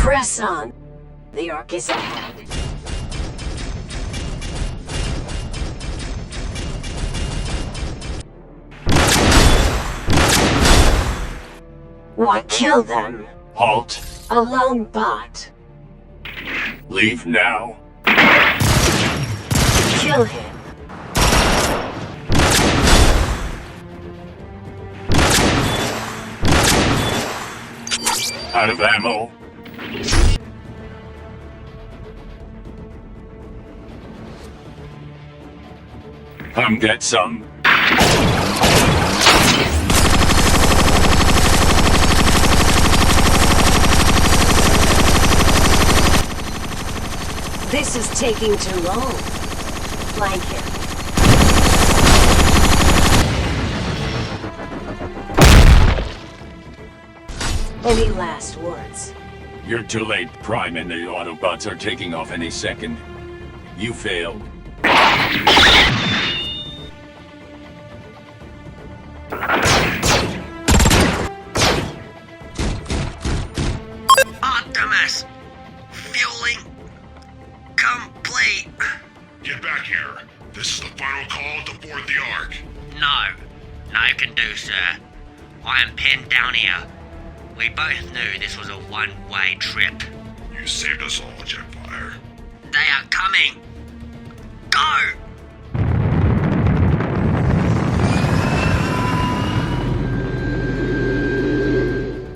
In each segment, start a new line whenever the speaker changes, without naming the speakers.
Press on. The Ark is ahead. What killed them?
Halt.
A lone bot.
Leave now.
Kill him.
Out of ammo. Come get some.
This is taking too long. Flank him. Any last words?
You're too late. Prime and the Autobots are taking off any second. You failed.
Optimus! Fueling complete.
Get back here. This is the final call to board the Ark.
No can do, sir. I am pinned down here. We both knew this was a one-way trip.
You saved us all, Jetfire.
They are coming. Go!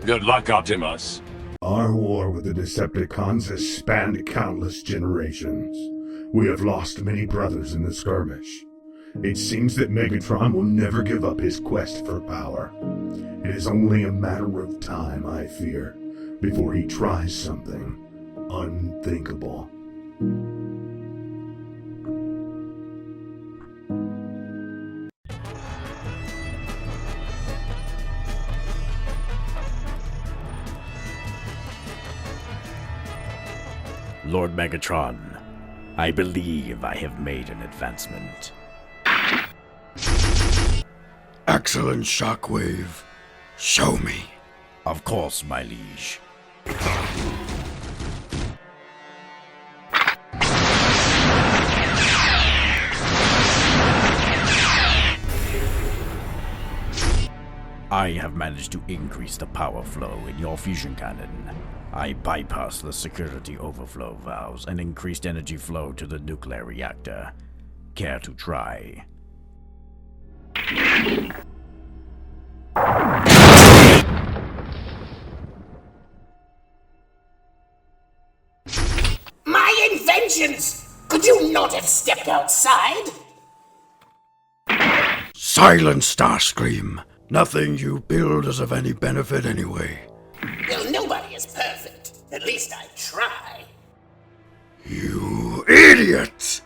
Good luck, Optimus.
Our war with the Decepticons has spanned countless generations. We have lost many brothers in the skirmish. It seems that Megatron will never give up his quest for power. It is only a matter of time, I fear, before he tries something unthinkable.
Lord Megatron, I believe I have made an advancement.
Excellent, Shockwave. Show me.
Of course, my liege. I have managed to increase the power flow in your fusion cannon. I bypassed the security overflow valves and increased energy flow to the nuclear reactor. Care to try?
My inventions! Could you not have stepped outside?
Silence, Starscream. Nothing you build is of any benefit anyway.
Well, nobody is perfect. At least I try.
You idiot!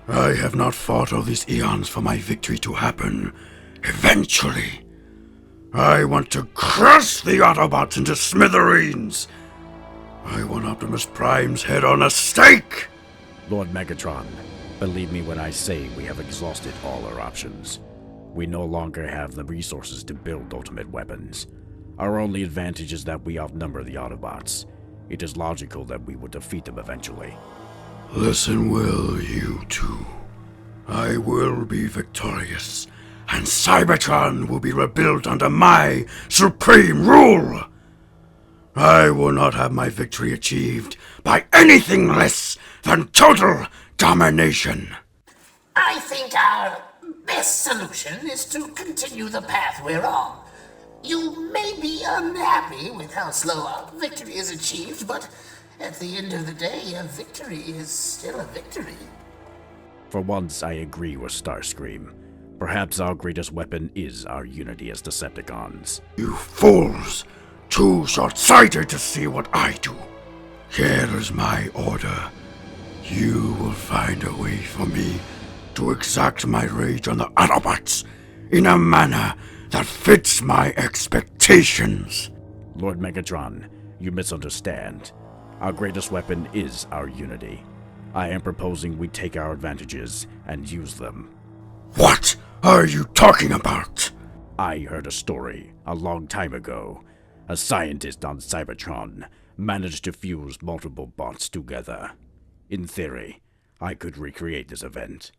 I have not fought all these eons for my victory to happen. Eventually. I want to crush the Autobots into smithereens. I want Optimus Prime's head on a stake!
Lord Megatron, believe me when I say we have exhausted all our options. We no longer have the resources to build ultimate weapons. Our only advantage is that we outnumber the Autobots. It is logical that we will defeat them eventually.
Listen well, you two. I will be victorious, and Cybertron will be rebuilt under my supreme rule! I will not have my victory achieved by anything less than total domination.
I think our best solution is to continue the path we're on. You may be unhappy with how slow our victory is achieved, but at the end of the day, a victory is still a victory.
For once, I agree with Starscream. Perhaps our greatest weapon is our unity as Decepticons.
You fools! Too short-sighted to see what I do. Here is my order. You will find a way for me to exact my rage on the Autobots in a manner that fits my expectations.
Lord Megatron, you misunderstand. Our greatest weapon is our unity. I am proposing we take our advantages and use them.
What are you talking about?
I heard a story a long time ago. A scientist on Cybertron managed to fuse multiple bots together. In theory, I could recreate this event.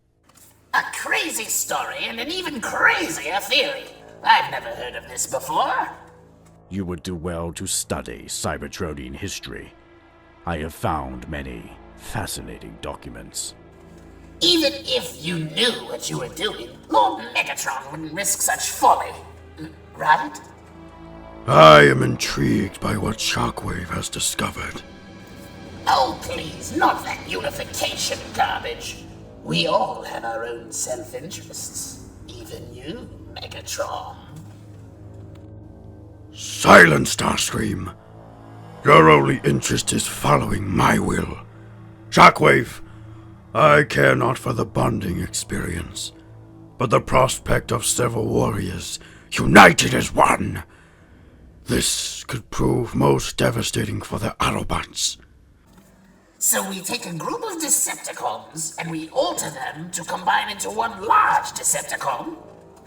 A crazy story and an even crazier theory. I've never heard of this before.
You would do well to study Cybertronian history. I have found many fascinating documents.
Even if you knew what you were doing, Lord Megatron wouldn't risk such folly. Right?
I am intrigued by what Shockwave has discovered.
Oh, please, not that unification garbage. We all have our own self-interests. Even you, Megatron.
Silence, Starscream. Your only interest is following my will. Shockwave, I care not for the bonding experience, but the prospect of several warriors united as one. This could prove most devastating for the Autobots.
So we take a group of Decepticons and we alter them to combine into one large Decepticon?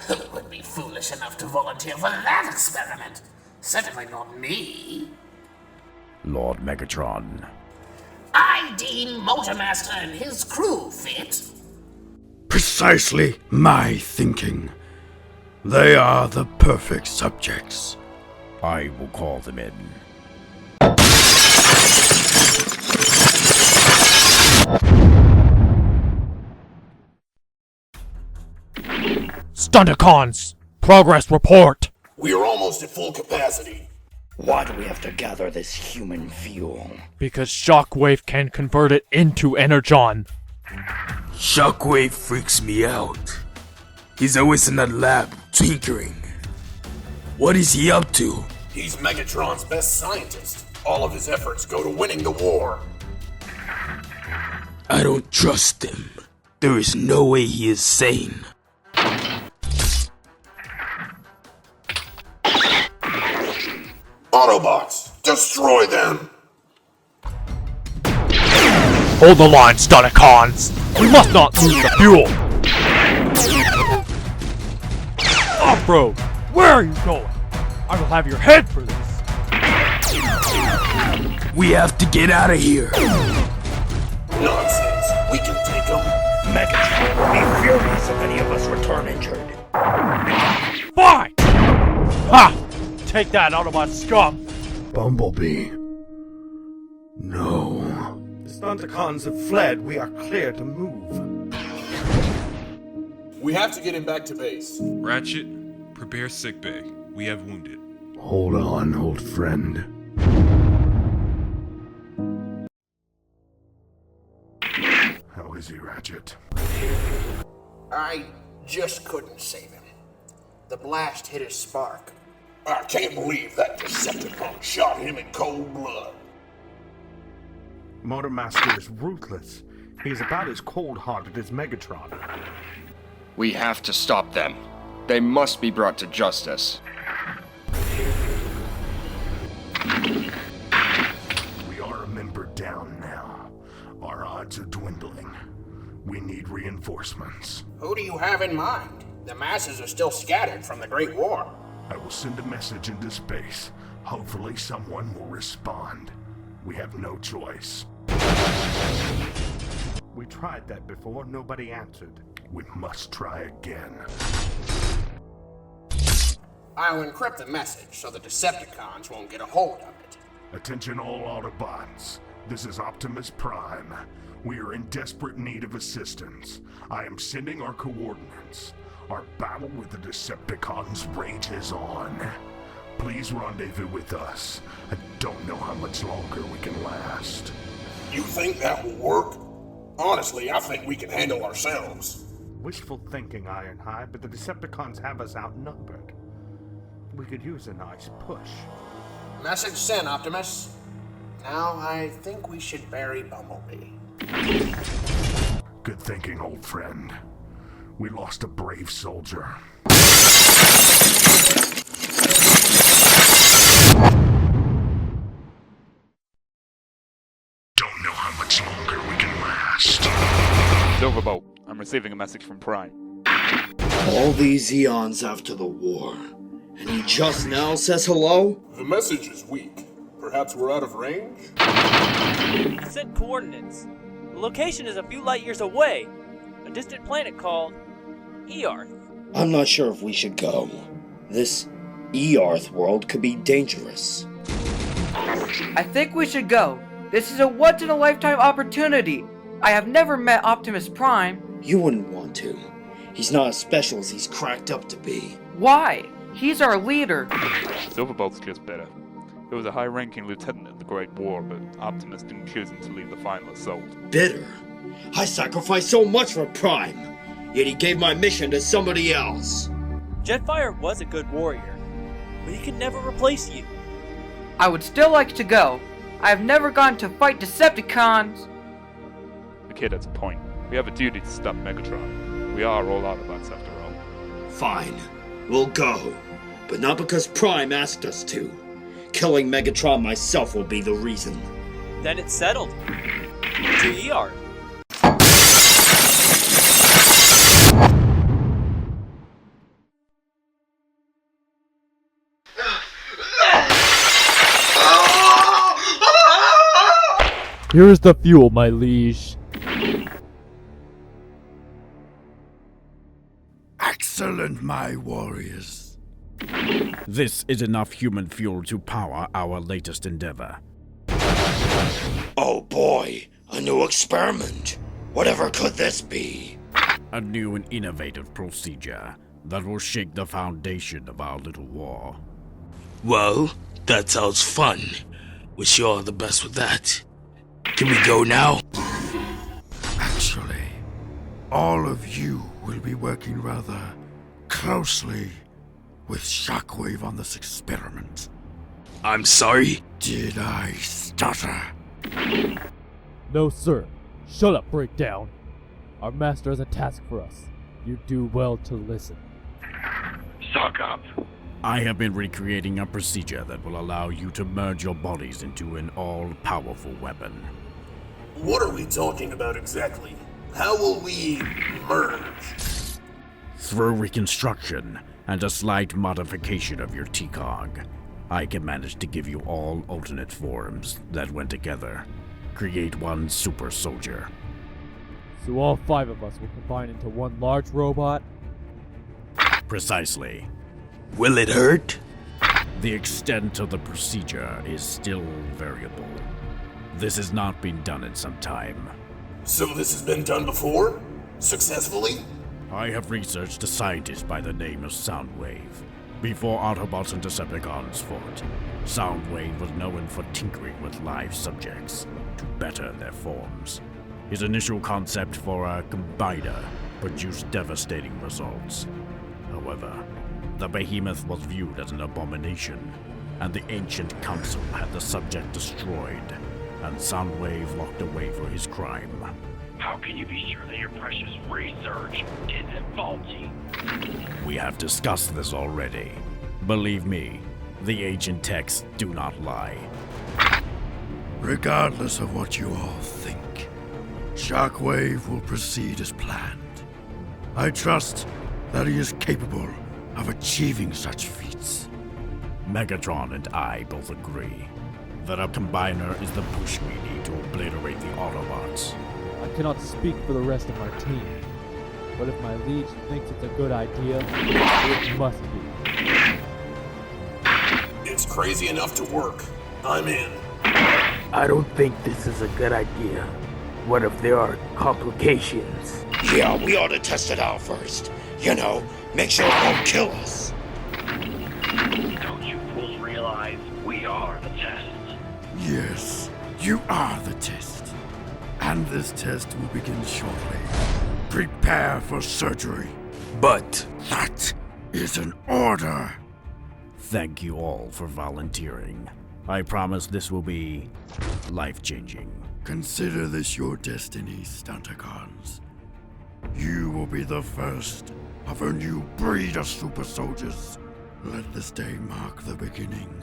Who would be foolish enough to volunteer for that experiment? Certainly not me.
Lord Megatron.
I deem Motormaster and his crew fit.
Precisely my thinking. They are the perfect subjects.
I will call them in.
Stunticons! Progress report!
We are almost at full capacity.
Why do we have to gather this human fuel?
Because Shockwave can convert it into Energon.
Shockwave freaks me out. He's always in that lab, tinkering. What is he up to?
He's Megatron's best scientist. All of his efforts go to winning the war.
I don't trust him. There is no way he is sane.
Autobots, destroy them!
Hold the line, Stunticons! We must not lose the fuel! Off-road! Where are you going? I will have your head for this!
We have to get out of here!
Nonsense, we can take them.
Megatron will be furious if any of us return injured.
Fine! Ha! Take that, Autobot scum!
Bumblebee. No.
The Stunticons have fled. We are clear to move.
We have to get him back to base.
Ratchet, prepare sickbay. We have wounded.
Hold on, old friend. How is he, Ratchet?
I just couldn't save him. The blast hit his spark.
I can't believe that Decepticon shot him in cold blood.
Motormaster is ruthless. He is about as cold-hearted as Megatron.
We have to stop them. They must be brought to justice.
We are a member down now. Our odds are dwindling. We need reinforcements.
Who do you have in mind? The masses are still scattered from the Great War.
I will send a message into space. Hopefully someone will respond. We have no choice.
We tried that before, nobody answered.
We must try again.
I'll encrypt the message so the Decepticons won't get a hold of it.
Attention all Autobots. This is Optimus Prime. We are in desperate need of assistance. I am sending our coordinates. Our battle with the Decepticons rages on. Please rendezvous with us. I don't know how much longer we can last.
You think that will work? Honestly, I think we can handle ourselves.
Wishful thinking, Ironhide, but the Decepticons have us outnumbered. We could use a nice push.
Message sent, Optimus. Now I think we should bury Bumblebee.
Good thinking, old friend. We lost a brave soldier. Don't know how much longer we can last.
Silverbolt, I'm receiving a message from Prime.
All these eons after the war,
And he just now says hello?
The message is weak. Perhaps we're out of range?
I sent coordinates. The location is a few light years away. A distant planet called Earth.
I'm not sure if we should go. This Earth world could be dangerous.
I think we should go. This is a once-in-a-lifetime opportunity. I have never met Optimus Prime.
You wouldn't want to. He's not as special as he's cracked up to be.
Why? He's our leader.
Silverbolt's just better. He was a high-ranking lieutenant in the Great War, but Optimus didn't choose him to lead the final assault.
Bitter? I sacrificed so much for Prime, yet he gave my mission to somebody else.
Jetfire was a good warrior, but he could never replace you.
I would still like to go. I have never gone to fight Decepticons.
The kid has a point. We have a duty to stop Megatron. We are all Autobots after all.
Fine. We'll go. But not because Prime asked us to. Killing Megatron myself will be the reason.
Then it's settled. To ER.
Here is the fuel, my liege.
Excellent, my warriors.
This is enough human fuel to power our latest endeavor.
Oh boy, a new experiment. Whatever could this be?
A new and innovative procedure that will shake the foundation of our little war.
Well, that sounds fun. Wish you all the best with that. Can we go now?
Actually, all of you will be working rather closely with Shockwave on this experiment.
I'm sorry?
Did I stutter?
No, sir. Shut up, Breakdown. Our master has a task for us. You do well to listen.
Suck up.
I have been recreating a procedure that will allow you to merge your bodies into an all-powerful weapon.
What are we talking about exactly? How will we merge?
Through reconstruction and a slight modification of your T-Cog, I can manage to give you all alternate forms that, when together, create one super soldier.
So all 5 of us will combine into one large robot?
Precisely.
Will it hurt?
The extent of the procedure is still variable. This has not been done in some time.
So this has been done before? Successfully?
I have researched a scientist by the name of Soundwave. Before Autobots and Decepticons fought, Soundwave was known for tinkering with live subjects to better their forms. His initial concept for a combiner produced devastating results. However, the behemoth was viewed as an abomination, and the Ancient Council had the subject destroyed, and Soundwave locked away for his crime.
How can you be sure that your precious research isn't faulty?
We have discussed this already. Believe me, the ancient texts do not lie.
Regardless of what you all think, Shockwave will proceed as planned. I trust that he is capable of achieving such feats.
Megatron and I both agree that a combiner is the push we need to obliterate the Autobots.
I cannot speak for the rest of my team, but if my liege thinks it's a good idea, it must be.
It's crazy enough to work. I'm in.
I don't think this is a good idea. What if there are complications?
Yeah, we ought to test it out first. You know, make sure it won't kill us.
Don't you fools realize we are the test?
Yes, you are the test. And this test will begin shortly. Prepare for surgery.
But
that is an order.
Thank you all for volunteering. I promise this will be life-changing.
Consider this your destiny, Stunticons. You will be the first of a new breed of super soldiers. Let this day mark the beginning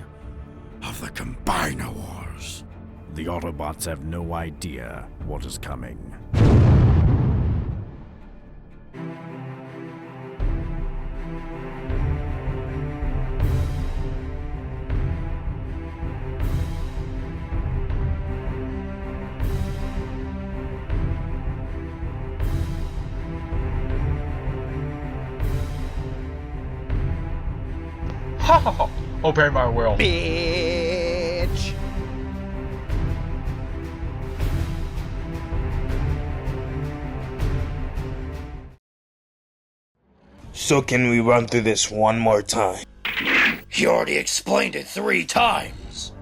of the Combiner Wars.
The Autobots have no idea what is coming.
Ha ha ha! Obey my will.
Bitch!
So can we run through this one more time?
He already explained it 3 times.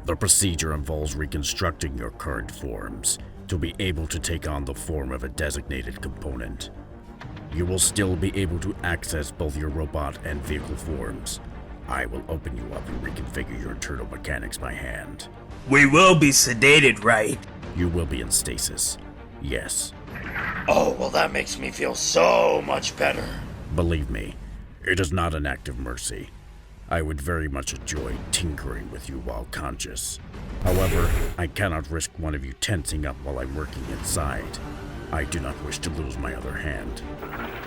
The procedure involves reconstructing your current forms to be able to take on the form of a designated component. You will still be able to access both your robot and vehicle forms. I will open you up and reconfigure your internal mechanics by hand.
We will be sedated, right?
You will be in stasis. Yes.
Oh, well that makes me feel so much better.
Believe me, it is not an act of mercy. I would very much enjoy tinkering with you while conscious. However, I cannot risk one of you tensing up while I'm working inside. I do not wish to lose my other hand.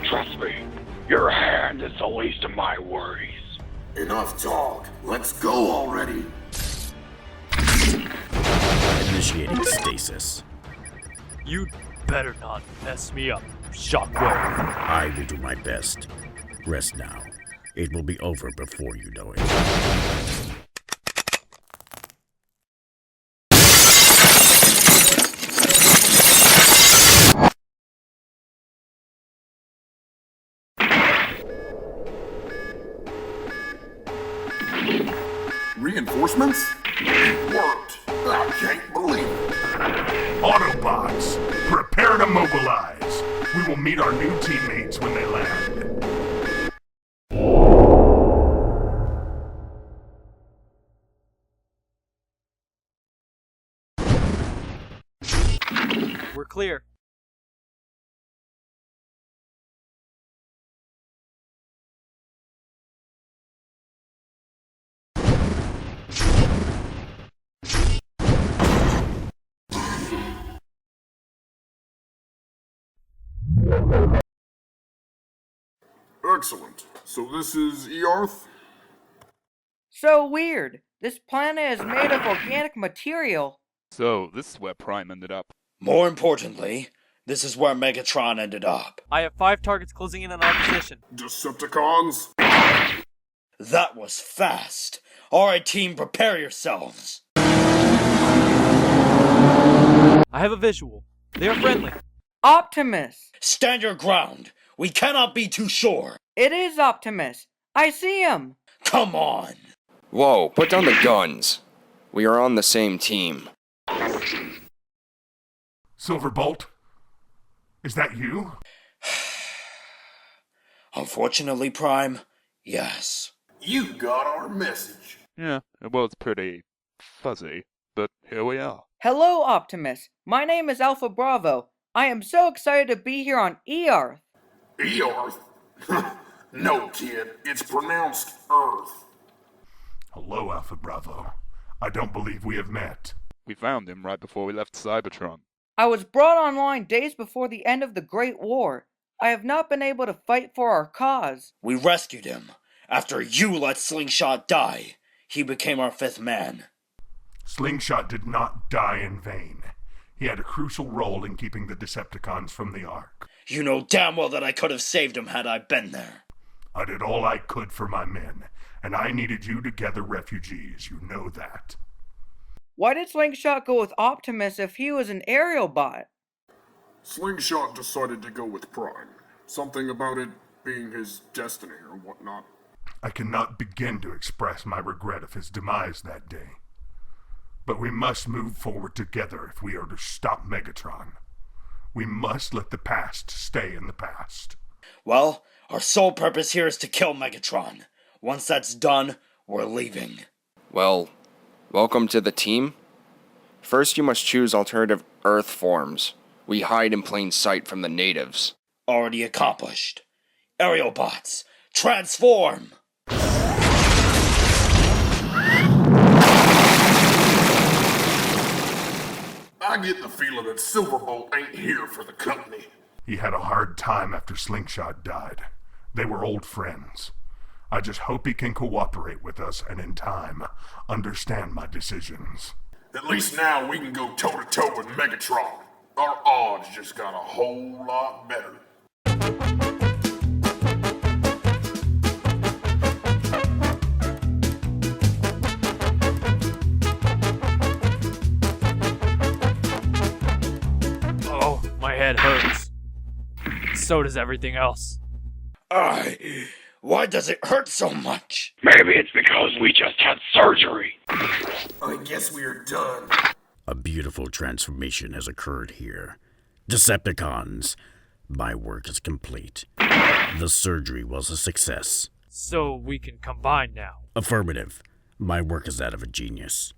Trust me, your hand is the least of my worries.
Enough talk. Let's go already.
Initiating stasis.
You better not mess me up, Shockwave.
I will do my best. Rest now. It will be over before you know it.
Reinforcements? Worked. I can't believe it.
Autobots, prepare to mobilize. We will meet our new teammates when they land.
We're clear.
Excellent. So this is Earth?
So weird. This planet is made of organic material.
So, this is where Prime ended up.
More importantly, this is where Megatron ended up.
I have 5 targets closing in on our position.
Decepticons?
That was fast. Alright team, prepare yourselves.
I have a visual. They are friendly.
Optimus!
Stand your ground. We cannot be too sure.
It is Optimus. I see him.
Come on.
Whoa, put down the guns. We are on the same team.
Silverbolt? Is that you?
Unfortunately, Prime, yes.
You got our message.
Yeah, it was pretty fuzzy, but here we are.
Hello, Optimus. My name is Alpha Bravo. I am so excited to be here on Earth.
Earth? No, kid. It's pronounced Earth.
Hello, Alpha Bravo. I don't believe we have met.
We found him right before we left Cybertron.
I was brought online days before the end of the Great War. I have not been able to fight for our cause.
We rescued him. After you let Slingshot die, he became our 5th man.
Slingshot did not die in vain. He had a crucial role in keeping the Decepticons from the Ark.
You know damn well that I could have saved him had I been there.
I did all I could for my men, and I needed you to gather refugees. You know that.
Why did Slingshot go with Optimus if he was an aerial bot?
Slingshot decided to go with Prime. Something about it being his destiny or whatnot.
I cannot begin to express my regret of his demise that day. But we must move forward together if we are to stop Megatron. We must let the past stay in the past.
Well, our sole purpose here is to kill Megatron. Once that's done, we're leaving.
Well, welcome to the team. First, you must choose alternative Earth forms. We hide in plain sight from the natives.
Already accomplished. Aerial bots, transform!
I get the feeling that Silverbolt ain't here for the company.
He had a hard time after Slingshot died. They were old friends. I just hope he can cooperate with us and in time understand my decisions.
At least now we can go toe-to-toe with Megatron. Our odds just got a whole lot better.
head hurts. So does everything else.
Why does it hurt so much?
Maybe it's because we just had surgery.
I guess we're done.
A beautiful transformation has occurred here. Decepticons, my work is complete. The surgery was a success.
So we can combine now.
Affirmative. My work is that of a genius.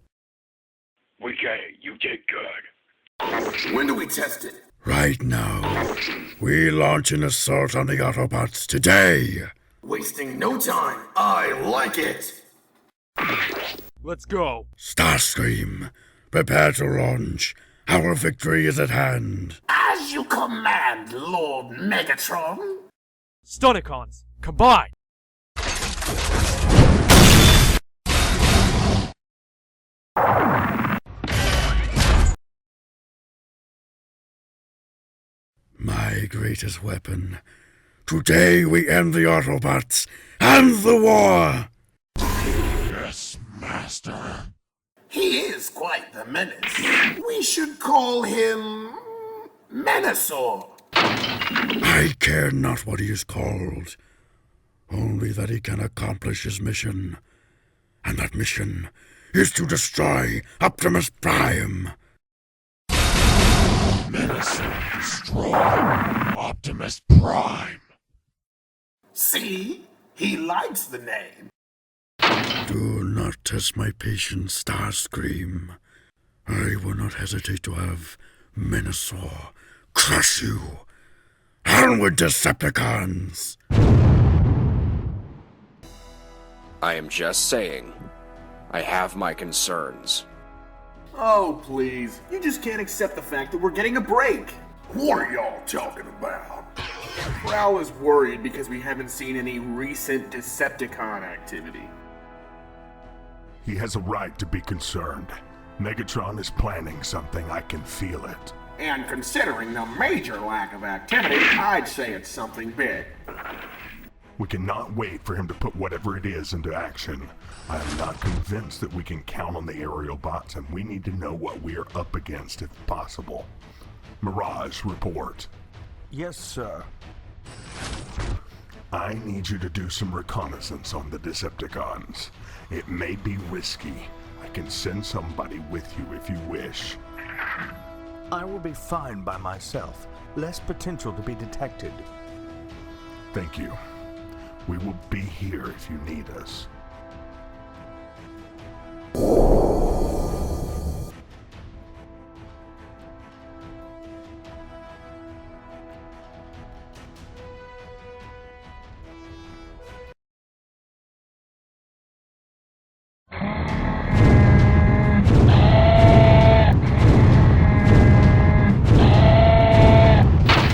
We get it. You did good.
When do we test it?
Right now. We launch an assault on the Autobots today.
Wasting no time. I like it.
Let's go.
Starscream, prepare to launch. Our victory is at hand.
As you command, Lord Megatron.
Stunticons, combine!
My greatest weapon. Today we end the Autobots and the war!
Yes, Master.
He is quite the menace. We should call him Menasor.
I care not what he is called, only that he can accomplish his mission. And that mission is to destroy Optimus Prime.
Menacing, destroy Optimus Prime.
See? He likes the name.
Do not test my patience, Starscream. I will not hesitate to have Menasor crush you. Onward, Decepticons!
I am just saying, I have my concerns.
Oh, please. You just can't accept the fact that we're getting a break.
What are y'all talking about?
Prowl is worried because we haven't seen any recent Decepticon activity.
He has a right to be concerned. Megatron is planning something, I can feel it.
And considering the major lack of activity, I'd say it's something big.
We cannot wait for him to put whatever it is into action. I am not convinced that we can count on the aerial bots, and we need to know what we are up against if possible. Mirage, report.
Yes, sir.
I need you to do some reconnaissance on the Decepticons. It may be risky. I can send somebody with you if you wish.
I will be fine by myself. Less potential to be detected.
Thank you. We will be here if you need us.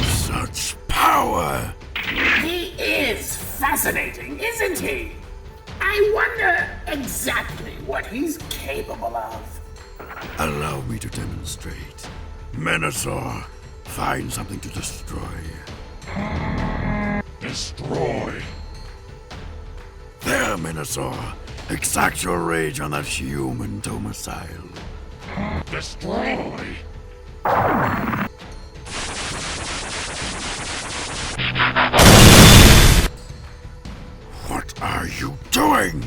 Such power!
He is fascinating, isn't he? I wonder exactly what he's capable of.
Allow me to demonstrate. Menasor, find something to destroy.
Destroy.
There, Menasor. Exact your rage on that human domicile.
Destroy.
What are you doing?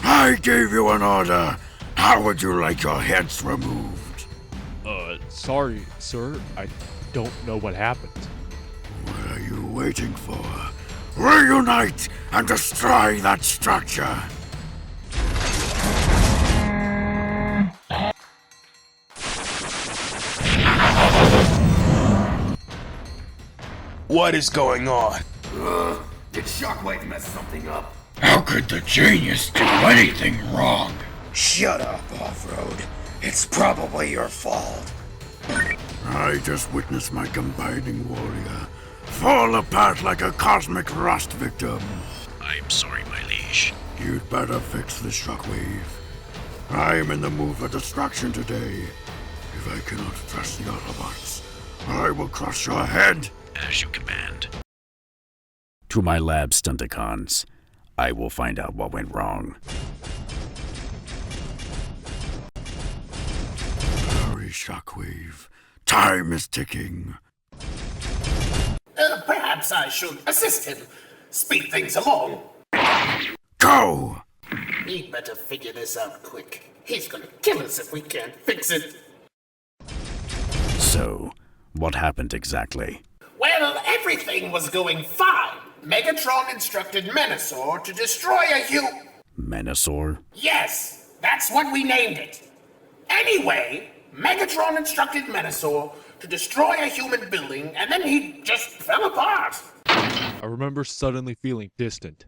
I gave you an order. How would you like your heads removed?
Sorry, sir. I don't know what happened.
What are you waiting for? Reunite and destroy that structure!
What is going on?
Did Shockwave mess something up?
How could the genius do anything wrong?
Shut up, Off-Road. It's probably your fault.
I just witnessed my combining warrior fall apart like a cosmic rust victim.
I'm sorry, my liege.
You'd better fix the shockwave. I am in the mood for destruction today. If I cannot trust the Autobots, I will crush your head.
As you command. To my lab, Stunticons. I will find out what went wrong.
Hurry, Shockwave. Time is ticking.
Perhaps I should assist him. Speed things along.
Go!
He'd better figure this out quick. He's gonna kill us if we can't fix it.
So, what happened exactly?
Well, everything was going fine. Megatron instructed Menasor to destroy a
Menasor?
Yes, that's what we named it. Anyway, Megatron instructed Menasor to destroy a human building, and then he just fell apart.
I remember suddenly feeling distant,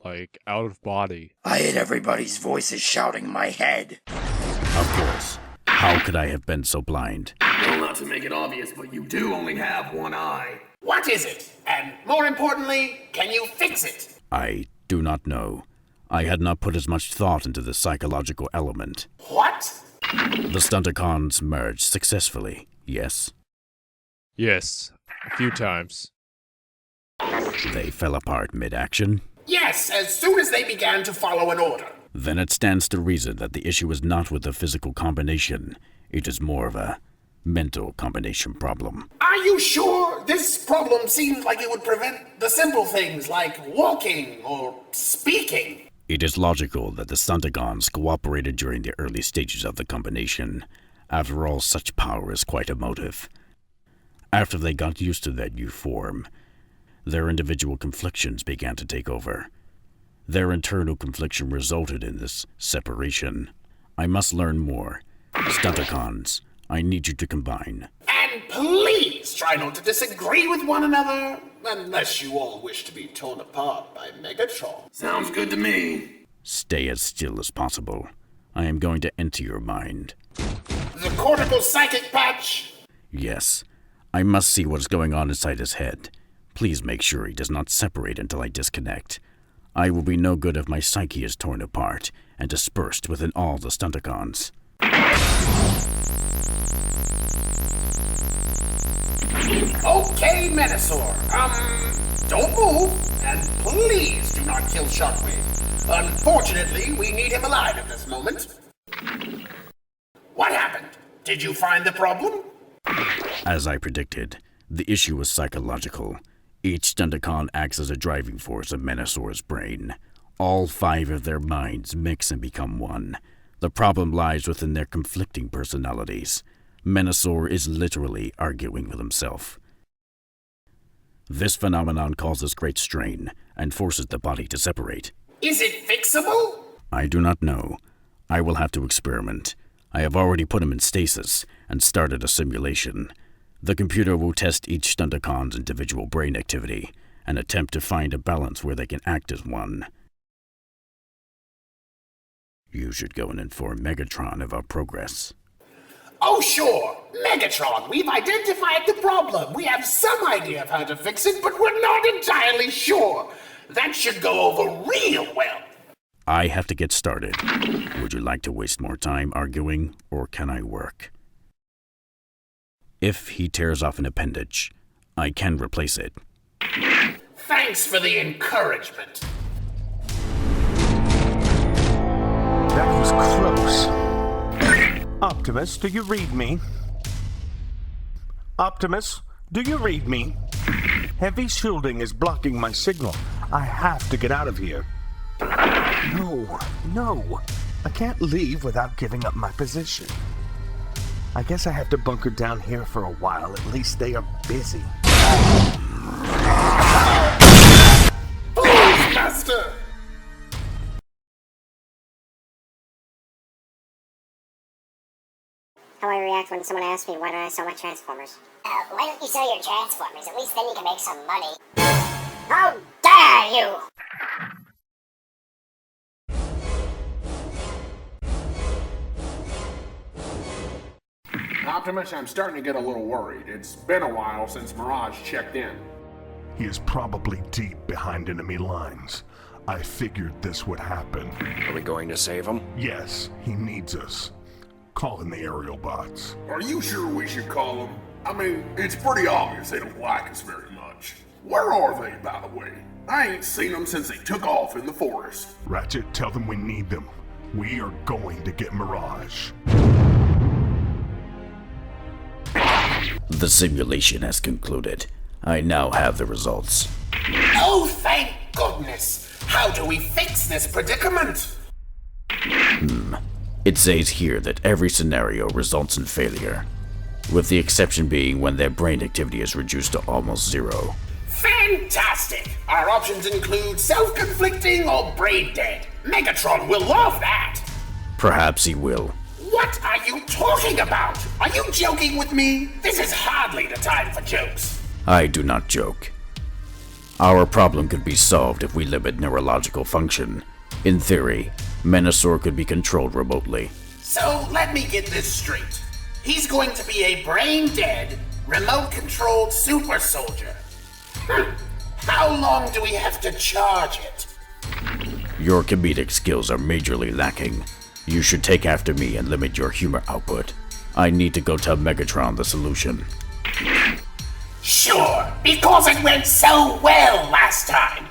like out of body.
I hit everybody's voices shouting in my head.
Of course. How could I have been so blind?
Well, not to make it obvious, but you do only have one eye.
What is it? And more importantly, can you fix it?
I do not know. I had not put as much thought into the psychological element.
What?
The Stunticons merged successfully, yes?
Yes, a few times.
They fell apart mid-action?
Yes, as soon as they began to follow an order.
Then it stands to reason that the issue is not with the physical combination. It is more of a mental combination problem.
Are you sure? This problem seems like it would prevent the simple things like walking or speaking.
It is logical that the Stunticons cooperated during the early stages of the combination. After all, such power is quite emotive. After they got used to that new form, their individual conflictions began to take over. Their internal confliction resulted in this separation. I must learn more. Stunticons, I need you to combine.
And please try not to disagree with one another, unless you all wish to be torn apart by Megatron.
Sounds good to me.
Stay as still as possible. I am going to enter your mind.
The cortical psychic patch?
Yes. I must see what is going on inside his head. Please make sure he does not separate until I disconnect. I will be no good if my psyche is torn apart and dispersed within all the Stunticons.
Okay, Menasor. Don't move, and please do not kill Shockwave. Unfortunately, we need him alive at this moment. What happened? Did you find the problem?
As I predicted, the issue was psychological. Each Stunticon acts as a driving force of Menasor's brain. All 5 of their minds mix and become one. The problem lies within their conflicting personalities. Menasor is literally arguing with himself. This phenomenon causes great strain and forces the body to separate.
Is it fixable?
I do not know. I will have to experiment. I have already put him in stasis and started a simulation. The computer will test each Stunticon's individual brain activity and attempt to find a balance where they can act as one. You should go and inform Megatron of our progress.
Oh, sure. Megatron, we've identified the problem. We have some idea of how to fix it, but we're not entirely sure. That should go over real well.
I have to get started. Would you like to waste more time arguing, or can I work? If he tears off an appendage, I can replace it.
Thanks for the encouragement.
That was close. Optimus, do you read me? Optimus, do you read me? Heavy shielding is blocking my signal. I have to get out of here. No. I can't leave without giving up my position. I guess I have to bunker down here for a while. At least they are busy.
Please, Master!
How I react when someone asks me why don't I sell my Transformers. Why don't you sell your Transformers? At least then you can make some money. How dare you!
Optimus, I'm starting to get a little worried. It's been a while since Mirage checked in.
He is probably deep behind enemy lines. I figured this would happen.
Are we going to save him?
Yes, he needs us. Call in the aerial bots.
Are you sure we should call them? I mean, it's pretty obvious they don't like us very much. Where are they, by the way? I ain't seen them since they took off in the forest.
Ratchet, tell them we need them. We are going to get Mirage.
The simulation has concluded. I now have the results.
Oh, thank goodness! How do we fix this predicament?
It says here that every scenario results in failure, with the exception being when their brain activity is reduced to almost zero.
Fantastic! Our options include self-conflicting or brain dead. Megatron will love that!
Perhaps he will.
What are you talking about? Are you joking with me? This is hardly the time for jokes.
I do not joke. Our problem could be solved if we limit neurological function. In theory, Menasor could be controlled remotely.
So let me get this straight. He's going to be a brain-dead, remote-controlled super soldier. How long do we have to charge it?
Your comedic skills are majorly lacking. You should take after me and limit your humor output. I need to go tell Megatron the solution.
Sure, because it went so well last time.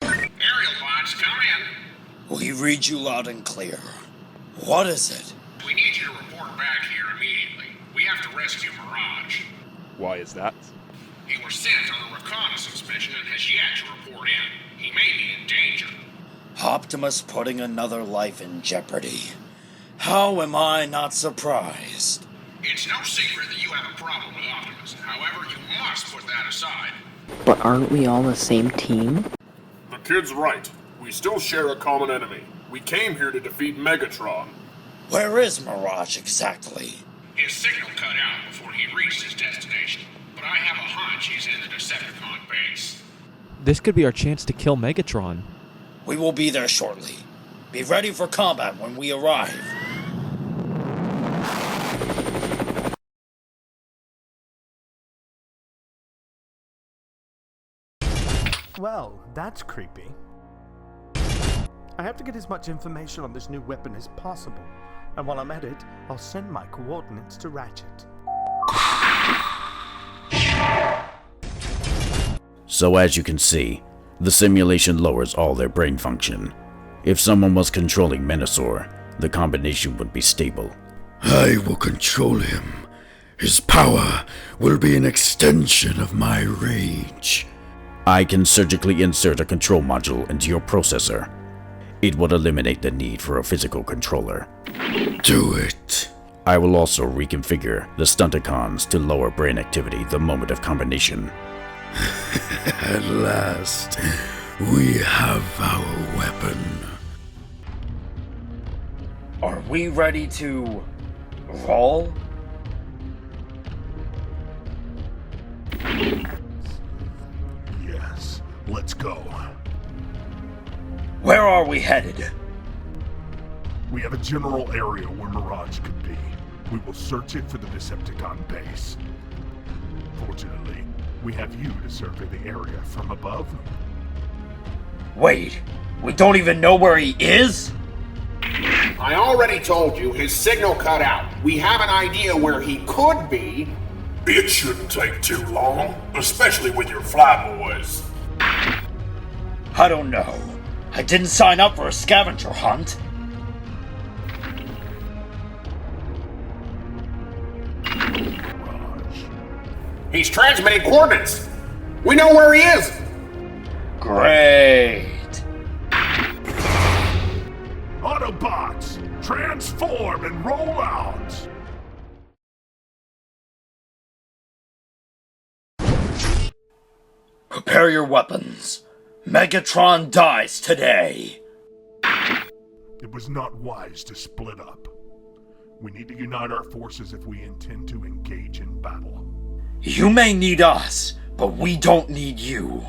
Aerial bots, come in.
We read you loud and clear. What is it?
We need you to report back here immediately. We have to rescue Mirage.
Why is that?
He was sent on a reconnaissance mission and has yet to report in. He may be in danger.
Optimus putting another life in jeopardy. How am I not surprised?
It's no secret that you have a problem with Optimus. However, you must put that aside.
But aren't we all the same team?
The kid's right. We still share a common enemy. We came here to defeat Megatron.
Where is Mirage exactly?
His signal cut out before he reached his destination, but I have a hunch he's in the Decepticon base.
This could be our chance to kill Megatron.
We will be there shortly. Be ready for combat when we arrive.
Well, that's creepy. I have to get as much information on this new weapon as possible, and while I'm at it, I'll send my coordinates to Ratchet.
So as you can see, the simulation lowers all their brain function. If someone was controlling Menasor, the combination would be stable.
I will control him. His power will be an extension of my rage.
I can surgically insert a control module into your processor. It would eliminate the need for a physical controller.
Do it.
I will also reconfigure the Stunticons to lower brain activity the moment of combination.
At last, we have our weapon.
Are we ready to roll?
Yes, let's go.
Where are we headed?
We have a general area where Mirage could be. We will search it for the Decepticon base. Fortunately, we have you to survey the area from above.
Wait, we don't even know where he is?
I already told you his signal cut out. We have an idea where he could be.
It shouldn't take too long, especially with your flyboys.
I don't know. I didn't sign up for a scavenger hunt.
He's transmitting coordinates. We know where he is.
Great.
Autobots, transform and roll out.
Prepare your weapons. Megatron dies today.
It was not wise to split up. We need to unite our forces if we intend to engage in battle.
You may need us, but we don't need you.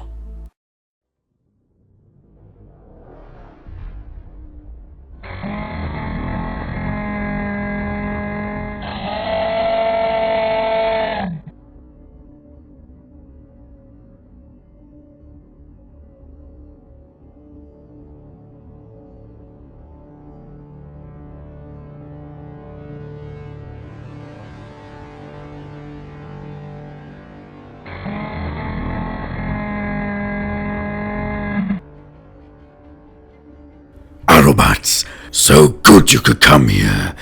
Autobots, so good you could come here.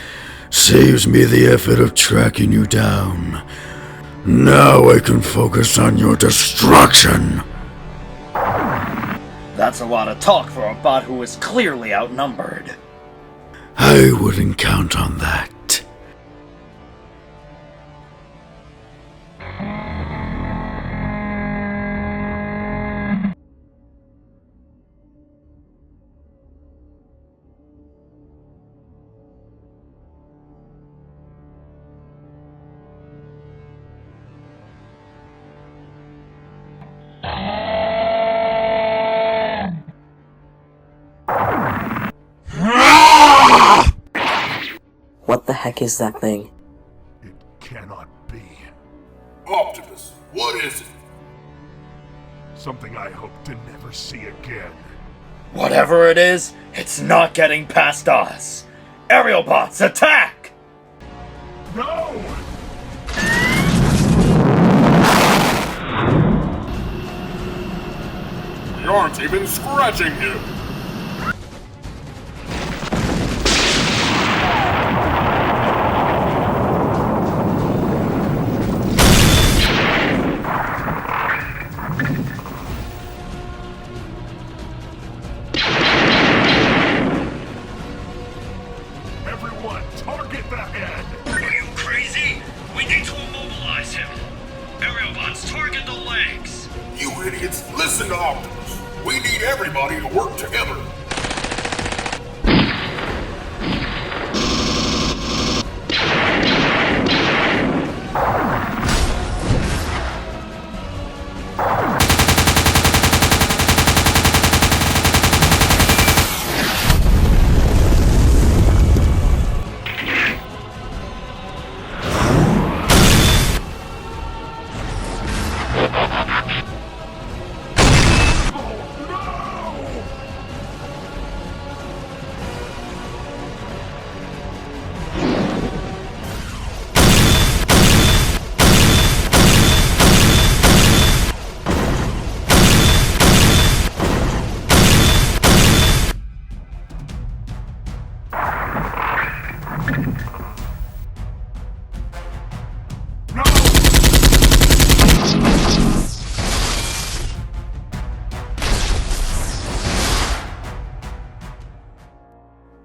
Saves me the effort of tracking you down. Now I can focus on your destruction.
That's a lot of talk for a bot who is clearly outnumbered.
I wouldn't count on that.
What the heck is that thing?
It cannot be.
Optimus, what is it?
Something I hope to never see again.
Whatever it is, it's not getting past us. Aerial bots, attack!
No!
We aren't even scratching him!
Everyone, target the head!
Are you crazy? We need to immobilize him. Aerial bots, target the legs.
You idiots, listen to Optimus. We need everybody to work together.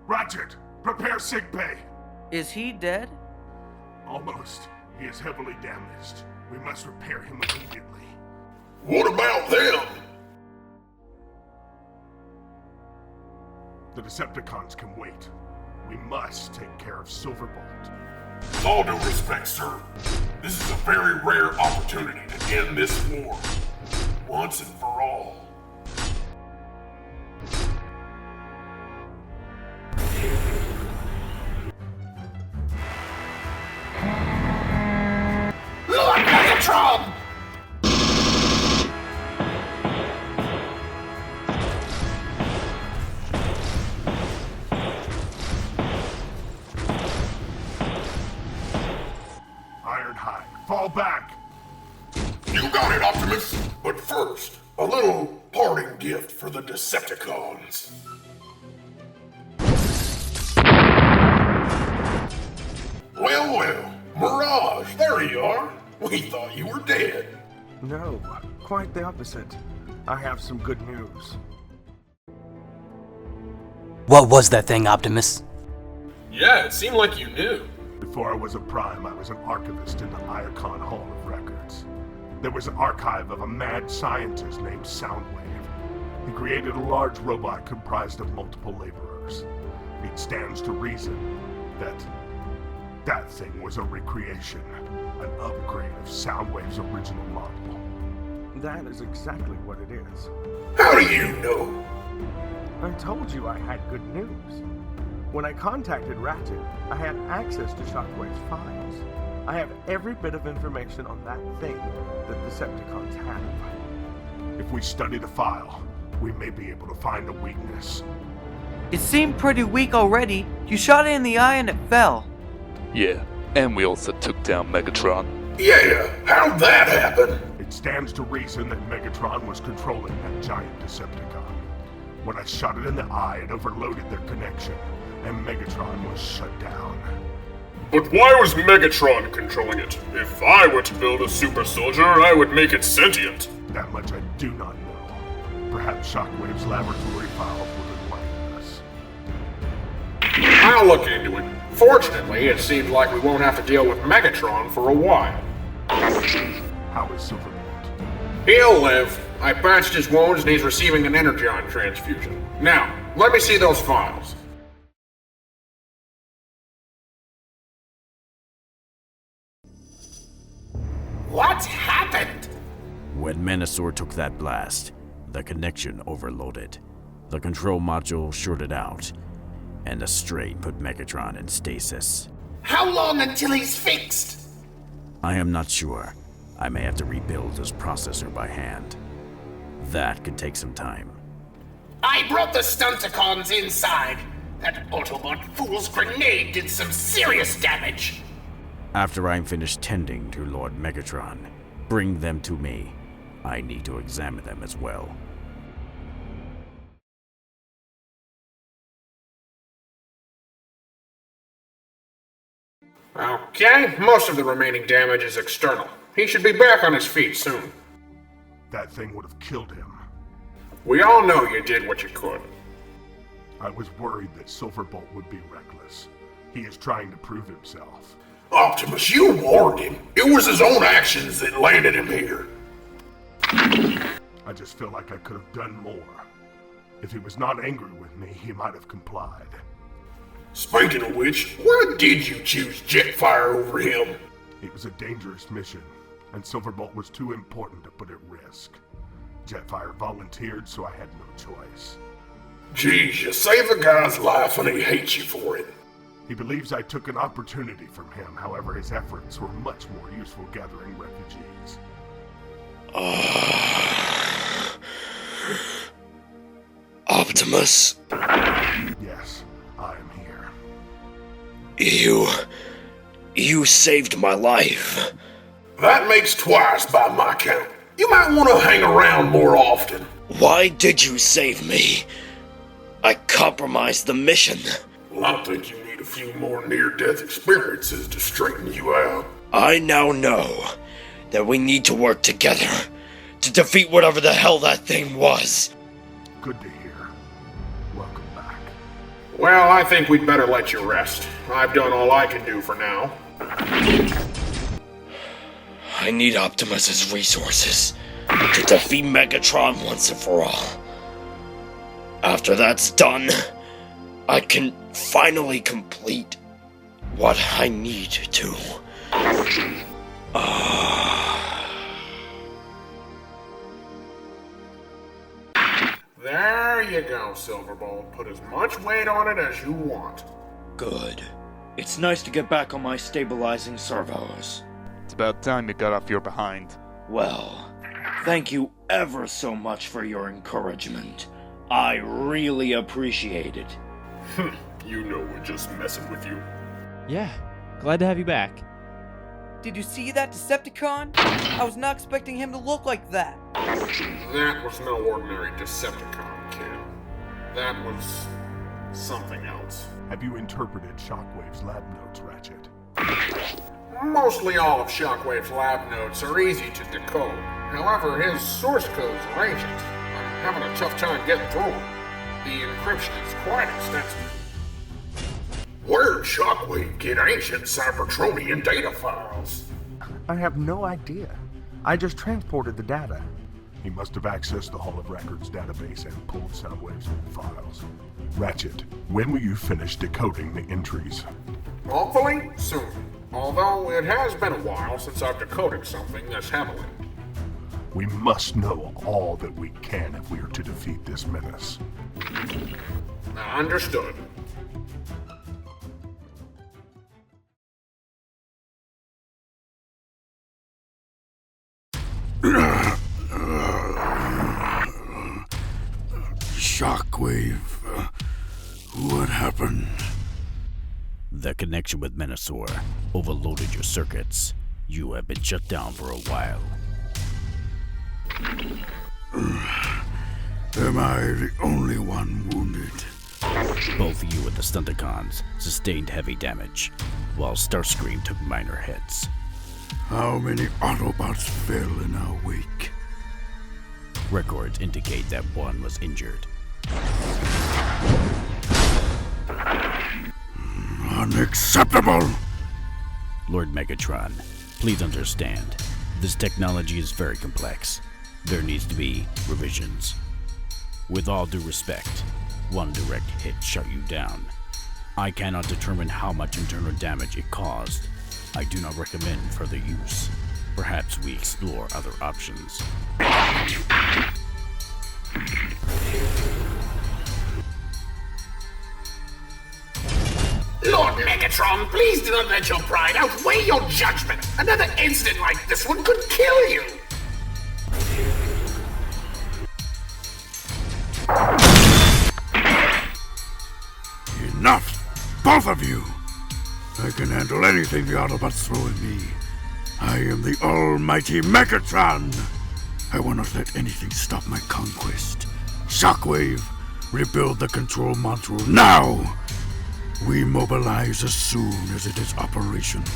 Ratchet, prepare sickbay.
Is he dead?
Almost. He is heavily damaged. We must repair him immediately.
What about them?
The Decepticons can wait. We must take care of Silverbolt.
With all due respect, sir, this is a very rare opportunity to end this war. Once and for all.
Lord Megatron!
Ironhide, fall back!
You got it, Optimus! But first, a little parting gift for the Decepticons. Well, well, Mirage, there you are. We thought you were dead.
No, quite the opposite. I have some good news.
What was that thing, Optimus?
Yeah, it seemed like you knew.
Before I was a Prime, I was an archivist in the Iacon Hall of Records. There was an archive of a mad scientist named Soundwave. He created a large robot comprised of multiple laborers. It stands to reason that that thing was a recreation, an upgrade of Soundwave's original model.
That is exactly what it is.
How do you know?
I told you I had good news. When I contacted Ratchet, I had access to Shockwave's files. I have every bit of information on that thing that Decepticons have.
If we study the file, we may be able to find a weakness.
It seemed pretty weak already. You shot it in the eye and it fell.
Yeah, and we also took down Megatron.
Yeah, how'd that happen?
It stands to reason that Megatron was controlling that giant Decepticon. When I shot it in the eye, it overloaded their connection, and Megatron was shut down.
But why was Megatron controlling it? If I were to build a super soldier, I would make it sentient.
That much I do not know. Perhaps Shockwave's laboratory files would enlighten us.
I'll look into it. Fortunately, it seems like we won't have to deal with Megatron for a while.
How is Silverbolt?
He'll live. I patched his wounds and he's receiving an energon transfusion. Now, let me see those files.
What happened?
When Menasor took that blast, the connection overloaded. The control module shorted out, and the strain put Megatron in stasis.
How long until he's fixed?
I am not sure. I may have to rebuild his processor by hand. That could take some time.
I brought the Stunticons inside. That Autobot fool's grenade did some serious damage.
After I'm finished tending to Lord Megatron, bring them to me. I need to examine them as well.
Okay, most of the remaining damage is external. He should be back on his feet soon.
That thing would have killed him.
We all know you did what you could.
I was worried that Silverbolt would be reckless. He is trying to prove himself.
Optimus, you warned him. It was his own actions that landed him here.
I just feel like I could have done more. If he was not angry with me, he might have complied.
Speaking of which, why did you choose Jetfire over him?
It was a dangerous mission, and Silverbolt was too important to put at risk. Jetfire volunteered, so I had no choice.
Geez, you saved the guy's life and he hates you for it.
He believes I took an opportunity from him, however his efforts were much more useful gathering refugees.
Optimus.
Yes, I am here.
You saved my life.
That makes twice by my count. You might want to hang around more often.
Why did you save me? I compromised the mission.
Well, I think you need a few more near-death experiences to straighten you out.
I now know that we need to work together to defeat whatever the hell that thing was.
Good to hear. Welcome back.
Well, I think we'd better let you rest. I've done all I can do for now.
I need Optimus's resources to defeat Megatron once and for all. After that's done, I can finally complete what I need to.
There you go, Silverbolt. Put as much weight on it as you want.
Good. It's nice to get back on my stabilizing servos.
It's about time you got off your behind.
Well, thank you ever so much for your encouragement. I really appreciate it.
You know we're just messing with you.
Yeah, glad to have you back.
Did you see that Decepticon? I was not expecting him to look like that.
That was no ordinary Decepticon, kid. That was something else.
Have you interpreted Shockwave's lab notes, Ratchet?
Mostly all of Shockwave's lab notes are easy to decode. However, his source codes are ancient. I'm having a tough time getting through them. The encryption is quite extensive.
Where'd Shockwave get ancient Cybertronian data files?
I have no idea. I just transported the data.
He must have accessed the Hall of Records database and pulled Soundwave's files. Ratchet, when will you finish decoding the entries?
Hopefully, soon. Although it has been a while since I've decoded something this heavily.
We must know all that we can if we are to defeat this menace.
Understood.
Shockwave. What happened?
The connection with Menasor overloaded your circuits. You have been shut down for a while.
Am I the only one wounded?
Both you and the Stunticons sustained heavy damage. while Starscream took minor hits.
How many Autobots fell in our wake?
Records indicate that one was injured.
Unacceptable!
Lord Megatron, please understand, this technology is very complex. There needs to be revisions. With all due respect, one direct hit shut you down. I cannot determine how much internal damage it caused. I do not recommend further use. Perhaps we explore other options.
Lord Megatron, please do not let your pride outweigh your judgment. Another incident like this one could kill you.
Enough! Both of you! I can handle anything the Autobots throw at me. I am the almighty Megatron! I will not let anything stop my conquest. Shockwave, rebuild the control module now! We mobilize as soon as it is operational.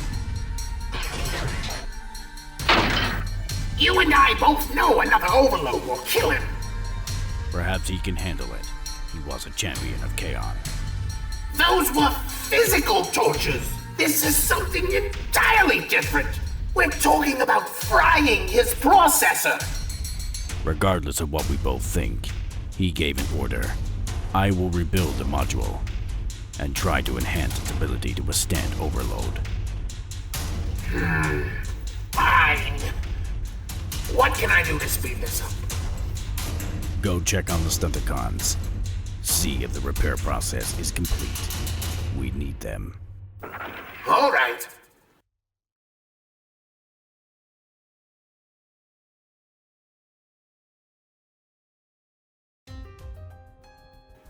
You and I both know another overload will kill him.
Perhaps he can handle it. He was a champion of Kaon.
Those were physical tortures. This is something entirely different. We're talking about frying his processor.
Regardless of what we both think, he gave an order. I will rebuild the module and try to enhance its ability to withstand overload.
Fine. What can I do to speed this up?
Go check on the Stunticons. See if the repair process is complete. We need them.
All right.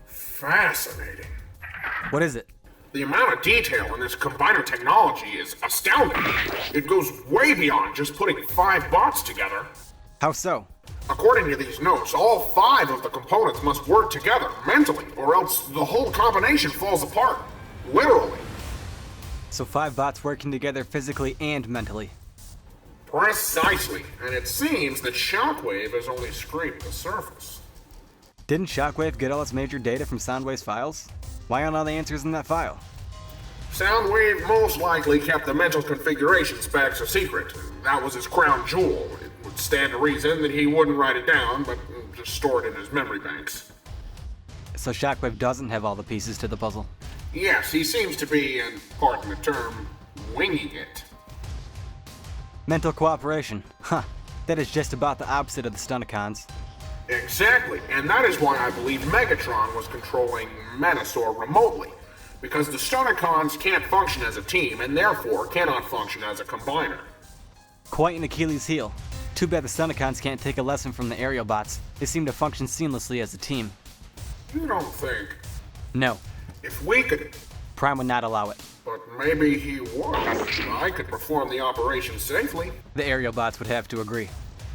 Fascinating.
What is it?
The amount of detail in this combiner technology is astounding. It goes way beyond just putting 5 bots together.
How so?
According to these notes, all 5 of the components must work together mentally, or else the whole combination falls apart. Literally.
So 5 bots working together physically and mentally.
Precisely. And it seems that Shockwave has only scraped the surface.
Didn't Shockwave get all its major data from Soundwave's files? Why aren't all the answers in that file?
Soundwave most likely kept the mental configuration specs a secret. That was his crown jewel. It would stand to reason that he wouldn't write it down, but just store it in his memory banks.
So Shockwave doesn't have all the pieces to the puzzle?
Yes, he seems to be, and pardon the term, winging it.
Mental cooperation. Huh. That is just about the opposite of the Stunticons.
Exactly, and that is why I believe Megatron was controlling Menasor remotely. Because the Stunticons can't function as a team, and therefore cannot function as a combiner.
Quite an Achilles heel. Too bad the Stunticons can't take a lesson from the aerial bots. They seem to function seamlessly as a team.
You don't think?
No.
If we could...
Prime would not allow it.
But maybe he would. I could perform the operation safely.
The aerial bots would have to agree.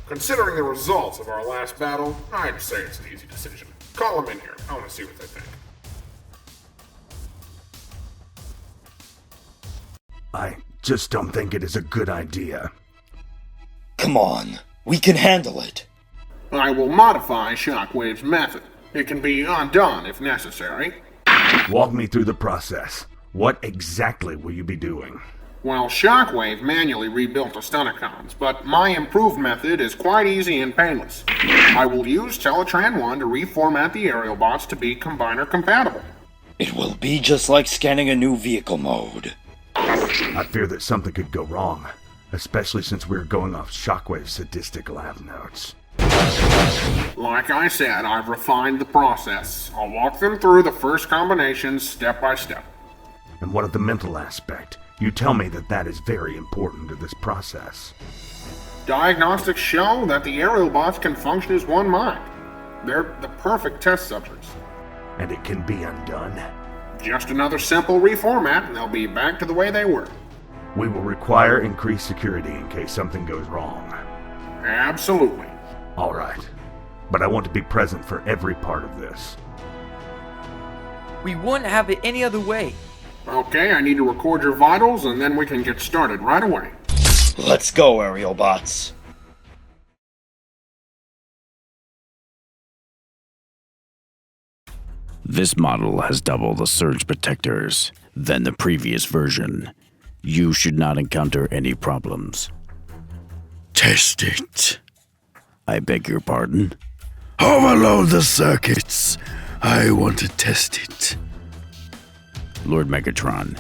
Considering the results of our last battle, I'd say it's an easy decision. Call them in here. I want to see what they think.
I just don't think it is a good idea.
Come on, we can handle it.
I will modify Shockwave's method. It can be undone if necessary.
Walk me through the process. What exactly will you be doing?
Well, Shockwave manually rebuilt the Stunticons, but my improved method is quite easy and painless. I will use Teletran 1 to reformat the aerial bots to be combiner compatible.
It will be just like scanning a new vehicle mode.
I fear that something could go wrong, especially since we're going off Shockwave's sadistic lab notes.
Like I said, I've refined the process. I'll walk them through the first combinations step by step.
And what of the mental aspect? You tell me that that is very important to this process.
Diagnostics show that the aerial bots can function as one mind. They're the perfect test subjects.
And it can be undone?
Just another simple reformat, and they'll be back to the way they were.
We will require increased security in case something goes wrong.
Absolutely.
All right. But I want to be present for every part of this.
We wouldn't have it any other way.
Okay, I need to record your vitals, and then we can get started right away.
Let's go, aerial bots.
This model has double the surge protectors than the previous version. You should not encounter any problems.
Test it.
I beg your pardon?
Overload the circuits. I want to test it.
Lord Megatron.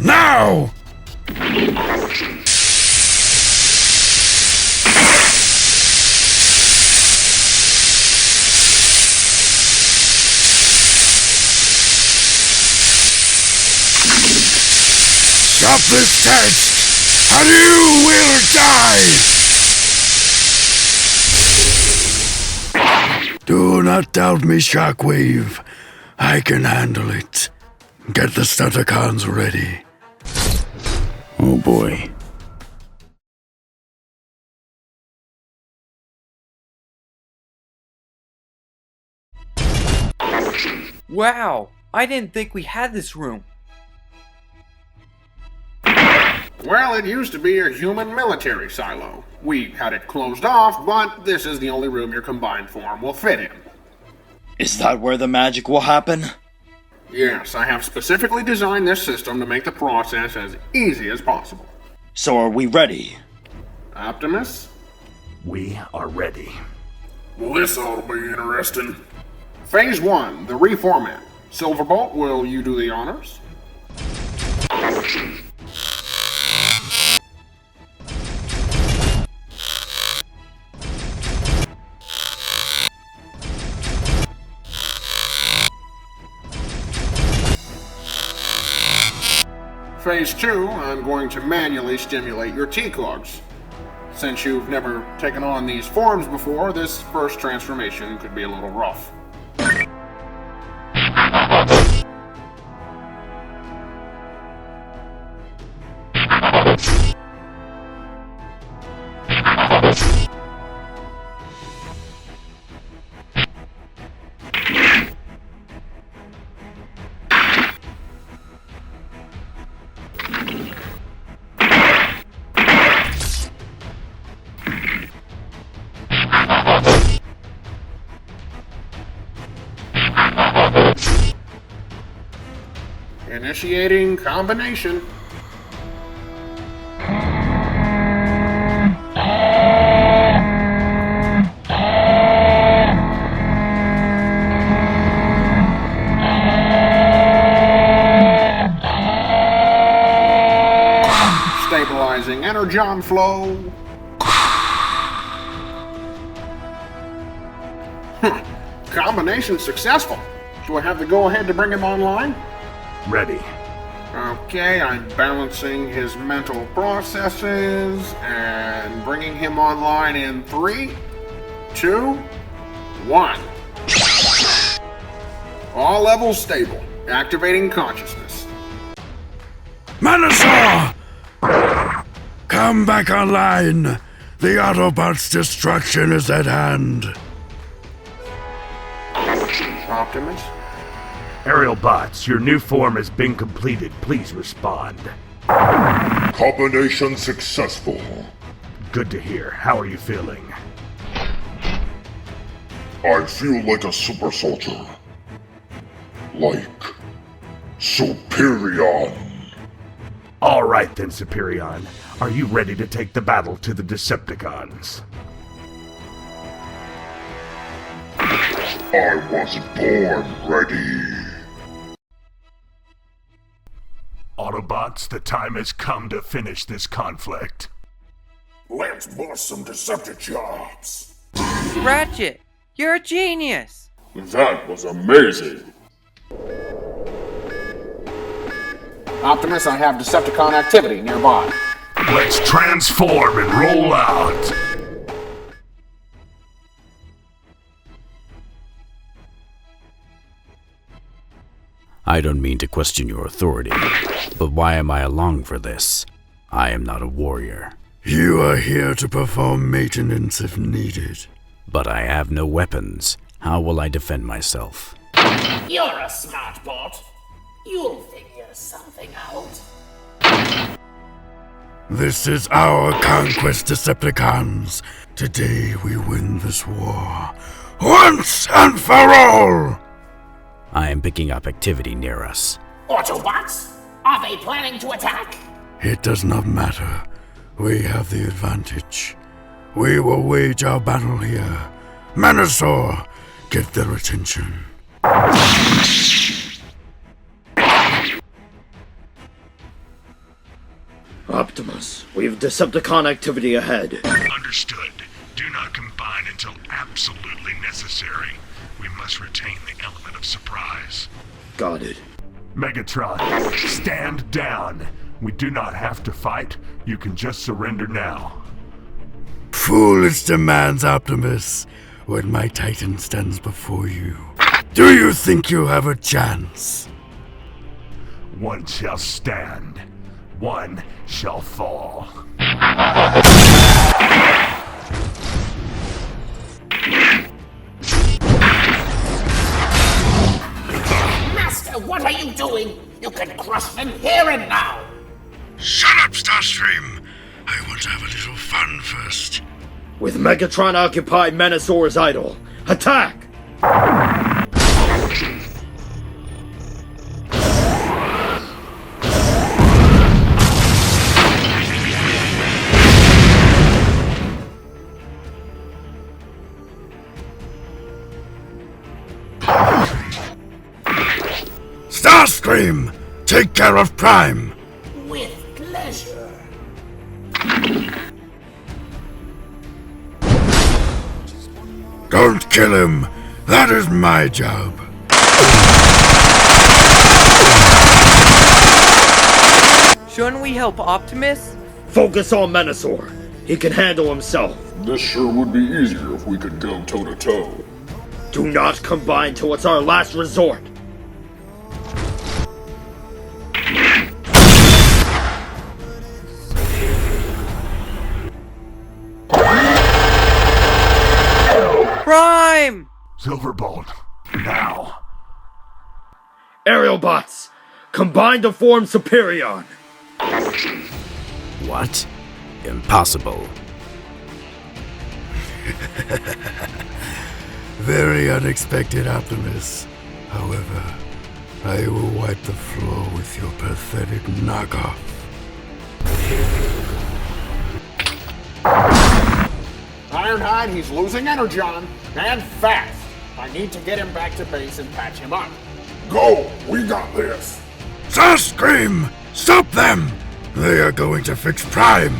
Now! Stop this test, and you will die! Do not doubt me, Shockwave. I can handle it. Get the Stunticons ready.
Oh boy.
Wow, I didn't think we had this room.
Well, it used to be a human military silo. We had it closed off, but this is the only room your combined form will fit in.
Is that where the magic will happen?
Yes, I have specifically designed this system to make the process as easy as possible.
So are we ready?
Optimus?
We are ready.
Well, this ought to be interesting.
Phase 1, the reformat. Silverbolt, will you do the honors? Phase 2, I'm going to manually stimulate your T-clogs. Since you've never taken on these forms before, this first transformation could be a little rough. Initiating combination. Stabilizing energon flow. Combination successful. Do I have the go-ahead to bring him online?
Ready.
Okay, I'm balancing his mental processes and bringing him online in 3, 2, 1. All levels stable. Activating consciousness.
Manasaur! Come back online. The Autobots' destruction is at hand.
Optimus?
Aerial bots, your new form has been completed. Please respond.
Combination successful.
Good to hear. How are you feeling?
I feel like a super soldier. Like Superion.
All right then, Superion. Are you ready to take the battle to the Decepticons?
I was born ready.
Autobots, the time has come to finish this conflict.
Let's bust some Decepticons.
Ratchet, you're a genius.
That was amazing.
Optimus, I have Decepticon activity nearby.
Let's transform and roll out.
I don't mean to question your authority, but why am I along for this? I am not a warrior.
You are here to perform maintenance if needed.
But I have no weapons. How will I defend myself?
You're a smart bot. You'll figure something out.
This is our conquest, Decepticons. Today we win this war. Once and for all!
I am picking up activity near us.
Autobots? Are they planning to attack?
It does not matter. We have the advantage. We will wage our battle here. Manasaur, get their attention.
Optimus, we have Decepticon activity ahead.
Understood. Do not combine until absolutely necessary. We must retain the element of surprise.
Got it.
Megatron, stand down. We do not have to fight. You can just surrender now.
Foolish demands, Optimus, when my Titan stands before you. Do you think you have a chance?
One shall stand. One shall fall.
Master, what are you doing? You can crush them here and now.
Shut up, Starstream. I want to have a little fun first.
With Megatron occupied, Manasaur is idle. Attack!
Starscream! Take care of Prime!
With pleasure.
Don't kill him! That is my job!
Shouldn't we help Optimus?
Focus on Manasaur. He can handle himself.
This sure would be easier if we could go toe-to-toe.
Do not combine till it's our last resort.
Prime!
Silverbolt, now.
Aerial bots, combine to form Superion.
What? Impossible.
Very unexpected, Optimus. However, I will wipe the floor with your pathetic knockoff.
Ironhide, he's losing energon, and fast. I need to get him back to base and patch him up.
Go! We got this!
Starscream! Stop them! They are going to fix Prime!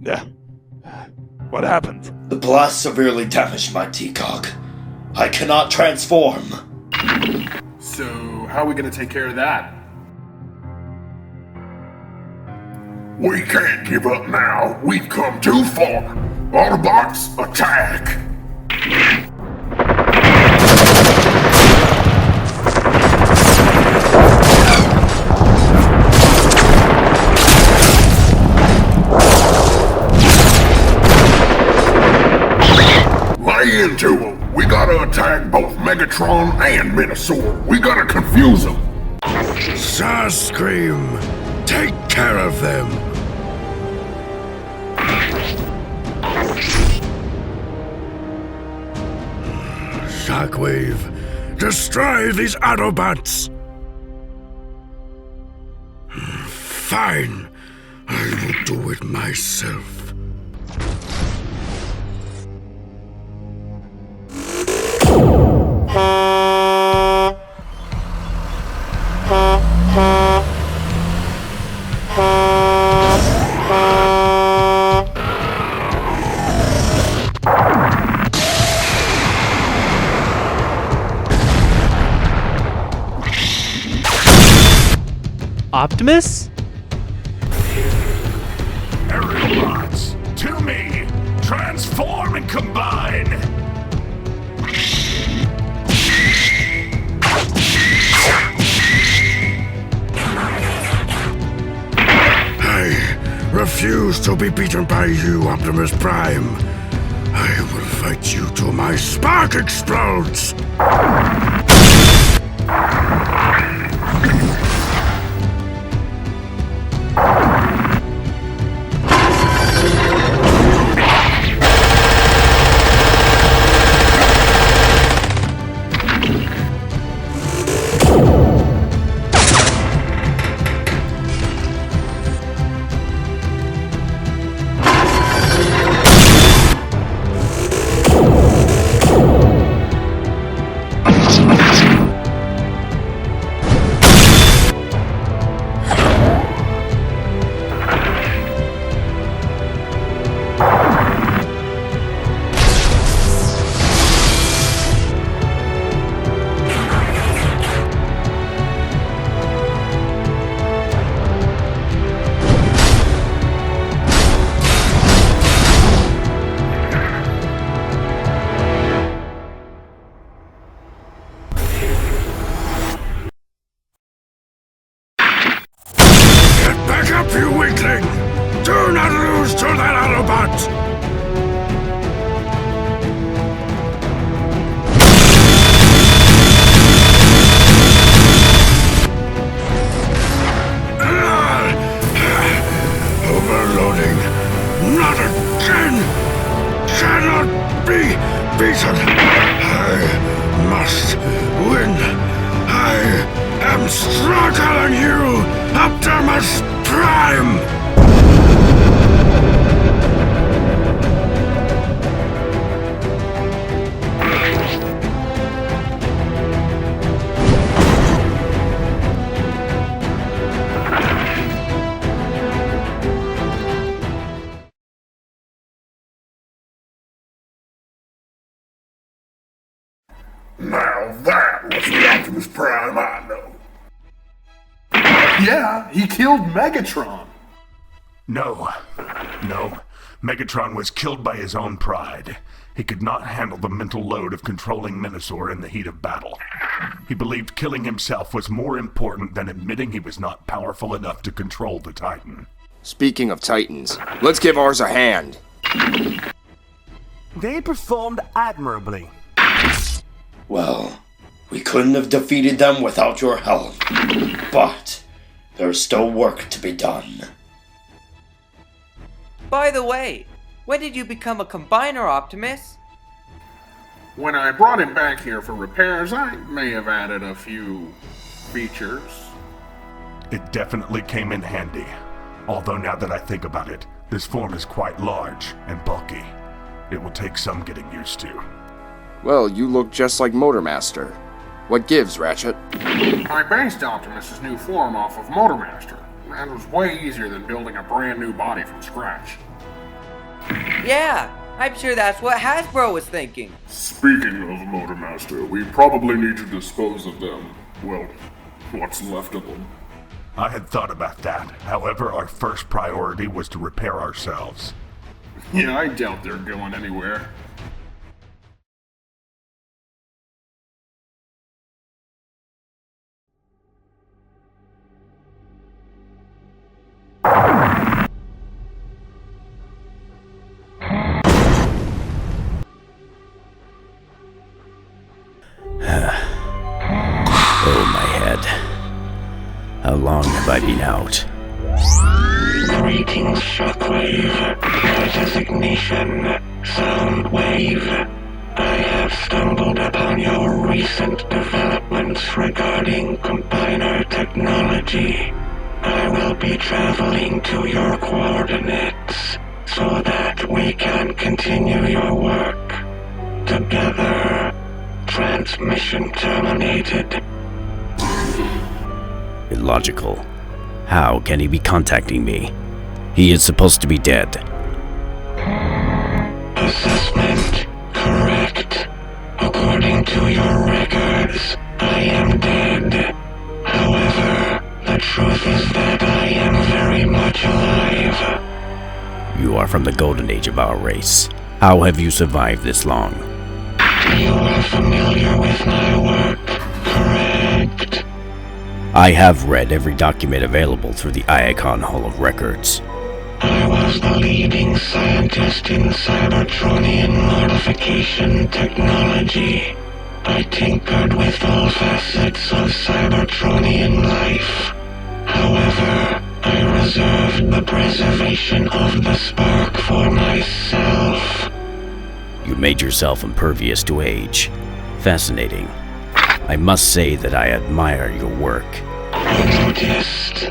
Yeah. What happened?
The blast severely damaged my T-Cog. I cannot transform.
So, how are we gonna take care of that?
We can't give up now. We've come too far. Autobots, attack! Lay into them. We gotta attack both Megatron and Minosaur. We gotta confuse them.
Starscream! Take care of them! Shockwave. Destroy these Autobots! Fine. I will do it myself.
Optimus?
Aerobots, to me! Transform and combine!
I refuse to be beaten by you, Optimus Prime. I will fight you till my spark explodes! Do not lose to that Autobot! Overloading! Not again! Cannot be beaten! I must win! I am stronger than you, Optimus Prime!
Now that was the Optimus Prime I know.
Yeah, he killed Megatron.
No. Megatron was killed by his own pride. He could not handle the mental load of controlling Menasor in the heat of battle. He believed killing himself was more important than admitting he was not powerful enough to control the Titan.
Speaking of Titans, let's give ours a hand.
They performed admirably.
Well, we couldn't have defeated them without your help. But there's still work to be done.
By the way, when did you become a combiner, Optimus?
When I brought him back here for repairs, I may have added a few features.
It definitely came in handy. Although now that I think about it, this form is quite large and bulky. It will take some getting used to.
Well, you look just like Motormaster. What gives, Ratchet?
I based Optimus's new form off of Motormaster. That was way easier than building a brand new body from scratch.
Yeah, I'm sure that's what Hasbro was thinking.
Speaking of Motormaster, we probably need to dispose of them. Well, what's left of them.
I had thought about that. However, our first priority was to repair ourselves.
Yeah, I doubt they're going anywhere.
Oh, my head. How long have I been out?
Greetings, Shockwave. Your designation, Soundwave. I have have stumbled upon your recent developments regarding combiner technology. I will be traveling to your coordinates so that we can continue your work. Together. Transmission terminated.
Illogical. How can he be contacting me? He is supposed to be dead.
Assessment correct. According to your records, I am dead. However, the truth is that I am very much alive.
You are from the golden age of our race. How have you survived this long?
You are familiar with my work, correct?
I have read every document available through the Iacon Hall of Records.
I was the leading scientist in Cybertronian modification technology. I tinkered with all facets of Cybertronian life. However, I reserved the preservation of the spark for myself.
You made yourself impervious to age. Fascinating. I must say that I admire your work.
I noticed.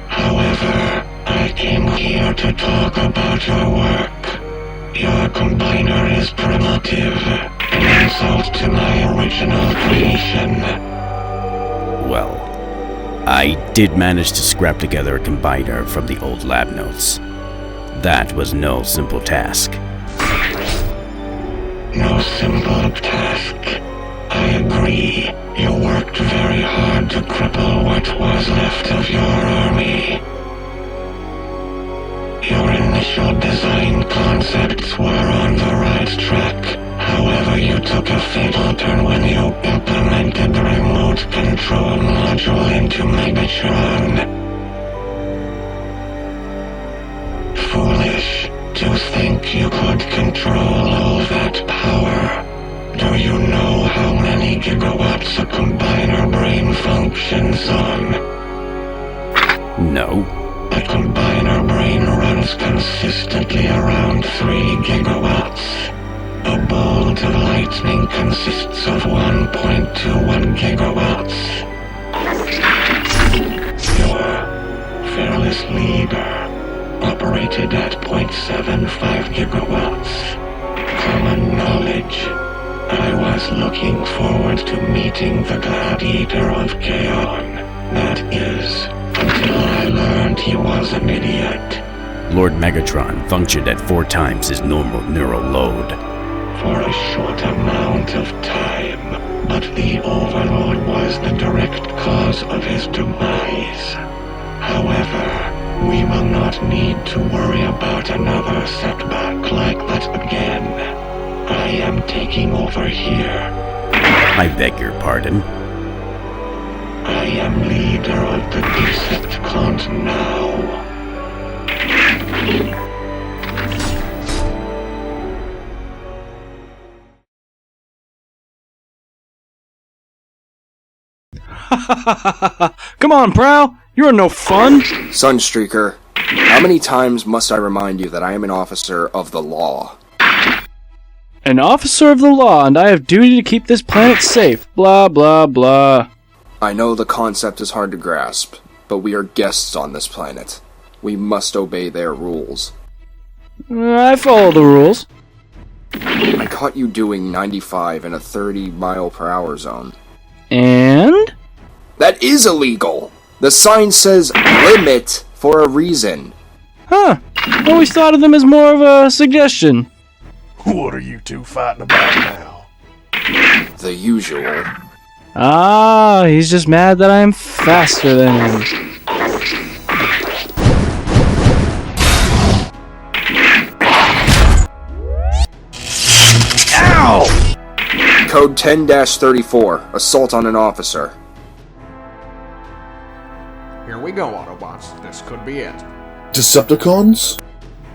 However, I came here to talk about your work. Your combiner is primitive, an insult to my original creation.
Well, I did manage to scrap together a combiner from the old lab notes. That was no simple task.
No simple task. I agree. You worked very hard to cripple what was left of your army. Your initial design concepts were on the right track. However, you took a fatal turn when you implemented the remote control module into Megatron. Foolish to think you could control all that power. Do you know how many gigawatts a combiner brain functions on?
No.
A combiner brain runs consistently around 3 gigawatts. A bolt of lightning consists of 1.21 gigawatts. Your fearless leader operated at 0.75 gigawatts. Common knowledge. I was looking forward to meeting the Gladiator of Chaon. That is, until I learned he was an idiot.
Lord Megatron functioned at 4 times his normal neural load.
For a short amount of time, but the overload was the direct cause of his demise. However, we will not need to worry about another setback like that again. I am taking over here.
I beg your pardon?
I am leader of the Decepticons now.
Come on, Prowl! You're no fun!
Sunstreaker, how many times must I remind you that I am an officer of the law?
An officer of the law, and I have duty to keep this planet safe. Blah, blah, blah.
I know the concept is hard to grasp, but we are guests on this planet. We must obey their rules.
I follow the rules.
I caught you doing 95 in a 30-mile-per-hour zone.
And?
That is illegal! The sign says limit for a reason.
Huh. I always thought of them as more of a suggestion.
What are you two fighting about now?
The usual.
Ah, he's just mad that I'm faster than him.
Ow! Code 10-34, assault on an officer.
Here we go, Autobots. This could be it.
Decepticons?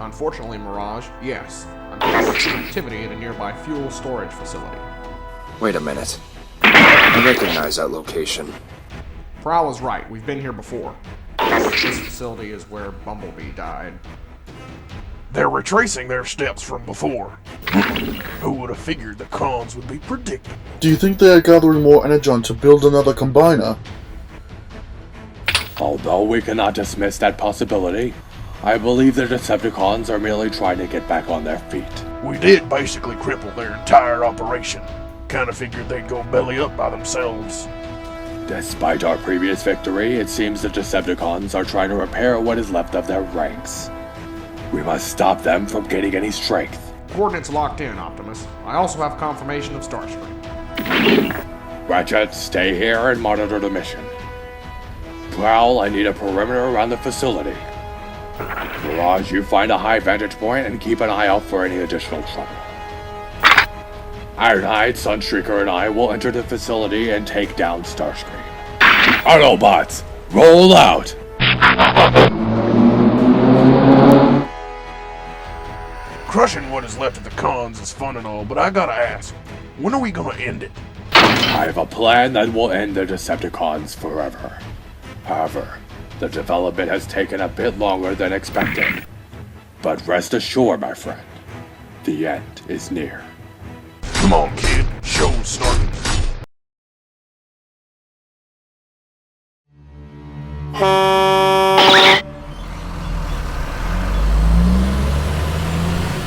Unfortunately, Mirage, yes. I'm detecting some activity at a nearby fuel storage facility.
Wait a minute. I recognize that location.
Prowl is right. We've been here before. This facility is where Bumblebee died.
They're retracing their steps from before. Who would have figured the cons would be predictable?
Do you think they are gathering more energon to build another combiner?
Although we cannot dismiss that possibility, I believe the Decepticons are merely trying to get back on their feet.
We did basically cripple their entire operation. Kinda figured they'd go belly up by themselves.
Despite our previous victory, it seems the Decepticons are trying to repair what is left of their ranks. We must stop them from gaining any strength.
Coordinates locked in, Optimus. I also have confirmation of Starscream.
Ratchet, stay here and monitor the mission. Prowl, I need a perimeter around the facility. Mirage, you find a high vantage point and keep an eye out for any additional trouble. Ironhide, Sunstreaker, and I will enter the facility and take down Starscream. Autobots, roll out!
Crushing what is left of the cons is fun and all, but I gotta ask, when are we gonna end it?
I have a plan that will end the Decepticons forever. However, the development has taken a bit longer than expected. But rest assured, my friend, the end is near.
Come on, kid, show 'em snorting.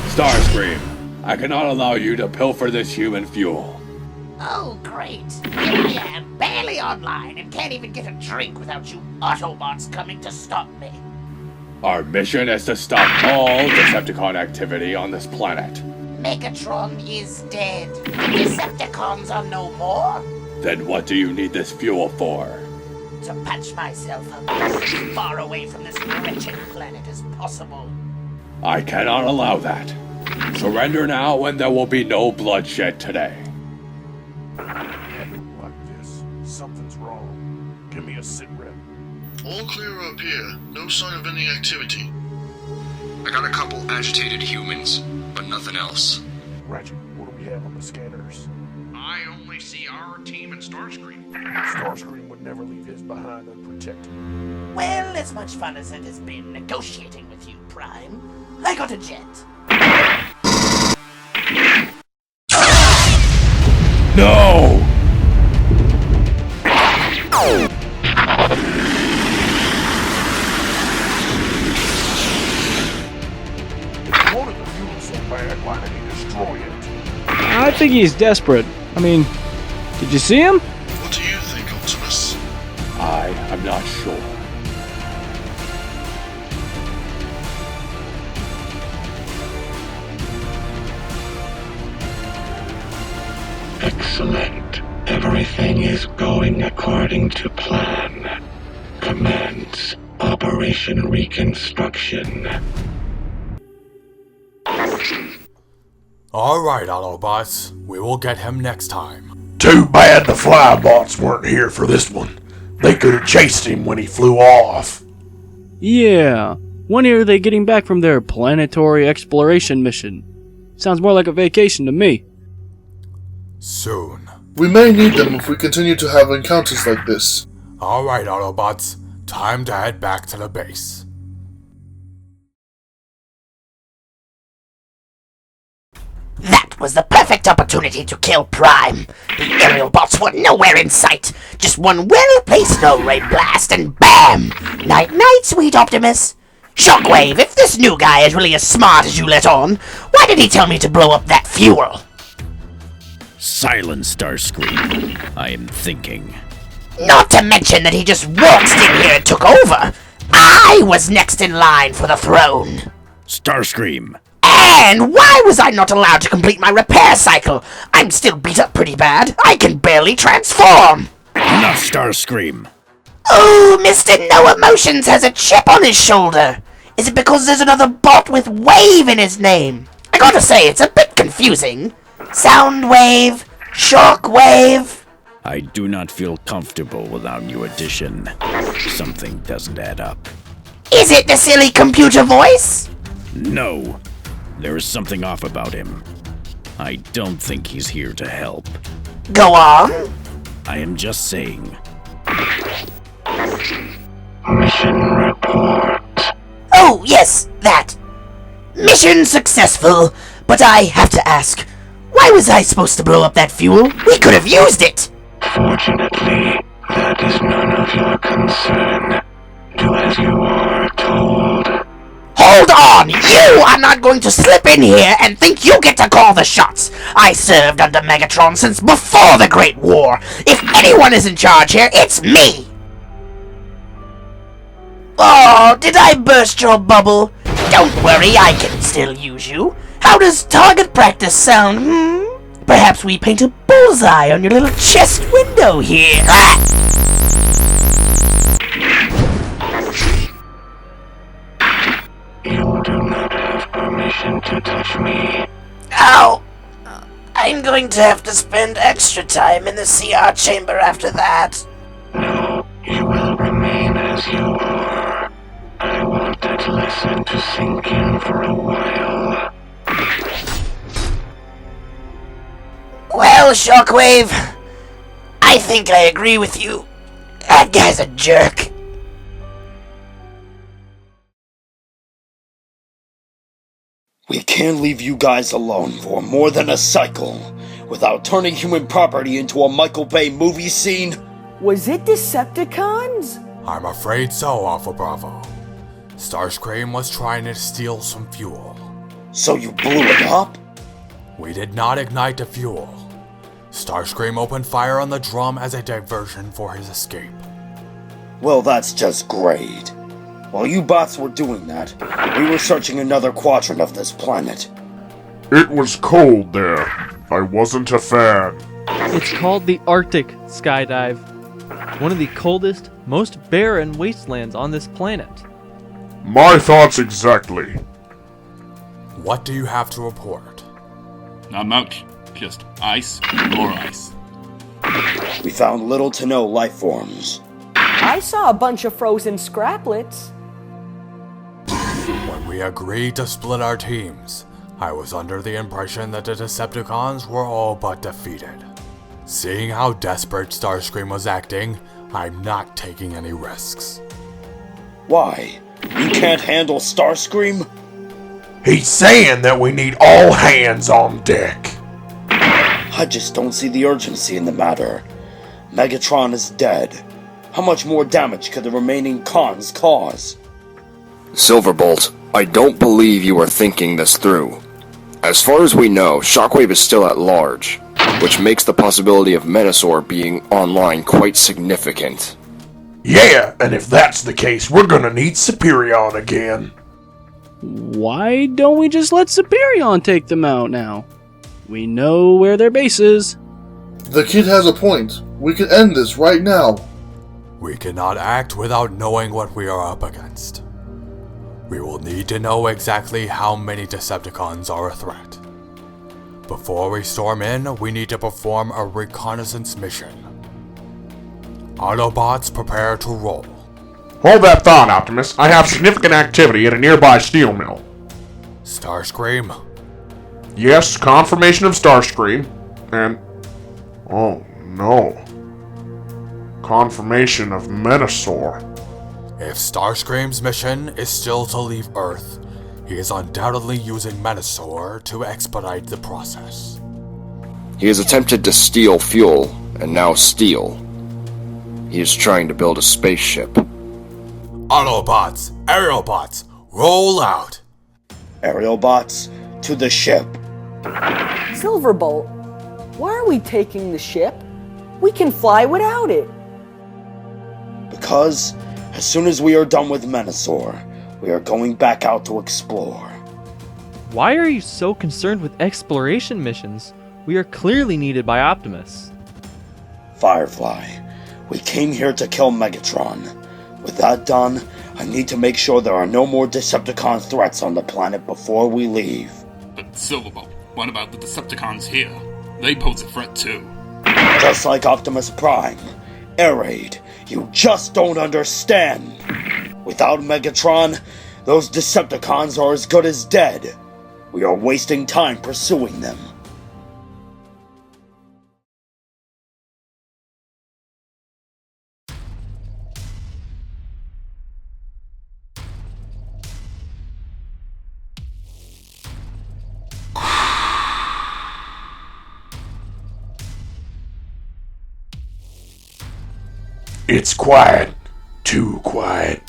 Starscream, I cannot allow you to pilfer this human fuel.
Oh, great. Here I am, barely online, and can't even get a drink without you Autobots coming to stop me.
Our mission is to stop all Decepticon activity on this planet.
Megatron is dead. Decepticons are no more.
Then what do you need this fuel for?
To patch myself up as far away from this wretched planet as possible.
I cannot allow that. Surrender now and there will be no bloodshed today.
Like this, something's wrong. Give me a sit rep.
All clear up here. No sign of any activity.
I got a couple agitated humans, but nothing else.
Ratchet, what do we have on the scanners?
I only see our team and Starscream.
Starscream would never leave his behind unprotected.
Well, as much fun as it has been negotiating with you, Prime, I got a jet.
No!
Wanted the fuel so bad, why did he destroy it?
I think he's desperate. I mean, did you see him?
What do you think, Optimus?
I am not sure.
Excellent. Everything is going according to plan. Commence Operation Reconstruction.
Alright, Autobots. We will get him next time.
Too bad the Flybots weren't here for this one. They could have chased him when he flew off.
Yeah. When are they getting back from their planetary exploration mission? Sounds more like a vacation to me.
Soon.
We may need them if we continue to have encounters like this.
Alright, Autobots. Time to head back to the base.
That was the perfect opportunity to kill Prime. The aerial bots were nowhere in sight. Just one well-placed no-ray blast and BAM! Night-night, sweet Optimus. Shockwave, if this new guy is really as smart as you let on, why did he tell me to blow up that fuel?
Silence, Starscream. I am thinking.
Not to mention that he just waltzed in here and took over. I was next in line for the throne.
Starscream.
And why was I not allowed to complete my repair cycle? I'm still beat up pretty bad. I can barely transform.
Enough, Starscream.
Oh, Mr. No Emotions has a chip on his shoulder. Is it because there's another bot with Wave in his name? I gotta say, it's a bit confusing. Soundwave, Shockwave.
I do not feel comfortable with our new addition. Something doesn't add up.
Is it the silly computer voice?
No. There is something off about him. I don't think he's here to help.
Go on.
I am just saying.
Mission report.
Oh, yes, that. Mission successful, but I have to ask, why was I supposed to blow up that fuel? We could have used it!
Fortunately, that is none of your concern. Do as you are told.
Hold on! You are not going to slip in here and think you get to call the shots! I served under Megatron since before the Great War! If anyone is in charge here, it's me! Oh, did I burst your bubble? Don't worry, I can still use you. How does target practice sound, Perhaps we paint a bullseye on your little chest window here.
You do not have permission to touch me.
Ow! I'm going to have to spend extra time in the CR chamber after that.
No, you will remain as you are. I want that lesson to sink in for a while.
Well, Shockwave, I think I agree with you. That guy's a jerk.
We can't leave you guys alone for more than a cycle without turning human property into a Michael Bay movie scene.
Was it Decepticons?
I'm afraid so, Alpha Bravo. Starscream was trying to steal some fuel.
So you blew it up?
We did not ignite the fuel. Starscream opened fire on the drum as a diversion for his escape.
Well, that's just great. While you bots were doing that, we were searching another quadrant of this planet.
It was cold there. I wasn't a fan.
It's called the Arctic Skydive. One of the coldest, most barren wastelands on this planet.
My thoughts exactly.
What do you have to report?
Not much. Just ice, more ice.
We found little to no life forms.
I saw a bunch of frozen scraplets.
When we agreed to split our teams, I was under the impression that the Decepticons were all but defeated. Seeing how desperate Starscream was acting, I'm not taking any risks.
Why? You can't handle Starscream?
He's saying that we need all hands on deck.
I just don't see the urgency in the matter. Megatron is dead. How much more damage could the remaining cons cause?
Silverbolt, I don't believe you are thinking this through. As far as we know, Shockwave is still at large, which makes the possibility of Menasor being online quite significant.
Yeah, and if that's the case, we're gonna need Superion again.
Why don't we just let Superion take them out now? We know where their base is.
The kid has a point. We can end this right now.
We cannot act without knowing what we are up against. We will need to know exactly how many Decepticons are a threat. Before we storm in, we need to perform a reconnaissance mission. Autobots, prepare to roll.
Hold that thought, Optimus. I have significant activity at a nearby steel mill.
Starscream?
Yes, confirmation of Starscream. And... oh, no. Confirmation of Menasor.
If Starscream's mission is still to leave Earth, he is undoubtedly using Menasor to expedite the process.
He has attempted to steal fuel, and now steal. He is trying to build a spaceship.
Autobots, aerial bots, roll out!
Aerial bots, to the ship.
Silverbolt, why are we taking the ship? We can fly without it.
Because, as soon as we are done with Menasor, we are going back out to explore.
Why are you so concerned with exploration missions? We are clearly needed by Optimus.
Firefly, we came here to kill Megatron. With that done, I need to make sure there are no more Decepticon threats on the planet before we leave.
But Silverbolt, what about the Decepticons here? They pose a threat too.
Just like Optimus Prime. Air Raid, you just don't understand. Without Megatron, those Decepticons are as good as dead. We are wasting time pursuing them.
It's quiet. Too quiet.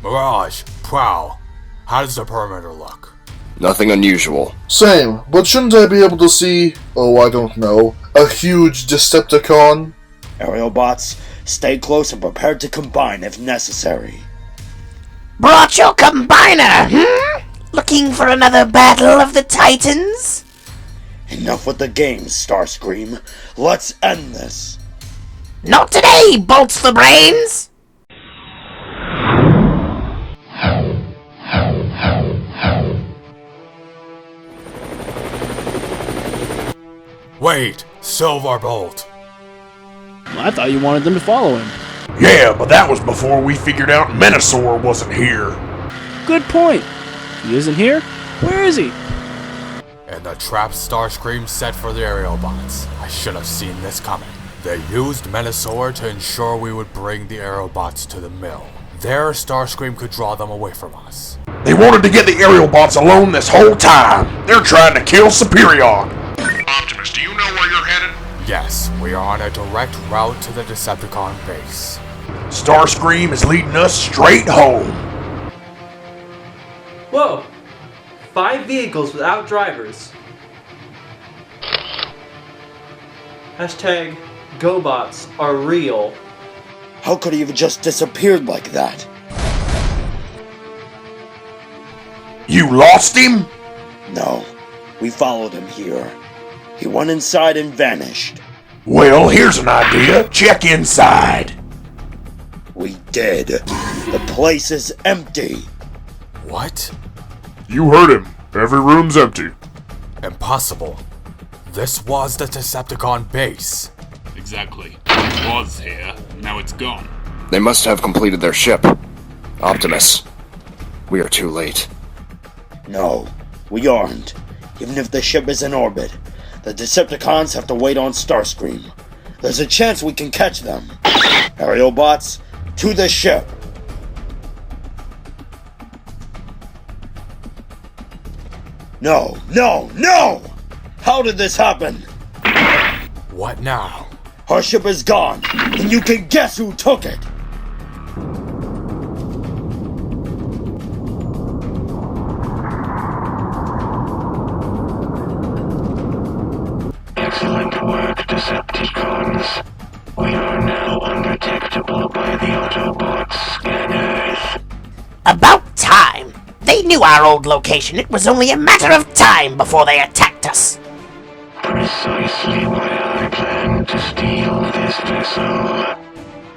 Mirage, Prowl, how does the perimeter look?
Nothing unusual.
Same, but shouldn't I be able to see, oh, I don't know, a huge Decepticon?
Aerial bots, stay close and prepare to combine if necessary.
Brought your combiner, Looking for another battle of the Titans?
Enough with the games, Starscream. Let's end this.
Not today, bolts the brains!
Wait, Silverbolt.
I thought you wanted them to follow him.
Yeah, but that was before we figured out Menasor wasn't here.
Good point. He isn't here? Where is he?
And the trap Starscream set for the aerial bots. I should have seen this coming. They used Menasor to ensure we would bring the aerial bots to the mill. There, Starscream could draw them away from us.
They wanted to get the aerial bots alone this whole time. They're trying to kill Superior.
Optimus, do you know where you're headed?
Yes, we are on a direct route to the Decepticon base.
Starscream is leading us straight home.
Whoa! 5 vehicles without drivers. Hashtag GoBots are real.
How could he have just disappeared like that?
You lost him?
No, we followed him here. He went inside and vanished.
Well, here's an idea. Check inside.
We did. The place is empty.
What?
You heard him. Every room's empty.
Impossible. This was the Decepticon base.
Exactly. It was here, now it's gone.
They must have completed their ship. Optimus, we are too late.
No, we aren't. Even if the ship is in orbit, the Decepticons have to wait on Starscream. There's a chance we can catch them. Aerial bots, to the ship! No, no, no! How did this happen?
What now?
Our ship is gone, and you can guess who took it!
Excellent work, Decepticons. We are now undetectable by the Autobots scanners.
About time! They knew our old location. It was only a matter of time before they attacked us.
Precisely why I planned to steal this vessel.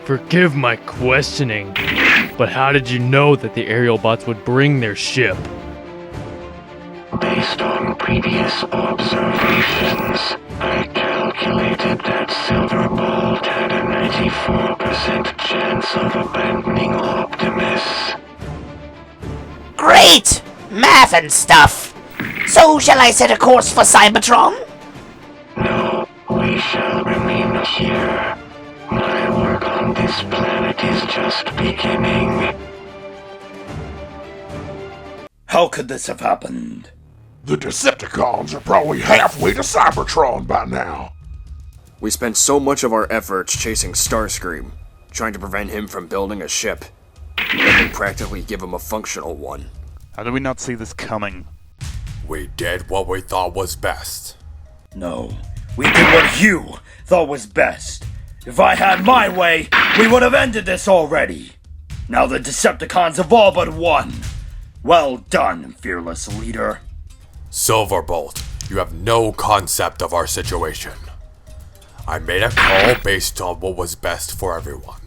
Forgive my questioning, but how did you know that the aerial bots would bring their ship?
Based on previous observations, I calculated that Silverbolt had a 94% chance of abandoning Optimus.
Great! Math and stuff! So, shall I set a course for Cybertron?
No, we shall remain here. My work on this planet is just beginning.
How could this have happened?
The Decepticons are probably halfway to Cybertron by now.
We spent so much of our efforts chasing Starscream, trying to prevent him from building a ship, and we practically give him a functional one.
How did we not see this coming?
We did what we thought was best.
No, we did what you thought was best. If I had my way, we would have ended this already. Now the Decepticons have all but won. Well done, fearless leader.
Silverbolt, you have no concept of our situation. I made a call based on what was best for everyone.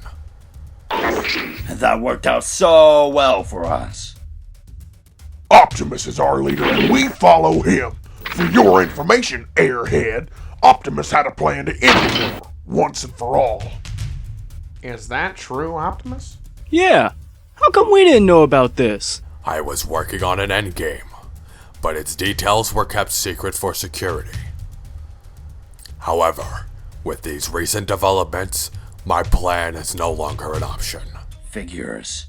And that worked out so well for us.
Optimus is our leader and we follow him. For your information, airhead, Optimus had a plan to end the war, once and for all.
Is that true, Optimus?
Yeah. How come we didn't know about this?
I was working on an endgame, but its details were kept secret for security. However, with these recent developments, my plan is no longer an option.
Figures.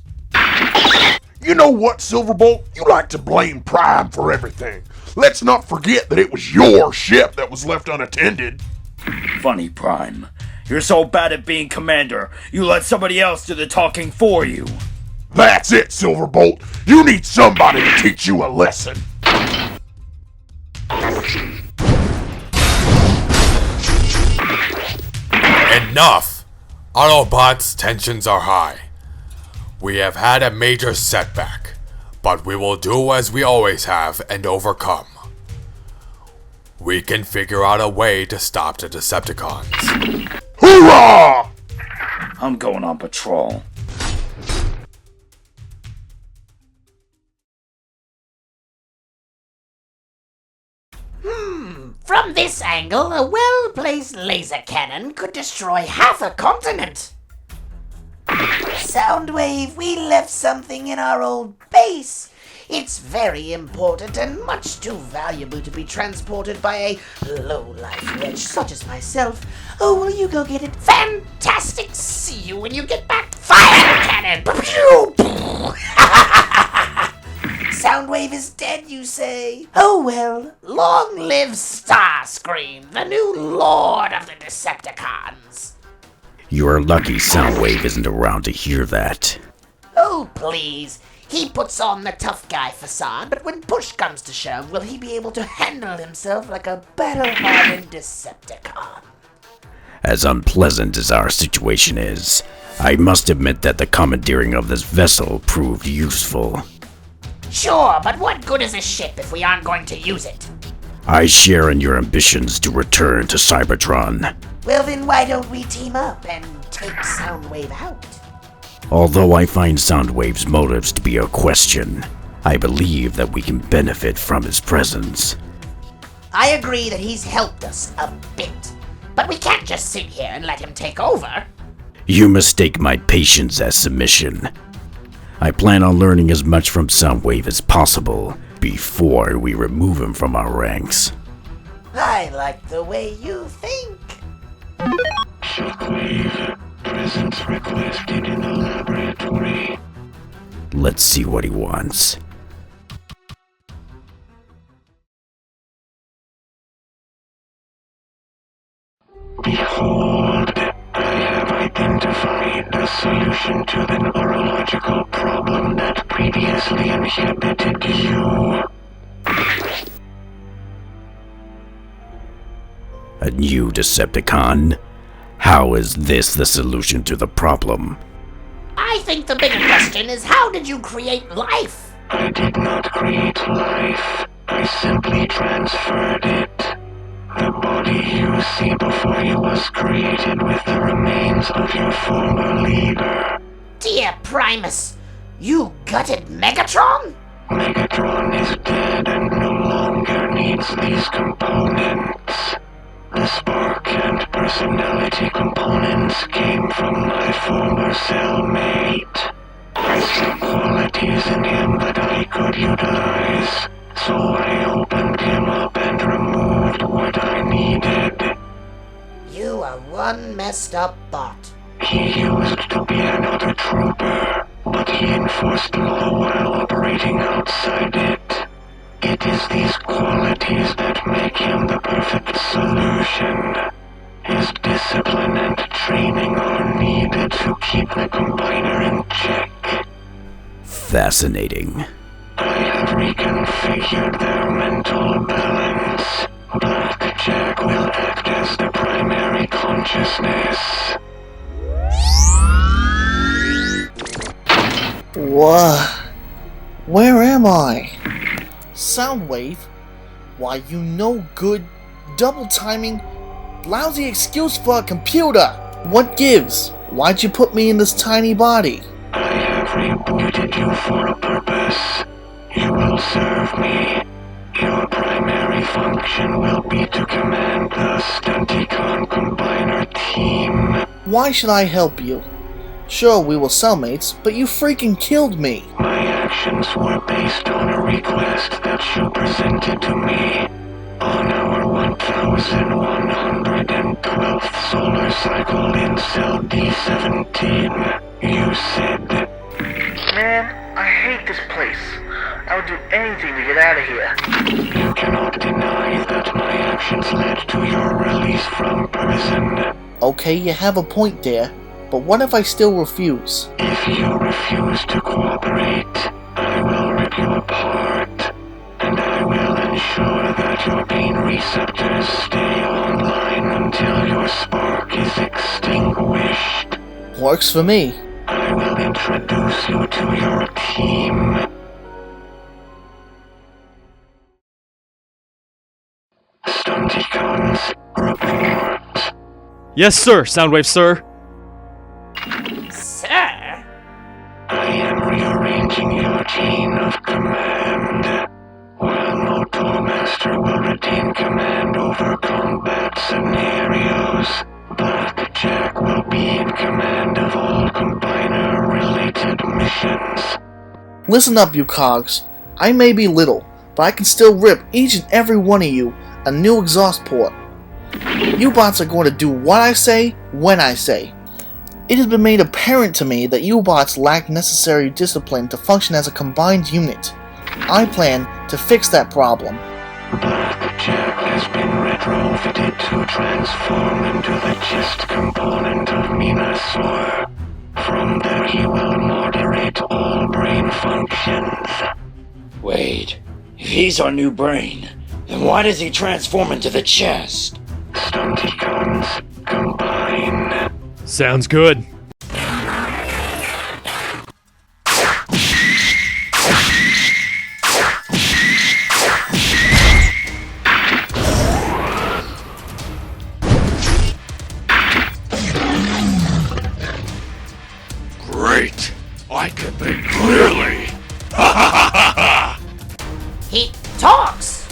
You know what, Silverbolt? You like to blame Prime for everything. Let's not forget that it was your ship that was left unattended.
Funny, Prime. You're so bad at being commander, you let somebody else do the talking for you.
That's it, Silverbolt. You need somebody to teach you a lesson.
Enough! Autobots, tensions are high. We have had a major setback, but we will do as we always have and overcome. We can figure out a way to stop the Decepticons.
Hoorah!
I'm going on patrol.
From this angle, a well-placed laser cannon could destroy half a continent. Soundwave, we left something in our old base. It's very important and much too valuable to be transported by a low-life wretch such as myself. Oh, will you go get it? Fantastic! See you when you get back. Fire the cannon! Soundwave is dead, you say? Oh well, long live Starscream, the new lord of the Decepticons.
You're lucky Soundwave isn't around to hear that.
Oh, please. He puts on the tough guy facade, but when push comes to shove, will he be able to handle himself like a battle-hardened Decepticon?
As unpleasant as our situation is, I must admit that the commandeering of this vessel proved useful.
Sure, but what good is a ship if we aren't going to use it?
I share in your ambitions to return to Cybertron.
Well then why don't we team up and take Soundwave out?
Although I find Soundwave's motives to be a question, I believe that we can benefit from his presence.
I agree that he's helped us a bit, but we can't just sit here and let him take over.
You mistake my patience as submission. I plan on learning as much from Soundwave as possible before we remove him from our ranks.
I like the way you think.
Shockwave, presence requested in the laboratory.
Let's see what he wants.
Behold, I have identified the solution to the neurological problem that previously inhibited you.
A new Decepticon? How is this the solution to the problem?
I think the bigger question is how did you create life?
I did not create life. I simply transferred it. The body you see before you was created with the remains of your former leader.
Dear Primus, you gutted Megatron?
Megatron is dead and no longer needs these components. The spark and personality components came from my former cellmate. I saw qualities in him that I could utilize, so I opened him up and removed what I needed.
You are one messed up bot.
He used to be another trooper, but he enforced law while operating outside it. It is these qualities that make him the perfect solution. His discipline and training are needed to keep the Combiner in check.
Fascinating.
I have reconfigured their mental balance. Blackjack will act as the primary consciousness.
What? Where am I? Soundwave? Why, you no good, double timing, lousy excuse for a computer! What gives? Why'd you put me in this tiny body?
I have rebooted you for a purpose. You will serve me. Your primary function will be to command the Stunticon Combiner team.
Why should I help you? Sure, we were cellmates, but you freaking killed me.
My actions were based on a request that you presented to me. On our 1112th solar cycle in cell D17, you said,
"Man, I hate this place. I would do anything to get out of here."
You cannot deny that my actions actions led to your release from prison.
Okay, you have a point there, but what if I still refuse?
If you refuse to cooperate, I will rip you apart, and I will ensure that your pain receptors stay online until your spark is extinguished.
Works for me.
I will introduce you to your team. Stunticons, report.
Yes, sir, Soundwave, sir.
Sir?
I am rearranging your chain of command. While Motor Master will retain command over combat scenarios, Blackjack will be in command of all Combiner-related missions.
Listen up, you cogs. I may be little, but I can still rip each and every one of you a new exhaust port. You bots are going to do what I say, when I say. It has been made apparent to me that you bots lack necessary discipline to function as a combined unit. I plan to fix that problem.
Blackjack has been retrofitted to transform into the chest component of Minasaur. From there he will moderate all brain functions.
Wait, if he's our new brain, then why does he transform into the chest?
Stunticons, combine.
Sounds good.
Great! I can think clearly!
He talks!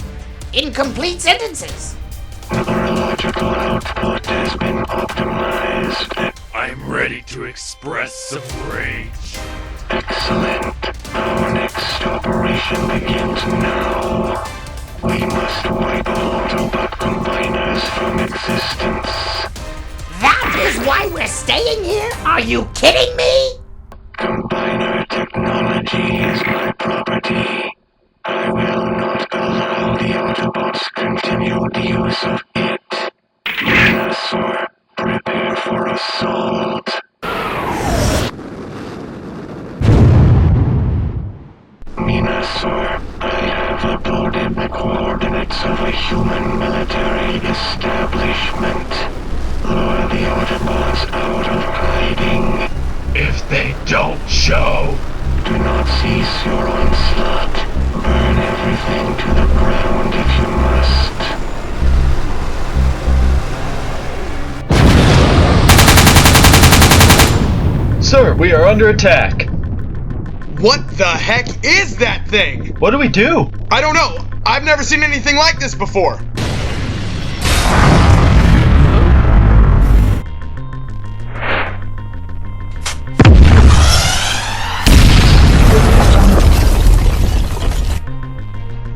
Incomplete sentences!
Chronological output has been optimized.
I'm ready to express some rage.
Excellent. Our next operation begins now. We must wipe all Autobot combiners from existence.
That is why we're staying here? Are you kidding me?
Combiner technology is my property. I will not allow the Autobots' continued use of it. Minasaur, prepare for assault. Minasaur, I have uploaded the coordinates of a human military establishment. Lure the Autobots out of hiding.
If they don't show,
do not cease your onslaught. Burn everything to the ground if you must.
Sir, we are under attack.
What the heck is that thing?
What do we do?
I don't know. I've never seen anything like this before.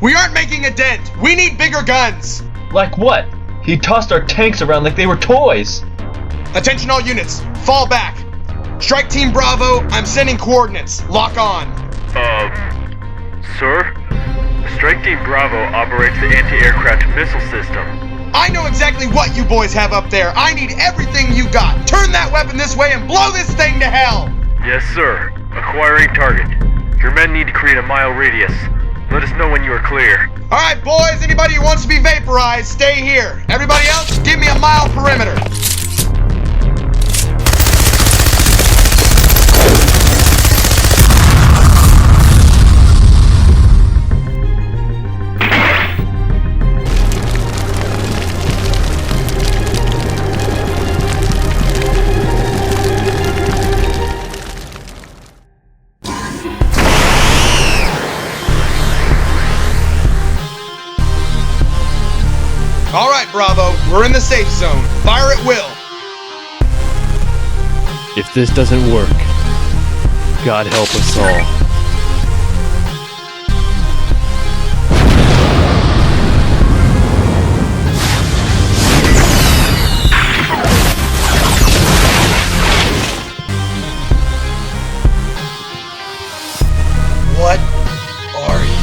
We aren't making a dent. We need bigger guns.
Like what? He tossed our tanks around like they were toys.
Attention all units. Fall back. Strike Team Bravo, I'm sending coordinates. Lock on.
Sir? Strike Team Bravo operates the anti-aircraft missile system.
I know exactly what you boys have up there. I need everything you got. Turn that weapon this way and blow this thing to hell!
Yes, sir. Acquiring target. Your men need to create a mile radius. Let us know when you are clear.
Alright, boys, anybody who wants to be vaporized, stay here. Everybody else, give me a mile perimeter. Alright, Bravo, we're in the safe zone. Fire at will.
If this doesn't work, God help us all.
What are you?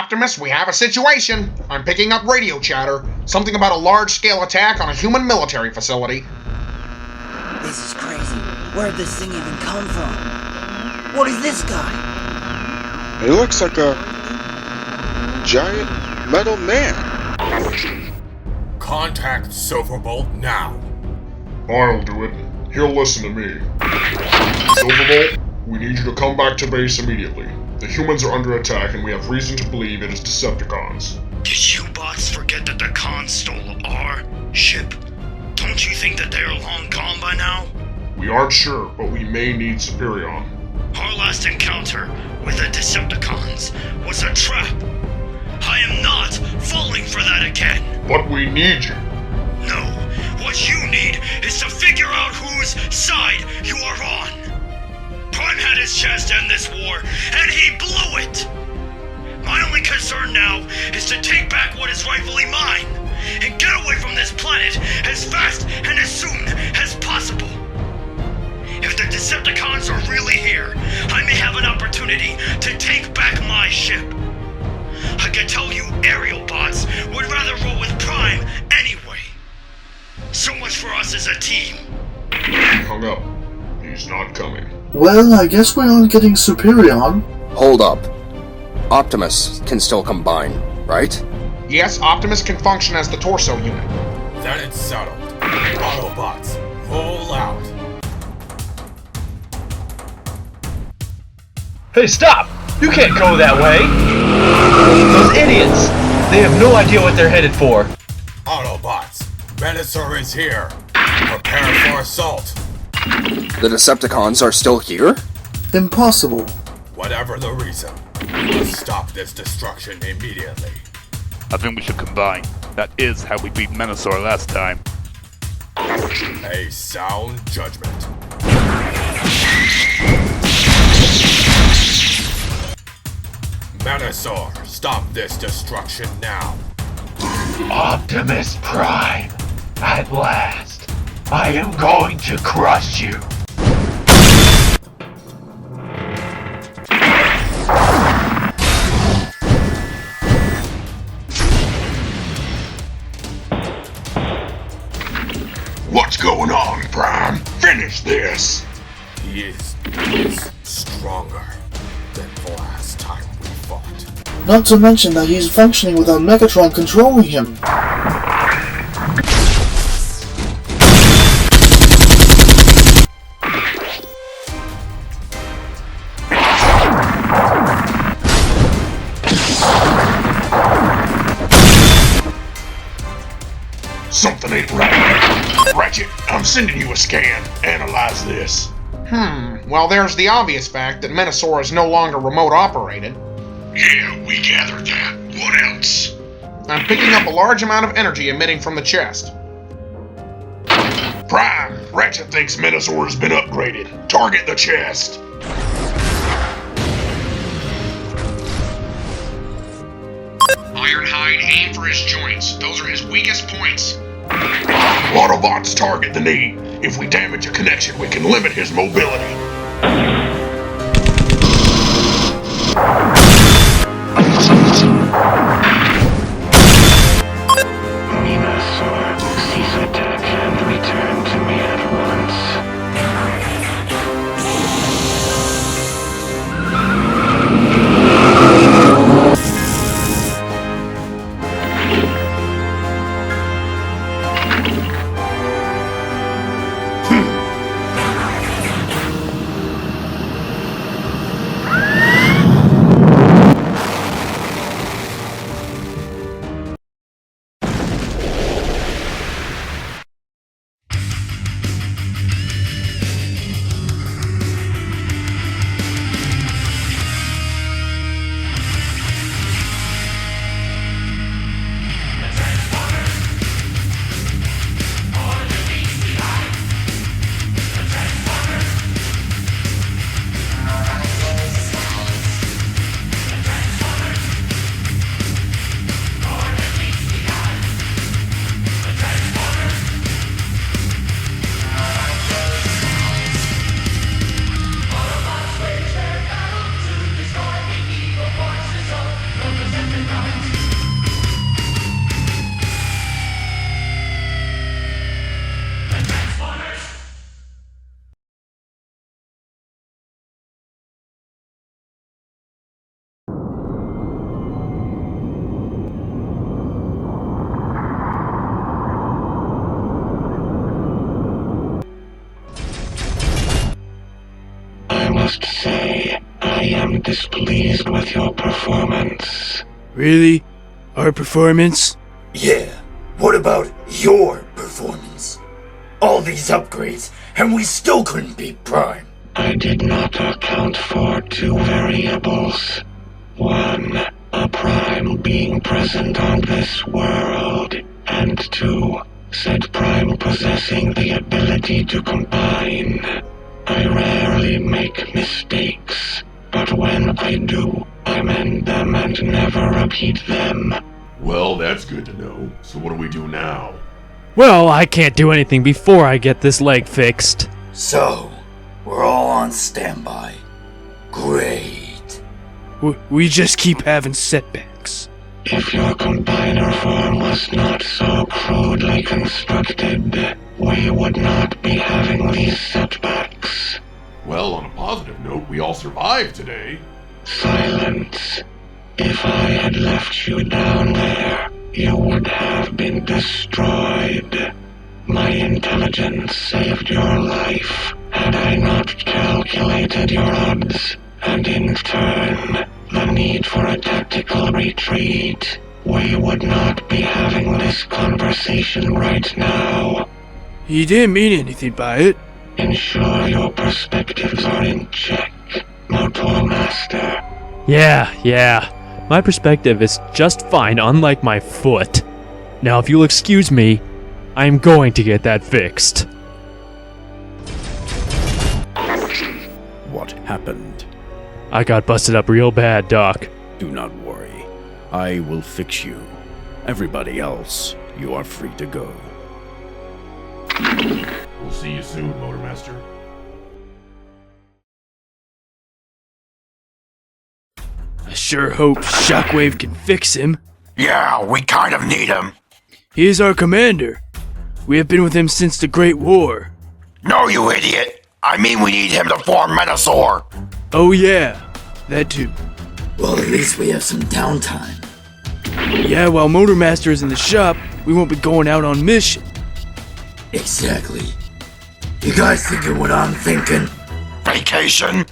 Optimus, we have a situation. I'm picking up radio chatter. Something about a large-scale attack on a human military facility.
This is crazy. Where'd this thing even come from? What is this guy?
He looks like a giant metal man.
Contact Silverbolt now.
I'll do it. He'll listen to me. Silverbolt, we need you to come back to base immediately. The humans are under attack and we have reason to believe it is Decepticons.
Did you bots forget that the cons stole our ship? Don't you think that they are long gone by now?
We aren't sure, but we may need Superion.
Our last encounter with the Decepticons was a trap. I am not falling for that again.
But we need you.
No, what you need is to figure out whose side you are on. Prime had his chance to end this war, and he blew it. My only concern now is to take back what is rightfully mine, and get away from this planet as fast and as soon as possible. If the Decepticons are really here, I may have an opportunity to take back my ship. I can tell you aerial bots would rather roll with Prime anyway. So much for us as a team.
He hung up. He's not coming.
Well, I guess we aren't getting Superion.
Hold up. Optimus can still combine, right?
Yes, Optimus can function as the torso unit.
Then it's settled. Autobots, roll out.
Hey, stop! You can't go that way! Those idiots! They have no idea what they're headed for.
Autobots, Venusaur is here. Prepare for assault.
The Decepticons are still here?
Impossible.
Whatever the reason, we must stop this destruction immediately.
I think we should combine. That is how we beat Venusaur last time.
A sound judgment. Venusaur, stop this destruction now.
Optimus Prime, at last, I am going to crush you. What's going on, Prime? Finish this!
He is stronger than the last time we fought.
Not to mention that he's functioning without Megatron controlling him.
Something ain't right. Ratchet, I'm sending you a scan. Analyze this.
Well, there's the obvious fact that Venusaur is no longer remote operated.
Yeah, we gathered that. What else?
I'm picking up a large amount of energy emitting from the chest.
Prime, Ratchet thinks Venusaur has been upgraded. Target the chest.
Ironhide, aim for his joints. Those are his weakest points.
Autobots target the knee. If we damage a connection, we can limit his mobility.
Venusaur, cease attack and return to me at once. must say, I am displeased with your performance.
Really? Our performance?
Yeah, what about your performance? All these upgrades, and we still couldn't beat Prime.
I did not account for two variables. One, a Prime being present on this world, and two, said Prime possessing the ability to combine. I rarely make mistakes, but when I do, I mend them and never repeat them.
Well, that's good to know. So what do we do now?
Well, I can't do anything before I get this leg fixed.
So, we're all on standby. Great.
We just keep having setbacks.
If your combiner form was not so crudely constructed, we would not be having these setbacks.
Well, on a positive note, we all survived today.
Silence. If I had left you down there, you would have been destroyed. My intelligence saved your life, had I not calculated your odds, and in turn, the need for a tactical retreat. We would not be having this conversation right now.
He didn't mean anything by it.
Ensure your perspectives are in check, Motor Master.
Yeah. My perspective is just fine, unlike my foot. Now, if you'll excuse me, I'm going to get that fixed.
What happened?
I got busted up real bad, Doc.
Do not worry. I will fix you. Everybody else, you are free to go.
We'll see you soon, Motormaster.
I sure hope Shockwave can fix him.
Yeah, we kind of need him.
He is our commander. We have been with him since the Great War.
No, you idiot! I mean we need him to form Menosaur!
Oh yeah, that too.
Well, at least we have some downtime.
Yeah, while Motormaster is in the shop, we won't be going out on mission.
Exactly. You guys thinking what I'm thinking?
Vacation?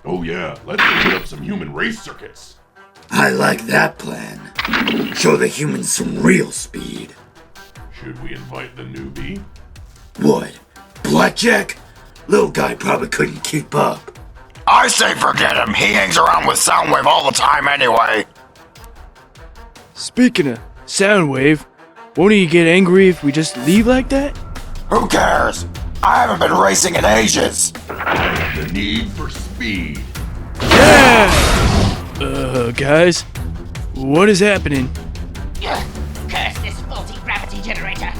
Oh yeah, let's go hit up some human race circuits.
I like that plan. Show the humans some real speed.
Should we invite the newbie?
What? Blackjack? Little guy probably couldn't keep up.
I say forget him. He hangs around with Soundwave all the time anyway.
Speaking of Soundwave, won't he get angry if we just leave like that?
Who cares? I haven't been racing in ages. The need for speed.
Yeah! Guys, what is happening?
Curse this faulty gravity generator.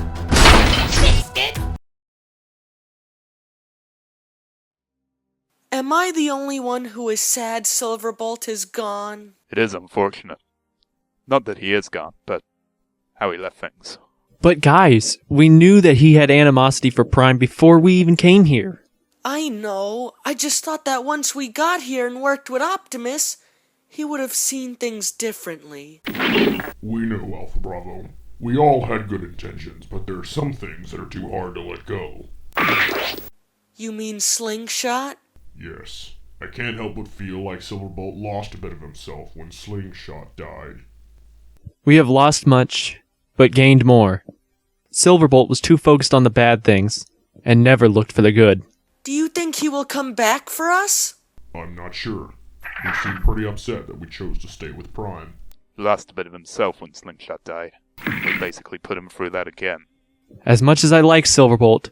Am I the only one who is sad Silverbolt is gone?
It is unfortunate. Not that he is gone, but how he left things.
But guys, we knew that he had animosity for Prime before we even came here.
I know. I just thought that once we got here and worked with Optimus, he would have seen things differently.
We know, Alpha Bravo. We all had good intentions, but there are some things that are too hard to let go.
You mean Slingshot?
Yes. I can't help but feel like Silverbolt lost a bit of himself when Slingshot died.
We have lost much, but gained more. Silverbolt was too focused on the bad things, and never looked for the good.
Do you think he will come back for us?
I'm not sure. He seemed pretty upset that we chose to stay with Prime.
He lost a bit of himself when Slingshot died. We basically put him through that again.
As much as I like Silverbolt,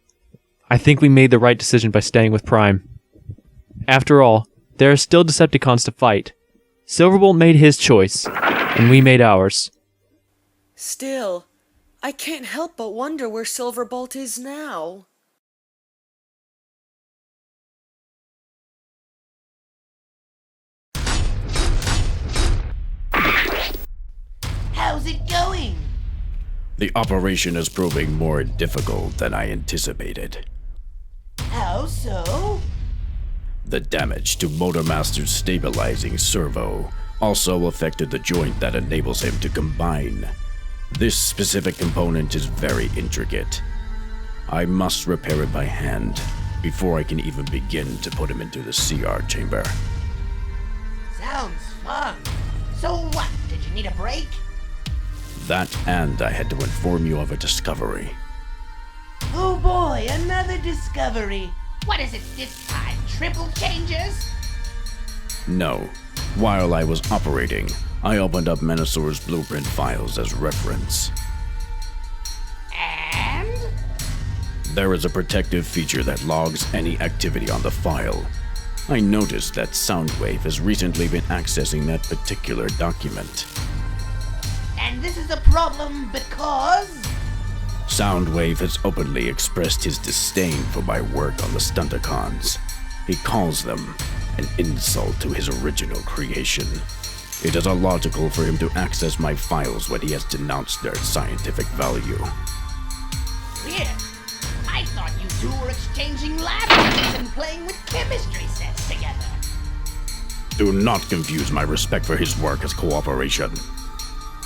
I think we made the right decision by staying with Prime. After all, there are still Decepticons to fight. Silverbolt made his choice, and we made ours.
Still, I can't help but wonder where Silverbolt is now.
How's it going?
The operation is proving more difficult than I anticipated.
How so?
The damage to Motormaster's stabilizing servo also affected the joint that enables him to combine. This specific component is very intricate. I must repair it by hand, before I can even begin to put him into the CR chamber.
Sounds fun. So what? Did you need a break?
That, and I had to inform you of a discovery.
Oh boy, another discovery. What is it this time? Triple changes?
No. While I was operating, I opened up Menosaur's blueprint files as reference.
And?
There is a protective feature that logs any activity on the file. I noticed that Soundwave has recently been accessing that particular document.
And this is a problem because...
Soundwave has openly expressed his disdain for my work on the Stunticons. He calls them an insult to his original creation. It is illogical for him to access my files when he has denounced their scientific value.
Weird. I thought you two were exchanging lab notes and playing with chemistry sets together.
Do not confuse my respect for his work as cooperation.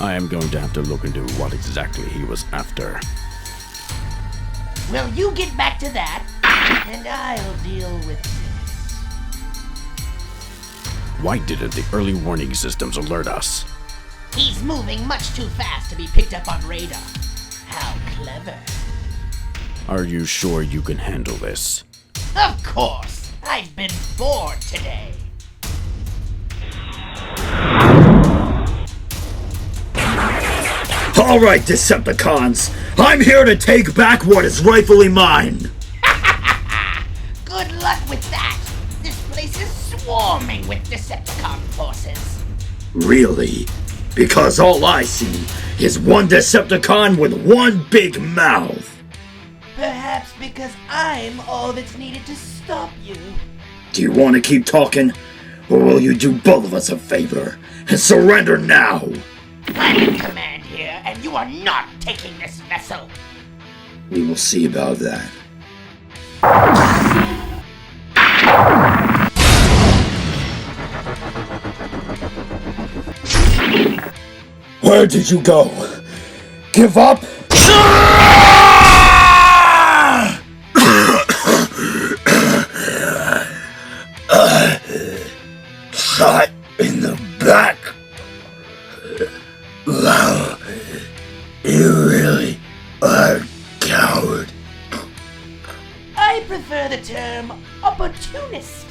I am going to have to look into what exactly he was after.
Well, you get back to that, and I'll deal with this.
Why didn't the early warning systems alert us?
He's moving much too fast to be picked up on radar. How clever.
Are you sure you can handle this?
Of course! I've been bored today.
All right, Decepticons. I'm here to take back what is rightfully mine.
Good luck with that. This place is swarming with Decepticon forces.
Really? Because all I see is one Decepticon with one big mouth.
Perhaps because I'm all that's needed to stop you.
Do you want to keep talking? Or will you do both of us a favor and surrender now?
I'm in command here, and you are not taking this vessel.
We will see about that. Where did you go? Give up? Shot in the back. Wow, you really are a coward.
I prefer the term opportunist.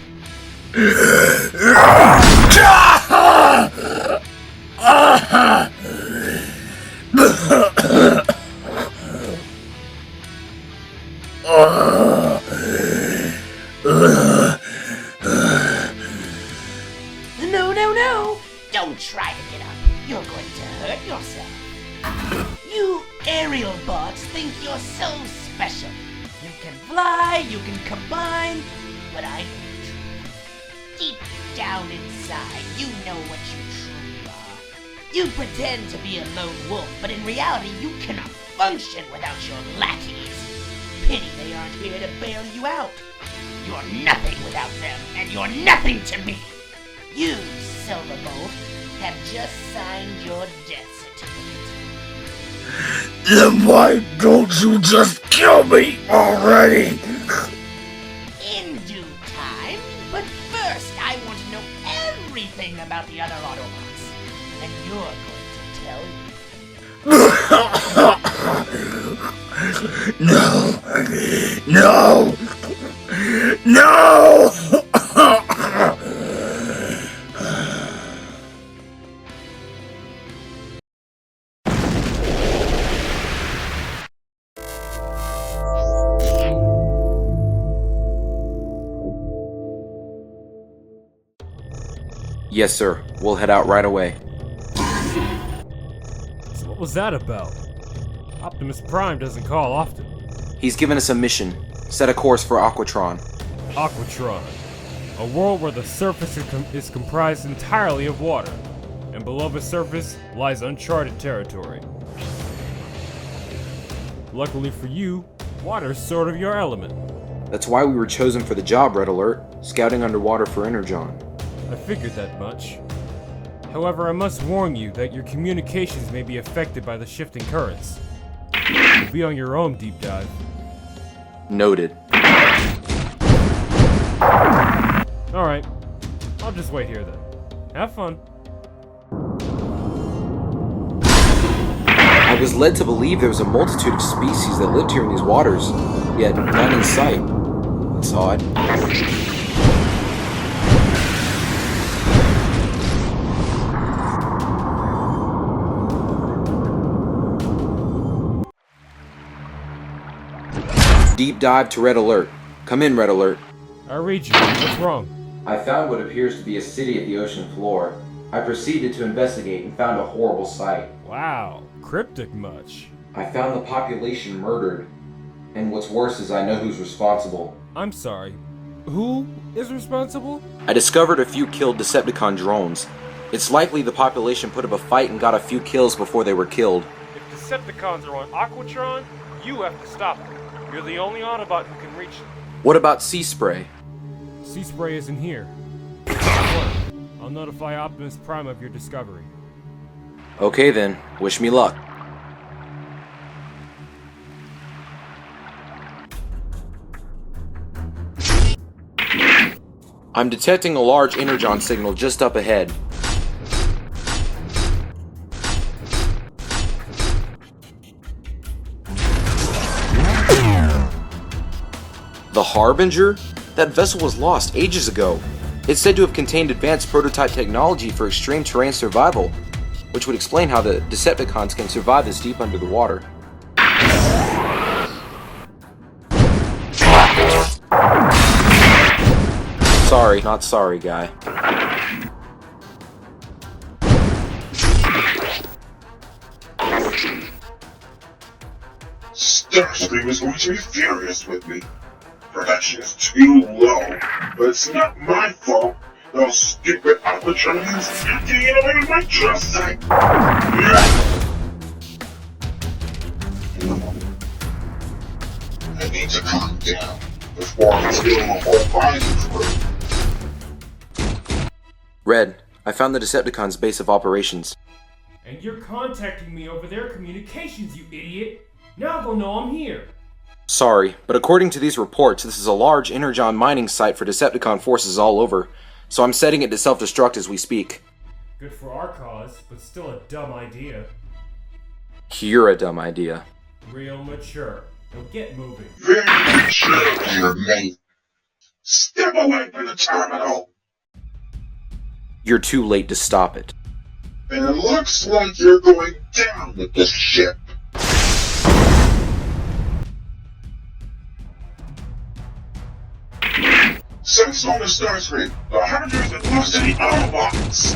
No. Don't try to get up. You're going to hurt yourself. You aerial bots think you're so special. You can fly, you can combine, but I know the truth. Deep down inside, you know what you truly are. You pretend to be a lone wolf, but in reality, you cannot function without your lackeys. Pity they aren't here to bail you out. You're nothing without them, and you're nothing to me. You, Silverbolt, have just signed your death certificate.
Then why don't you just kill me already?
In due time, but first I want to know everything about the other Autobots. And you're going to tell me.
No!
Yes, sir. We'll head out right away.
So what was that about? Optimus Prime doesn't call often.
He's given us a mission. Set a course for Aquatron.
Aquatron. A world where the surface is comprised entirely of water, and below the surface lies uncharted territory. Luckily for you, water's sort of your element.
That's why we were chosen for the job, Red Alert. Scouting underwater for Energon.
I figured that much. However, I must warn you that your communications may be affected by the shifting currents. You'll be on your own deep dive.
Noted.
Alright, I'll just wait here then. Have fun.
I was led to believe there was a multitude of species that lived here in these waters, yet none in sight. It's odd. Deep dive to Red Alert. Come in, Red Alert.
I read you. What's wrong?
I found what appears to be a city at the ocean floor. I proceeded to investigate and found a horrible sight.
Wow, cryptic much.
I found the population murdered. And what's worse is I know who's responsible.
I'm sorry. Who is responsible?
I discovered a few killed Decepticon drones. It's likely the population put up a fight and got a few kills before they were killed.
If Decepticons are on Aquatron, you have to stop them. You're the only Autobot who can reach them.
What about Sea Spray?
Sea Spray isn't here. I'll notify Optimus Prime of your discovery.
Okay then, wish me luck. I'm detecting a large energon signal just up ahead. The Harbinger? That vessel was lost ages ago. It's said to have contained advanced prototype technology for extreme terrain survival, which would explain how the Decepticons can survive this deep under the water. Sorry, not sorry, guy.
Starscream is going to be furious with me. Production is too low, but it's not my fault. Those stupid Aquatronians getting away with my trust site. I need to calm down before I kill the whole mining crew.
Red, I found the Decepticons' base of operations.
And you're contacting me over their communications, you idiot! Now they'll know I'm here!
Sorry, but according to these reports, this is a large energon mining site for Decepticon forces all over, so I'm setting it to self-destruct as we speak.
Good for our cause, but still a dumb idea.
You're a dumb idea.
Real mature. Now get moving.
Very mature here, mate. Step away from the terminal!
You're too late to stop it.
And it looks like you're going down with this ship. Since on the Starscream, the Hunters have lost any Autobots!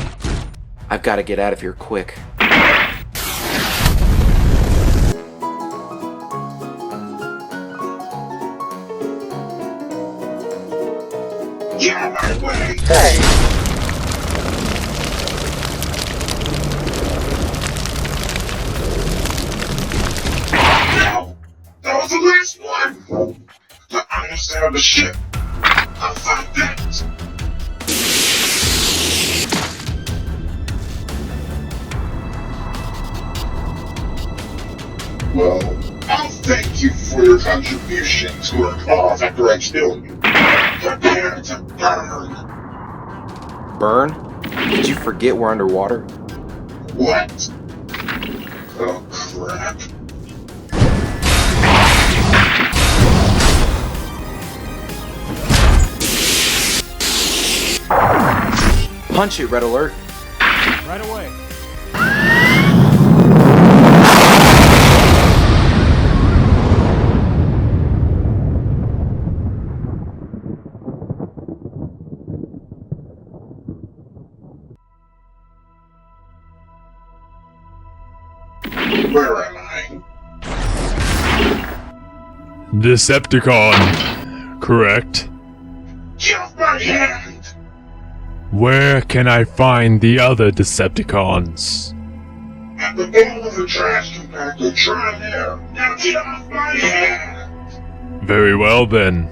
I've got to get out of here quick.
Get out of my way! Hey! No! That was the last one! The underside of the ship! I'll find that! Well, I'll thank you for your contribution to our cause after I kill you. Prepare to burn!
Burn? Did you forget we're underwater?
What? Oh, crap.
Punch it, Red Alert.
Right away.
Where am I?
Decepticon, correct?
Get off my hand!
Where can I find the other Decepticons?
At the bottom of the trash compactor, try there. Now get off my hand!
Very well then.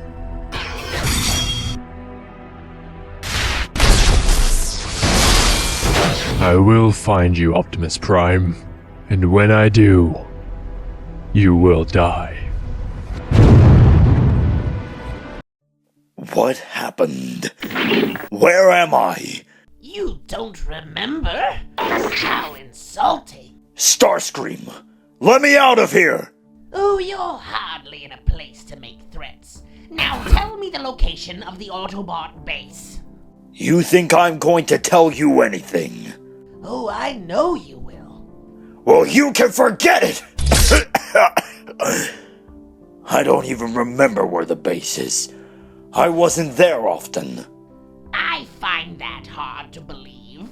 I will find you, Optimus Prime. And when I do, you will die.
What happened? Where am I?
You don't remember? How insulting.
Starscream, let me out of here!
Oh, you're hardly in a place to make threats. Now tell me the location of the Autobot base.
You think I'm going to tell you anything?
Oh, I know you will.
Well, you can forget it! I don't even remember where the base is. I wasn't there often.
I find that hard to believe.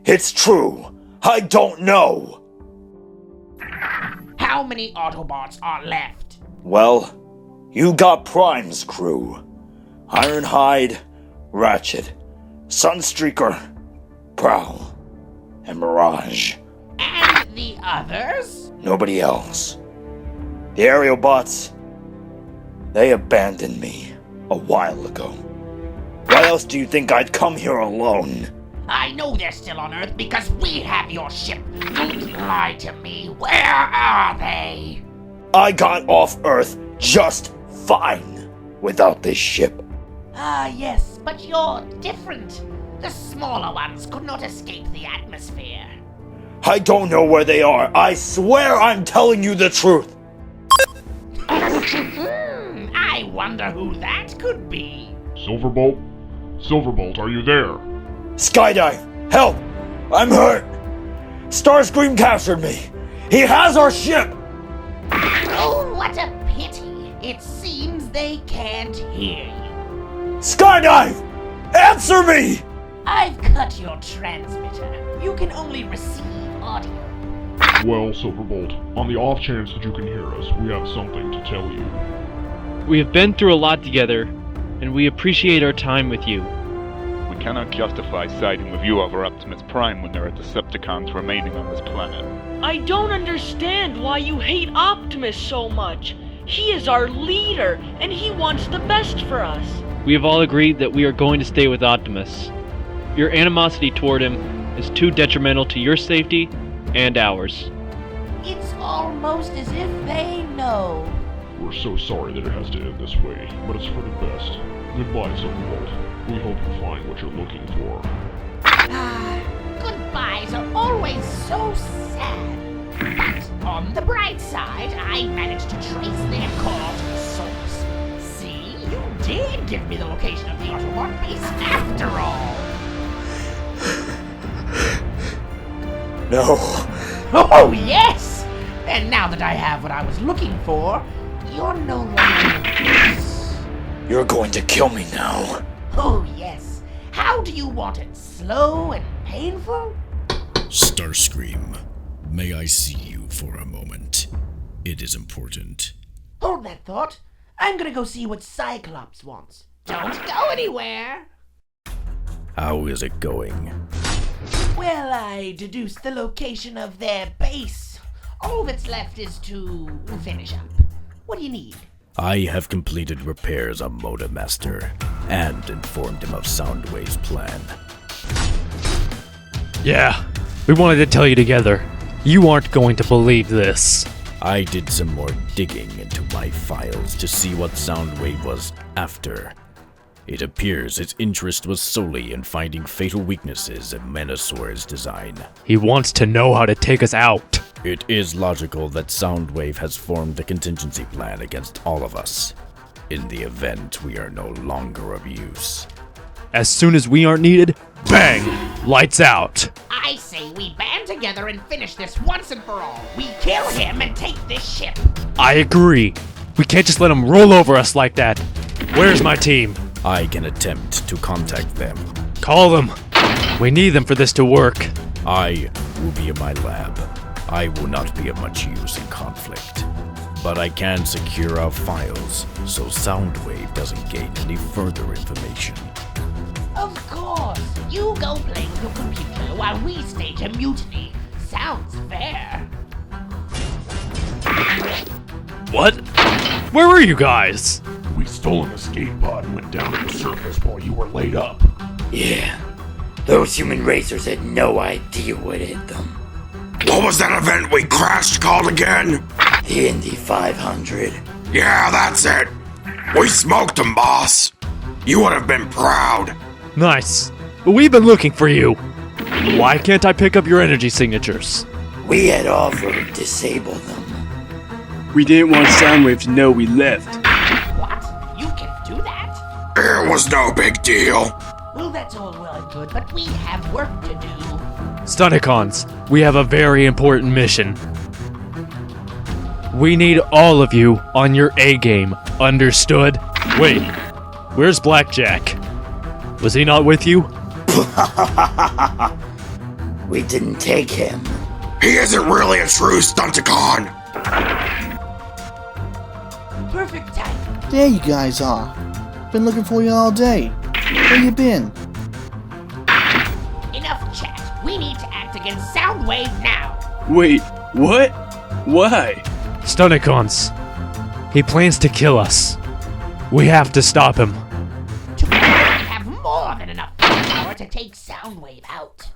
It's true. I don't know.
How many Autobots are left?
Well, you got Prime's crew. Ironhide, Ratchet, Sunstreaker, Prowl, and Mirage.
And the others?
Nobody else. The aerial bots, they abandoned me a while ago. Why else do you think I'd come here alone?
I know they're still on Earth because we have your ship. Don't lie to me. Where are they?
I got off Earth just fine without this ship.
Ah, yes, but you're different. The smaller ones could not escape the atmosphere.
I don't know where they are. I swear I'm telling you the truth.
I wonder who that could be.
Silverbolt? Silverbolt, are you there?
Skydive! Help! I'm hurt! Starscream captured me! He has our ship!
Oh, what a pity. It seems they can't hear you.
Skydive! Answer me!
I've cut your transmitter. You can only receive audio.
Well, Silverbolt, on the off chance that you can hear us, we have something to tell you.
We have been through a lot together, and we appreciate our time with you.
We cannot justify siding with you over Optimus Prime when there are Decepticons remaining on this planet.
I don't understand why you hate Optimus so much. He is our leader, and he wants the best for us.
We have all agreed that we are going to stay with Optimus. Your animosity toward him is too detrimental to your safety and ours.
It's almost as if they know.
We're so sorry that it has to end this way, but it's for the best. Goodbye, Silverbolt. We hope you find what you're looking for.
Goodbyes are always so sad. But on the bright side, I managed to trace their call to the source. See, you did give me the location of the Autobot base after all.
No.
Oh, yes! And now that I have what I was looking for, you're no longer this.
You're going to kill me now.
Oh, yes. How do you want it? Slow and painful?
Starscream, may I see you for a moment? It is important.
Hold that thought. I'm gonna go see what Cyclops wants. Don't go anywhere.
How is it going?
Well, I deduced the location of their base. All that's left is to finish up. What do you need?
I have completed repairs on Motor Master and informed him of Soundwave's plan.
Yeah, we wanted to tell you together. You aren't going to believe this.
I did some more digging into my files to see what Soundwave was after. It appears its interest was solely in finding fatal weaknesses in Menosaur's design.
He wants to know how to take us out.
It is logical that Soundwave has formed a contingency plan against all of us, in the event we are no longer of use.
As soon as we aren't needed, bang! Lights out!
I say we band together and finish this once and for all. We kill him and take this ship.
I agree. We can't just let him roll over us like that. Where's my team?
I can attempt to contact them.
Call them. We need them for this to work.
I will be in my lab. I will not be of much use in conflict. But I can secure our files so Soundwave doesn't gain any further information.
Of course. You go play with your computer while we stage a mutiny. Sounds fair.
What? Where were you guys?
We stole an escape pod and went down to the surface while you were laid up.
Yeah. Those human racers had no idea what hit them.
What was that event we crashed called again?
The Indy 500.
Yeah, that's it. We smoked them, boss.
You would have been proud.
Nice. But we've been looking for you. Why can't I pick up your energy signatures?
We had offered to disable them.
We didn't want Soundwave to know we left.
What? You can do that?
It was no big deal.
Well, that's all well and good, but we have work to do.
Stunticons, we have a very important mission. We need all of you on your A game, understood? Wait, where's Blackjack? Was he not with you?
We didn't take him.
He isn't really a true Stunticon.
Perfect time.
There you guys are. Been looking for you all day. Where you been?
Enough chat. We need to act against Soundwave now.
Wait, what? Why?
Stunticons, he plans to kill us. We have to stop him.
Together we have more than enough power to take Soundwave out.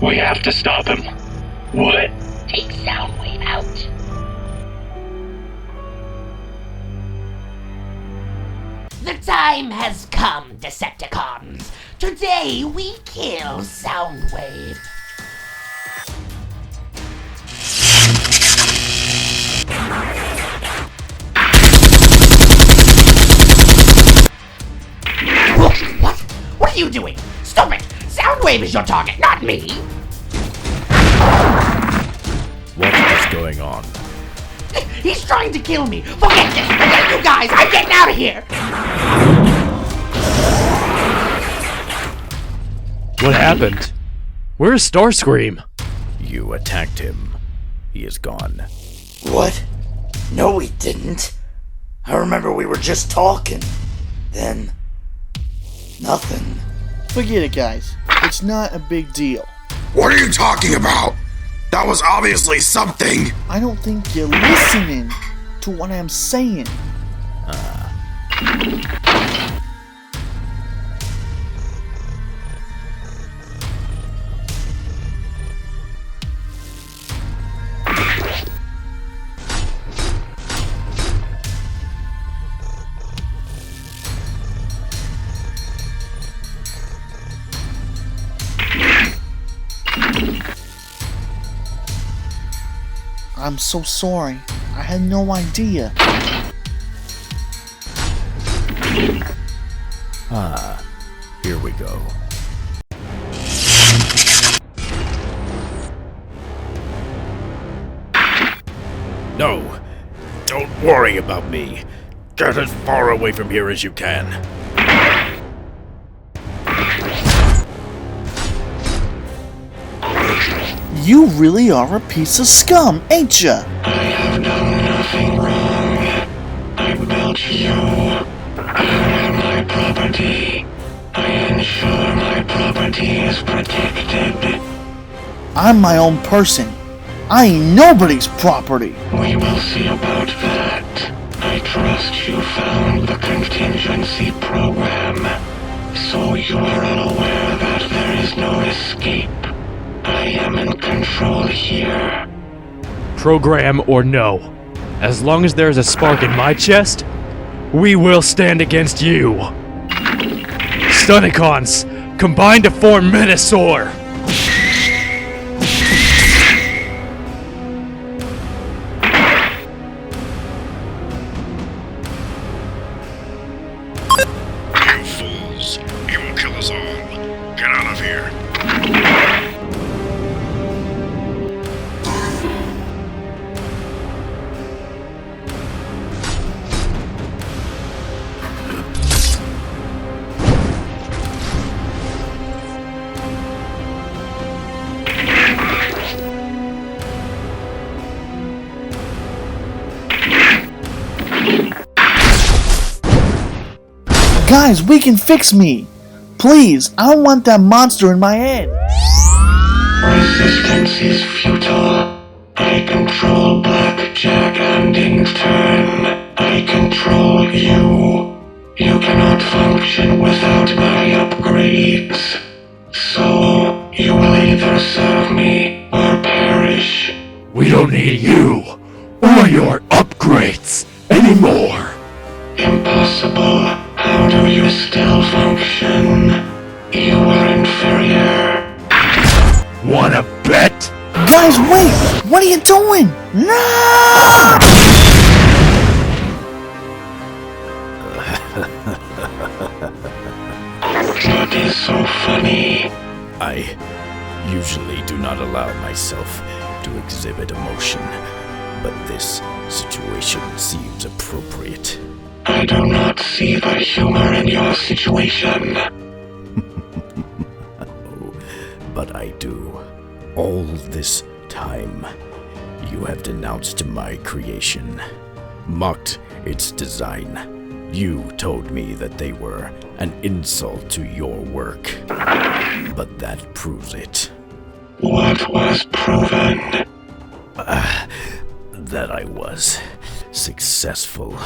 We have to stop him. What?
Take Soundwave out. The time has come, Decepticons. Today we kill Soundwave. What? What are you doing? Stop it! Soundwave is your target, not me!
What's going on?
He's trying to kill me! Forget this! Forget you guys! I'm getting out of here!
What happened? Where's Starscream?
You attacked him. He is gone.
What? No, we didn't. I remember we were just talking. Then... nothing.
Forget it, guys. It's not a big deal.
What are you talking about? That was obviously something.
I don't think you're listening to what I'm saying. I'm so sorry. I had no idea.
Here we go. No! Don't worry about me. Get as far away from here as you can.
You really are a piece of scum, ain't ya?
I have done nothing wrong. I built you. You are my property. I ensure my property is protected.
I'm my own person. I ain't nobody's property.
We will see about that. I trust you found the contingency program, so you are all aware that there is no escape. I am in control here.
Program or no, as long as there's a spark in my chest, we will stand against you. Stunticons, combine to form Menasor!
You fools! He will kill us all. Get out of here.
Guys, we can fix me. Please, I don't want that monster in my head.
Resistance is futile. I control Blackjack, and in turn, I control you. You cannot function without my upgrades. So, you will either serve me or perish.
We don't need you, or
are your upgrades anymore.
Impossible. How do you still function? You are inferior.
Wanna bet?
Guys, wait! What are you doing? No!
That is so funny.
I usually do not allow myself to exhibit emotion, but this situation seems appropriate.
I do not see the humor in your situation.
But I do. All this time, you have denounced my creation, mocked its design. You told me that they were an insult to your work, but that proves it.
What was proven?
That I was successful.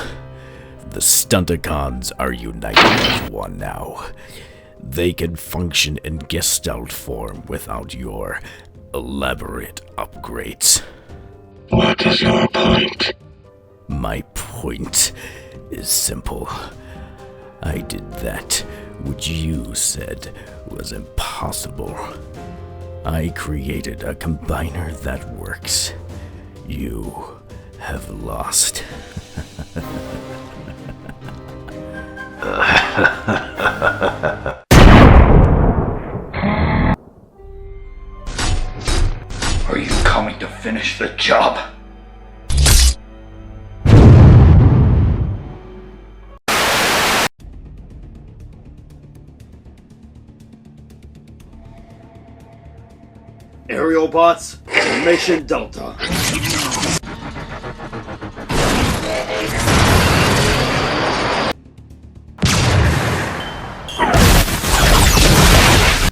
The Stunticons are united as one now. They can function in Gestalt form without your elaborate upgrades.
What is your point?
My point is simple. I did that which you said was impossible. I created a combiner that works. You have lost.
Are you coming to finish the job?
Aerial bots, Mission Delta.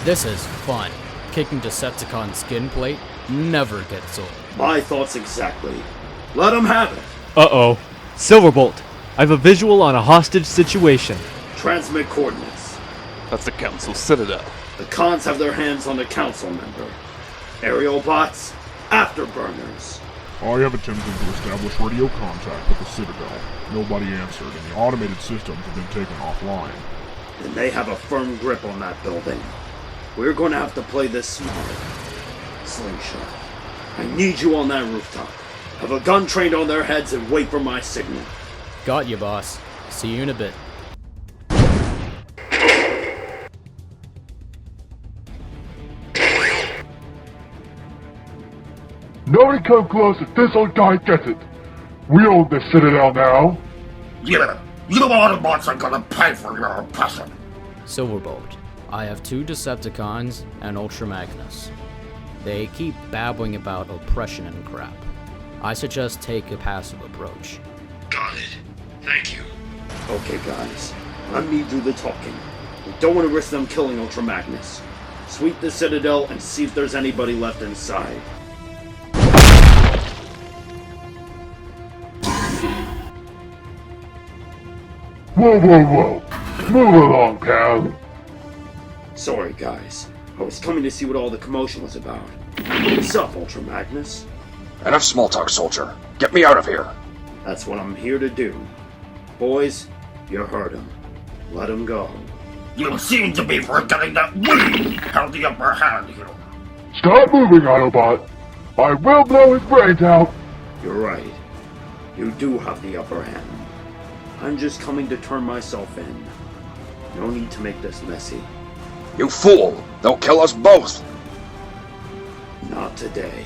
This is fun. Kicking Decepticon skin plate never gets old.
My thoughts exactly. Let them have it.
Uh-oh. Silverbolt, I've a visual on a hostage situation.
Transmit coordinates.
That's the Council Citadel.
The cons have their hands on the council member. Aerial bots, afterburners.
I have attempted to establish radio contact with the Citadel. Nobody answered, and the automated systems have been taken offline.
And they have a firm grip on that building. We're going to have to play this smart. Slingshot, I need you on that rooftop. Have a gun trained on their heads and wait for my signal.
Got you, boss. See you in a bit.
Nobody come close if this old guy gets it. We own the Citadel now.
Yeah, you Autobots are gonna pay for your oppression.
Silverbolt, I have 2 Decepticons and Ultra Magnus. They keep babbling about oppression and crap. I suggest take a passive approach.
Got it. Thank you.
Okay, guys. Let me do the talking. We don't want to risk them killing Ultra Magnus. Sweep the Citadel and see if there's anybody left inside.
Whoa, whoa, whoa. Move along, pal.
Sorry, guys. I was coming to see what all the commotion was about. What's up, Ultra Magnus?
Enough small talk, soldier. Get me out of here.
That's what I'm here to do. Boys, you heard him. Let him go.
You seem to be forgetting that we held the upper hand here.
Stop moving, Autobot. I will blow his brains out.
You're right. You do have the upper hand. I'm just coming to turn myself in. No need to make this messy.
You fool! They'll kill us both!
Not today.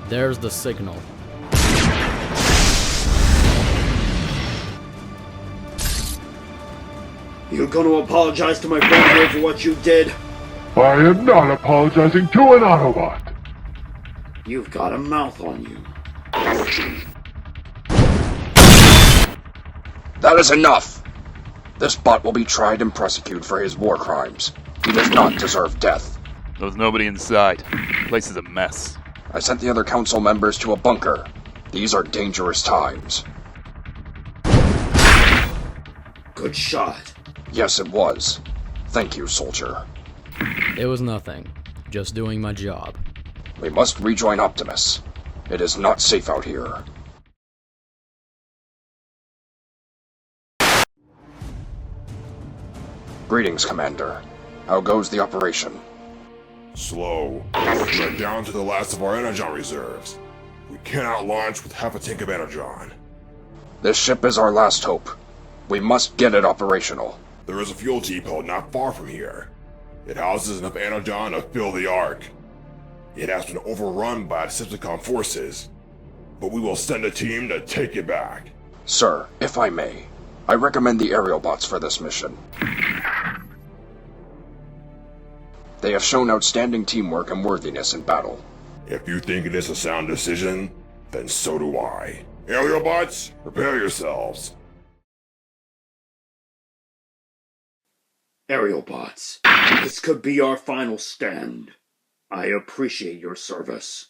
There's the signal.
You gonna apologize to my friend here for what you did?
I am not apologizing to an Autobot.
You've got a mouth on you.
That is enough! This bot will be tried and prosecuted for his war crimes. He does not deserve death.
There's nobody inside. The place is a mess.
I sent the other council members to a bunker. These are dangerous times.
Good shot.
Yes, it was. Thank you, soldier.
It was nothing. Just doing my job.
We must rejoin Optimus. It is not safe out here. Greetings, Commander. How goes the operation?
Slow. We're down to the last of our energon reserves. We cannot launch with half a tank of energon.
This ship is our last hope. We must get it operational.
There is a fuel depot not far from here. It houses enough energon to fill the Ark. It has been overrun by Decepticon forces, but we will send a team to take it back.
Sir, if I may, I recommend the aerial bots for this mission. They have shown outstanding teamwork and worthiness in battle.
If you think it is a sound decision, then so do I. Aerial bots, prepare yourselves.
Aerial bots, this could be our final stand. I appreciate your service.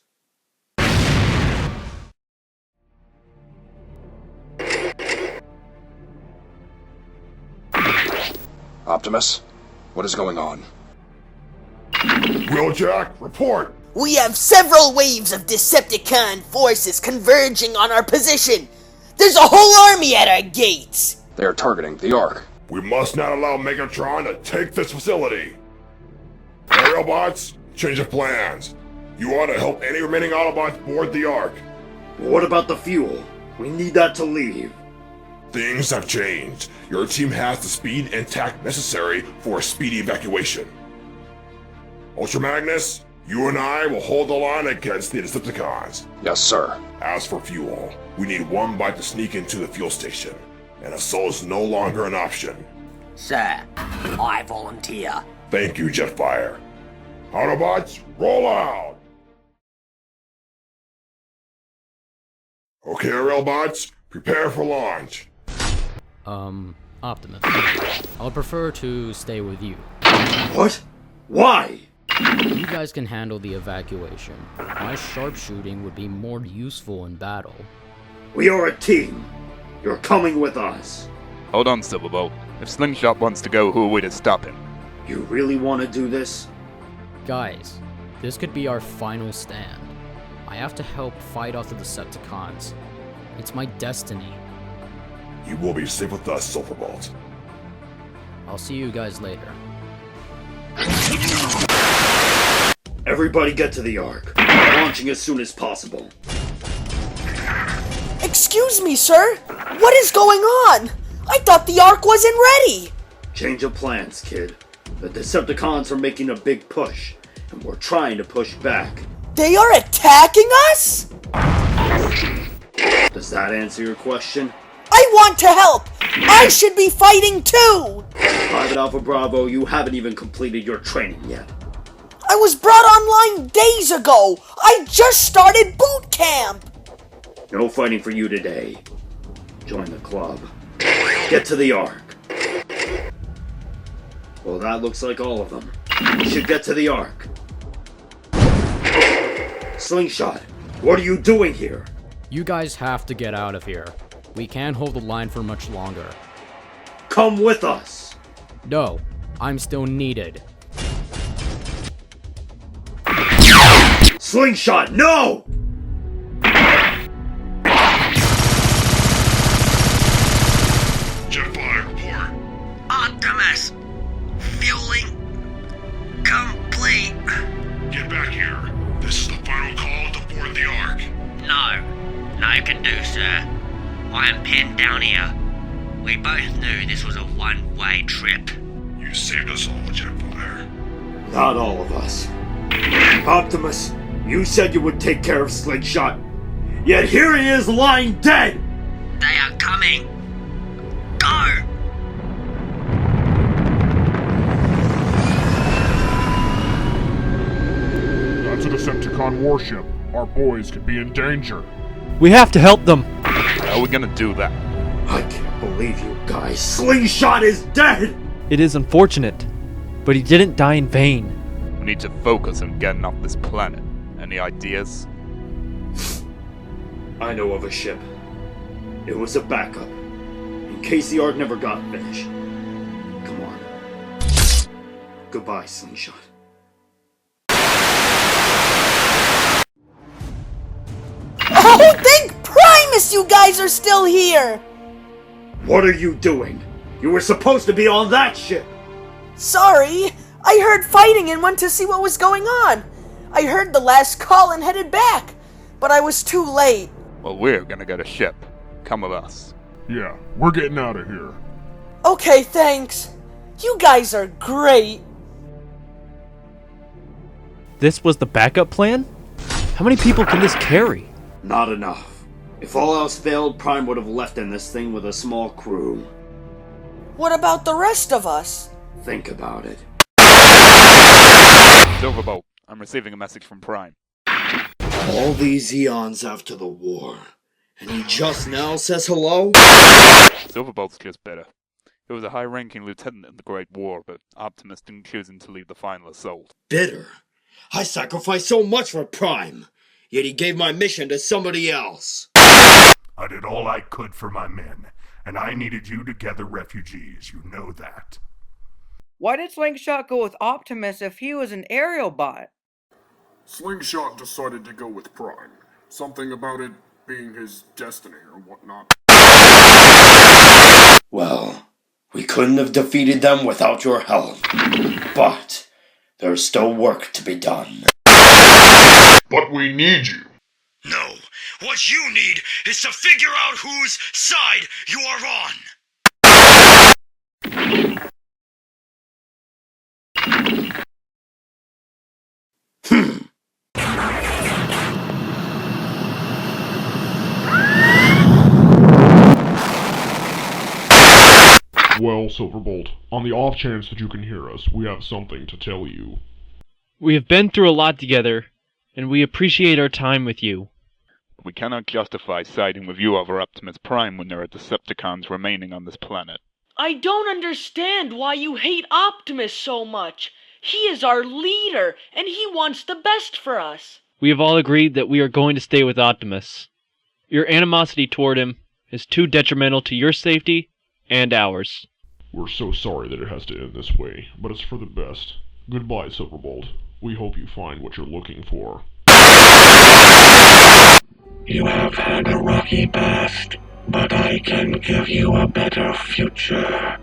Optimus, what is going on?
Wheeljack, report!
We have several waves of Decepticon forces converging on our position. There's a whole army at our gates.
They are targeting the Ark.
We must not allow Megatron to take this facility. Aerial bots, change of plans. You ought to help any remaining Autobots board the Ark.
What about the fuel? We need that to leave.
Things have changed. Your team has the speed and tact necessary for a speedy evacuation. Ultra Magnus, you and I will hold the line against the Decepticons.
Yes, sir.
As for fuel, we need one bite to sneak into the fuel station, and assault is no longer an option.
Sir, I volunteer.
Thank you, Jetfire. Autobots, roll out! Okay, aerial bots, prepare for launch.
Optimus. I'll prefer to stay with you.
What? Why?
You guys can handle the evacuation. My sharpshooting would be more useful in battle.
We are a team. You're coming with us.
Hold on, Silverbolt. If Slingshot wants to go, who are we to stop him?
You really want to do this?
Guys, this could be our final stand. I have to help fight off the Decepticons. It's my destiny.
You will be safe with us, Silverbolt.
I'll see you guys later.
Everybody get to the Ark. Launching as soon as possible.
Excuse me, sir. What is going on? I thought the Ark wasn't ready.
Change of plans, kid. The Decepticons are making a big push, and we're trying to push back.
They are attacking us?
Does that answer your question?
I want to help! I should be fighting too!
Private Alpha Bravo, you haven't even completed your training yet.
I was brought online days ago! I just started boot camp!
No fighting for you today. Join the club. Get to the Ark. Well, that looks like all of them. We should get to the Ark. Slingshot, what are you doing here?
You guys have to get out of here. We can't hold the line for much longer.
Come with us!
No, I'm still needed.
Slingshot, no!
Jetfire, report.
Optimus! Fueling complete.
Get back here. This is the final call to board the Ark.
No can do, sir. I am pinned down here. We both knew this was a one-way trip.
You saved us all, Jetfire.
Not all of us. Optimus, you said you would take care of Slingshot. Yet here he is lying dead!
They are coming. Go!
That's a Decepticon warship. Our boys could be in danger.
We have to help them.
How are we gonna do that?
I can't believe you guys. Slingshot is dead!
It is unfortunate, but he didn't die in vain.
We need to focus on getting off this planet. Any ideas?
I know of a ship. It was a backup. In case the Ark never got finished. Come on. Goodbye, Slingshot.
Oh, thank Primus you guys are still here!
What are you doing? You were supposed to be on that ship!
Sorry, I heard fighting and went to see what was going on. I heard the last call and headed back, but I was too late.
Well, we're gonna get a ship. Come with us.
Yeah, we're getting out of here.
Okay, thanks. You guys are great.
This was the backup plan? How many people can this carry?
Not enough. If all else failed, Prime would have left in this thing with a small crew.
What about the rest of us?
Think about it.
Silverbolt, I'm receiving a message from Prime.
All these eons after the war, and he just now says hello?
Silverbolt's just better. He was a high-ranking lieutenant in the Great War, but Optimus didn't choose him to leave the final assault.
Bitter? I sacrificed so much for Prime, yet he gave my mission to somebody else.
I did all I could for my men, and I needed you to gather refugees, you know that.
Why did Slingshot go with Optimus if he was an aerial bot?
Slingshot decided to go with Prime. Something about it being his destiny or whatnot.
Well, we couldn't have defeated them without your help. But there's still work to be done.
But we need you.
No, what you need is to figure out whose side you are on.
Well, Silverbolt, on the off chance that you can hear us, we have something to tell you.
We have been through a lot together, and we appreciate our time with you.
We cannot justify siding with you over Optimus Prime when there are Decepticons remaining on this planet.
I don't understand why you hate Optimus so much. He is our leader, and he wants the best for us.
We have all agreed that we are going to stay with Optimus. Your animosity toward him is too detrimental to your safety and ours.
We're so sorry that it has to end this way, but it's for the best. Goodbye, Silverbolt. We hope you find what you're looking for.
You have had a rocky past, but I can give you a better future.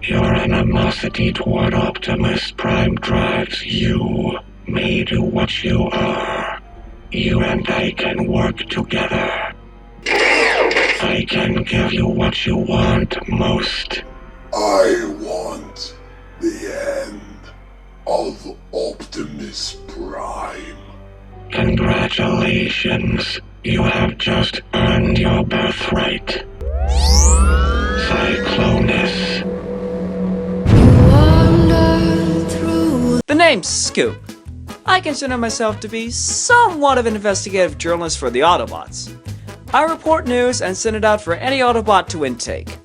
Your animosity toward Optimus Prime drives you, made you what you are. You and I can work together. I can give you what you want most.
I want the end of Optimus Prime.
Congratulations. You have just earned your birthright. Cyclonus.
The name's Scoop. I consider myself to be somewhat of an investigative journalist for the Autobots. I report news and send it out for any Autobot to intake.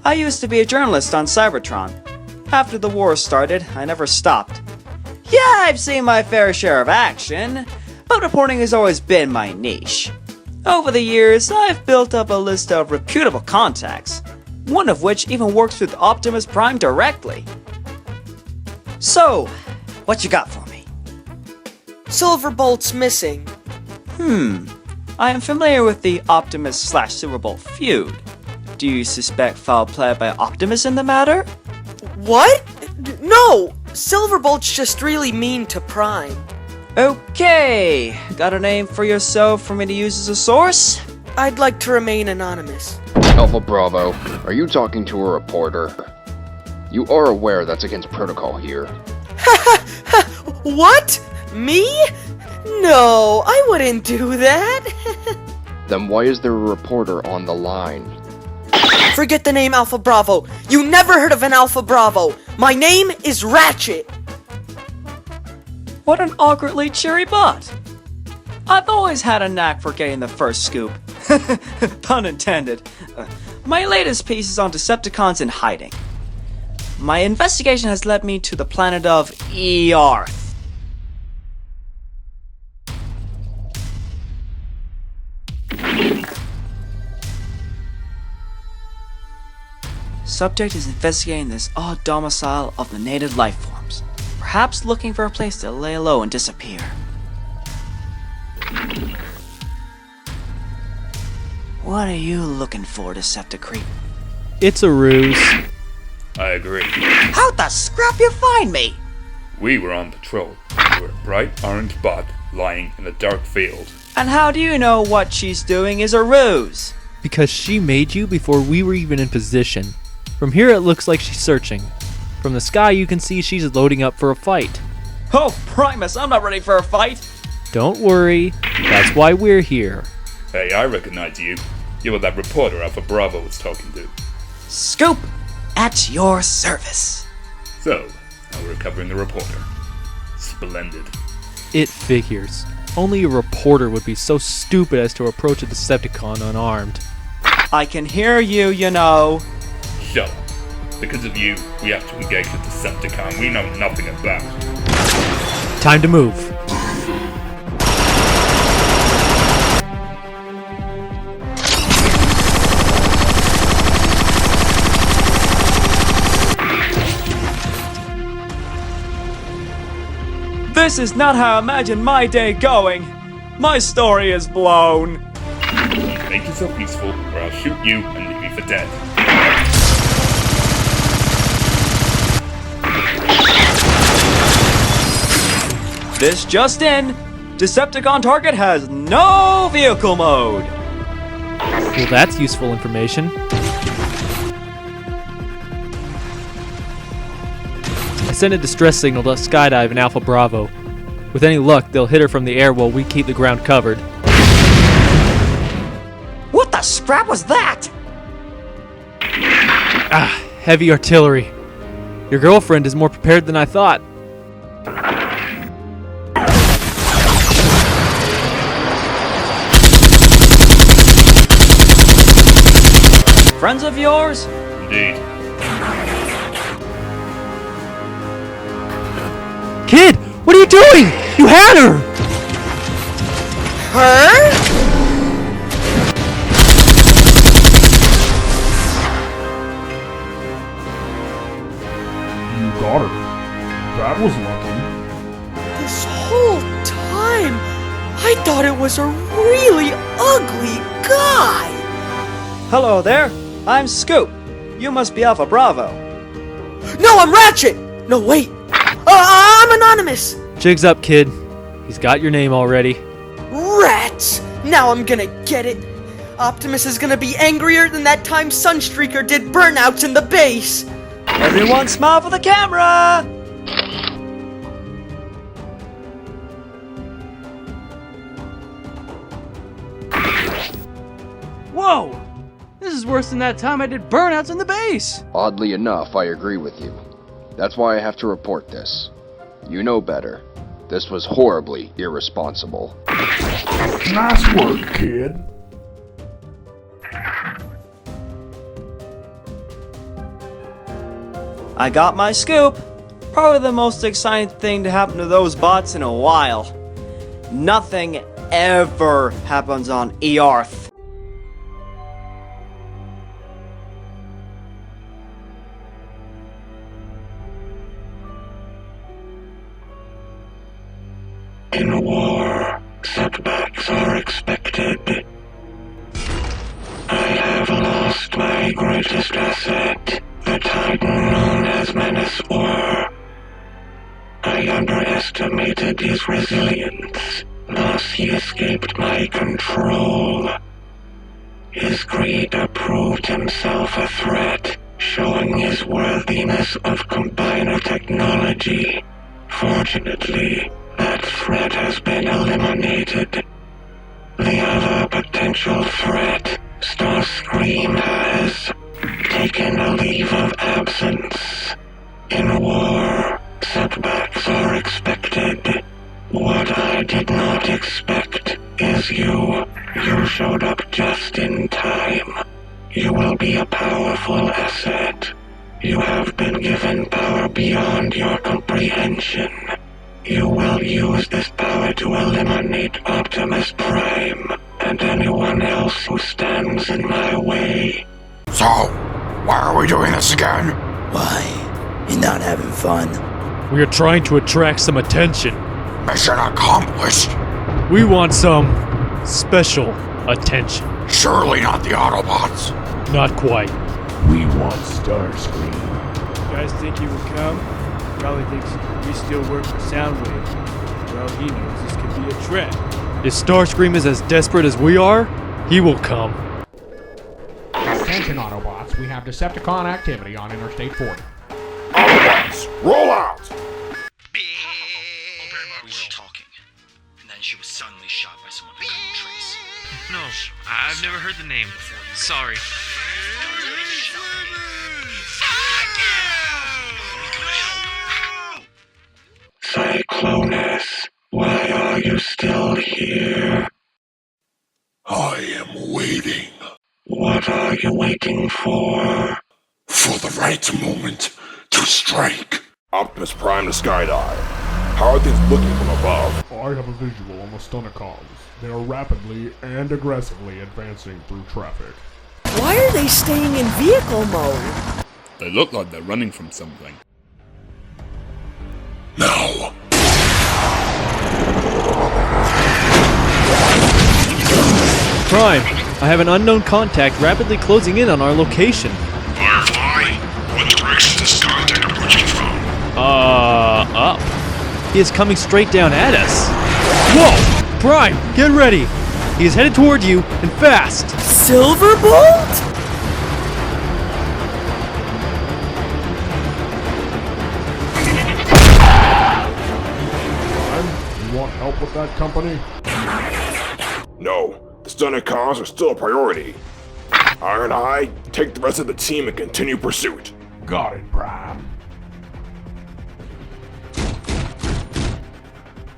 I used to be a journalist on Cybertron. After the war started, I never stopped. Yeah, I've seen my fair share of action, but reporting has always been my niche. Over the years, I've built up a list of reputable contacts, one of which even works with Optimus Prime directly. So, what you got for me?
Silverbolt's missing.
I am familiar with the Optimus/Silverbolt feud. Do you suspect foul play by Optimus in the matter?
What? No! Silverbolt's just really mean to Prime.
Okay, got a name for yourself for me to use as a source?
I'd like to remain anonymous.
Alpha Bravo, are you talking to a reporter? You are aware that's against protocol here.
What? Me? No, I wouldn't do that.
Then why is there a reporter on the line?
Forget the name Alpha Bravo. You never heard of an Alpha Bravo. My name is Ratchet.
What an awkwardly cheery bot. I've always had a knack for getting the first scoop. Pun intended. My latest piece is on Decepticons in hiding. My investigation has led me to the planet of Earth. subject is investigating this odd domicile of the native life forms, perhaps looking for a place to lay low and disappear. What are you looking for, Decepticreep?
It's a ruse.
I agree.
How'd the scrap you find me?
We were on patrol. We were a bright orange bot lying in a dark field.
And how do you know what she's doing is a ruse?
Because she made you before we were even in position. From here it looks like she's searching. From the sky you can see she's loading up for a fight.
Oh, Primus, I'm not ready for a fight.
Don't worry, that's why we're here.
Hey, I recognize you. You were that reporter Alpha Bravo was talking to.
Scoop, at your service.
So, now we're recovering the reporter. Splendid.
It figures. Only a reporter would be so stupid as to approach a Decepticon unarmed.
I can hear you, you know.
Shut up. Because of you, we have to engage the Decepticon we know nothing about.
Time to move.
This is not how I imagined my day going. My story is blown.
Make yourself useful, or I'll shoot you and leave you for dead.
This just in. Decepticon target has no vehicle mode.
Well, that's useful information. I sent a distress signal to skydive in Alpha Bravo. With any luck, they'll hit her from the air while we keep the ground covered.
What the scrap was that?
Ah, heavy artillery. Your girlfriend is more prepared than I thought.
Friends of yours?
Indeed.
Kid, what are you doing? You had her!
Her?
You got her. That was lucky.
This whole time, I thought it was a really ugly guy.
Hello there. I'm Scoop. You must be Alpha Bravo.
No, I'm Ratchet. No, wait. I'm Anonymous.
Jig's up, kid. He's got your name already.
Rats! Now I'm gonna get it. Optimus is gonna be angrier than that time Sunstreaker did burnouts in the base.
Everyone smile for the camera!
Whoa! This is worse than that time I did burnouts in the base!
Oddly enough, I agree with you. That's why I have to report this. You know better. This was horribly irresponsible.
Nice work, kid.
I got my scoop. Probably the most exciting thing to happen to those bots in a while. Nothing ever happens on Earth.
In a war, setbacks are expected. I have lost my greatest asset, the Titan known as Menasor. I underestimated his resilience, thus he escaped my control. His greed proved himself a threat, showing his worthiness of combiner technology. Fortunately, that threat has been eliminated. The other potential threat, Starscream, has taken a leave of absence. In war, setbacks are expected. What I did not expect is you. You showed up just in time. You will be a powerful asset. You have been given power beyond your comprehension. You will use this power to eliminate Optimus Prime and anyone else who stands in my way.
So,
Why are we doing this again?
Why? You're not having fun?
We are trying to attract some attention.
Mission accomplished.
We want some special attention.
Surely not the Autobots.
Not quite.
We want Starscream.
You guys think he will come? Probably thinks we still work for Soundwave. For all he knows, this could be a trap.
If Starscream is as desperate as we are, he will come.
Attention, Autobots. We have Decepticon activity on Interstate 40.
Autobots, roll out!
We were talking, and then she was suddenly shot by someone I couldn't trace.
No, I've never heard the name. Sorry.
Cyclonus, why are you still here?
I am waiting.
What are you waiting for?
For the right moment to strike. Optimus Prime to Skydive. How are things looking from above?
I have a visual on the Stunnicons. They are rapidly and aggressively advancing through traffic.
Why are they staying in vehicle mode?
They look like they're running from something.
Now.
Prime, I have an unknown contact rapidly closing in on our location.
Firefly, what direction is this contact approaching from?
Up. He is coming straight down at us. Whoa! Prime, get ready! He is headed toward you, and fast!
Silverbolt?
You want help with that company?
No, the Stunnicons are still a priority. Ironhide, take the rest of the team and continue pursuit.
Got it, Prime.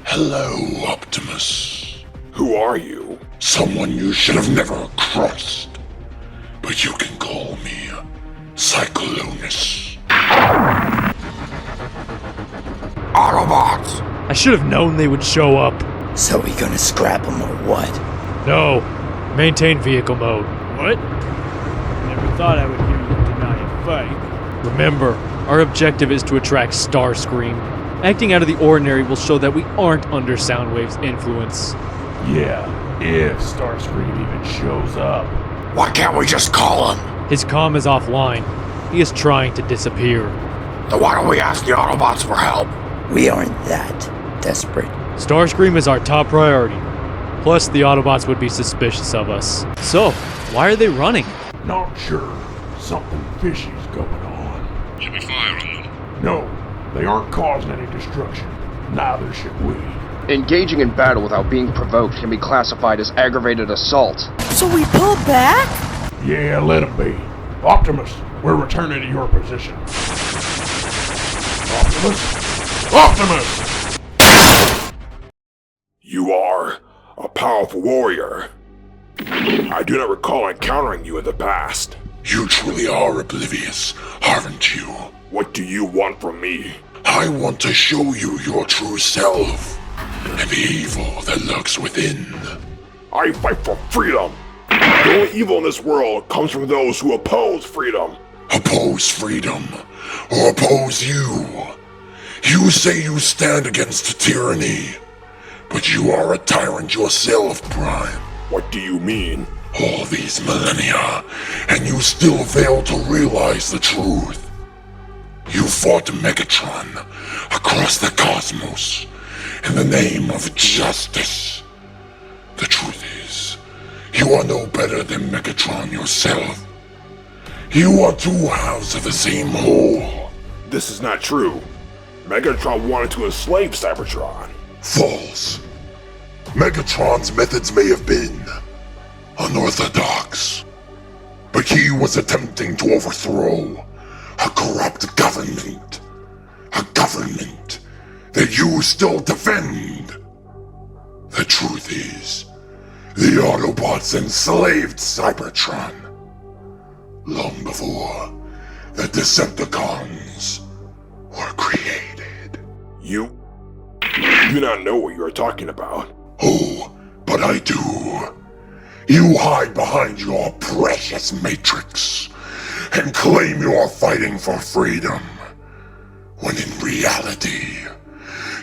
Hello, Optimus. Who are you? Someone you should have never crossed. But you can call me Cyclonus.
Autobots!
I should have known they would show up.
So we gonna scrap them or what?
No. Maintain vehicle mode.
What? Never thought I would hear you deny a fight.
Remember, our objective is to attract Starscream. Acting out of the ordinary will show that we aren't under Soundwave's influence.
Yeah, if Starscream even shows up.
Why can't we just call him?
His comm is offline. He is trying to disappear.
Then why don't we ask the Autobots for help?
We aren't that desperate.
Starscream is our top priority. Plus, the Autobots would be suspicious of us. So, why are they running?
Not sure. Something fishy's going on.
Should we fire on them?
No, they aren't causing any destruction. Neither should we.
Engaging in battle without being provoked can be classified as aggravated assault.
So we pull back?
Yeah, let them be. Optimus, we're returning to your position. Optimus? Optimus!
You are a powerful warrior. I do not recall encountering you in the past. You truly are oblivious, aren't you? What do you want from me? I want to show you your true self, and the evil that lurks within. I fight for freedom. The only evil in this world comes from those who oppose freedom. Oppose freedom, or oppose you. You say you stand against tyranny, but you are a tyrant yourself, Prime. What do you mean? All these millennia, and you still fail to realize the truth. You fought Megatron across the cosmos in the name of justice. The truth is, you are no better than Megatron yourself. You are two halves of the same whole. This is not true. Megatron wanted to enslave Cybertron. False. Megatron's methods may have been unorthodox, but he was attempting to overthrow a corrupt government. A government that you still defend. The truth is, the Autobots enslaved Cybertron long before the Decepticons were created. You do not know what you are talking about. Oh, but I do. You hide behind your precious Matrix
and claim you are fighting for freedom, when in reality,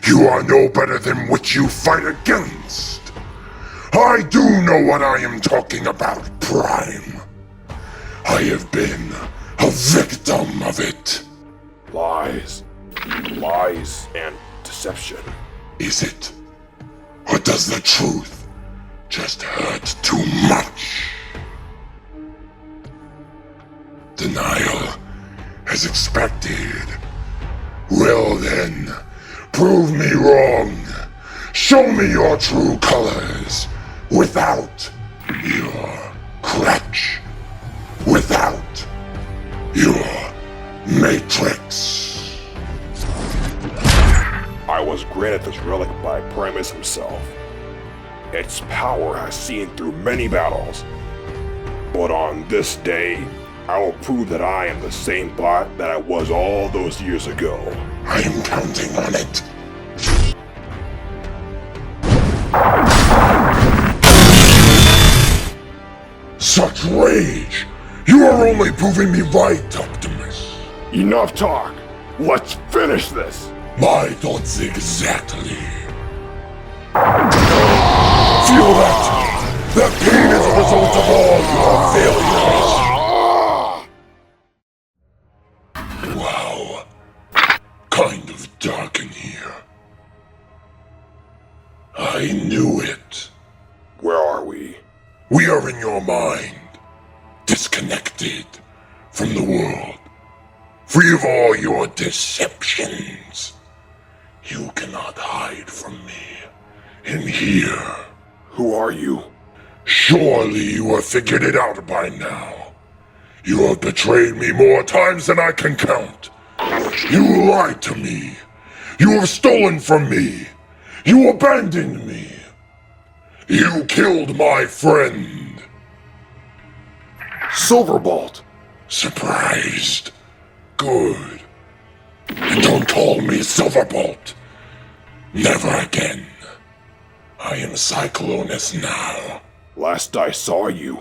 you are no better than what you fight against. I do know what I am talking about, Prime. I have been a victim of it.
Lies. Lies and deception.
Is it? Or does the truth just hurt too much? Denial, as expected. Well then, prove me wrong. Show me your true colors. Without your crutch. Without your matrix.
I was granted this relic by Primus himself. Its power has seen through many battles. But on this day, I will prove that I am the same bot that I was all those years ago.
I am counting on it. Such rage! You are only proving me right, Optimus.
Enough talk! Let's finish this!
My thoughts exactly. Feel that? That pain is a result of all your failures. Wow. Kind of dark in here. I knew it.
Where are we?
We are in your mind. Disconnected from the world. Free of all your deceptions. You cannot hide from me. In here.
Who are you?
Surely you have figured it out by now. You have betrayed me more times than I can count. You lied to me. You have stolen from me. You abandoned me. You killed my friend.
Silverbolt.
Surprised. Good. And don't call me Silverbolt. Never again. I am Cyclonus now.
Last I saw you,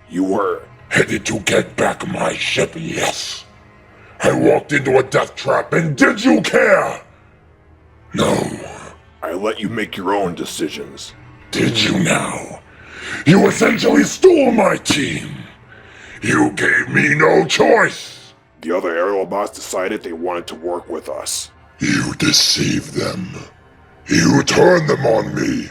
you were
headed to get back my ship, yes. I walked into a death trap, and did you care? No.
I let you make your own decisions.
Did you now? You essentially stole my team. You gave me no choice.
The other Aerobots decided they wanted to work with us.
You deceived them. You turned them on me.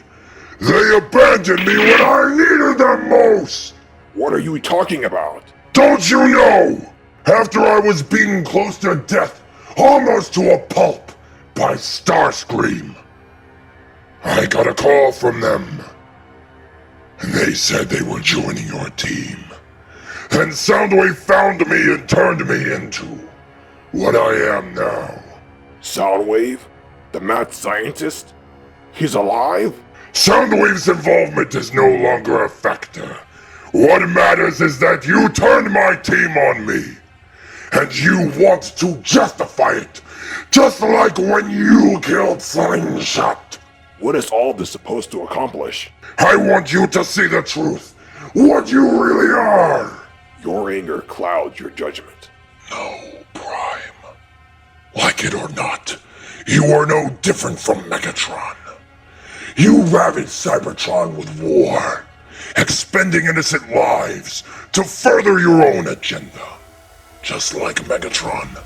They abandoned me when I needed them most!
What are you talking about?
Don't you know? After I was beaten close to death, almost to a pulp, by Starscream, I got a call from them. And they said they were joining your team. Then Soundwave found me and turned me into what I am now.
Soundwave? The mad scientist? He's alive?
Soundwave's involvement is no longer a factor. What matters is that you turned my team on me. And you want to justify it. Just like when you killed Slingshot.
What is all this supposed to accomplish?
I want you to see the truth. What you really are.
Your anger clouds your judgment.
No, Prime. Like it or not, you are no different from Megatron. You ravaged Cybertron with war, expending innocent lives to further your own agenda. Just like Megatron.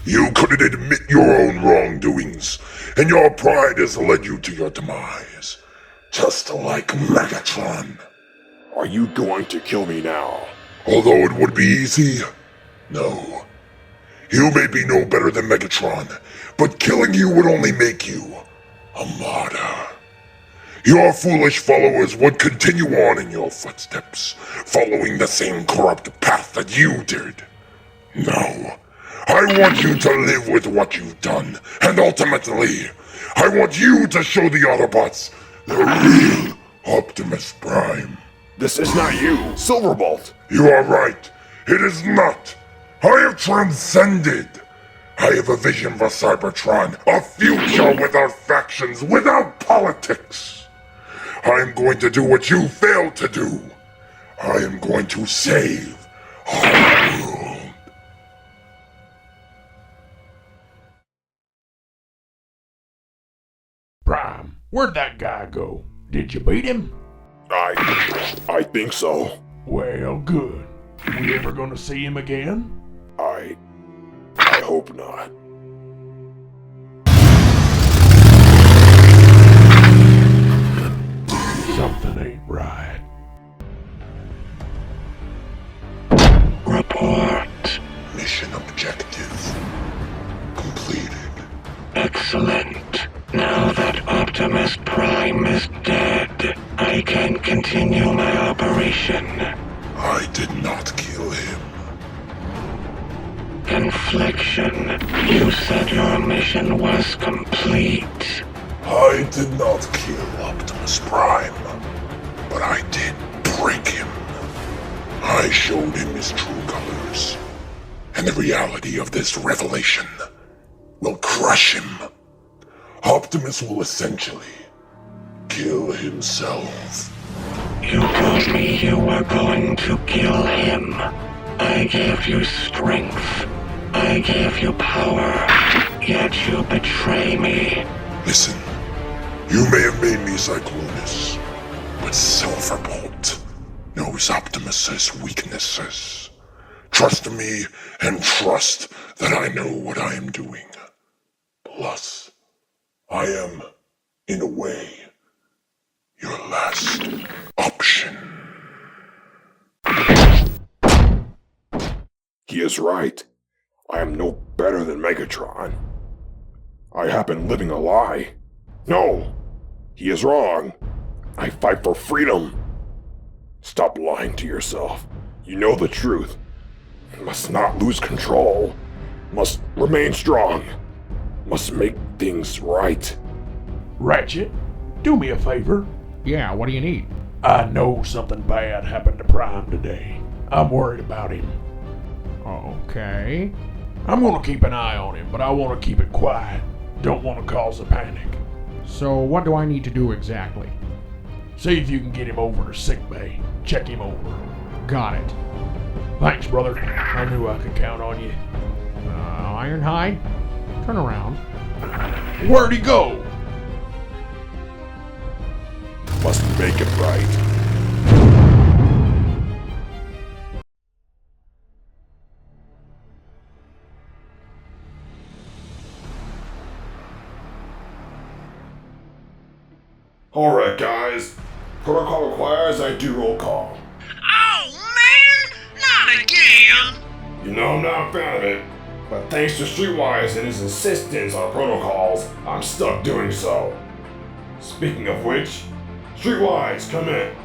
You couldn't admit your own wrongdoings, and your pride has led you to your demise. Just like Megatron.
Are you going to kill me now?
Although it would be easy, no. You may be no better than Megatron, but killing you would only make you a martyr. Your foolish followers would continue on in your footsteps, following the same corrupt path that you did. No. I want you to live with what you've done, and ultimately, I want you to show the Autobots the real Optimus Prime.
This is not you, Silverbolt.
You are right. It is not. I have transcended. I have a vision for Cybertron, a future without factions, without politics. I am going to do what you failed to do. I am going to save our world.
Where'd that guy go? Did you beat him?
I think so.
Well, good. We ever gonna see him again?
I hope not.
Something ain't right.
Report.
Mission objective completed.
Excellent. Now that Optimus Prime is dead, I can continue my operation.
I did not kill him.
Confliction. You said your mission was complete.
I did not kill Optimus Prime, but I did break him. I showed him his true colors, and the reality of this revelation will crush him. Optimus will essentially kill himself.
You told me you were going to kill him. I gave you strength. I gave you power. Yet you betray me.
Listen, you may have made me Cyclonus, but Silverbolt knows Optimus's weaknesses. Trust me and trust that I know what I am doing. Plus, I am, in a way, your last option.
He is right. I am no better than Megatron. I have been living a lie. No, he is wrong. I fight for freedom. Stop lying to yourself. You know the truth. You must not lose control. Must remain strong. Must make things right.
Ratchet, do me a favor.
Yeah, what do you need?
I know something bad happened to Prime today. I'm worried about him.
Okay.
I'm gonna keep an eye on him, but I want to keep it quiet. Don't want to cause a panic.
So what do I need to do exactly?
See if you can get him over to sickbay. Check him over.
Got it.
Thanks, brother. I knew I could count on you.
Ironhide, turn around.
Where'd he go?
Must make it right. Alright, guys. Protocol requires I do roll call.
Oh, man! Not again!
You know I'm not a fan of it, but thanks to Streetwise and his insistence on protocols, I'm stuck doing so. Speaking of which, Streetwise, come in.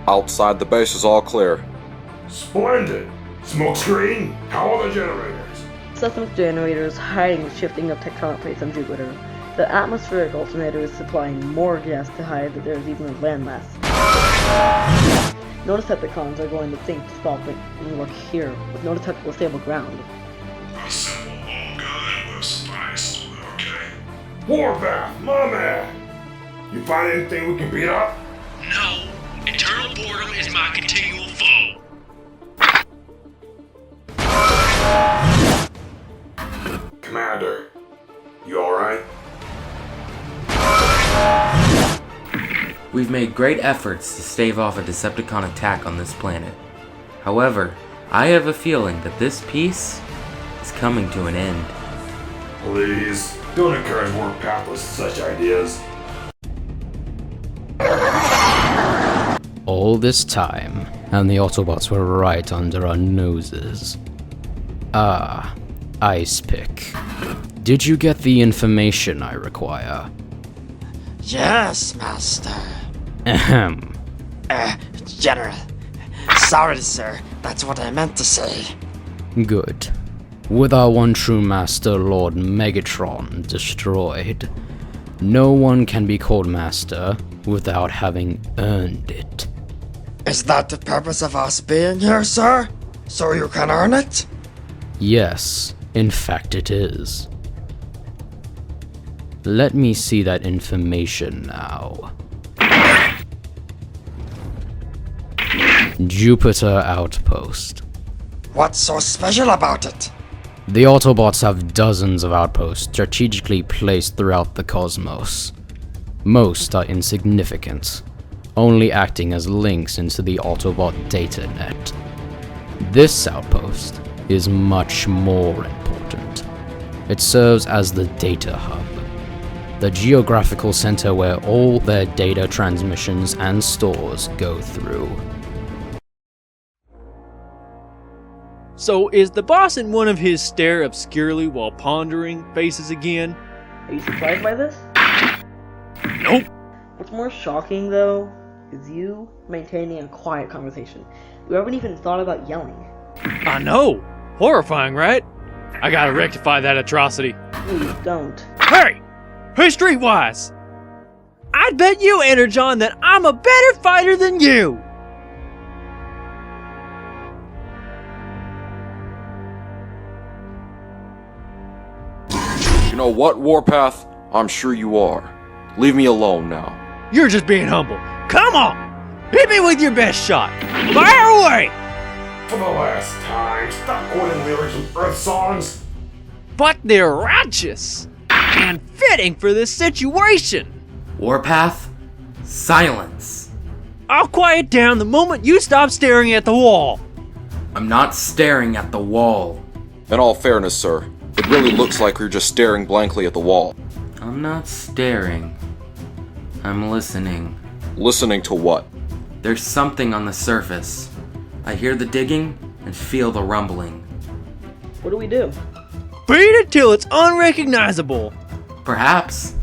Outside the base is all clear.
Splendid! Smokescreen, how are the generators?
Seismic generators hiding the shifting of tectonic plates on Jupiter. The atmospheric alternator is supplying more gas to hide that there is even a landmass. No Decepticons are going to think to stop it and work here with no detectable stable ground.
Assemble all gun with spice, okay? Warpath, my man! You find anything we can beat up?
No. Eternal boredom is my continual foe.
Commander, you alright?
We've made great efforts to stave off a Decepticon attack on this planet. However, I have a feeling that this peace is coming to an end.
Please, don't encourage Warpath with such ideas.
All this time, and the Autobots were right under our noses. Ah, Ice Pick. Did you get the information I require?
Yes, Master.
Ahem.
General. Sorry, sir. That's what I meant to say.
Good. With our one true master, Lord Megatron, destroyed, no one can be called master without having earned it.
Is that the purpose of us being here, sir? So you can earn it?
Yes, in fact it is. Let me see that information now. Jupiter Outpost.
What's so special about it?
The Autobots have dozens of outposts strategically placed throughout the cosmos. Most are insignificant, only acting as links into the Autobot data net. This outpost is much more important. It serves as the data hub, the geographical center where all their data transmissions and stores go through.
So is the boss in one of his stare obscurely while pondering faces again?
Are you surprised by this?
Nope.
What's more shocking, though, is you maintaining a quiet conversation. We haven't even thought about yelling.
I know. Horrifying, right? I gotta rectify that atrocity.
Please don't.
Hey! Hey, Streetwise! I'd bet you, Energon, that I'm a better fighter than you!
You know what, Warpath? I'm sure you are. Leave me alone now.
You're just being humble. Come on! Hit me with your best shot! Fire away!
For the last time, stop quoting lyrics from Earth songs.
But they're righteous! And fitting for this situation!
Warpath, silence.
I'll quiet down the moment you stop staring at the wall.
I'm not staring at the wall.
In all fairness, sir, it really looks like you're just staring blankly at the wall.
I'm not staring. I'm listening.
Listening to what?
There's something on the surface. I hear the digging and feel the rumbling.
What do we do?
Beat it till it's unrecognizable.
Perhaps.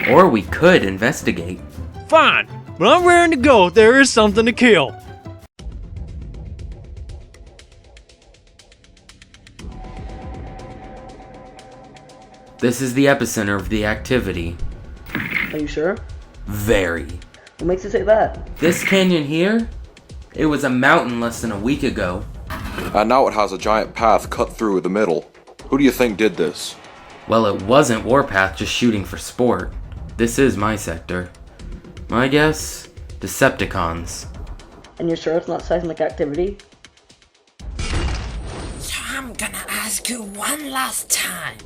Or we could investigate.
Fine, but I'm raring to go if there is something to kill.
This is the epicenter of the activity.
Are you sure?
Very.
What makes you say that?
This canyon here? It was a mountain less than a week ago.
And now it has a giant path cut through the middle. Who do you think did this?
Well, it wasn't Warpath just shooting for sport. This is my sector. My guess? Decepticons.
And you're sure it's not seismic activity?
So I'm gonna ask you one last time.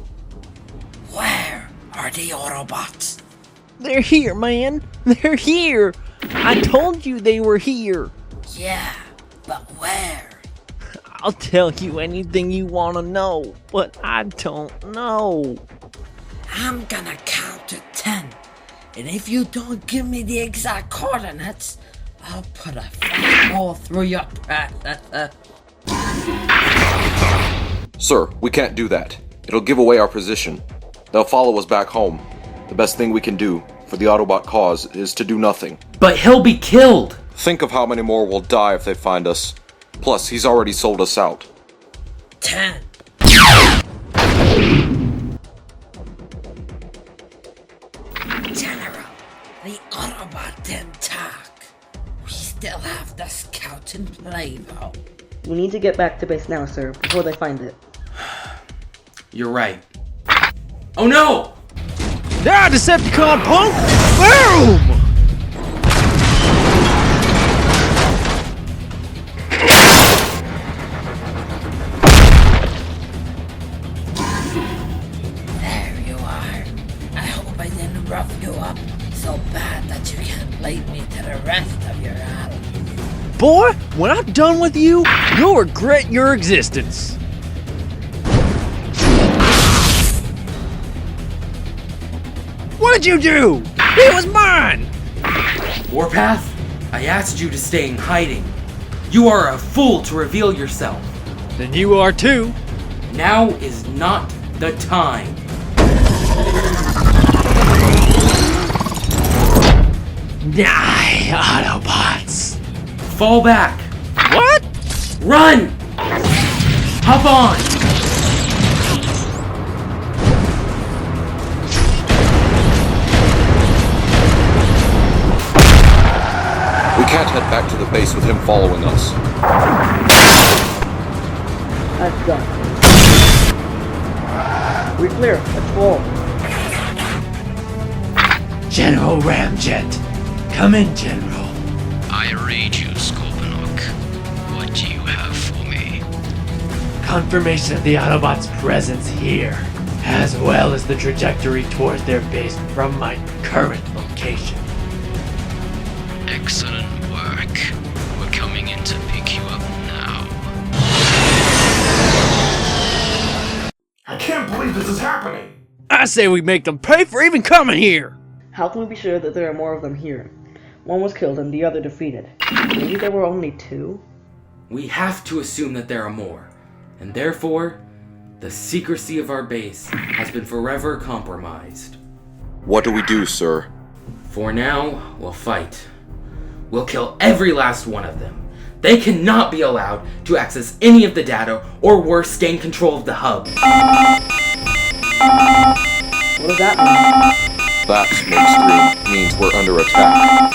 Where are the Autobots?
They're here, man. They're here. I told you they were here.
Yeah, but where?
I'll tell you anything you want to know, but I don't know.
I'm gonna count to 10. And if you don't give me the exact coordinates, I'll put a fat hole through your processor.
Sir, we can't do that. It'll give away our position. They'll follow us back home. The best thing we can do for the Autobot cause is to do nothing.
But he'll be killed!
Think of how many more will die if they find us. Plus, he's already sold us out.
10. General, the Autobot didn't talk. We still have the scout in play, though.
We need to get back to base now, sir, before they find it.
You're right. Oh no!
Ah, Decepticon punk! Boom!
There you are. I hope I didn't rough you up so bad that you can't lead me to the rest of your island.
Boy, when I'm done with you, you'll regret your existence. What did you do? It was mine!
Warpath, I asked you to stay in hiding. You are a fool to reveal yourself.
Then you are too.
Now is not the time.
Die, Autobots.
Fall back.
What?
Run! Hop on!
We can't head back to the base with him following us.
That's done. We're clear. Let's roll.
General Ramjet. Come in, General.
I read you, Scorponok. What do you have for me?
confirmation of the Autobots' presence here, as well as the trajectory towards their base from my current location.
Excellent work. We're coming in to pick you up now.
I can't believe this is happening!
I say we make them pay for even coming here!
How can we be sure that there are more of them here? One was killed and the other defeated. Maybe there were only two?
We have to assume that there are more, and therefore, the secrecy of our base has been forever compromised.
What do we do, sir?
For now, we'll fight. We'll kill every last one of them. They cannot be allowed to access any of the data, or worse, gain control of the hub.
What does that mean?
That, Smoke Screen, means we're under attack.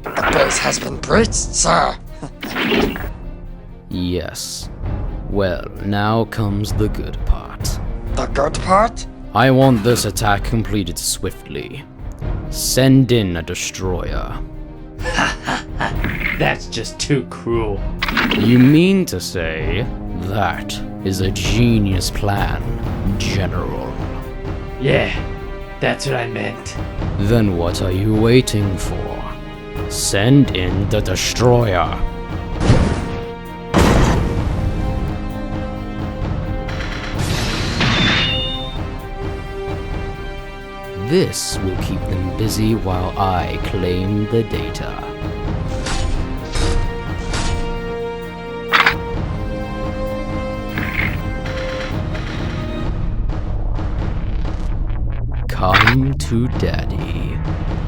The base has been breached, sir.
Yes. Well, now comes the good part.
The good part?
I want this attack completed swiftly. Send in a destroyer.
That's just too cruel.
You mean to say that is a genius plan, General?
Yeah, that's what I meant.
Then what are you waiting for? Send in the destroyer. This will keep them busy while I claim the data. Come to Daddy.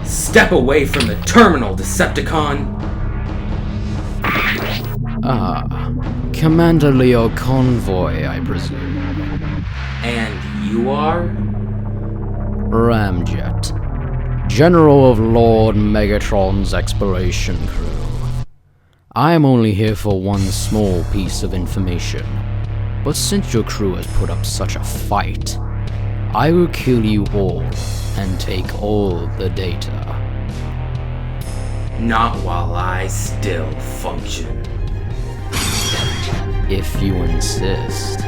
Step away from the terminal, Decepticon!
Ah, Commander Leo Convoy, I presume.
And you are?
Ramjet, General of Lord Megatron's exploration crew. I am only here for one small piece of information, but since your crew has put up such a fight, I will kill you all and take all the data.
Not while I still function.
If you insist.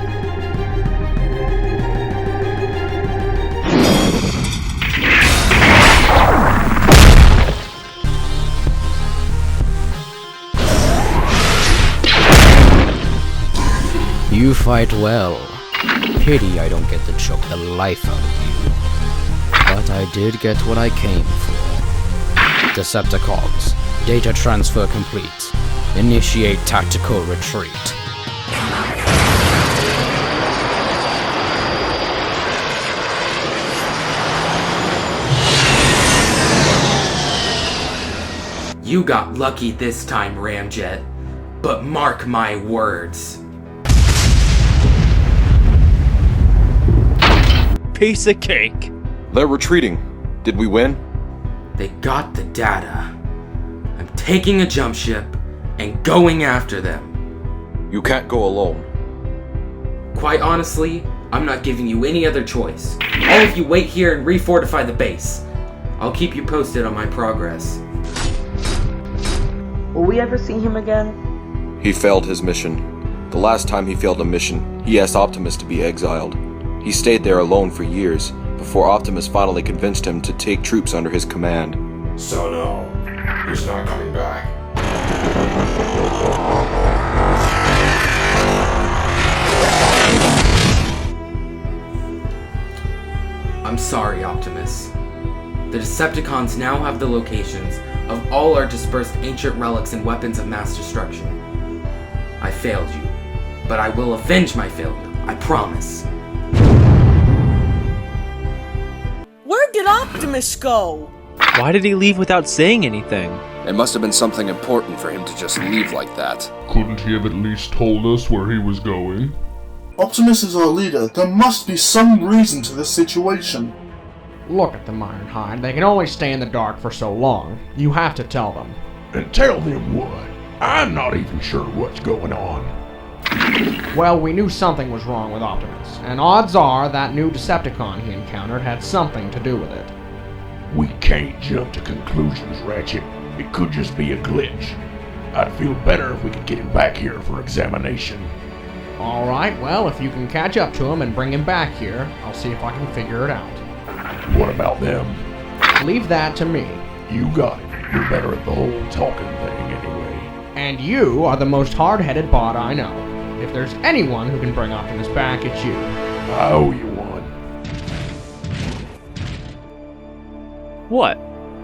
You fight well. Pity I don't get to choke the life out of you. But I did get what I came for. Decepticons, data transfer complete. Initiate tactical retreat.
You got lucky this time, Ramjet. But mark my words.
Piece of cake.
They're retreating. Did we win?
They got the data. I'm taking a jump ship and going after them.
You can't go alone.
Quite honestly, I'm not giving you any other choice. All of you wait here and refortify the base. I'll keep you posted on my progress.
Will we ever see him again?
He failed his mission. The last time he failed a mission, he asked Optimus to be exiled. He stayed there alone for years, before Optimus finally convinced him to take troops under his command.
So no, he's not coming back.
I'm sorry, Optimus. The Decepticons now have the locations of all our dispersed ancient relics and weapons of mass destruction. I failed you, but I will avenge my failure, I promise.
Where did Optimus go?
Why did he leave without saying anything?
It must have been something important for him to just leave like that.
Couldn't he have at least told us where he was going?
Optimus is our leader. There must be some reason to this situation.
Look at them, Ironhide. They can only stay in the dark for so long. You have to tell them.
And tell them what? I'm not even sure what's going on.
Well, we knew something was wrong with Optimus, and odds are that new Decepticon he encountered had something to do with it.
We can't jump to conclusions, Ratchet. It could just be a glitch. I'd feel better if we could get him back here for examination.
Alright, well, if you can catch up to him and bring him back here, I'll see if I can figure it out.
What about them?
Leave that to me.
You got it. You're better at the whole talking thing anyway.
And you are the most hard-headed bot I know. If there's anyone who can bring Optimus back, it's you.
I owe you one.
What?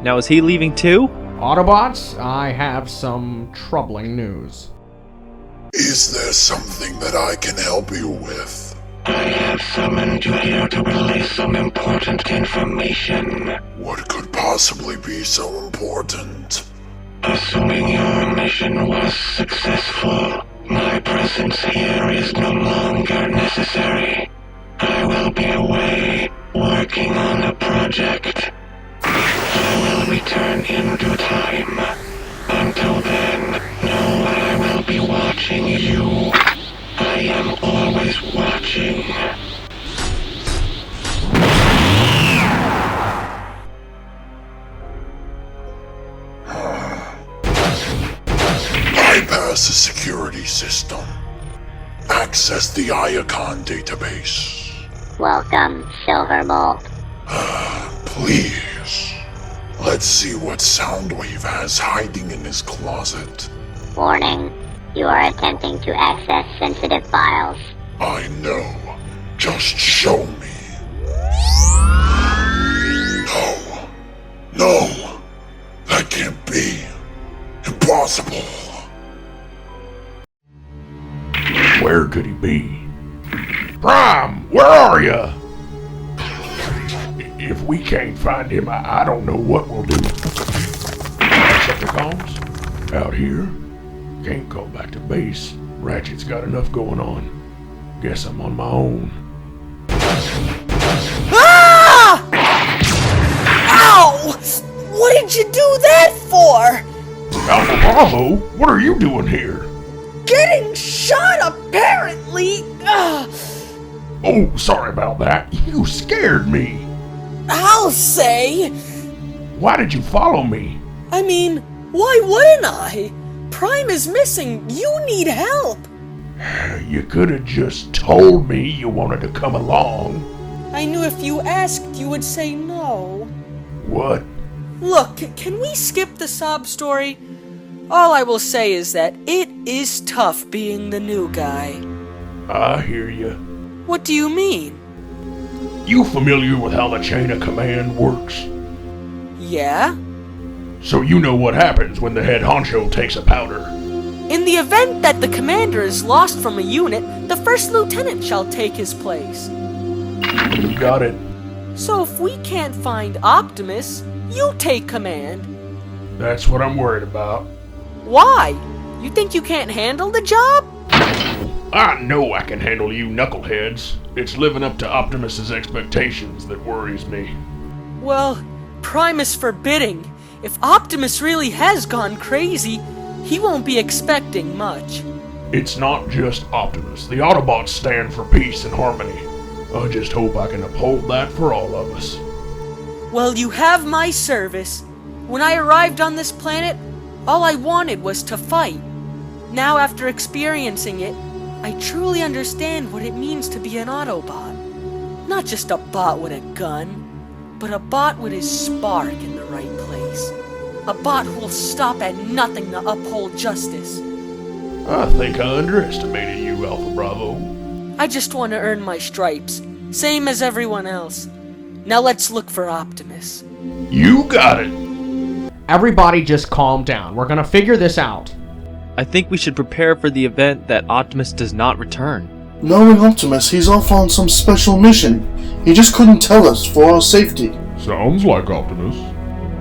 Now is he leaving too?
Autobots, I have some troubling news.
Is there something that I can help you with?
I have summoned you here to relay some important information.
What could possibly be so important?
Assuming your mission was successful, my presence here is no longer necessary. I will be away, working on a project. I will return in due time. Until then, know I will be watching you. I am always watching.
Bypass the security system. Access the Iacon database.
Welcome, Silverbolt.
Please. Let's see what Soundwave has hiding in his closet.
Warning, you are attempting to access sensitive files.
I know. Just show me. No. No. That can't be. Impossible.
Where could he be? Prime, where are ya? If we can't find him, I don't know what we'll do. Decepticons? Out here? Can't go back to base. Ratchet's got enough going on. Guess I'm on my own.
Ah! Ow! What did you do that for?
Alpha Bravo, what are you doing here?
Getting shot, apparently!
Oh, sorry about that. You scared me.
I'll say.
Why did you follow me?
I mean, why wouldn't I? Prime is missing. You need help.
You could have just told me you wanted to come along.
I knew if you asked, you would say no.
What?
Look, can we skip the sob story? All I will say is that it is tough being the new guy.
I hear you.
What do you mean?
You familiar with how the chain of command works?
Yeah?
So you know what happens when the head honcho takes a powder.
In the event that the commander is lost from a unit, the first lieutenant shall take his place.
You got it.
So if we can't find Optimus, you take command.
That's what I'm worried about.
Why? You think you can't handle the job?
I know I can handle you knuckleheads. It's living up to Optimus's expectations that worries me.
Well, Prime is forbidding. If Optimus really has gone crazy, he won't be expecting much.
It's not just Optimus. The Autobots stand for peace and harmony. I just hope I can uphold that for all of us.
Well, you have my service. When I arrived on this planet, all I wanted was to fight. Now, after experiencing it, I truly understand what it means to be an Autobot. Not just a bot with a gun, but a bot with his spark in the right place. A bot who will stop at nothing to uphold justice.
I think I underestimated you, Alpha Bravo.
I just want to earn my stripes, same as everyone else. Now let's look for Optimus.
You got it!
Everybody just calm down. We're gonna figure this out.
I think we should prepare for the event that Optimus does not return.
Knowing Optimus, he's off on some special mission. He just couldn't tell us for our safety.
Sounds like Optimus.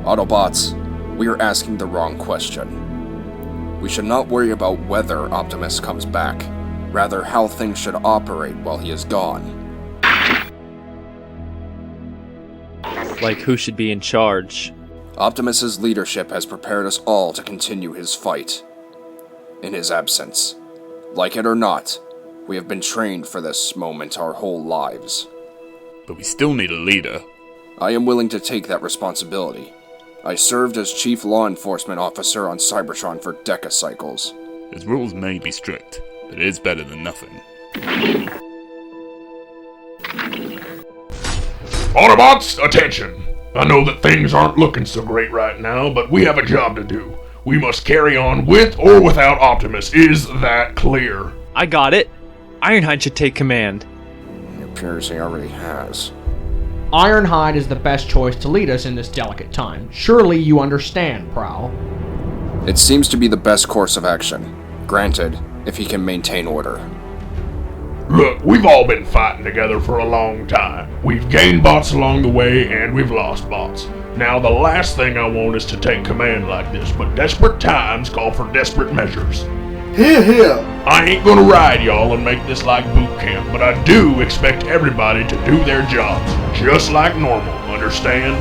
Autobots, we are asking the wrong question. We should not worry about whether Optimus comes back, rather how things should operate while he is gone.
Like who should be in charge?
Optimus's leadership has prepared us all to continue his fight. In his absence. Like it or not, we have been trained for this moment our whole lives.
But we still need a leader.
I am willing to take that responsibility. I served as Chief Law Enforcement Officer on Cybertron for decacycles.
His rules may be strict, but it is better than nothing.
Autobots, attention! I know that things aren't looking so great right now, but we have a job to do. We must carry on with or without Optimus. Is that clear?
I got it. Ironhide should take command.
It appears he already has.
Ironhide is the best choice to lead us in this delicate time. Surely you understand, Prowl.
It seems to be the best course of action. Granted, if he can maintain order.
Look, we've all been fighting together for a long time. We've gained bots along the way, and we've lost bots. Now, the last thing I want is to take command like this, but desperate times call for desperate measures.
Hear, hear.
I ain't gonna ride y'all and make this like boot camp, but I do expect everybody to do their jobs, just like normal, understand?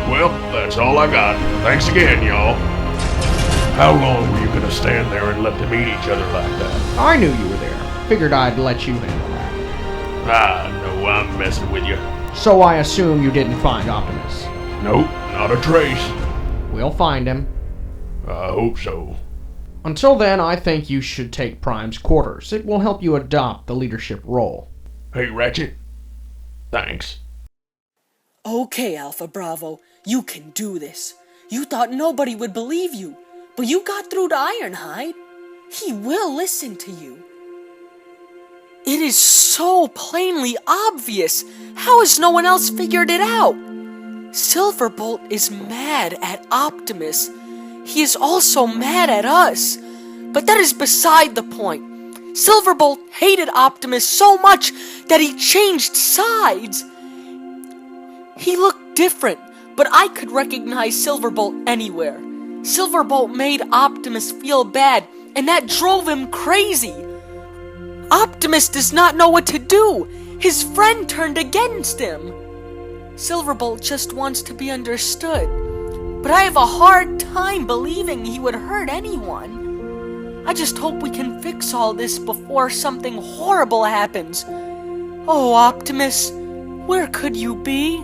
Well, that's all I got. Thanks again, y'all. How long were you gonna stand there and let them eat each other like that?
I knew you were there. Figured I'd let you handle that.
Ah, no, I'm messing with you.
So I assume you didn't find Optimus.
Nope, not a trace.
We'll find him.
I hope so.
Until then, I think you should take Prime's quarters. It will help you adopt the leadership role.
Hey, Ratchet. Thanks.
Okay, Alpha Bravo, you can do this. You thought nobody would believe you, but you got through to Ironhide. He will listen to you. It is so plainly obvious. How has no one else figured it out? Silverbolt is mad at Optimus. He is also mad at us. But that is beside the point. Silverbolt hated Optimus so much that he changed sides. He looked different, but I could recognize Silverbolt anywhere. Silverbolt made Optimus feel bad, and that drove him crazy. Optimus does not know what to do. His friend turned against him. Silverbolt just wants to be understood. But I have a hard time believing he would hurt anyone. I just hope we can fix all this before something horrible happens. Oh, Optimus, where could you be?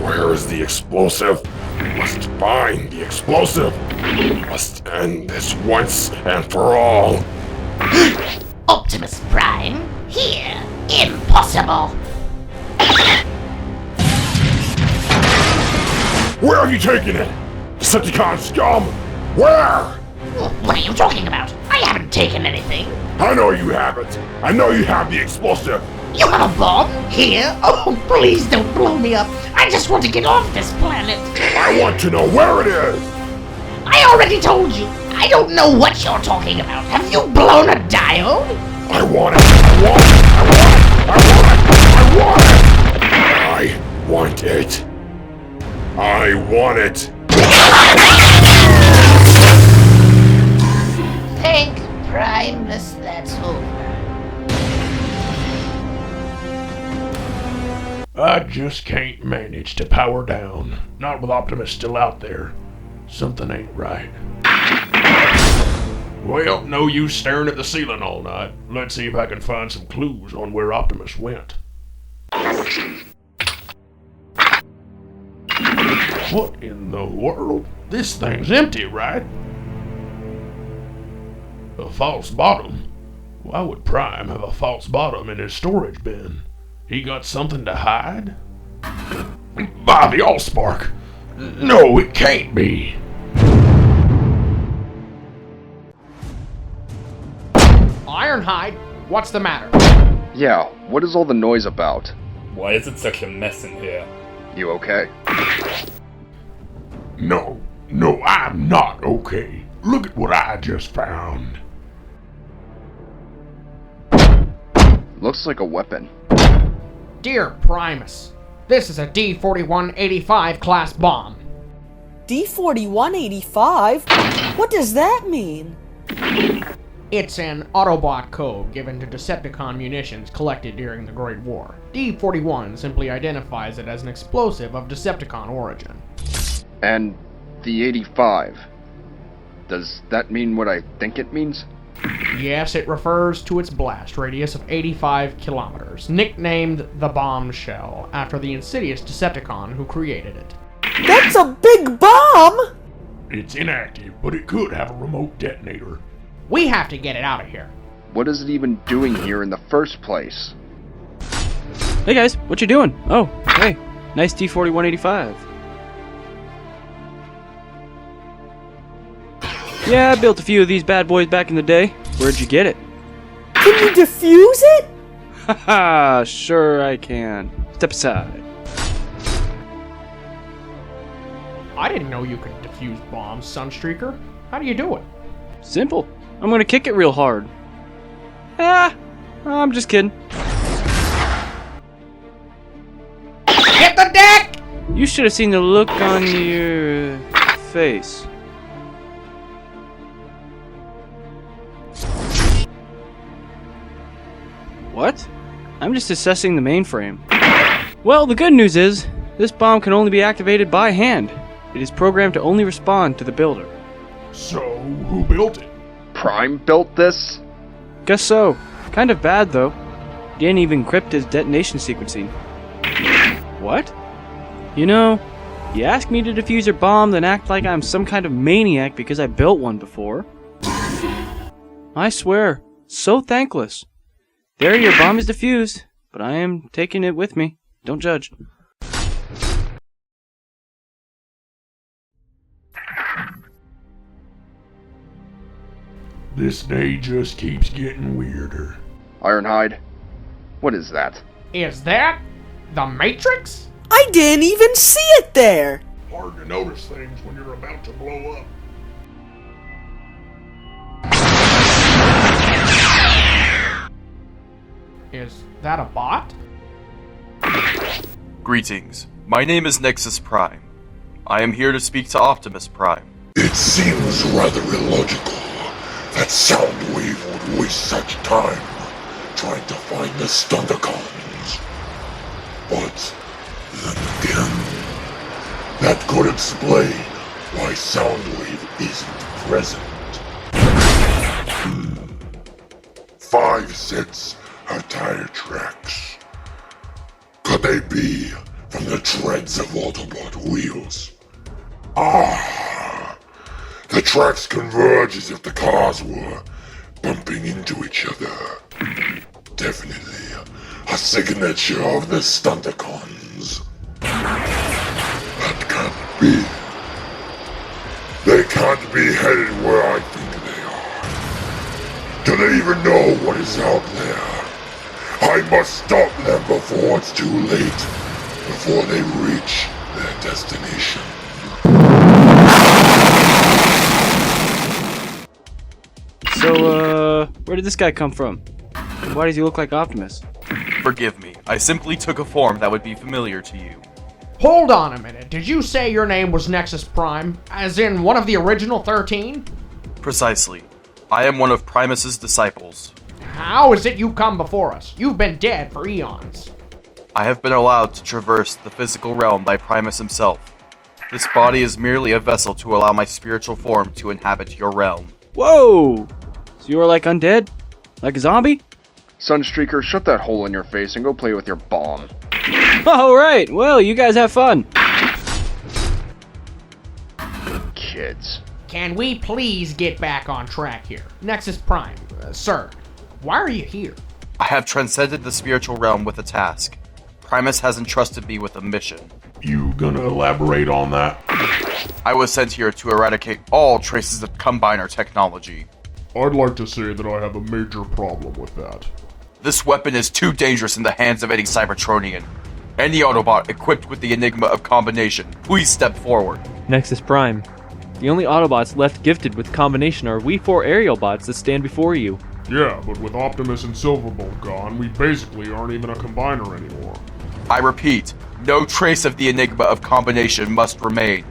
Where is the explosive? We must find the explosive. We must end this once and for all.
Optimus Prime, here. Impossible.
Where have you taken it? Decepticon scum! Where?
What are you talking about? I haven't taken anything.
I know you haven't. I know you have the explosive.
You have a bomb? Here? Oh, please don't blow me up. I just want to get off this planet.
I want to know where it is.
I already told you. I don't know what you're talking about. Have you blown a diode?
I want it. I want it. I want it. I want it. I want it.
Thank Primus, that's over.
I just can't manage to power down. Not with Optimus still out there. Something ain't right. Well, no use staring at the ceiling all night. Let's see if I can find some clues on where Optimus went. What in the world? This thing's empty, right? A false bottom? Why would Prime have a false bottom in his storage bin? He got something to hide? By the Allspark! No, it can't be!
Ironhide, what's the matter?
Yeah, what is all the noise about?
Why is it such a mess in here?
You okay?
No, I'm not okay. Look at what I just found.
Looks like a weapon.
Dear Primus, this is a D-4185 class bomb.
D-4185? What does that mean?
It's an Autobot code given to Decepticon munitions collected during the Great War. D-41 simply identifies it as an explosive of Decepticon origin.
And the 85. Does that mean what I think it means?
Yes, it refers to its blast radius of 85 kilometers, nicknamed the Bombshell, after the insidious Decepticon who created it.
That's a big bomb!
It's inactive, but it could have a remote detonator.
We have to get it out of here.
What is it even doing here in the first place?
Hey guys, what you doing? Oh, hey, nice T-4185. Yeah, I built a few of these bad boys back in the day. Where'd you get it?
Can you defuse it?
Haha, sure I can. Step aside.
I didn't know you could defuse bombs, Sunstreaker. How do you do it?
Simple. I'm gonna kick it real hard. Ah, I'm just kidding.
Hit the deck!
You should have seen the look on your face. What? I'm just assessing the mainframe. Well, the good news is, this bomb can only be activated by hand. It is programmed to only respond to the builder.
So, who built it?
Prime built this?
Guess so. Kind of bad, though. Didn't even encrypt his detonation sequencing. What? You know, you ask me to defuse your bomb, then act like I'm some kind of maniac because I built one before. I swear, so thankless. There, your bomb is defused, but I am taking it with me. Don't judge.
This day just keeps getting weirder.
Ironhide, what is that?
Is that the Matrix?
I didn't even see it there!
Hard to notice things when you're about to blow up.
Is that a bot?
Greetings. My name is Nexus Prime. I am here to speak to Optimus Prime.
It seems rather illogical that Soundwave would waste such time trying to find the Stunticons. But then again, that could explain why Soundwave isn't present. 5 sets of tire tracks. Could they be from the treads of Autobot wheels? Ah! The tracks converge as if the cars were bumping into each other. Definitely a signature of the Stunticons. That can't be. They can't be headed where I think they are. Do they even know what is out there? I must stop them before it's too late. Before they reach their destination.
So, where did this guy come from? And why does he look like Optimus?
Forgive me, I simply took a form that would be familiar to you.
Hold on a minute. Did you say your name was Nexus Prime? As in one of the original 13?
Precisely. I am one of Primus's disciples.
How is it you come before us? You've been dead for eons.
I have been allowed to traverse the physical realm by Primus himself. This body is merely a vessel to allow my spiritual form to inhabit your realm.
Whoa! So you are like undead? Like a zombie?
Sunstreaker, shut that hole in your face and go play with your bomb.
Alright, well, you guys have fun.
Kids.
Can we please get back on track here? Nexus Prime, sir, why are you here?
I have transcended the spiritual realm with a task. Primus has entrusted me with a mission.
You gonna elaborate on that?
I was sent here to eradicate all traces of Combiner technology.
I'd like to say that I have a major problem with that.
This weapon is too dangerous in the hands of any Cybertronian. Any Autobot equipped with the Enigma of Combination, please step forward.
Nexus Prime. The only Autobots left gifted with combination are we 4 aerial bots that stand before you.
Yeah, but with Optimus and Silverbolt gone, we basically aren't even a combiner anymore.
I repeat, no trace of the Enigma of Combination must remain.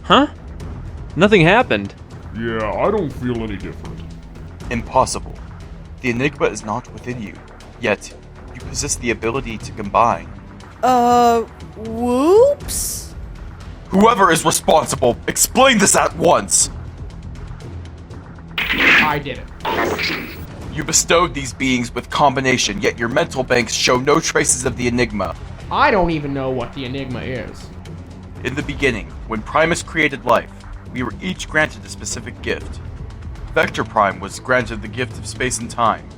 Huh? Nothing happened.
Yeah, I don't feel any different.
Impossible. The Enigma is not within you, yet you possess the ability to combine.
Whoops?
Whoever is responsible, explain this at once!
I did it.
You bestowed these beings with combination, yet your mental banks show no traces of the Enigma.
I don't even know what the Enigma is.
In the beginning, when Primus created life, we were each granted a specific gift. Vector Prime was granted the gift of space and time.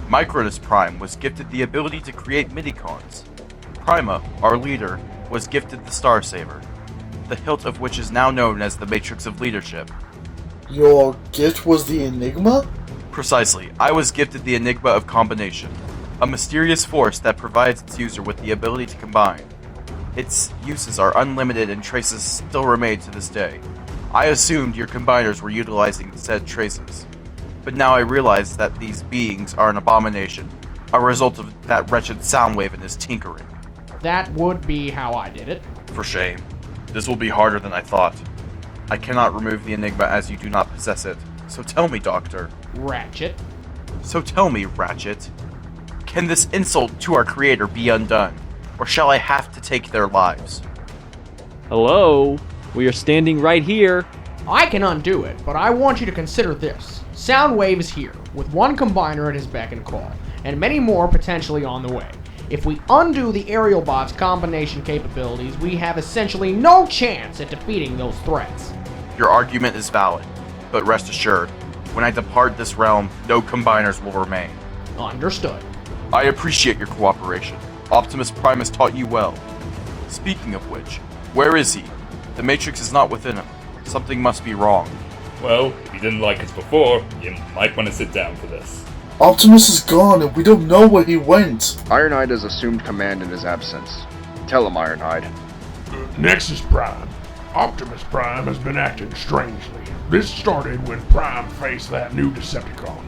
Micronus Prime was gifted the ability to create midicons. Prima, our leader, was gifted the Star Saber, the hilt of which is now known as the Matrix of Leadership.
Your gift was the Enigma?
Precisely, I was gifted the Enigma of Combination, a mysterious force that provides its user with the ability to combine. Its uses are unlimited and traces still remain to this day. I assumed your combiners were utilizing said traces, but now I realize that these beings are an abomination, a result of that wretched Soundwave and his tinkering.
That would be how I did it.
For shame. This will be harder than I thought. I cannot remove the Enigma as you do not possess it, so tell me, Doctor.
Ratchet.
So tell me, Ratchet. Can this insult to our creator be undone, or shall I have to take their lives?
Hello? We are standing right here.
I can undo it, but I want you to consider this. Soundwave is here, with one combiner at his beck and call, and many more potentially on the way. If we undo the aerial bot's combination capabilities, we have essentially no chance at defeating those threats.
Your argument is valid, but rest assured, when I depart this realm, no combiners will remain.
Understood.
I appreciate your cooperation. Optimus Prime has taught you well. Speaking of which, where is he? The Matrix is not within him. Something must be wrong.
Well, if you didn't like us before, you might want to sit down for this.
Optimus is gone and we don't know where he went.
Ironhide has assumed command in his absence. Tell him, Ironhide.
Nexus Prime. Optimus Prime has been acting strangely. This started when Prime faced that new Decepticon.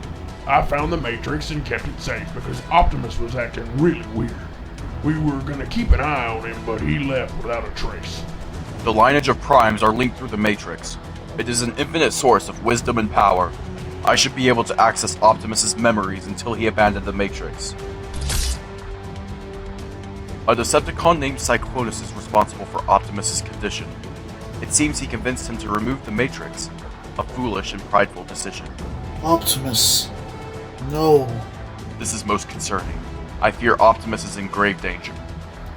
I found the Matrix and kept it safe because Optimus was acting really weird. We were gonna keep an eye on him, but he left without a trace.
The lineage of primes are linked through the Matrix. It is an infinite source of wisdom and power. I should be able to access Optimus's memories until he abandoned the Matrix. A Decepticon named Cyclonus is responsible for Optimus's condition. It seems he convinced him to remove the Matrix. A foolish and prideful decision.
Optimus. No.
This is most concerning. I fear Optimus is in grave danger.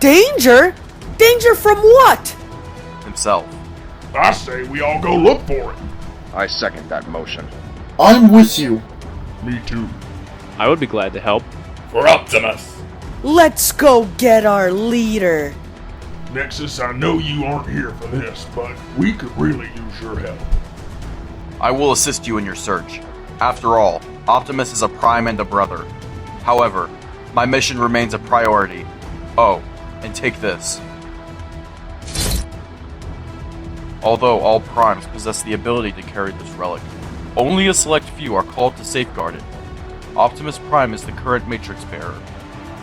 Danger? Danger from what?
Himself.
I say we all go look for him.
I second that motion.
I'm with you.
Me too.
I would be glad to help.
For Optimus!
Let's go get our leader.
Nexus, I know you aren't here for this, but we could really use your help.
I will assist you in your search. After all, Optimus is a prime and a brother. However, my mission remains a priority. Oh, and take this. Although all primes possess the ability to carry this relic, only a select few are called to safeguard it. Optimus Prime is the current Matrix bearer.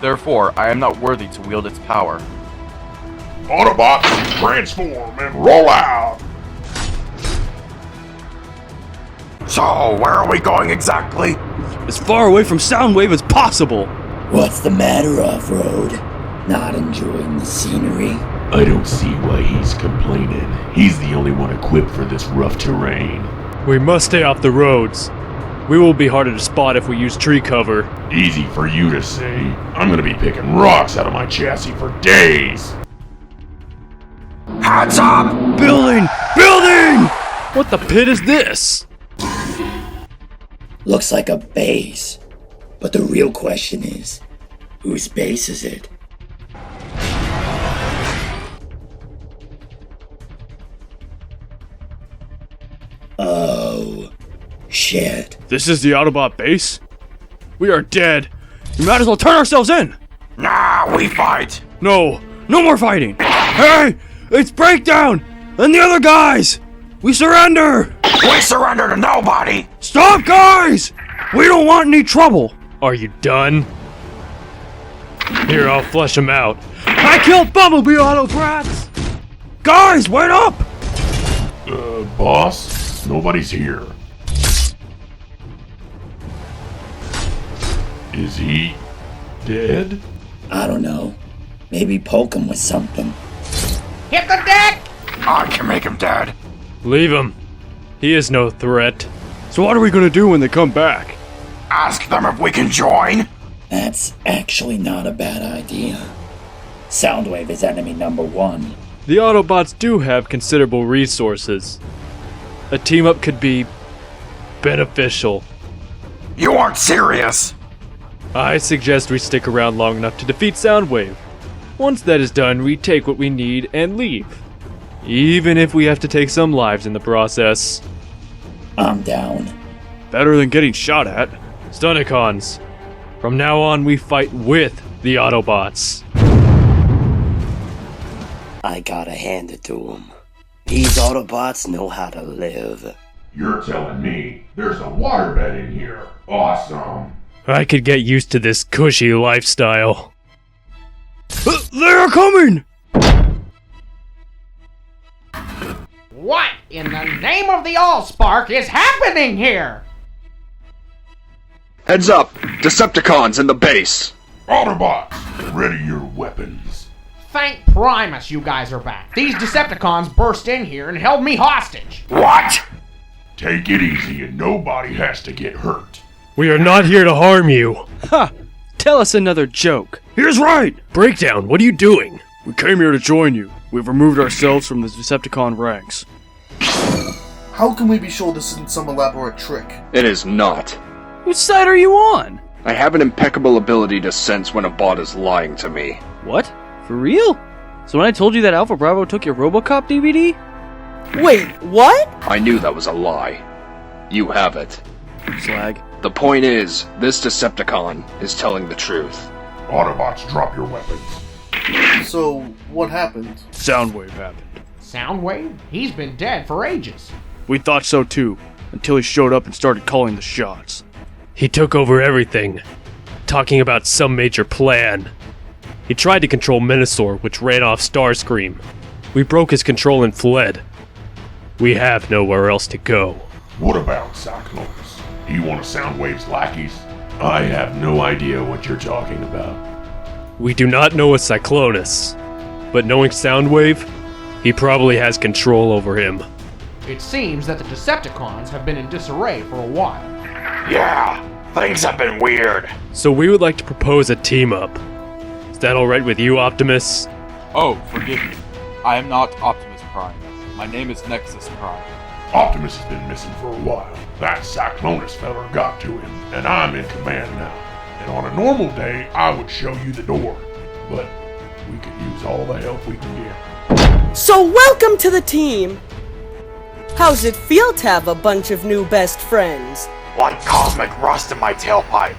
Therefore, I am not worthy to wield its power.
Autobots, transform and roll out!
So, where are we going exactly?
As far away from Soundwave as possible!
What's the matter, Off-Road? Not enjoying the scenery?
I don't see why he's complaining. He's the only one equipped for this rough terrain.
We must stay off the roads. We will be harder to spot if we use tree cover.
Easy for you to say. I'm gonna be picking rocks out of my chassis for days.
Hands up!
Building! Building! What the pit is this?
Looks like a base. But the real question is, whose base is it? Oh, shit.
This is the Autobot base? We are dead. We might as well turn ourselves in.
Nah, we fight.
No, no more fighting. Hey, it's Breakdown and the other guys. We surrender.
We surrender to nobody.
Stop, guys. We don't want any trouble. Are you done? Here, I'll flush him out. I killed Bumblebee Autobrats! Guys, wait up!
Boss? Nobody's here. Is he dead?
I don't know. Maybe poke him with something.
Hit the deck!
I can make him dead.
Leave him. He is no threat. So what are we gonna do when they come back?
Ask them if we can join?
That's actually not a bad idea. Soundwave is enemy number 1.
The Autobots do have considerable resources. A team-up could be beneficial.
You aren't serious!
I suggest we stick around long enough to defeat Soundwave. Once that is done, we take what we need and leave. Even if we have to take some lives in the process.
I'm down.
Better than getting shot at. Stunticons. From now on, we fight with the Autobots.
I gotta hand it to them. These Autobots know how to live.
You're telling me there's a waterbed in here. Awesome.
I could get used to this cushy lifestyle. They're coming!
What in the name of the Allspark is happening here?
Heads up! Decepticons in the base!
Autobots, ready your weapons.
Thank Primus you guys are back. These Decepticons burst in here and held me hostage.
What? Take it easy and nobody has to get hurt.
We are not here to harm you. Ha! Tell us another joke. Here's right! Breakdown, what are you doing?
We came here to join you. We've removed ourselves from the Decepticon ranks.
How can we be sure this isn't some elaborate trick?
It is not.
Whose side are you on?
I have an impeccable ability to sense when a bot is lying to me.
What? For real? So when I told you that Alpha Bravo took your RoboCop DVD?
Wait, what?
I knew that was a lie. You have it.
Slag.
The point is, this Decepticon is telling the truth.
Autobots, drop your weapons.
So, what happened?
Soundwave happened.
Soundwave? He's been dead for ages.
We thought so too, until he showed up and started calling the shots.
He took over everything, talking about some major plan. He tried to control Menasor, which ran off Starscream. We broke his control and fled. We have nowhere else to go.
What about Cyclones? He one of Soundwave's lackeys? I have no idea what you're talking about.
We do not know a Cyclonus, but knowing Soundwave, he probably has control over him.
It seems that the Decepticons have been in disarray for a while.
Yeah, things have been weird.
So we would like to propose a team-up. Is that alright with you, Optimus?
Oh, forgive me. I am not Optimus Prime. My name is Nexus Prime.
Optimus has been missing for a while. That Cyclonus feller got to him, and I'm in command now. And on a normal day, I would show you the door. But we could use all the help we can get.
So welcome to the team! How's it feel to have a bunch of new best friends?
Like cosmic rust in my tailpipe.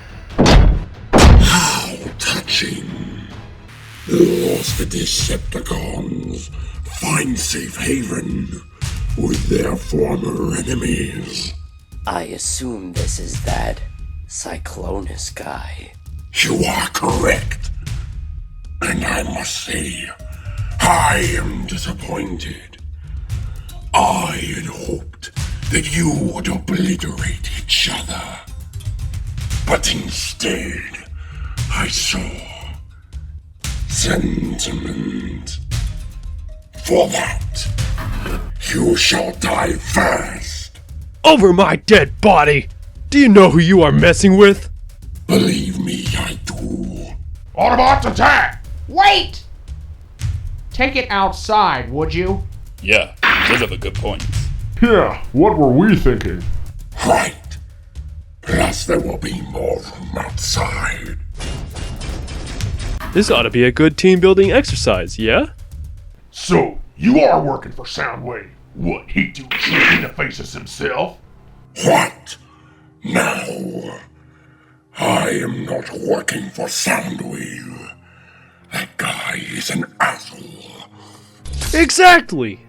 How touching. Lost Decepticons find safe haven with their former enemies.
I assume this is that Cyclonus guy.
You are correct. And I must say, I am disappointed. I had hoped that you would obliterate each other. But instead, I saw sentiment. For that, you shall die first.
Over my dead body! Do you know who you are messing with?
Believe me, I do. Autobots attack!
Wait! Take it outside, would you?
Yeah, those are the good points.
Yeah, what were we thinking? Right. Plus there will be more room outside.
This ought to be a good team-building exercise, yeah?
So, you are working for Soundwave. What, he too cheeky to face us himself? What? No. I am not working for Soundwave. That guy is an asshole.
Exactly!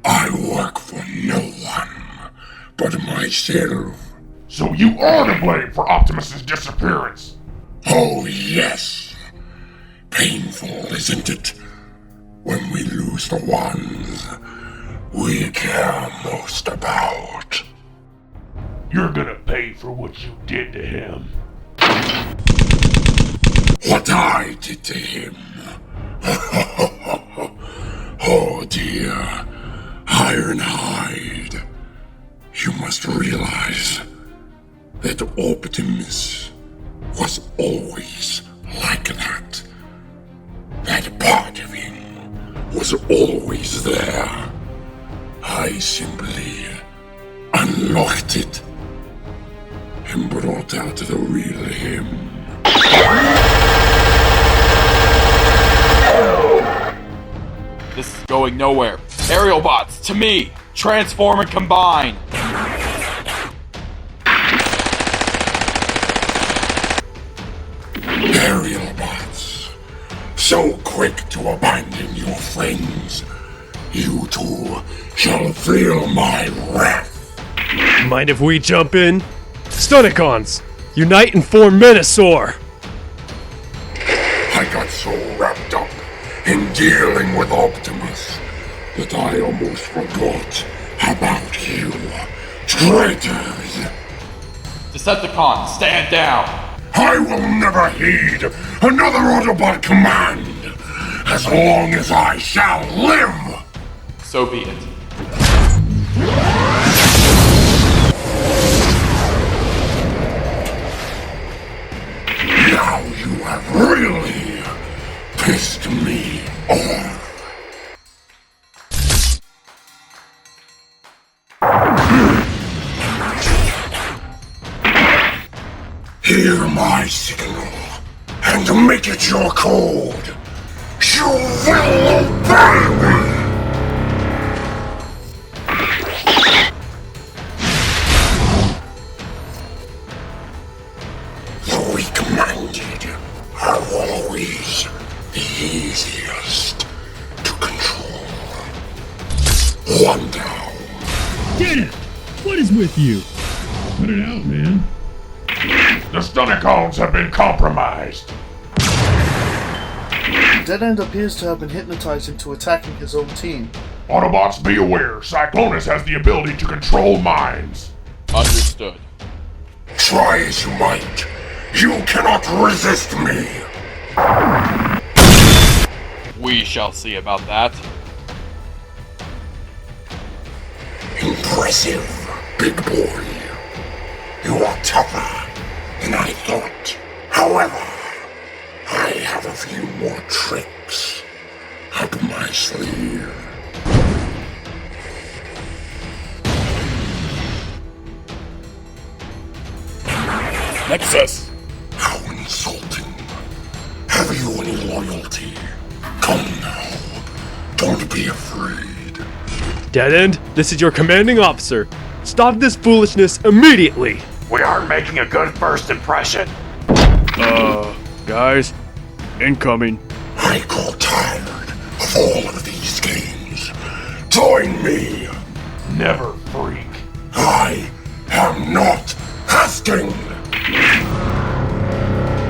I work for no one but myself. So you are to blame for Optimus's disappearance? Oh, yes. Painful, isn't it? When we lose the ones we care most about. You're gonna pay for what you did to him. What I did to him? Oh dear, Ironhide. You must realize that Optimus was always like that. That part of him was always there. I simply unlocked it and brought out the real him.
This is going nowhere. Aerial bots, to me! Transform and combine!
Aerial bots, so quick to abandon your friends. You two shall feel my wrath.
Mind if we jump in? Stunnicons, unite and form Menasor!
I got so wrapped up in dealing with Optimus that I almost forgot about you, traitors!
Decepticons, stand down!
I will never heed another Autobot command as long as I shall live!
So be it.
Now you have really pissed me off. Hear my signal and make it your code. You will obey me! The weak-minded are always the easiest to control. One down.
Get it! What is with you? Put it out, man.
The Stunnicons have been compromised.
Dead End appears to have been hypnotized into attacking his own team.
Autobots, be aware. Cyclonus has the ability to control minds.
Understood.
Try as you might, you cannot resist me.
We shall see about that.
Impressive, big boy. You are tougher than I thought. However, I have a few more tricks up my sleeve.
Nexus!
How insulting. Have you any loyalty? Come now. Don't be afraid.
Dead End, this is your commanding officer. Stop this foolishness immediately!
We aren't making a good first impression.
Guys, incoming.
I grow tired of all of these games. Join me.
Never, freak.
I am not asking.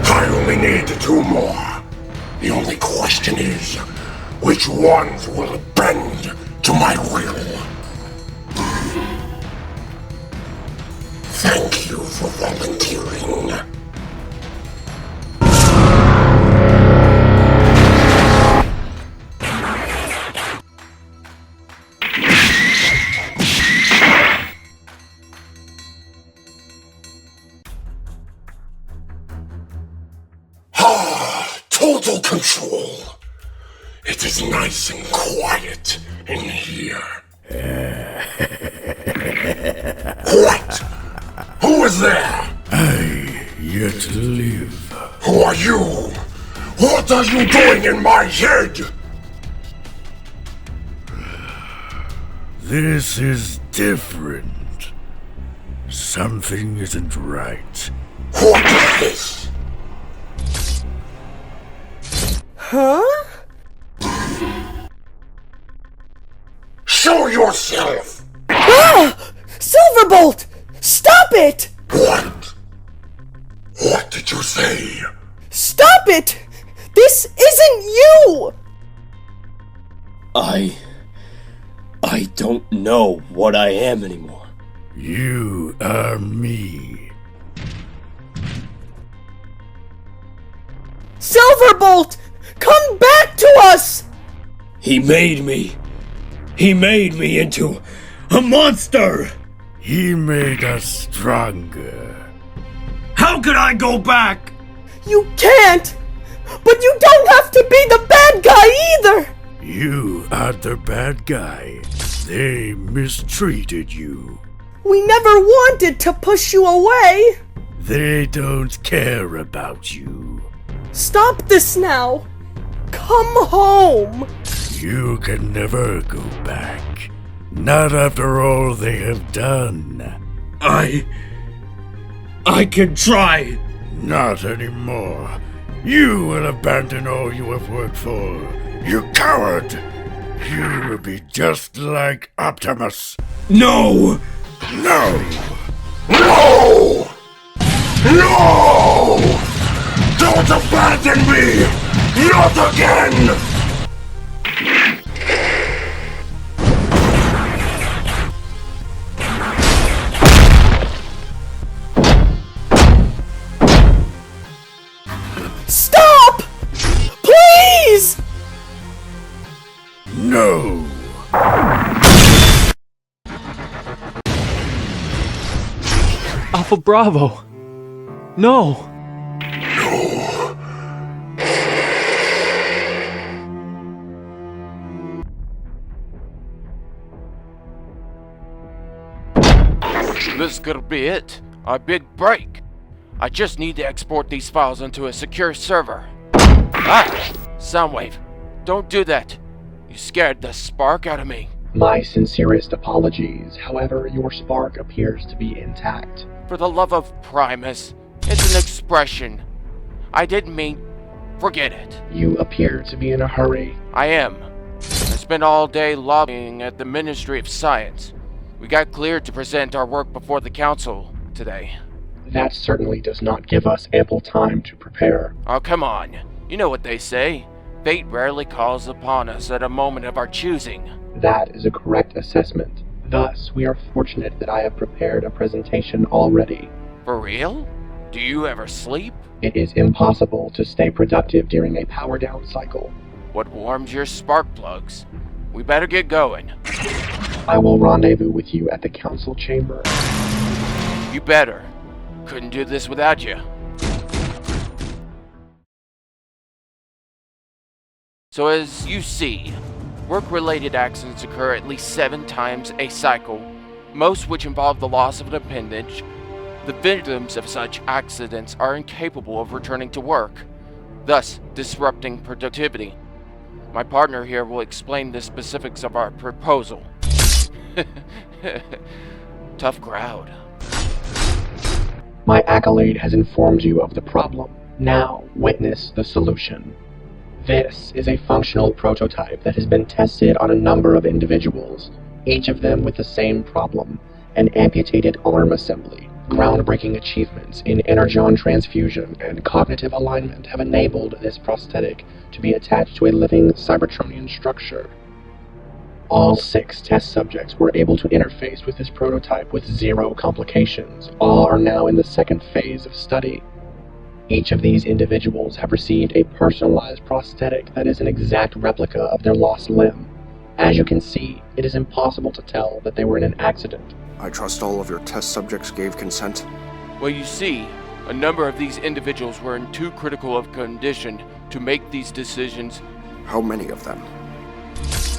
I only need 2 more. The only question is, which ones will bend to my will? Thank you for volunteering. Total control. It is nice and quiet in here. What? Who is there?
I yet to live.
Who are you? What are you doing in my head?
This is different. Something isn't right.
What is this?
Huh?
Show yourself!
Ah! Silverbolt! Stop it!
What? What did you say?
Stop it! This isn't you!
I don't know what I am anymore.
You are me.
Silverbolt! Come back to us!
He made me into a monster!
He made us stronger.
How could I go back?
You can't! But you don't have to be the bad guy either!
You are the bad guy. They mistreated you.
We never wanted to push you away!
They don't care about you.
Stop this now! Come home!
You can never go back. Not after all they have done.
I can try.
Not anymore. You will abandon all you have worked for. You coward! You will be just like Optimus.
No!
No! No! No! Don't abandon me! Not again!
Stop! Please!
No!
Alpha Bravo! No!
This could be it. Our big break. I just need to export these files onto a secure server. Ah! Soundwave, don't do that. You scared the spark out of me.
My sincerest apologies. However, your spark appears to be intact.
For the love of Primus, it's an expression. I didn't mean... Forget it.
You appear to be in a hurry.
I am. I spent all day lobbying at the Ministry of Science. We got cleared to present our work before the Council today.
That certainly does not give us ample time to prepare.
Oh, come on. You know what they say. Fate rarely calls upon us at a moment of our choosing.
That is a correct assessment. Thus, we are fortunate that I have prepared a presentation already.
For real? Do you ever sleep?
It is impossible to stay productive during a power down cycle.
What warms your spark plugs? We better get going.
I will rendezvous with you at the council chamber.
You better. Couldn't do this without you. So as you see, work-related accidents occur at least 7 times a cycle, most which involve the loss of an appendage. The victims of such accidents are incapable of returning to work, thus disrupting productivity. My partner here will explain the specifics of our proposal. Tough crowd.
My accolade has informed you of the problem. Now, witness the solution. This is a functional prototype that has been tested on a number of individuals, each of them with the same problem, an amputated arm assembly. Groundbreaking achievements in energon transfusion and cognitive alignment have enabled this prosthetic to be attached to a living Cybertronian structure. All 6 test subjects were able to interface with this prototype with 0 complications. All are now in the second phase of study. Each of these individuals have received a personalized prosthetic that is an exact replica of their lost limb. As you can see, it is impossible to tell that they were in an accident.
I trust all of your test subjects gave consent.
Well, you see, a number of these individuals were in too critical of condition to make these decisions.
How many of them?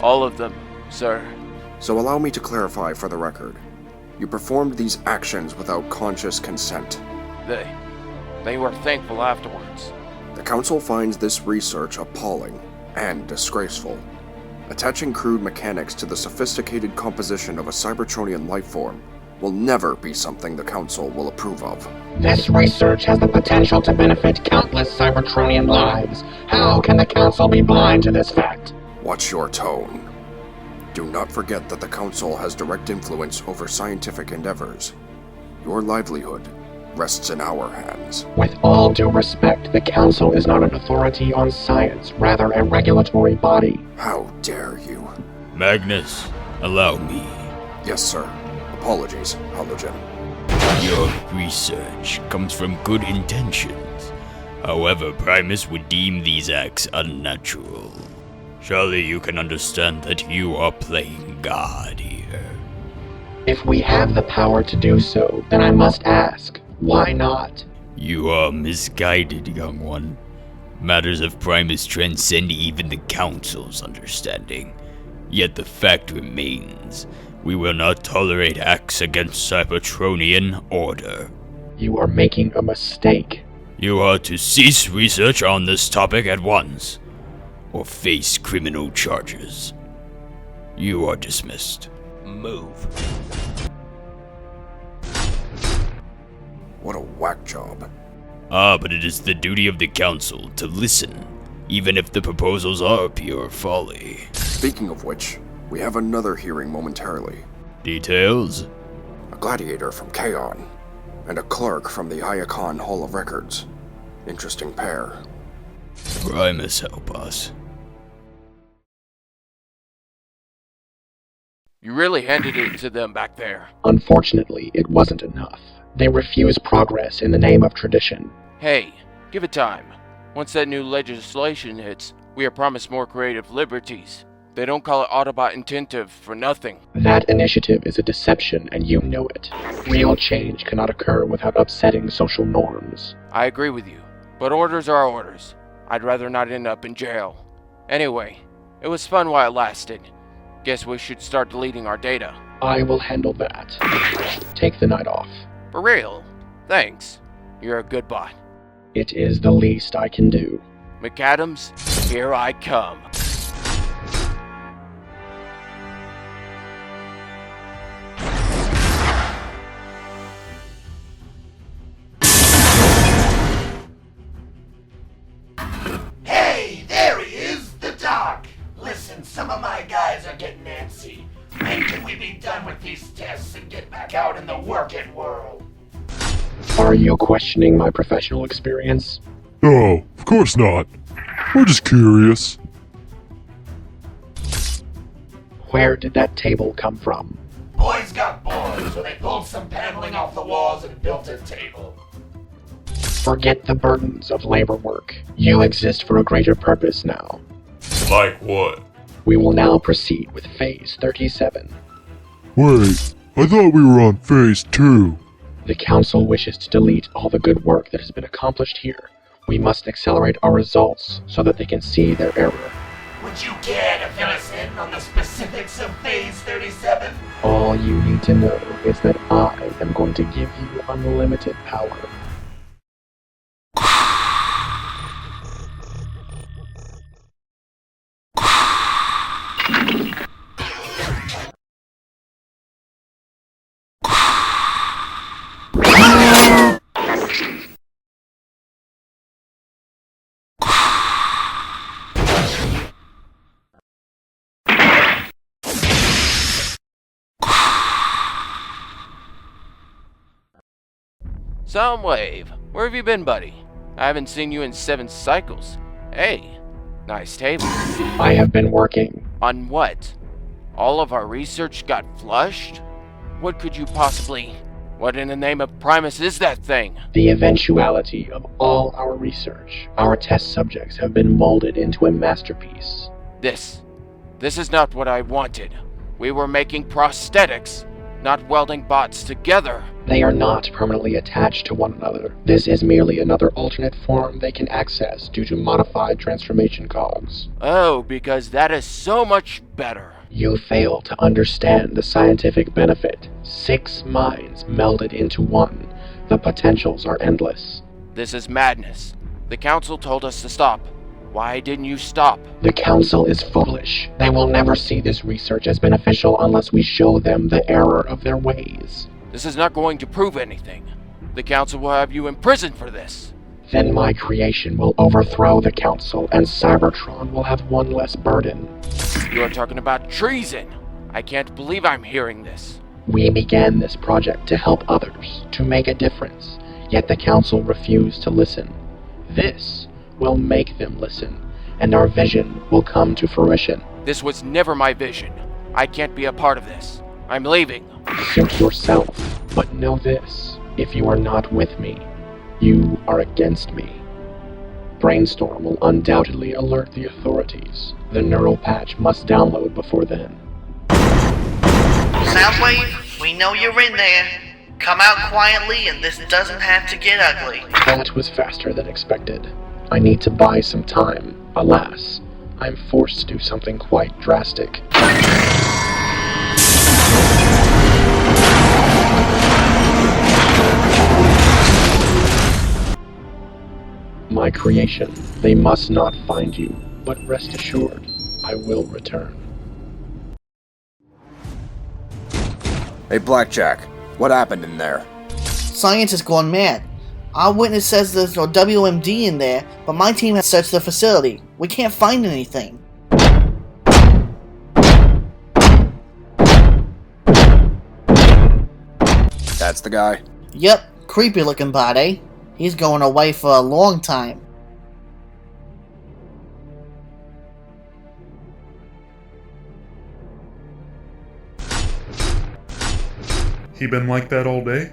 All of them, sir.
So allow me to clarify for the record. You performed these actions without conscious consent.
They were thankful afterwards.
The Council finds this research appalling and disgraceful. Attaching crude mechanics to the sophisticated composition of a Cybertronian lifeform will never be something the Council will approve of.
This research has the potential to benefit countless Cybertronian lives. How can the Council be blind to this fact?
Watch your tone. Do not forget that the Council has direct influence over scientific endeavors. Your livelihood rests in our hands.
With all due respect, the Council is not an authority on science, rather a regulatory body.
How dare you?
Magnus, allow me.
Yes, sir. Apologies, Halogen.
Your research comes from good intentions. However, Primus would deem these acts unnatural. Surely you can understand that you are playing God here.
If we have the power to do so, then I must ask, why not?
You are misguided, young one. Matters of Primus transcend even the Council's understanding. Yet the fact remains, we will not tolerate acts against Cybertronian order.
You are making a mistake.
You are to cease research on this topic at once, or face criminal charges. You are dismissed.
Move.
What a whack job.
But it is the duty of the Council to listen, even if the proposals are pure folly.
Speaking of which, we have another hearing momentarily.
Details?
A gladiator from Kaon, and a clerk from the Iacon Hall of Records. Interesting pair.
Primus help us.
You really handed it to them back there.
Unfortunately, it wasn't enough. They refuse progress in the name of tradition.
Hey, give it time. Once that new legislation hits, we are promised more creative liberties. They don't call it Autobot Intensive for nothing.
That initiative is a deception, and you know it. Real change cannot occur without upsetting social norms.
I agree with you, but orders are orders. I'd rather not end up in jail. Anyway, it was fun while it lasted. Guess we should start deleting our data.
I will handle that. Take the night off.
For real? Thanks. You're a good bot.
It is the least I can do.
McAdams, here I come.
Hey, there he is, the Doc. Listen, some of my guys are getting antsy. When can we be done with these tests and get back out in the working world?
Are you questioning my professional experience?
No, of course not. We're just curious.
Where did that table come from?
Boys got bored, so they pulled some paneling off the walls and built a table.
Forget the burdens of labor work. You exist for a greater purpose now.
Like what?
We will now proceed with Phase 37.
Wait, I thought we were on Phase 2.
The Council wishes to delete all the good work that has been accomplished here. We must accelerate our results so that they can see their error.
Would you care to fill us in on the specifics of Phase 37?
All you need to know is that I am going to give you unlimited power.
Soundwave, where have you been, buddy? I haven't seen you in 7 cycles. Hey, nice table.
I have been working.
On what? All of our research got flushed? What could you possibly... What in the name of Primus is that thing?
The eventuality of all our research. Our test subjects have been molded into a masterpiece.
This is not what I wanted. We were making prosthetics, not welding bots together.
They are not permanently attached to one another. This is merely another alternate form they can access due to modified transformation cogs.
Oh, because that is so much better.
You fail to understand the scientific benefit. 6 minds melded into one. The potentials are endless.
This is madness. The Council told us to stop. Why didn't you stop?
The Council is foolish. They will never see this research as beneficial unless we show them the error of their ways.
This is not going to prove anything. The Council will have you imprisoned for this.
Then my creation will overthrow the Council, and Cybertron will have one less burden.
You are talking about treason. I can't believe I'm hearing this.
We began this project to help others, to make a difference, yet the Council refused to listen. This will make them listen, and our vision will come to fruition.
This was never my vision. I can't be a part of this. I'm leaving.
Suit yourself, but know this. If you are not with me, you are against me. Brainstorm will undoubtedly alert the authorities. The neural patch must download before then.
Soundwave, we know you're in there. Come out quietly and this doesn't have to get ugly.
That was faster than expected. I need to buy some time. Alas, I'm forced to do something quite drastic. My creation. They must not find you, but rest assured, I will return.
Hey, Blackjack, what happened in there?
Science has gone mad. Our witness says there's no WMD in there, but my team has searched the facility. We can't find anything.
That's the guy?
Yep, creepy looking body. He's going away for a long time.
He been like that all day?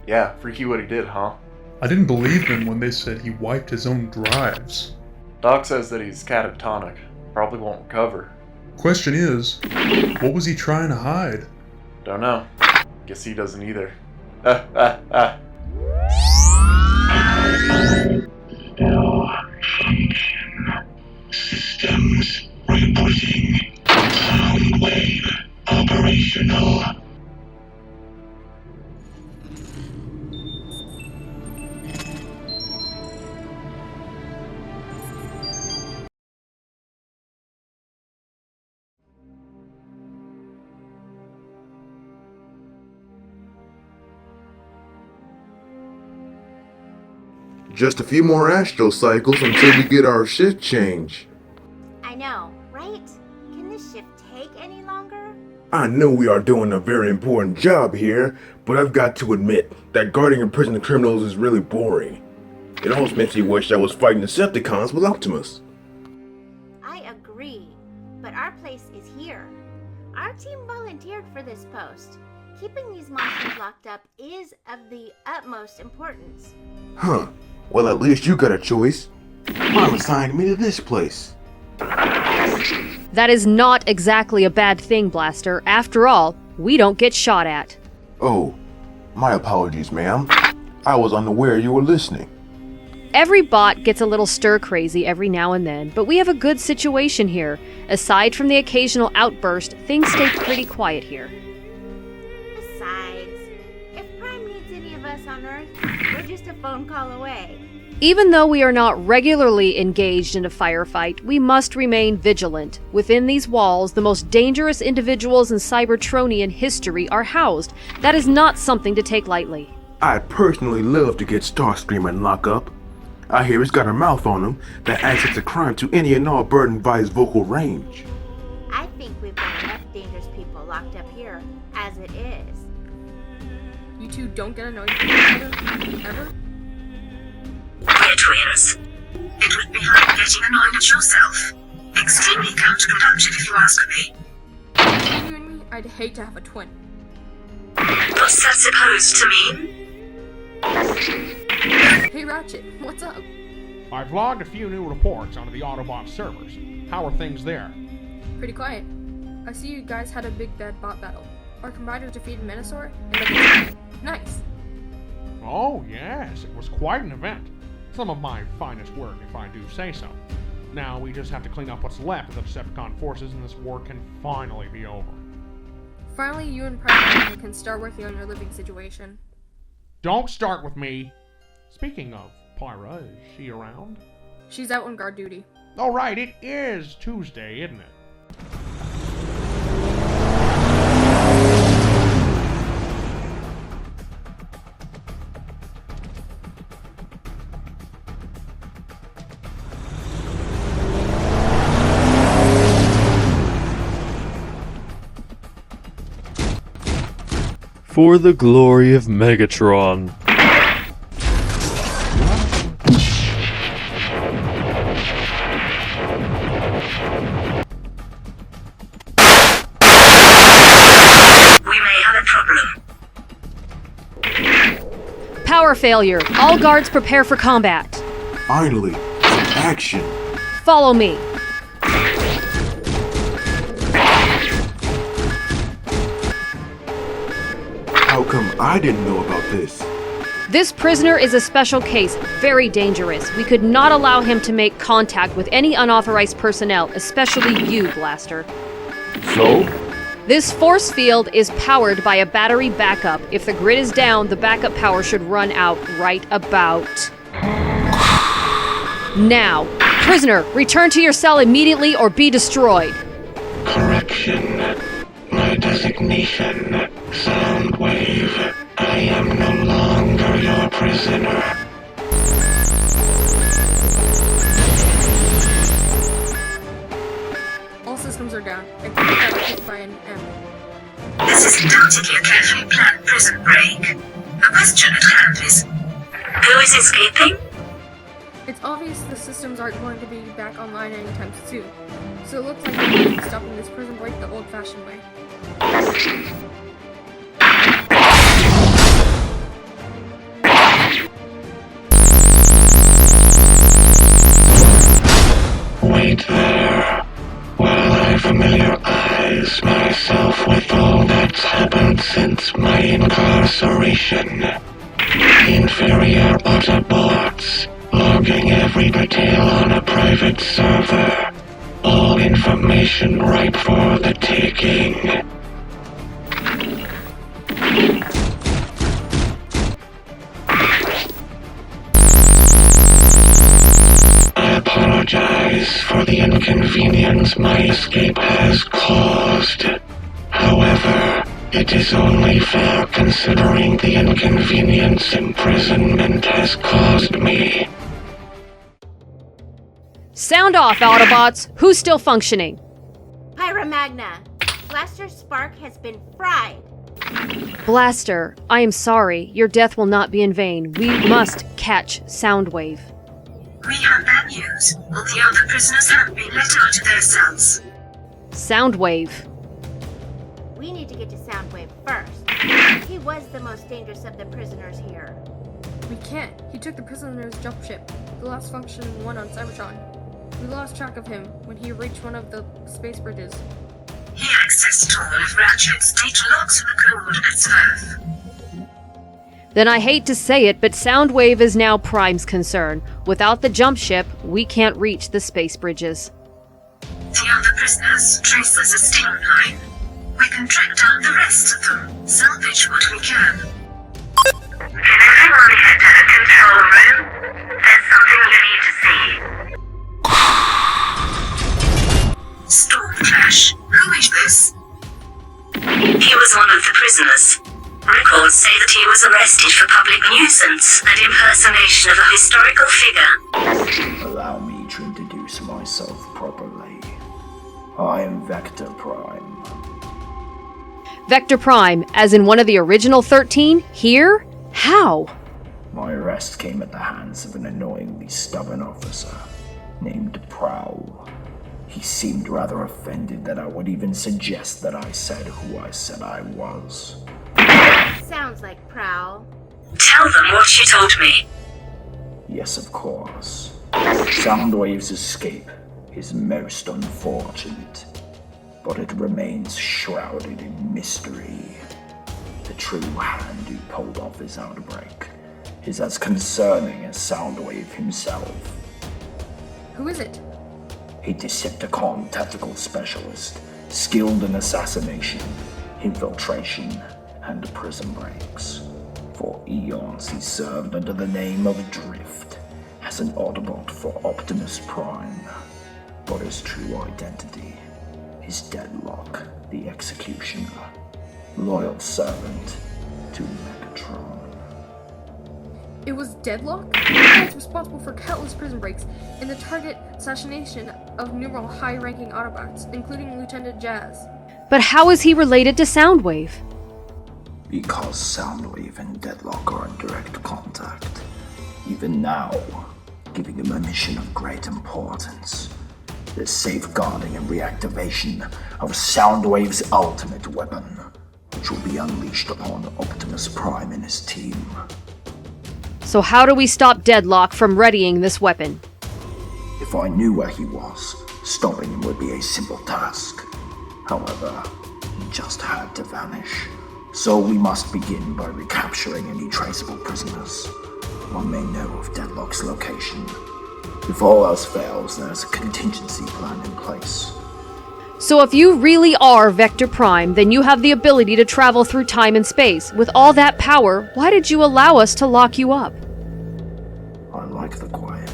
Yeah, freaky what he did, huh?
I didn't believe them when they said he wiped his own drives.
Doc says that he's catatonic. Probably won't recover.
Question is, what was he trying to hide?
Don't know. Guess he doesn't either.
Systems rebooting. Sound wave operational.
Just a few more astral cycles until we get our shift change.
I know, right? Can this shift take any longer?
I know we are doing a very important job here, but I've got to admit that guarding and prisoning criminals is really boring. It almost makes me wish I was fighting Decepticons with Optimus.
I agree, but our place is here. Our team volunteered for this post. Keeping these monsters locked up is of the utmost importance.
Huh. Well, at least you got a choice. Mom assigned me to this place.
That is not exactly a bad thing, Blaster. After all, we don't get shot at.
Oh, my apologies, ma'am. I was unaware you were listening.
Every bot gets a little stir-crazy every now and then, but we have a good situation here. Aside from the occasional outburst, things stay pretty quiet here.
Besides, if Prime needs any of us on Earth, we're just a phone call away.
Even though we are not regularly engaged in a firefight, we must remain vigilant. Within these walls, the most dangerous individuals in Cybertronian history are housed. That is not something to take lightly.
I'd personally love to get Starscream and lock up. I hear he's got a mouth on him that adds it to crime to any and all burdened by his vocal range.
I think we've got enough dangerous people locked up here, as it is.
You two don't get annoyed with each other, ever?
Dear twins, it would be like getting annoyed at yourself. Extremely counterproductive if you ask me.
Between you and me, I'd hate to have a twin.
What's that supposed to mean?
Hey Ratchet, what's up?
I've logged a few new reports onto the Autobot servers. How are things there?
Pretty quiet. I see you guys had a big bad bot battle. Our combiners defeated Menasor and nice.
Oh yes, it was quite an event. Some of my finest work, if I do say so. Now we just have to clean up what's left of the Decepticon forces and this war can finally be over.
Finally, you and Prime can start working on your living situation.
Don't start with me. Speaking of Pyra, is she around?
She's out on guard duty.
Oh right, it is Tuesday, isn't it?
For the glory of Megatron.
We may have a problem.
Power failure. All guards prepare for combat.
Finally, some action.
Follow me.
How come I didn't know about this?
This prisoner is a special case, very dangerous. We could not allow him to make contact with any unauthorized personnel, especially you, Blaster.
So?
This force field is powered by a battery backup. If the grid is down, the backup power should run out right about now. Prisoner, return to your cell immediately or be destroyed.
Correction. My designation, Soundwave. I am no longer your prisoner.
All systems are down. I think that was hit by an M.
This is undoubtedly a carefully planned prison break. The question at hand is, who is escaping?
It's obvious the systems aren't going to be back online anytime soon, so it looks like we're going to be stopping this prison break the old-fashioned way.
Wait there, while I familiarize myself with all that's happened since my incarceration. Inferior Autobots, logging every detail on a private server. All information ripe for the taking. I apologize for the inconvenience my escape has caused. However, it is only fair considering the inconvenience imprisonment has caused me.
Sound off, Autobots. Who's still functioning?
Pyromagna, Blaster Spark has been fried.
Blaster, I am sorry. Your death will not be in vain. We must catch Soundwave.
We have bad news. All the other prisoners have been let out of their cells.
Soundwave.
We need to get to Soundwave first. He was the most dangerous of the prisoners here.
We can't. He took the prisoner's jump ship, the last functioning one on Cybertron. We lost track of him when he reached one of the space bridges.
He accessed all of Ratchet's data logs in the coordinates Earth.
Then I hate to say it, but Soundwave is now Prime's concern. Without the jump ship, we can't reach the space bridges.
The other prisoners trace the sustain line. We can track down the rest of them, salvage what we can. Can everyone head to the control room? There's something you need to see. Storm Clash. Who is this? He was one of the prisoners. Records say that he was arrested for public nuisance and impersonation of a historical figure.
Allow me to introduce myself properly. I am Vector Prime.
Vector Prime, as in one of the original 13? Here? How?
My arrest came at the hands of an annoyingly stubborn officer named Prowl. He seemed rather offended that I would even suggest that I said who I said I was.
Sounds like Prowl.
Tell them what you told me.
Yes, of course. Soundwave's escape is most unfortunate, but it remains shrouded in mystery. The true hand who pulled off his outbreak is as concerning as Soundwave himself.
Who is it?
A Decepticon tactical specialist, skilled in assassination, infiltration, and prison breaks. For eons he served under the name of Drift as an Autobot for Optimus Prime. But his true identity is Deadlock, the Executioner, loyal servant to Megatron.
It was Deadlock? The guy's responsible for countless prison breaks and the target assassination of numerous high-ranking Autobots, including Lieutenant Jazz.
But how is he related to Soundwave?
Because Soundwave and Deadlock are in direct contact. Even now, giving him a mission of great importance. The safeguarding and reactivation of Soundwave's ultimate weapon, which will be unleashed upon Optimus Prime and his team.
So how do we stop Deadlock from readying this weapon?
If I knew where he was, stopping him would be a simple task. However, he just had to vanish. So we must begin by recapturing any traceable prisoners. One may know of Deadlock's location. If all else fails, there's a contingency plan in place.
So if you really are Vector Prime, then you have the ability to travel through time and space. With all that power, why did you allow us to lock you up?
I like the quiet.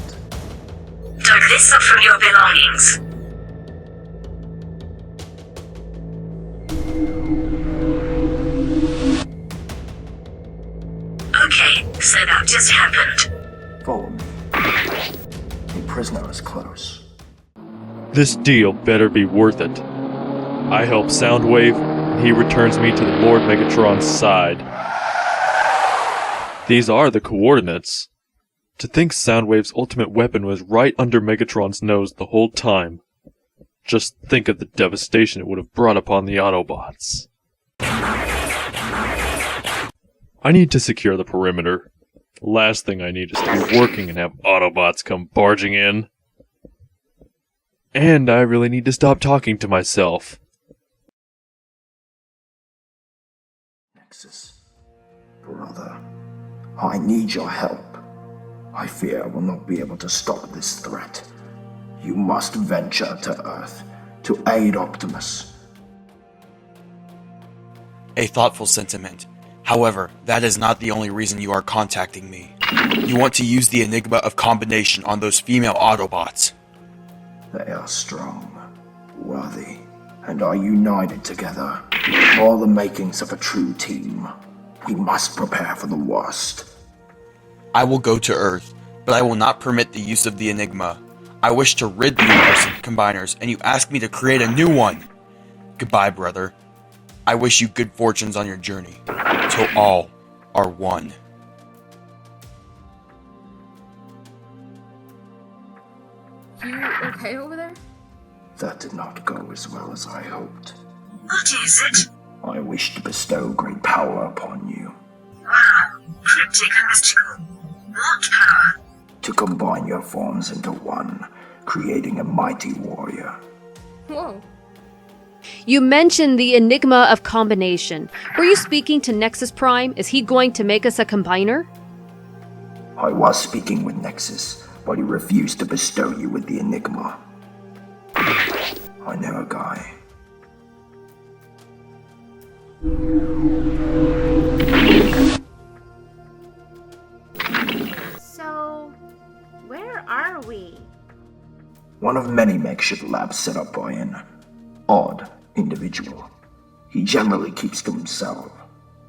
Dug this up from your belongings. Okay, so that just happened.
Follow me. The prisoner is close.
This deal better be worth it. I help Soundwave, and he returns me to the Lord Megatron's side. These are the coordinates. To think Soundwave's ultimate weapon was right under Megatron's nose the whole time. Just think of the devastation it would have brought upon the Autobots. I need to secure the perimeter. The last thing I need is to be working and have Autobots come barging in. And I really need to stop talking to myself.
Nexus. Brother, I need your help. I fear I will not be able to stop this threat. You must venture to Earth to aid Optimus.
A thoughtful sentiment. However, that is not the only reason you are contacting me. You want to use the Enigma of Combination on those female Autobots.
They are strong, worthy, and are united together. All the makings of a true team. We must prepare for the worst.
I will go to Earth, but I will not permit the use of the Enigma. I wish to rid the universe of combiners, and you ask me to create a new one. Goodbye, brother. I wish you good fortunes on your journey, till all are one.
You okay over there?
That did not go as well as I hoped.
What is it?
I wish to bestow great power upon you.
Wow, cryptic and mystical. What power?
To combine your forms into one, creating a mighty warrior.
Whoa.
You mentioned the Enigma of Combination. Were you speaking to Nexus Prime? Is he going to make us a combiner?
I was speaking with Nexus, but he refused to bestow you with the Enigma. I know a guy.
So, where are we?
One of many makeshift labs set up by an odd individual. He generally keeps to himself.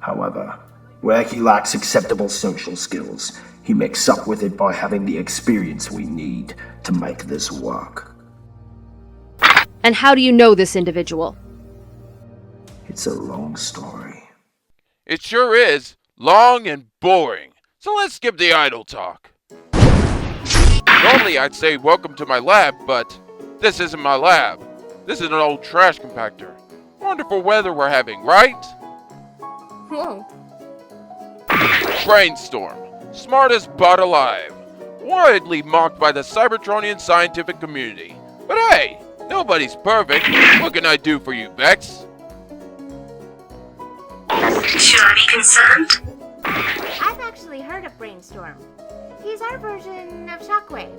However, where he lacks acceptable social skills, he makes up with it by having the experience we need to make this work.
And how do you know this individual?
It's a long story.
It sure is. Long and boring. So let's skip the idle talk. Normally I'd say welcome to my lab, but this isn't my lab. This is an old trash compactor. Wonderful weather we're having, right?
Whoa.
Brainstorm. Smartest bot alive. Widely mocked by the Cybertronian scientific community. But hey, nobody's perfect. What can I do for you, Vex?
Should I be concerned?
I've actually heard of Brainstorm. He's our version of Shockwave.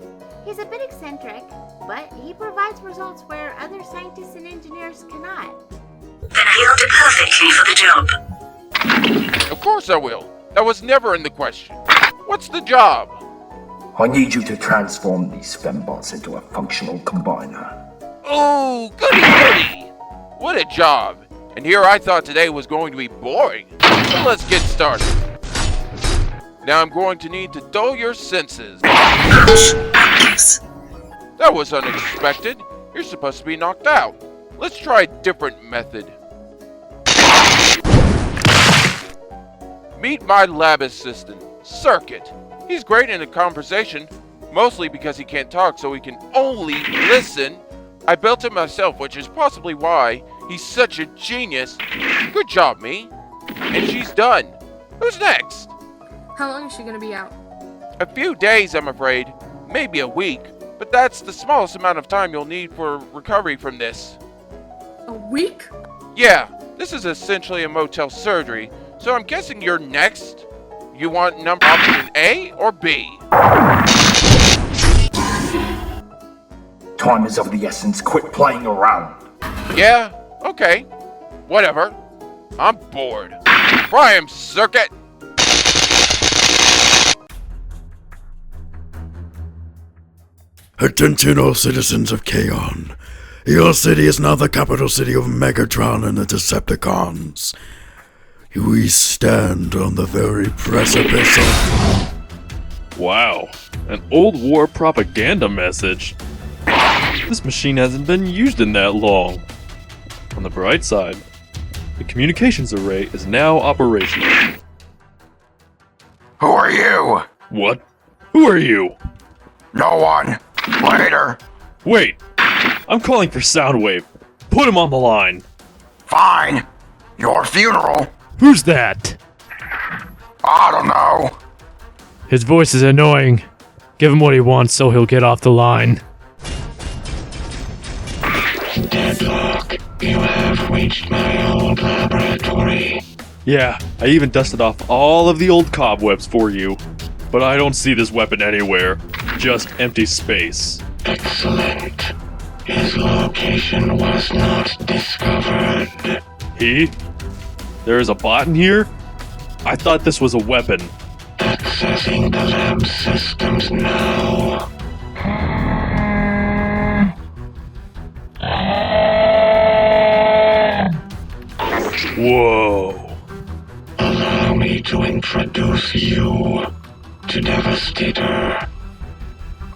He's a bit eccentric, but he provides results where other scientists and engineers cannot.
Then he'll do perfectly for the job.
Of course I will. That was never in the question. What's the job?
I need you to transform these fembots into a functional combiner.
Oh, goody goody! What a job! And here I thought today was going to be boring. So let's get started. Now I'm going to need to dull your senses. That was unexpected. You're supposed to be knocked out. Let's try a different method. Meet my lab assistant, Circuit. He's great in a conversation, mostly because he can't talk, so he can only listen. I built him myself, which is possibly why he's such a genius. Good job, me. And she's done. Who's next?
How long is she gonna be out?
A few days, I'm afraid. Maybe a week. But that's the smallest amount of time you'll need for recovery from this.
A week?
Yeah, This is essentially a motel surgery, so I'm guessing you're next? You want number option A or B?
Time is of the essence. Quit playing around.
Yeah? Okay. Whatever. I'm bored. Prime Circuit!
Attention all citizens of Kaon. Your city is now the capital city of Megatron and the Decepticons. We stand on the very precipice of...
Wow, an old war propaganda message. This machine hasn't been used in that long. On the bright side, the communications array is now operational.
Who are you?
What? Who are you?
No one. Later.
Wait, I'm calling for Soundwave. Put him on the line.
Fine. Your funeral.
Who's that?
I don't know.
His voice is annoying. Give him what he wants so he'll get off the line.
Deadlock, you have reached my old laboratory.
Yeah, I even dusted off all of the old cobwebs for you. But I don't see this weapon anywhere. Just empty space.
Excellent. His location was not discovered.
He? There is a bot in here? I thought this was a weapon.
Accessing the lab systems now.
Whoa.
Allow me to introduce you to Devastator.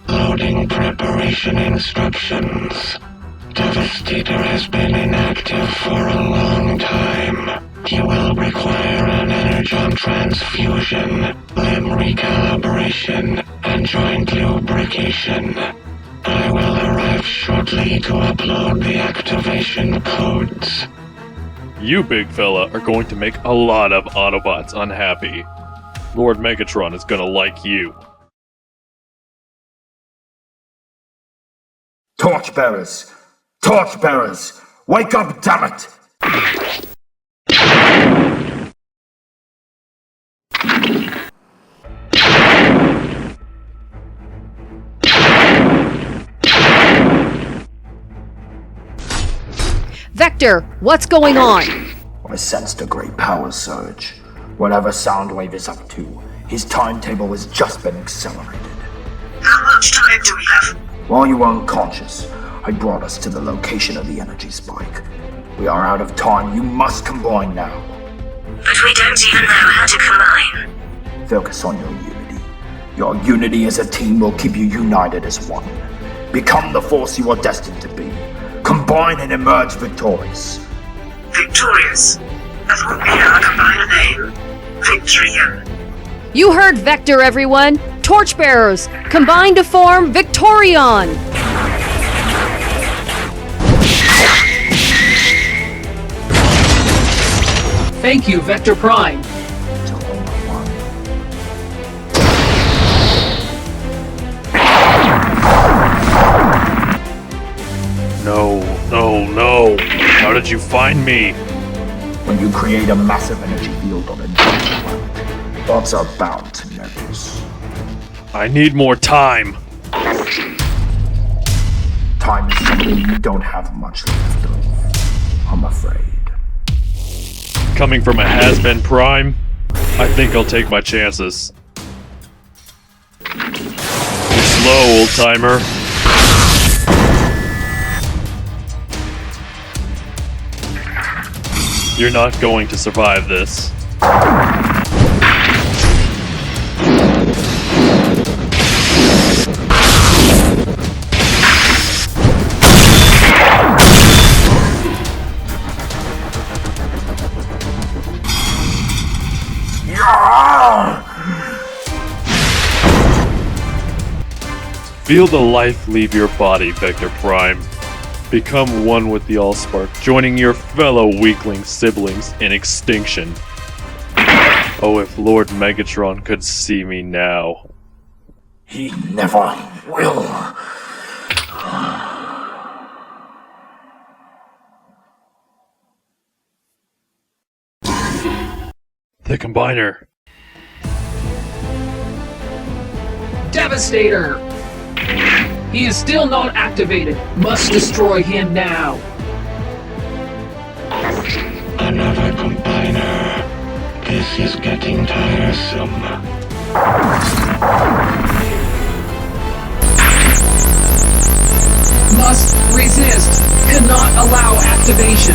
Loading preparation instructions. Devastator has been inactive for a long time. You will require an energon transfusion, limb recalibration, and joint lubrication. I will arrive shortly to upload the activation codes.
You, big fella, are going to make a lot of Autobots unhappy. Lord Megatron is gonna like you.
Torchbearers! Torchbearers! Wake up, damn it!
Vector, what's going on?
I sensed a great power surge. Whatever Soundwave is up to, his timetable has just been accelerated.
How much time do we have?
While you were unconscious, I brought us to the location of the energy spike. We are out of time. You must combine now.
But we don't even know how to combine.
Focus on your unity. Your unity as a team will keep you united as one. Become the force you are destined to be. Combine and emerge victorious.
Victorious? That won't be our combined name. Victorian.
You heard Vector, everyone! Torchbearers, combine to form Victorion!
Thank you, Vector Prime.
No, no, no. How did you find me?
When you create a massive energy field on a giant planet, gods are bound to notice.
I need more time.
Time is something you don't have much left of, I'm afraid.
Coming from a has-been Prime, I think I'll take my chances. Slow, old-timer. You're not going to survive this. Feel the life leave your body, Vector Prime. Become one with the Allspark, joining your fellow weakling siblings in extinction. Oh, if Lord Megatron could see me now.
He never will.
The Combiner.
Devastator! He is still not activated. Must destroy him now.
Another combiner. This is getting tiresome.
Must resist. Cannot allow activation.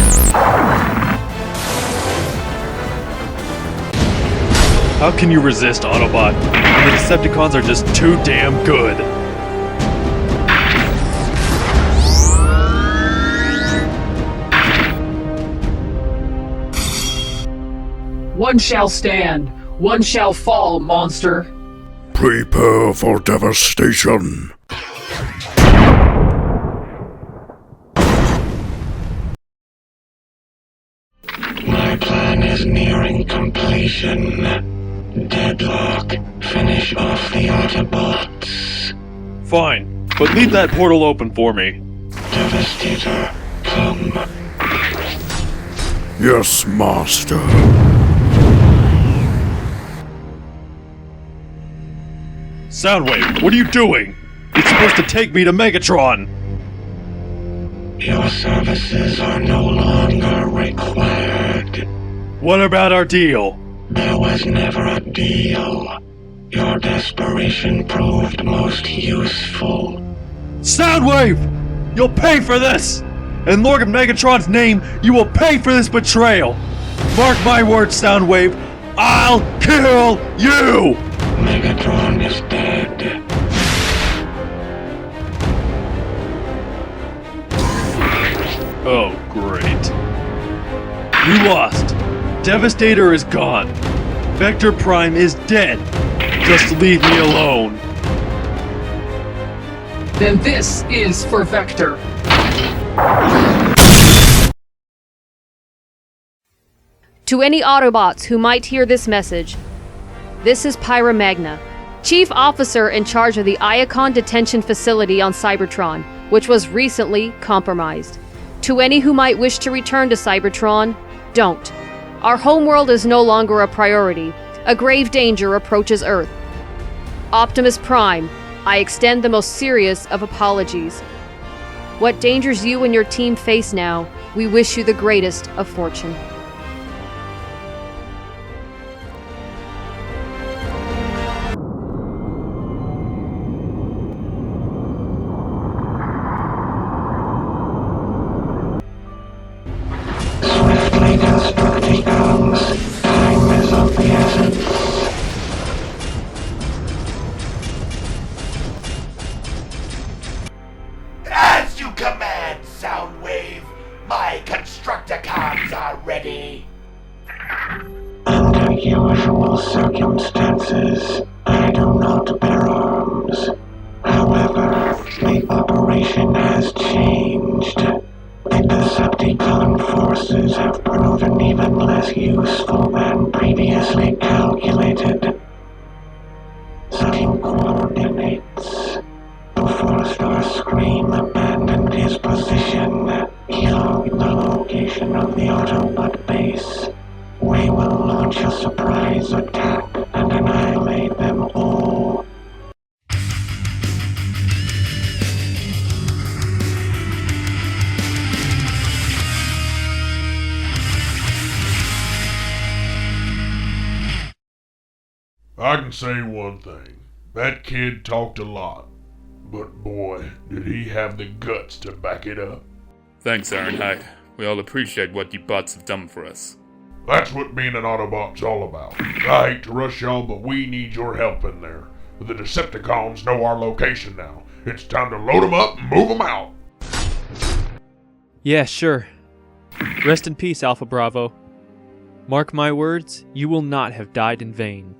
How can you resist, Autobot? The Decepticons are just too damn good.
One shall stand, one shall fall, monster.
Prepare for devastation.
My plan is nearing completion. Deadlock, finish off the Autobots.
Fine, but leave that portal open for me.
Devastator, come.
Yes, Master.
Soundwave, what are you doing? You're supposed to take me to Megatron!
Your services are no longer required.
What about our deal?
There was never a deal. Your desperation proved most useful.
Soundwave! You'll pay for this! In Lord of Megatron's name, you will pay for this betrayal! Mark my words, Soundwave, I'll kill you!
Megatron is dead.
Oh, great. You lost. Devastator is gone. Vector Prime is dead. Just leave me alone.
Then this is for Vector.
To any Autobots who might hear this message, this is Pyra Magna, Chief Officer in charge of the Iacon Detention Facility on Cybertron, which was recently compromised. To any who might wish to return to Cybertron, don't. Our homeworld is no longer a priority. A grave danger approaches Earth. Optimus Prime, I extend the most serious of apologies. What dangers you and your team face now, we wish you the greatest of fortune.
Swiftly construct the arms. Time is of the essence.
As you command, Soundwave, my Constructicons are ready.
Under usual circumstances, I do not bear arms. However, the operation has changed. The Decepticon forces have proven even less useful than previously calculated. Setting coordinates. Before Starscream abandoned his position, he logged the location of the Autobot base. We will launch a surprise attack and annihilate them all.
I can say one thing. That kid talked a lot. But boy, did he have the guts to back it up.
Thanks, Ironhide. We all appreciate what you bots have done for us.
That's what being an Autobot's all about. I hate to rush y'all, but we need your help in there. The Decepticons know our location now. It's time to load them up and move them out.
Yeah, sure. Rest in peace, Alpha Bravo. Mark my words, you will not have died in vain.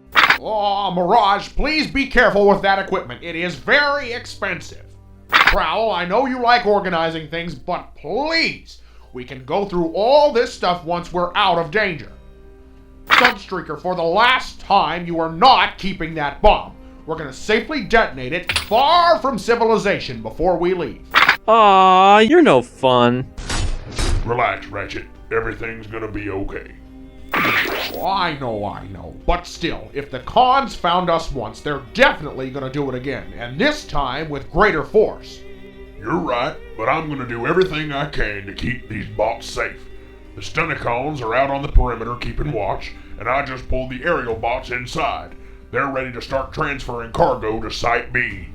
Oh, Mirage, please be careful with that equipment. It is very expensive. Prowl, I know you like organizing things, but please, we can go through all this stuff once we're out of danger. Sunstreaker, for the last time, you are not keeping that bomb. We're gonna safely detonate it far from civilization before we leave.
Aw, you're no fun.
Relax, Ratchet. Everything's gonna be okay.
Oh, I know. But still, if the Khans found us once, they're definitely gonna do it again, and this time with greater force.
You're right, but I'm gonna do everything I can to keep these bots safe. The Stunicons are out on the perimeter keeping watch, and I just pulled the aerial bots inside. They're ready to start transferring cargo to Site B.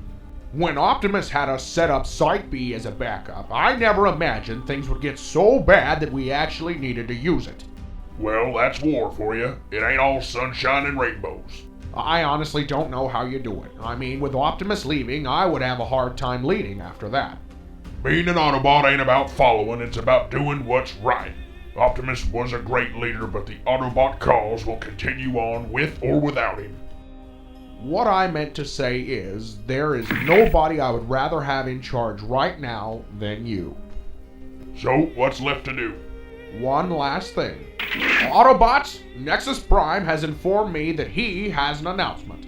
When Optimus had us set up Site B as a backup, I never imagined things would get so bad that we actually needed to use it.
Well, that's war for you. It ain't all sunshine and rainbows.
I honestly don't know how you do it. I mean, with Optimus leaving, I would have a hard time leading after that.
Being an Autobot ain't about following, it's about doing what's right. Optimus was a great leader, but the Autobot cause will continue on with or without him.
What I meant to say is, there is nobody I would rather have in charge right now than you.
So, what's left to do?
One last thing. Autobots, Nexus Prime has informed me that he has an announcement.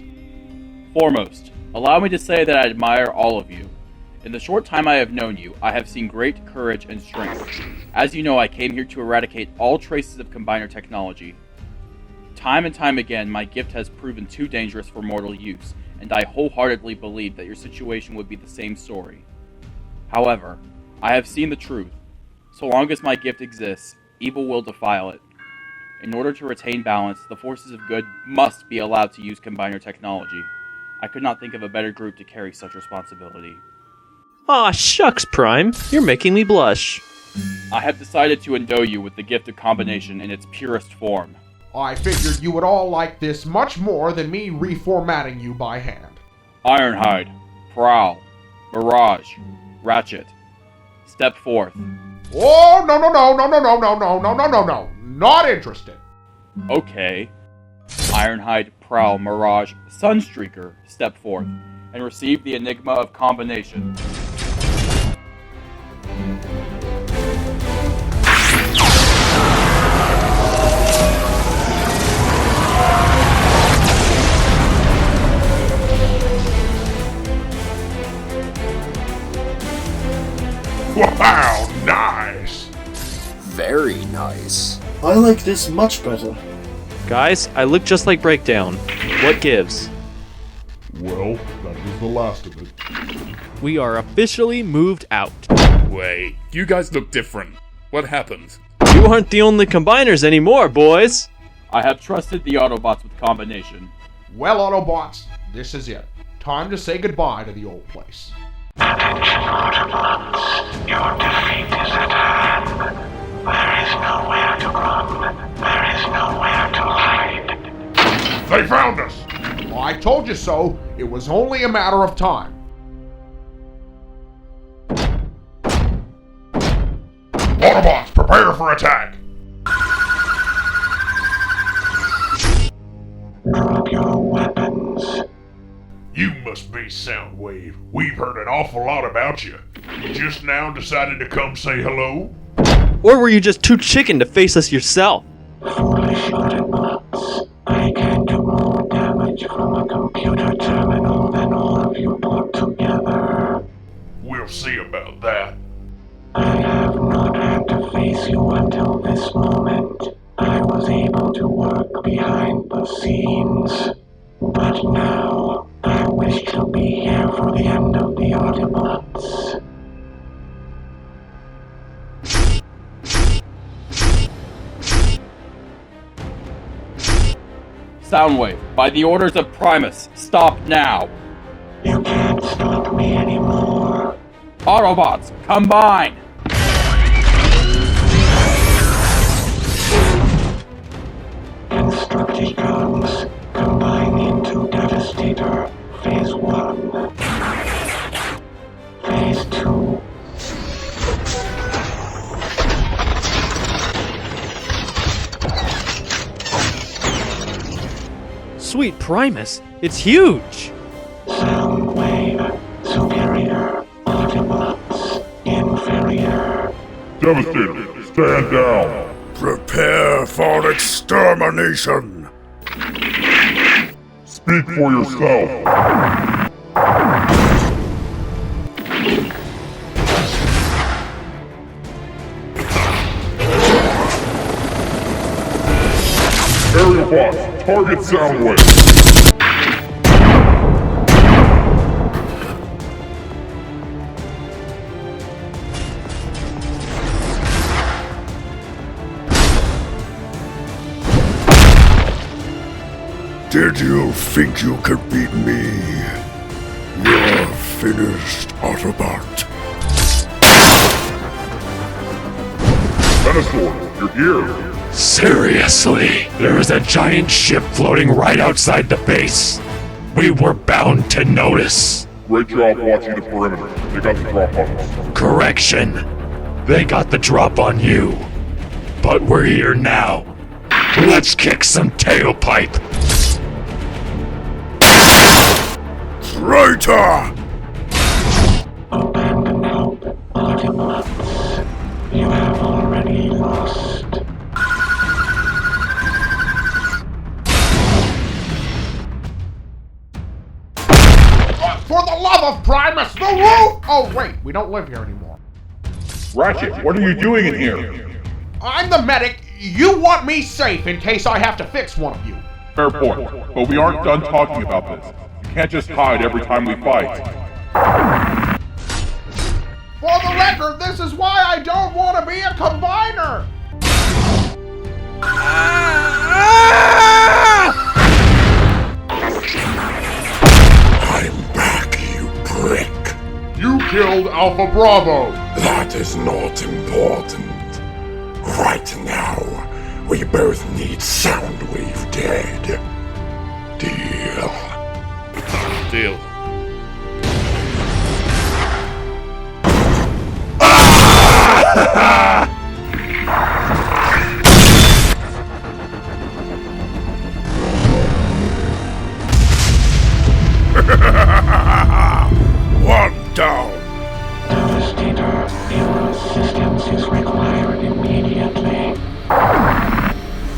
Foremost, allow me to say that I admire all of you. In the short time I have known you, I have seen great courage and strength. As you know, I came here to eradicate all traces of Combiner technology. Time and time again, my gift has proven too dangerous for mortal use, and I wholeheartedly believed that your situation would be the same story. However, I have seen the truth. So long as my gift exists, evil will defile it. In order to retain balance, the forces of good must be allowed to use Combiner technology. I could not think of a better group to carry such responsibility.
Aw, shucks, Prime. You're making me blush.
I have decided to endow you with the gift of combination in its purest form.
I figured you would all like this much more than me reformatting you by hand.
Ironhide, Prowl, Mirage, Ratchet. Step forth.
Oh, no. Not interested.
Okay. Ironhide, Prowl, Mirage, Sunstreaker, step forth, and receive the Enigma of Combination.
Wow, nice!
Very nice.
I like this much better.
Guys, I look just like Breakdown. What gives?
Well, that was the last of it.
We are officially moved out.
Wait, you guys look different. What happened?
You aren't the only combiners anymore, boys!
I have trusted the Autobots with combination.
Well, Autobots, this is it. Time to say goodbye to the old place.
Attention, Autobots. Your defeat is at hand. There is nowhere to run. There is nowhere to hide.
They found us!
I told you so. It was only a matter of time.
Autobots, prepare for attack!
Drop your weapons.
You must be Soundwave. We've heard an awful lot about you. You just now decided to come say hello?
Or were you just too chicken to face us yourself?
Foolish Autobots. I can do more damage from a computer terminal than all of you put together.
We'll see about that.
I have not had to face you until this moment. I was able to work behind the scenes. But now, I wish to be here for the end of the Autobots.
Soundwave, by the orders of Primus, stop now!
You can't stop me anymore.
Autobots, combine!
Instructicons, combine into Devastator, Phase 1. Phase 2.
Sweet Primus, it's huge!
Soundwave, superior. Autobots, inferior.
Devastator, stand down!
Prepare for extermination!
Speak for yourself! Aerial bots, target Soundwave.
Did you think you could beat me? You're finished, Autobot.
Venusaur, you're here.
Seriously, there is a giant ship floating right outside the base. We were bound to notice.
Great job watching the perimeter. They got the drop on us.
Correction. They got the drop on you. But we're here now. Let's kick some tailpipe.
Traitor!
Abandon hope, Autobots. You have already lost.
For the love of Primus, the roof! Oh, wait, we don't live here anymore.
Ratchet, what are you doing in here?
I'm the medic. You want me safe in case I have to fix one of you.
Fair point, but we aren't done talking about this. You can't just hide every time we fight.
For the record, this is why I don't want to be a combiner.
I'm back, you prick.
You killed Alpha Bravo.
That is not important. Right now, we both need Soundwave dead. Deal.
Deal.
One down.
Devastator, your assistance is required immediately.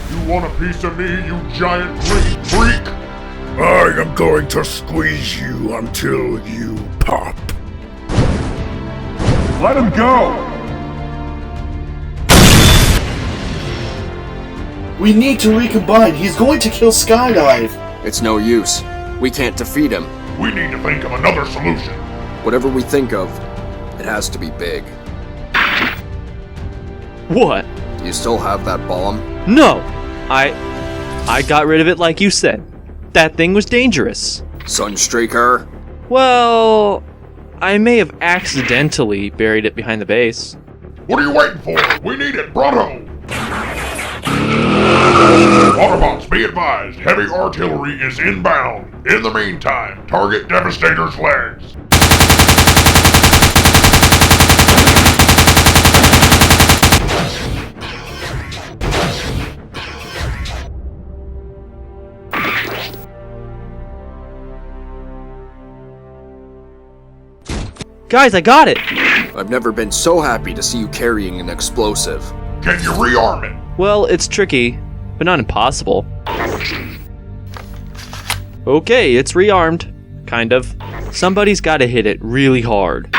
You want a piece of me, you giant green freak?
I am going to squeeze you until you pop.
Let him go!
We need to recombine. He's going to kill Skydive.
It's no use. We can't defeat him.
We need to think of another solution.
Whatever we think of, it has to be big.
What?
Do you still have that bomb?
No! I got rid of it like you said. That thing was dangerous.
Sunstreaker?
Well, I may have accidentally buried it behind the base.
What are you waiting for? We need it, pronto! Autobots, be advised, heavy artillery is inbound. In the meantime, target Devastator's legs.
Guys, I got it!
I've never been so happy to see you carrying an explosive.
Can you rearm it?
Well, it's tricky, but not impossible. Okay, it's rearmed. Kind of. Somebody's gotta hit it really hard.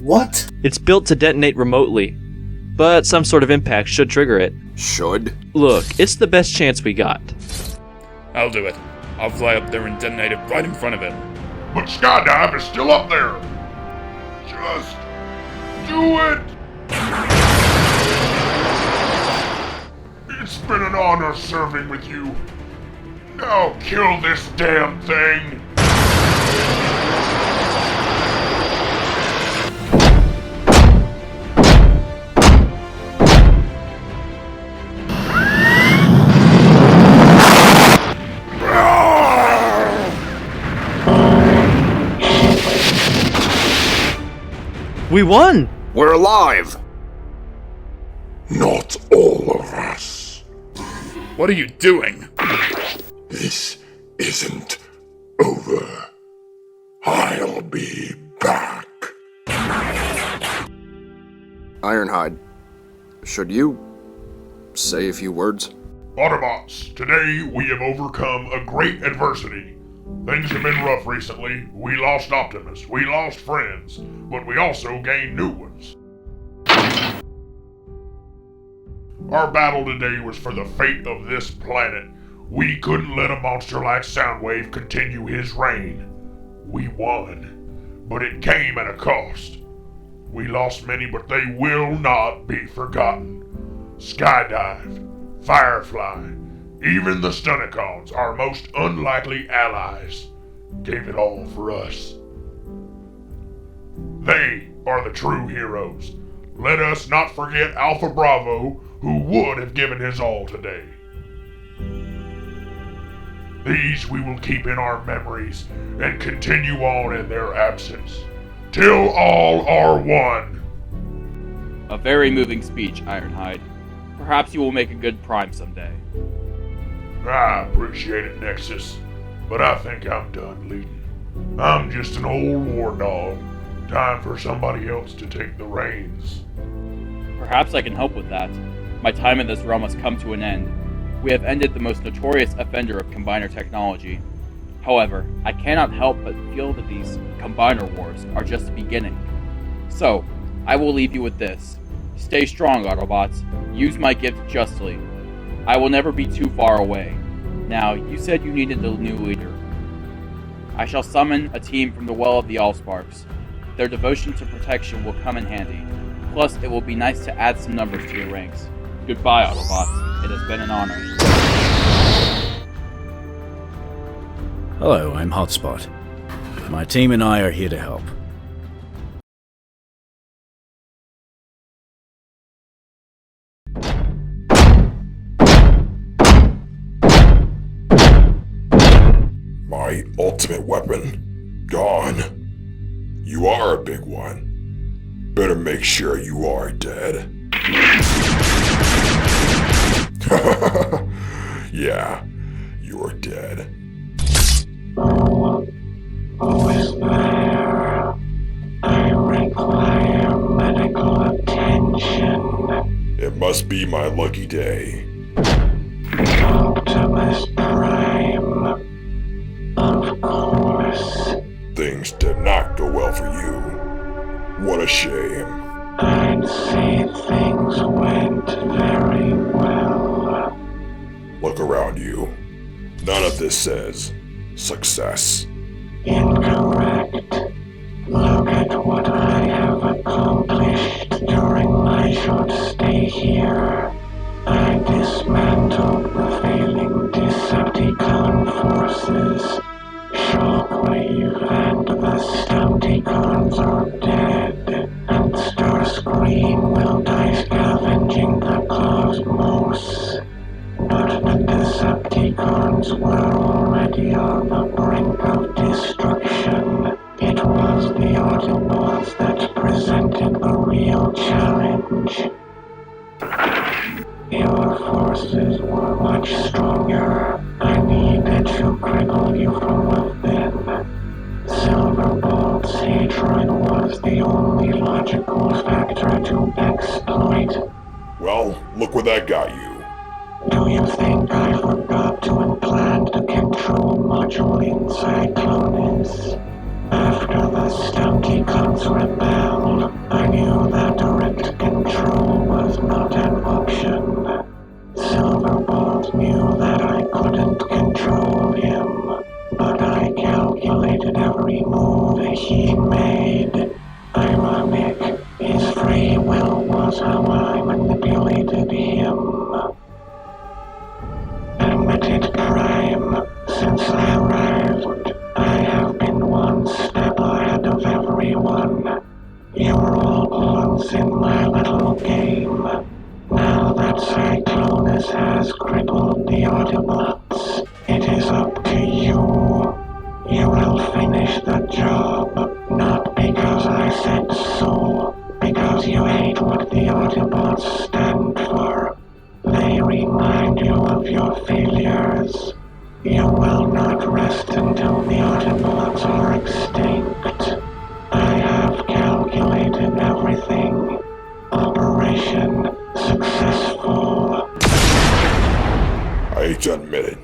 What?
It's built to detonate remotely, but some sort of impact should trigger it.
Should?
Look, it's the best chance we got.
I'll do it. I'll fly up there and detonate it right in front of it.
But Skydive is still up there. Just do it! It's been an honor serving with you. Now kill this damn thing!
We won!
We're alive!
Not all of us.
What are you doing?
This isn't over. I'll be back.
Ironhide, should you say a few words?
Autobots, today we have overcome a great adversity. Things have been rough recently. We lost Optimus, we lost friends, but we also gained new ones. Our battle today was for the fate of this planet. We couldn't let a monster like Soundwave continue his reign. We won, but it came at a cost. We lost many, but they will not be forgotten. Skydive, Firefly, even the Stunicons, our most unlikely allies, gave it all for us. They are the true heroes. Let us not forget Alpha Bravo, who would have given his all today. These we will keep in our memories and continue on in their absence, till all are one.
A very moving speech, Ironhide. Perhaps you will make a good Prime someday.
I appreciate it, Nexus, but I think I'm done leading. I'm just an old war dog. Time for somebody else to take the reins.
Perhaps I can help with that. My time in this realm has come to an end. We have ended the most notorious offender of Combiner technology. However, I cannot help but feel that these Combiner wars are just the beginning. So, I will leave you with this. Stay strong, Autobots. Use my gift justly. I will never be too far away. Now, you said you needed a new leader. I shall summon a team from the Well of the Allsparks. Their devotion to protection will come in handy. Plus, it will be nice to add some numbers to your ranks. Goodbye, Autobots. It has been an honor.
Hello, I'm Hotspot. My team and I are here to help.
My ultimate weapon, gone. You are a big one. Better make sure you are dead. Yeah, you're dead.
Who is there? I require medical attention.
It must be my lucky day.
Optimus Prime. Of course.
Things did not go well for you. What a shame.
I'd say things went very well.
Look around you. None of this says success.
Incorrect. Look at what I have accomplished during my short stay here. I dismantled the failing Decepticon forces. Shockwave and the Stunticons are dead, and Starscream will die scavenging the cosmos. But the Decepticons were already on the brink of destruction. It was the Autobots that presented the real challenge. Your forces were much stronger. I needed to cripple you from within. Silverbolt's hatred was the only logical factor to exploit.
Well, look where that got you.
Do you think I forgot to implant the control module inside Clonus? After the Stunticons rebelled, I knew that direct control was not an option. Silverbolt knew that I couldn't control him, but I calculated every move he made. Ironic, his free will was how I manipulated him. Admitted Prime, since I arrived, I have been one step ahead of everyone. You're all pawns in my little game. Now that Cyclonus has crippled the Autobots, it is up to you. You will finish the job, not because I said so, because you hate what the Autobots stand for. They remind you of your failures. You will not rest until the Autobots are extinct. I have calculated everything. Operation successful.
I hate to admit it,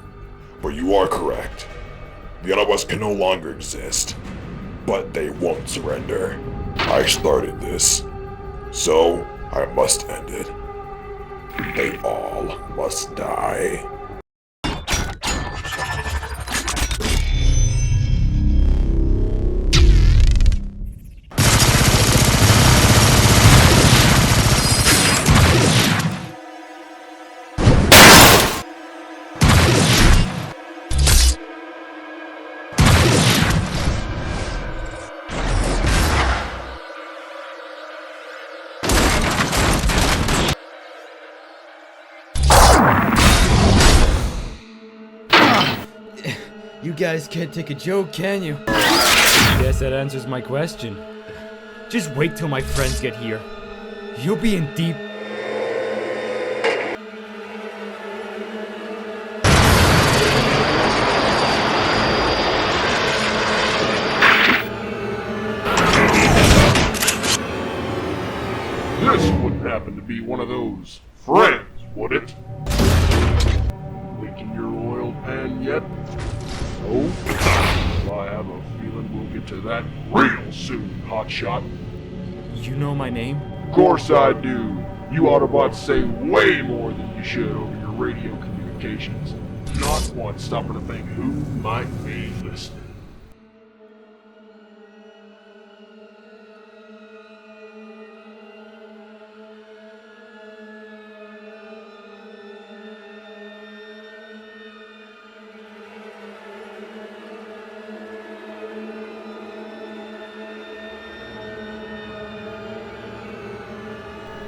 but you are correct. The Autobots can no longer exist, but they won't surrender. I started this, so I must end it. They all must die.
You guys can't take a joke, can you?
Guess that answers my question. Just wait till my friends get here. You'll be in deep...
This wouldn't happen to be one of those friends, would it? Leaking your oil pan yet? No? Well, I have a feeling we'll get to that real soon, hotshot.
You know my name?
Of course I do. You Autobots say way more than you should over your radio communications. Not once stopping to think who might be listening.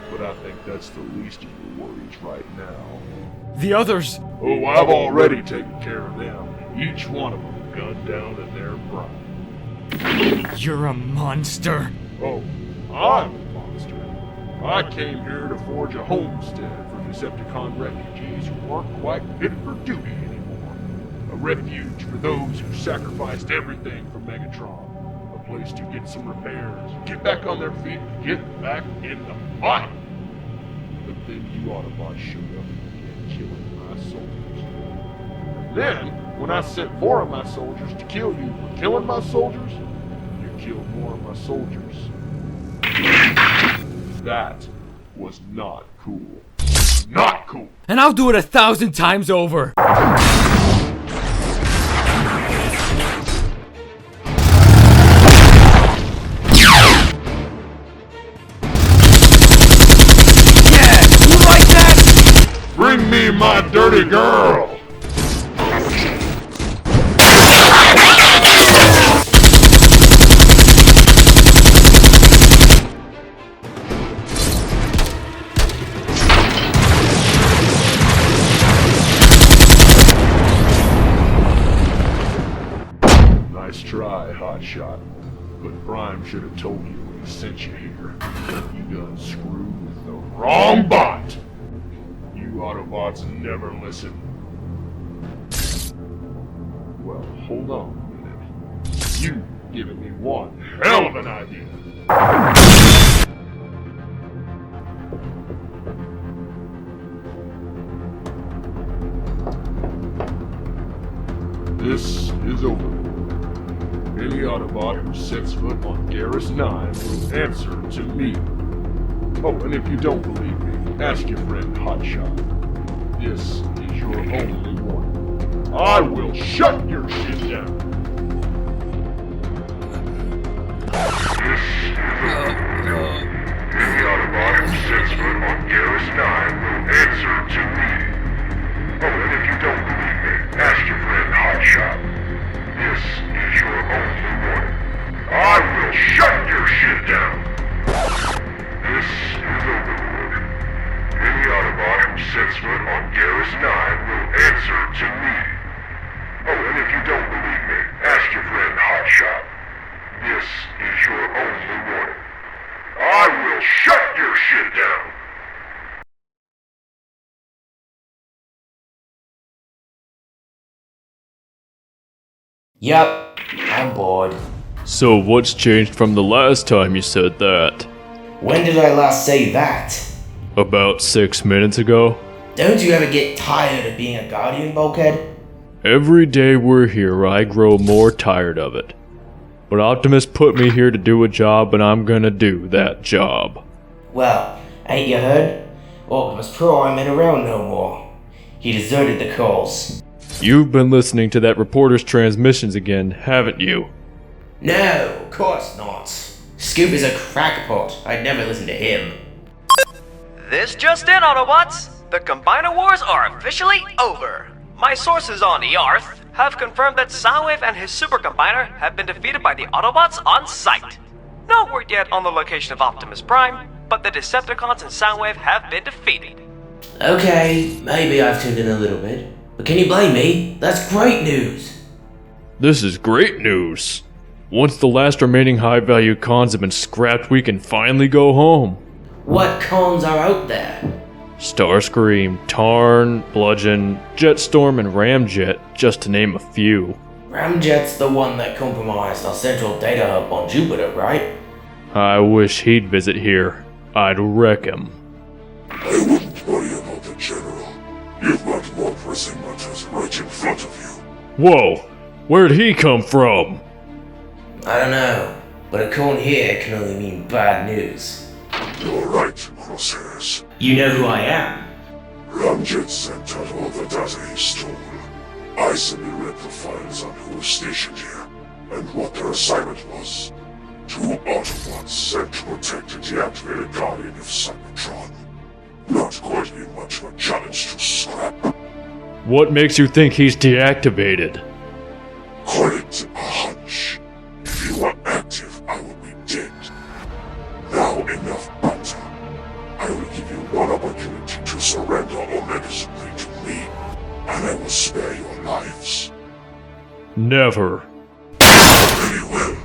But I think that's the least of your worries right now.
The others!
Oh, I've already taken care of them. Each one of them gunned down in their prime.
You're a monster!
Oh, I'm a monster. I came here to forge a homestead for Decepticon refugees who aren't quite fit for duty anymore. A refuge for those who sacrificed everything for Megatron. A place to get some repairs, get back on their feet, get back in the fight. But then you Autobots showed up and began killing my soldiers. And then, when I sent 4 of my soldiers to kill you for killing my soldiers, you killed more of my soldiers. That was not cool. Not cool!
And I'll do it 1,000 times over!
Bring me my dirty girl! Nice try, hotshot. But Prime should have told you when he sent you here. You done screwed with the wrong bot! You Autobots never listen. Well, hold on a minute. You've given me one hell of an idea. This is over. Any Autobot who sets foot on Garrus 9 will answer to me. Oh, and if you don't believe me, ask your friend Hotshot. This is your only warning. I will shut your shit down. This is over. Any Autobot who sets foot on Garrus 9 will answer to me. Oh, and if you don't believe me, ask your friend Hotshot. This is your only warning. I will shut your shit down. This is Overlord. Any Autobot who sets foot on Garrus 9 will answer to me. Oh, and if you don't believe me, ask your friend Hotshot. This is your only warning. I will shut your shit down.
Yup, I'm bored.
So what's changed from the last time you said that?
When did I last say that?
About 6 minutes ago?
Don't you ever get tired of being a Guardian, Bulkhead?
Every day we're here, I grow more tired of it. But Optimus put me here to do a job, and I'm gonna do that job.
Well, ain't you heard? Optimus Prime ain't around no more. He deserted the cause.
You've been listening to that reporter's transmissions again, haven't you?
No, of course not. Scoop is a crackpot. I'd never listen to him.
This just in, Autobots! The Combiner Wars are officially over! My sources on Earth have confirmed that Soundwave and his Super Combiner have been defeated by the Autobots on sight. No word yet on the location of Optimus Prime, but the Decepticons and Soundwave have been defeated.
Okay, maybe I've tuned in a little bit. But can you blame me? That's great news!
This is great news. Once the last remaining high-value cons have been scrapped, we can finally go home.
What cons are out there?
Starscream, Tarn, Bludgeon, Jetstorm, and Ramjet, just to name a few.
Ramjet's the one that compromised our central data hub on Jupiter, right?
I wish he'd visit here. I'd wreck him.
I wouldn't worry about the General. You've got more pressing matters right in front of you.
Whoa! Where'd he come from?
I don't know, but a con here can only mean bad news.
You're right, Crosshairs.
You know who I am?
Ramjet sent out all the data he stole. I simply read the files on who was stationed here, and what their assignment was. 2 Autobots sent to protect the deactivated Guardian of Cybertron. Not going to be much of a challenge to scrap.
What makes you think he's deactivated?
Call it a hunch. If you were active, I would be dead. Now enough banter. I will give you one opportunity to surrender Omega Supreme to me, and I will spare your lives.
Never.
Very well.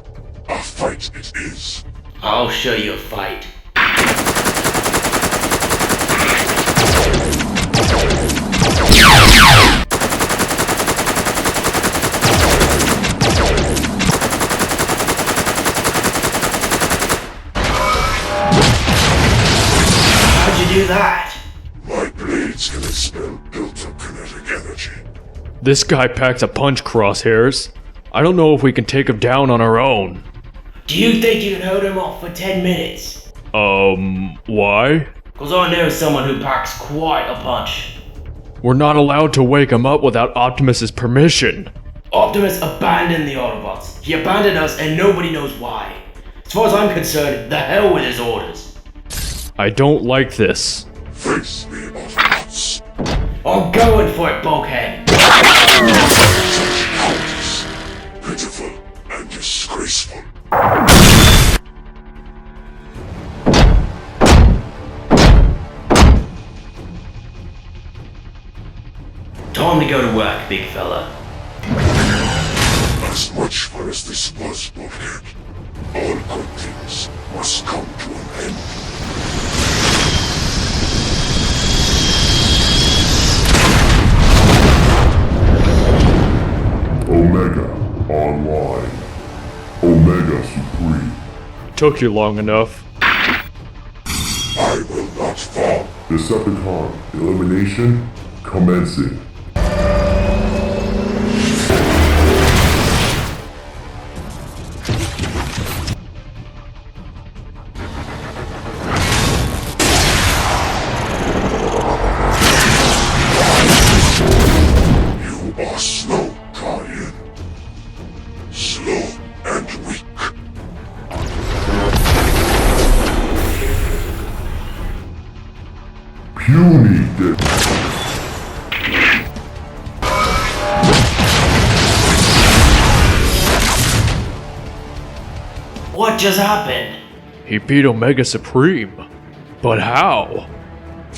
A fight it is.
I'll show you a fight. How'd you do that?
My blades can expel built-up kinetic energy.
This guy packs a punch, Crosshairs. I don't know if we can take him down on our own.
Do you think you can hold him off for 10 minutes?
Why?
Cause I know someone who packs quite a punch.
We're not allowed to wake him up without Optimus's permission.
Optimus abandoned the Autobots. He abandoned us and nobody knows why. As far as I'm concerned, the hell with his orders.
I don't like this.
Face me, Autobots.
I'm going for it, bulkhead.
Pitiful and disgraceful.
Time to go to work, big fella.
As much fun as this was, bulkhead, all good things must come to an end.
Omega online. Omega Supreme.
Took you long enough.
I will not fall.
Decepticon elimination commencing.
You are slow, Guardian. Slow and weak.
Puny dick.
What just happened?
He beat Omega Supreme. But how?
You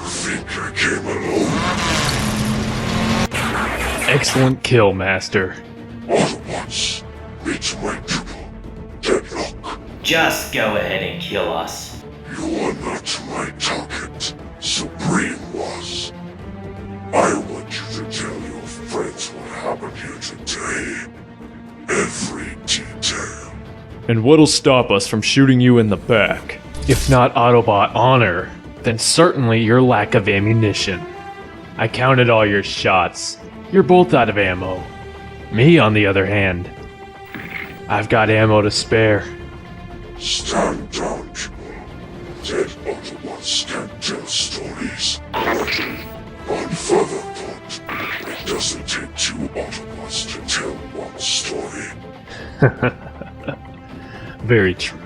think I came alone?
Excellent kill, Master.
Autobots, it's my pupil, Deadlock.
Just go ahead and kill us.
You are not my target. Supreme was. I want you to tell your friends what happened here today. Every detail.
And what'll stop us from shooting you in the back? If not Autobot honor, then certainly your lack of ammunition. I counted all your shots. You're both out of ammo. Me, on the other hand, I've got ammo to spare.
Stand down, people. Dead Autobots can't tell stories. On further thought, it doesn't take 2 Autobots to tell one story.
Very true.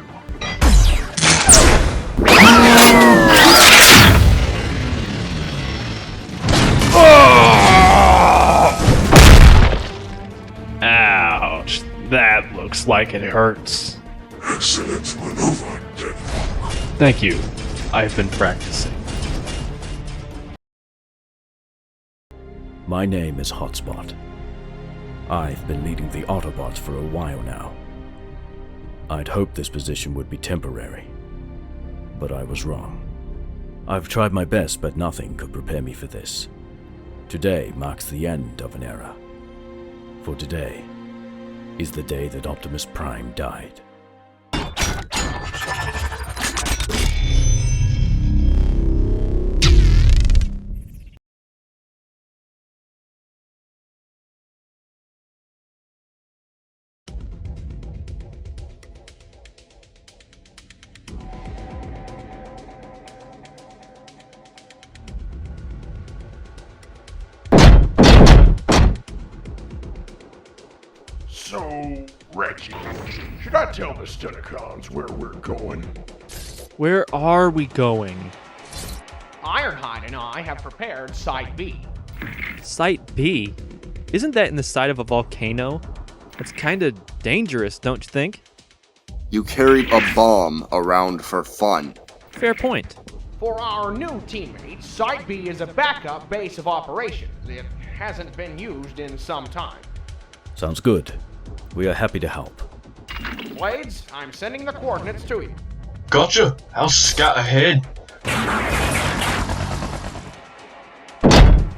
Ouch. That looks like it hurts.
Excellent maneuver, Deadlock.
Thank you. I've been practicing.
My name is Hotspot. I've been leading the Autobots for a while now. I'd hoped this position would be temporary, but I was wrong. I've tried my best, but nothing could prepare me for this. Today marks the end of an era. For today is the day that Optimus Prime died.
So, Reggie, should I tell the Stunticons where we're going?
Where are we going?
Ironhide and I have prepared Site B.
Site B? Isn't that in the side of a volcano? That's kinda dangerous, don't you think?
You carried a bomb around for fun.
Fair point.
For our new teammates, Site B is a backup base of operations. It hasn't been used in some time.
Sounds good. We are happy to help.
Blades, I'm sending the coordinates to you.
Gotcha. I'll scout ahead.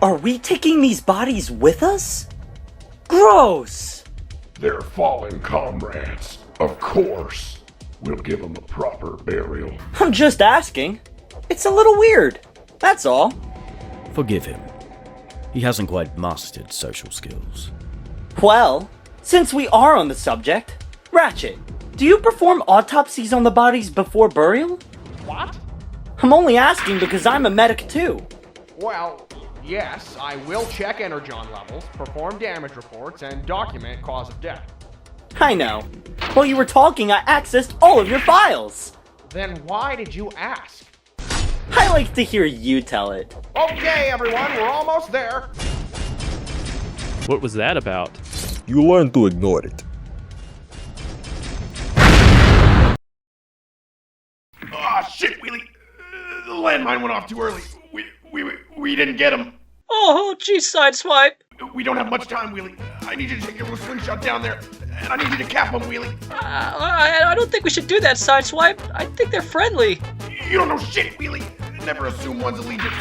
Are we taking these bodies with us? Gross!
They're fallen comrades. Of course. We'll give them a proper burial.
I'm just asking. It's a little weird. That's all.
Forgive him. He hasn't quite mastered social skills.
Well, since we are on the subject, Ratchet, do you perform autopsies on the bodies before burial?
What?
I'm only asking because I'm a medic too.
Well, yes, I will check energon levels, perform damage reports, and document cause of death.
I know. While you were talking, I accessed all of your files.
Then why did you ask?
I like to hear you tell it.
Okay, everyone, we're almost there.
What was that about?
You learn to ignore it.
Ah, shit, Wheelie! The landmine went off too early. We didn't get him.
Oh, geez, Sideswipe.
We don't have much time, Wheelie. I need you to take your slingshot down there, and I need you to cap him, Wheelie.
I don't think we should do that, Sideswipe. I think they're friendly.
You don't know shit, Wheelie. Never assume one's allegiance.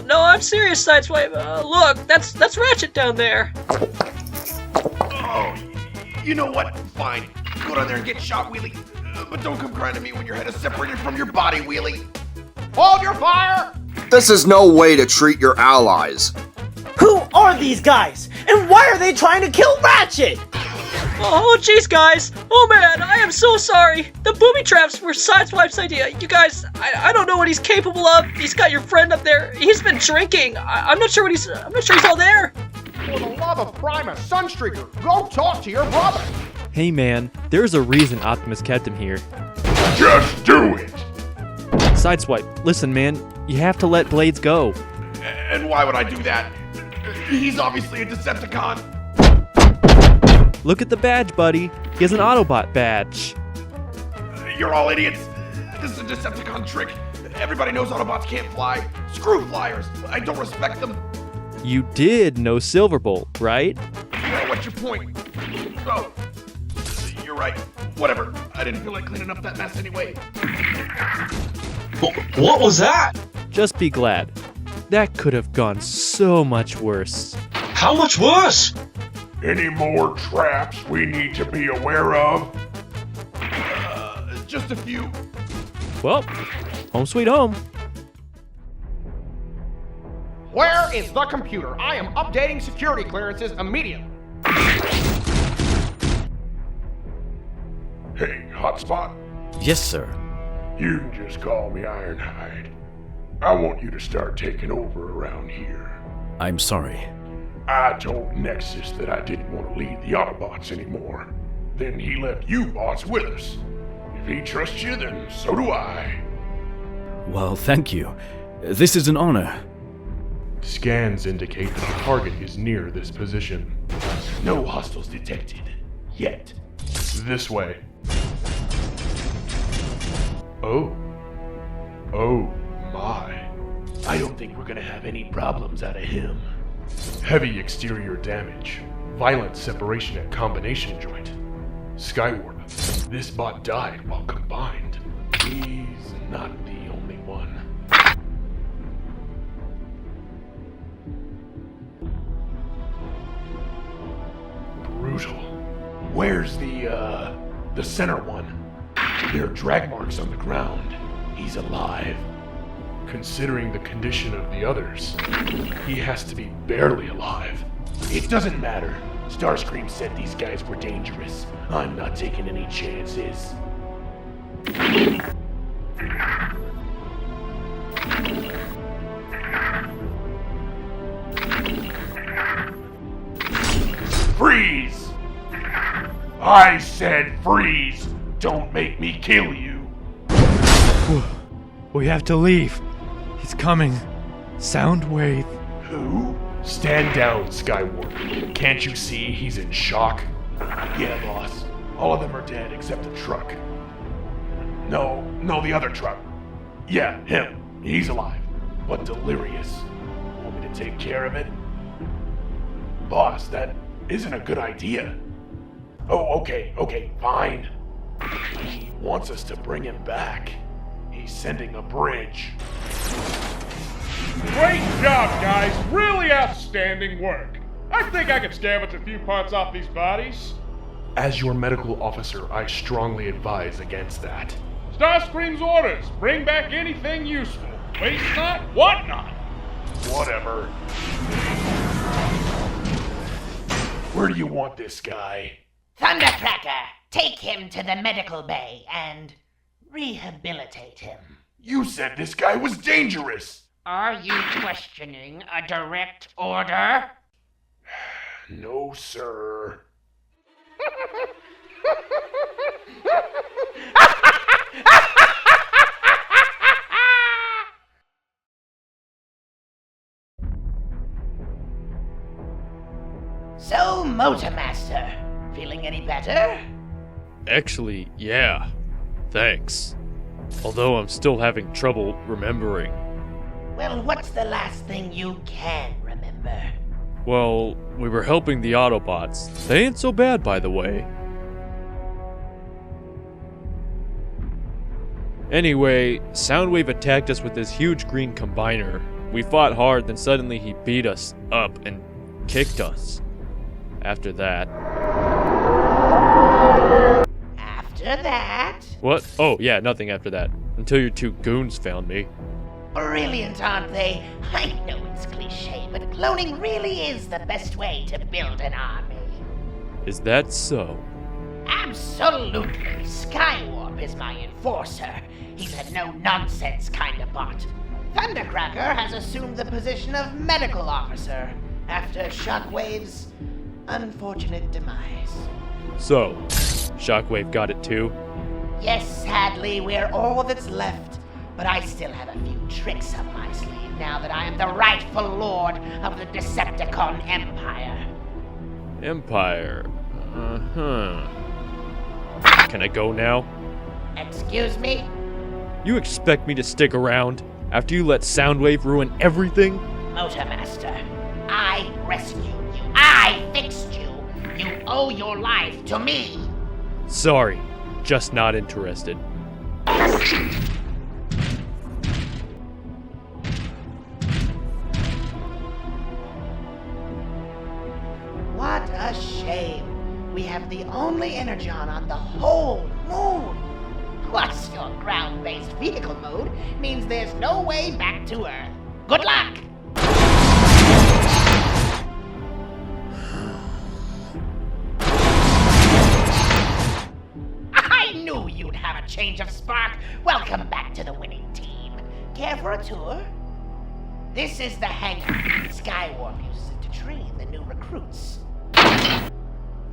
No, I'm serious, Sideswipe. Look, that's Ratchet down there.
Oh, you know what? Fine. Go down there and get shot, Wheelie. But don't come crying to me when your head is separated from your body, Wheelie.
Hold your fire!
This is no way to treat your allies.
Who are these guys? And why are they trying to kill Ratchet?
Oh, jeez, guys. Oh, man, I am so sorry. The booby traps were Sideswipe's idea. You guys, I don't know what he's capable of. He's got your friend up there. He's been drinking. I'm not sure he's all there.
For the love of Primus, Sunstreaker, go talk to your brother.
Hey man, there's a reason Optimus kept him here.
Just do it!
Sideswipe, listen man, you have to let Blades go.
And why would I do that? He's obviously a Decepticon.
Look at the badge, buddy. He has an Autobot badge.
You're all idiots. This is a Decepticon trick. Everybody knows Autobots can't fly. Screw flyers. I don't respect them.
You did know Silverbolt, right?
Yeah, what's your point? Oh, you're right. Whatever. I didn't feel like cleaning up that mess anyway.
What was that?
Just be glad. That could have gone so much worse.
How much worse?
Any more traps we need to be aware of? Just a few.
Well, home sweet home.
Where is the computer? I am updating security clearances immediately.
Hey, Hotspot.
Yes, sir.
You can just call me Ironhide. I want you to start taking over around here.
I'm sorry.
I told Nexus that I didn't want to lead the Autobots anymore. Then he left you bots with us. If he trusts you, then so do I.
Well, thank you. This is an honor.
Scans indicate that the target is near this position. No hostiles detected. Yet. This way. Oh. Oh my. I don't think we're gonna have any problems out of him. Heavy exterior damage. Violent separation at combination joint. Skywarp. This bot died while combined. He's not the only one. Brutal. Where's the center one? There are drag marks on the ground. He's alive. Considering the condition of the others, he has to be barely alive. It doesn't matter. Starscream said these guys were dangerous. I'm not taking any chances. Freeze! I said freeze! Don't make me kill you!
We have to leave. He's coming. Soundwave.
Who? Stand down, Skywarp. Can't you see he's in shock? Yeah, boss. All of them are dead except the truck. No, the other truck. Yeah, him. He's alive, but delirious. Want me to take care of it? Boss, that isn't a good idea. Oh, okay, fine. He wants us to bring him back. He's sending a bridge.
Great job, guys! Really outstanding work. I think I can scavenge a few parts off these bodies.
As your medical officer, I strongly advise against that.
Starscream's orders. Bring back anything useful. Waste not, what not.
Whatever. Where do you want this guy?
Thundercracker, take him to the medical bay and rehabilitate him.
You said this guy was dangerous!
Are you questioning a direct order?
No, sir.
So, Motormaster, feeling any better?
Actually, yeah. Thanks. Although I'm still having trouble remembering.
Well, what's the last thing you can remember?
Well, we were helping the Autobots. They ain't so bad, by the way. Anyway, Soundwave attacked us with this huge green combiner. We fought hard, then suddenly he beat us up and kicked us. After that...
After that?
What? Oh, yeah, nothing after that. Until your two goons found me.
Brilliant, aren't they? I know it's cliche, but cloning really is the best way to build an army.
Is that so?
Absolutely. Skywarp is my enforcer. He's a no-nonsense kind of bot. Thundercracker has assumed the position of medical officer after Shockwave's unfortunate demise.
So, Shockwave got it too?
Yes, sadly, we're all that's left. But I still have a few tricks up my sleeve now that I am the rightful lord of the Decepticon Empire.
Empire? Uh-huh. Can I go now?
Excuse me?
You expect me to stick around after you let Soundwave ruin everything?
Motormaster, I rescued you. I fixed you. You owe your life to me.
Sorry, just not interested.
What a shame. We have the only energon on the whole moon. Plus, your ground-based vehicle mode means there's no way back to Earth. Good luck! I knew you'd have a change of spark. Welcome back to the winning team. Care for a tour? This is the hangar. Skywarp uses it to train the new recruits.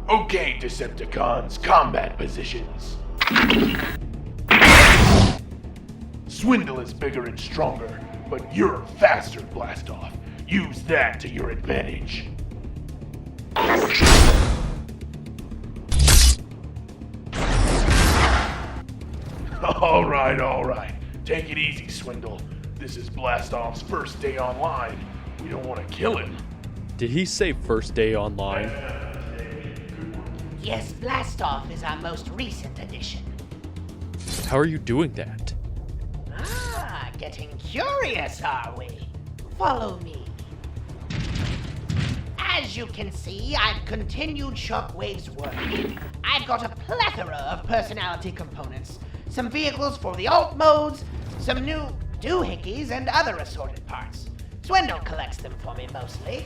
Okay, Decepticons, combat positions. Swindle is bigger and stronger, but you're faster, Blastoff. Use that to your advantage. All right. Take it easy, Swindle. This is Blastoff's first day online. We don't want to kill him.
Did he say first day online?
Yes, Blastoff is our most recent addition.
How are you doing that?
Ah, getting curious, are we? Follow me. As you can see, I've continued Shockwave's work. I've got a plethora of personality components, some vehicles for the alt modes, some new doohickeys, and other assorted parts. Swindle collects them for me mostly.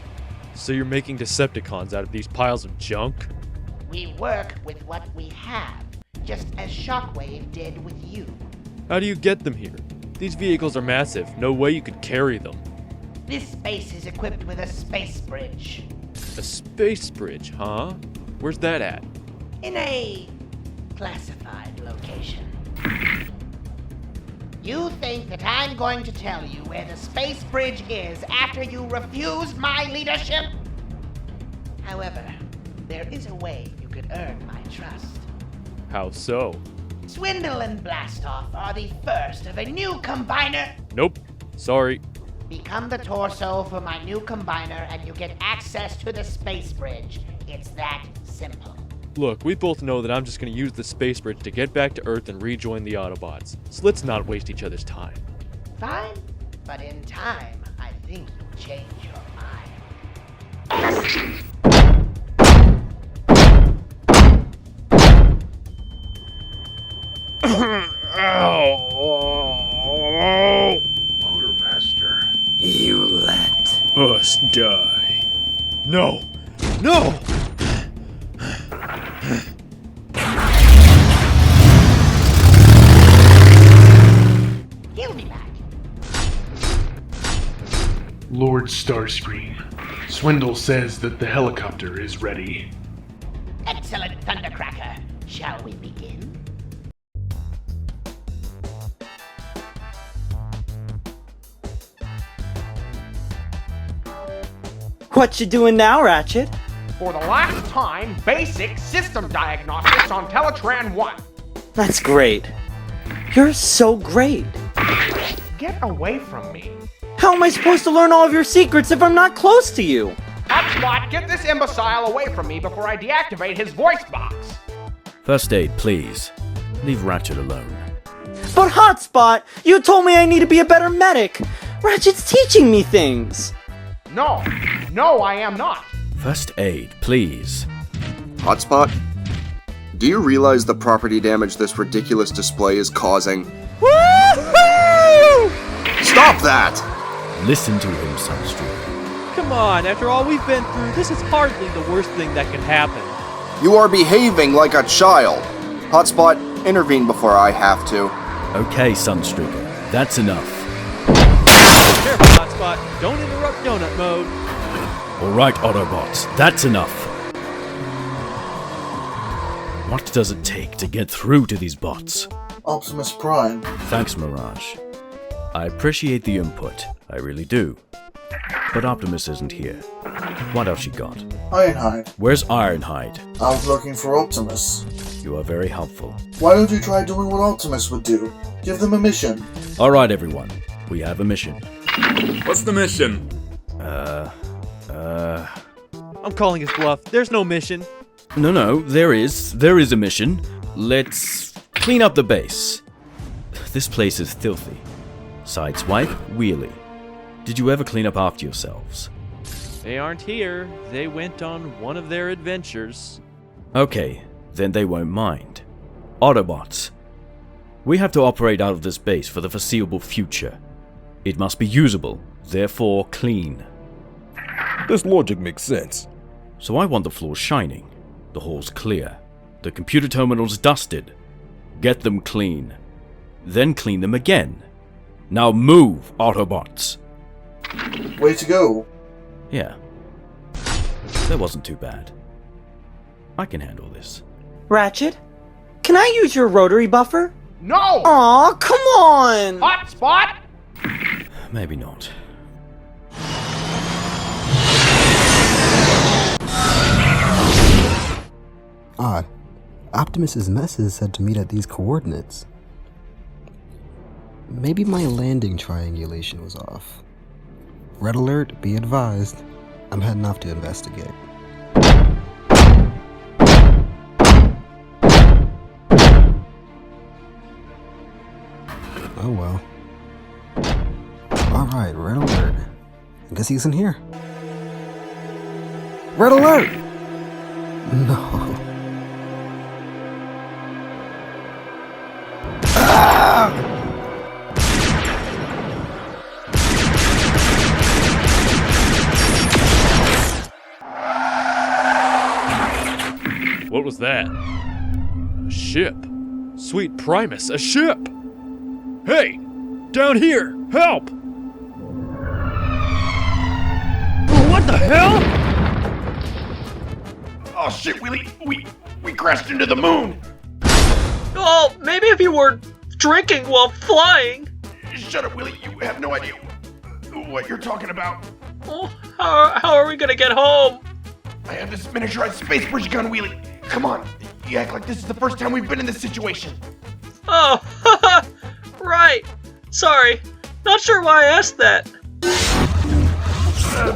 So you're making Decepticons out of these piles of junk?
We work with what we have, just as Shockwave did with you.
How do you get them here? These vehicles are massive. No way you could carry them.
This space is equipped with a space bridge.
A space bridge, huh? Where's that at?
In a classified location. You think that I'm going to tell you where the space bridge is after you refused my leadership? However, there is a way you could earn my trust.
How so?
Swindle and Blastoff are the first of a new combiner.
Nope. Sorry.
Become the torso for my new combiner and you get access to the space bridge. It's that simple.
Look, we both know that I'm just gonna use the space bridge to get back to Earth and rejoin the Autobots. So let's not waste each other's time.
Fine, but in time, I think you'll change your
Ow!
Motormaster.
You let
us die.
No! No!
He'll be back.
Lord Starscream, Swindle says that the helicopter is ready.
Excellent, Thundercracker. Shall we begin?
What you doing now, Ratchet?
For the last time, basic system diagnostics on Teletran 1.
That's great. You're so great.
Get away from me.
How am I supposed to learn all of your secrets if I'm not close to you?
Hotspot, get this imbecile away from me before I deactivate his voice box.
First aid, please. Leave Ratchet alone.
But Hotspot, you told me I need to be a better medic. Ratchet's teaching me things.
No, I am not.
First aid, please.
Hotspot? Do you realize the property damage this ridiculous display is causing?
Woohoo!
Stop that!
Listen to him, Sunstream.
Come on, after all we've been through, this is hardly the worst thing that could happen.
You are behaving like a child. Hotspot, intervene before I have to.
Okay, Sunstreaker, that's enough.
Careful, Hotspot. Don't interrupt donut mode.
Alright, Autobots, that's enough. What does it take to get through to these bots?
Optimus Prime.
Thanks, Mirage. I appreciate the input, I really do. But Optimus isn't here. What else you got?
Ironhide.
Where's Ironhide?
I was looking for Optimus.
You are very helpful.
Why don't you try doing what Optimus would do? Give them a mission.
Alright, everyone. We have a mission.
What's the mission?
I'm calling his bluff. There's no mission.
No, there is. There is a mission. Let's clean up the base. This place is filthy. Sideswipe, wheelie. Did you ever clean up after yourselves?
They aren't here. They went on one of their adventures.
Okay, then they won't mind. Autobots. We have to operate out of this base for the foreseeable future. It must be usable, therefore clean.
This logic makes sense.
So I want the floors shining, the halls clear, the computer terminals dusted. Get them clean. Then clean them again. Now move, Autobots.
Way to go.
Yeah. That wasn't too bad. I can handle this.
Ratchet, can I use your rotary buffer?
No!
Aw, come on!
Hotspot!
Maybe not.
Odd. Optimus's message said to meet at these coordinates. Maybe my landing triangulation was off. Red alert, be advised. I'm heading off to investigate. Oh well. Alright, red alert. I guess he's in here. Red alert! No.
What was that? A ship. Sweet Primus, a ship! Hey! Down here! Help! What the hell?
Oh shit, Willie! We crashed into the moon!
Oh, maybe if you were drinking while flying.
Shut up, Willie. You have no idea what you're talking about.
Oh, how are we gonna get home?
I have this miniaturized space bridge gun, Wheelie. Come on. You act like this is the first time we've been in this situation.
Oh, right. Sorry. Not sure why I asked that.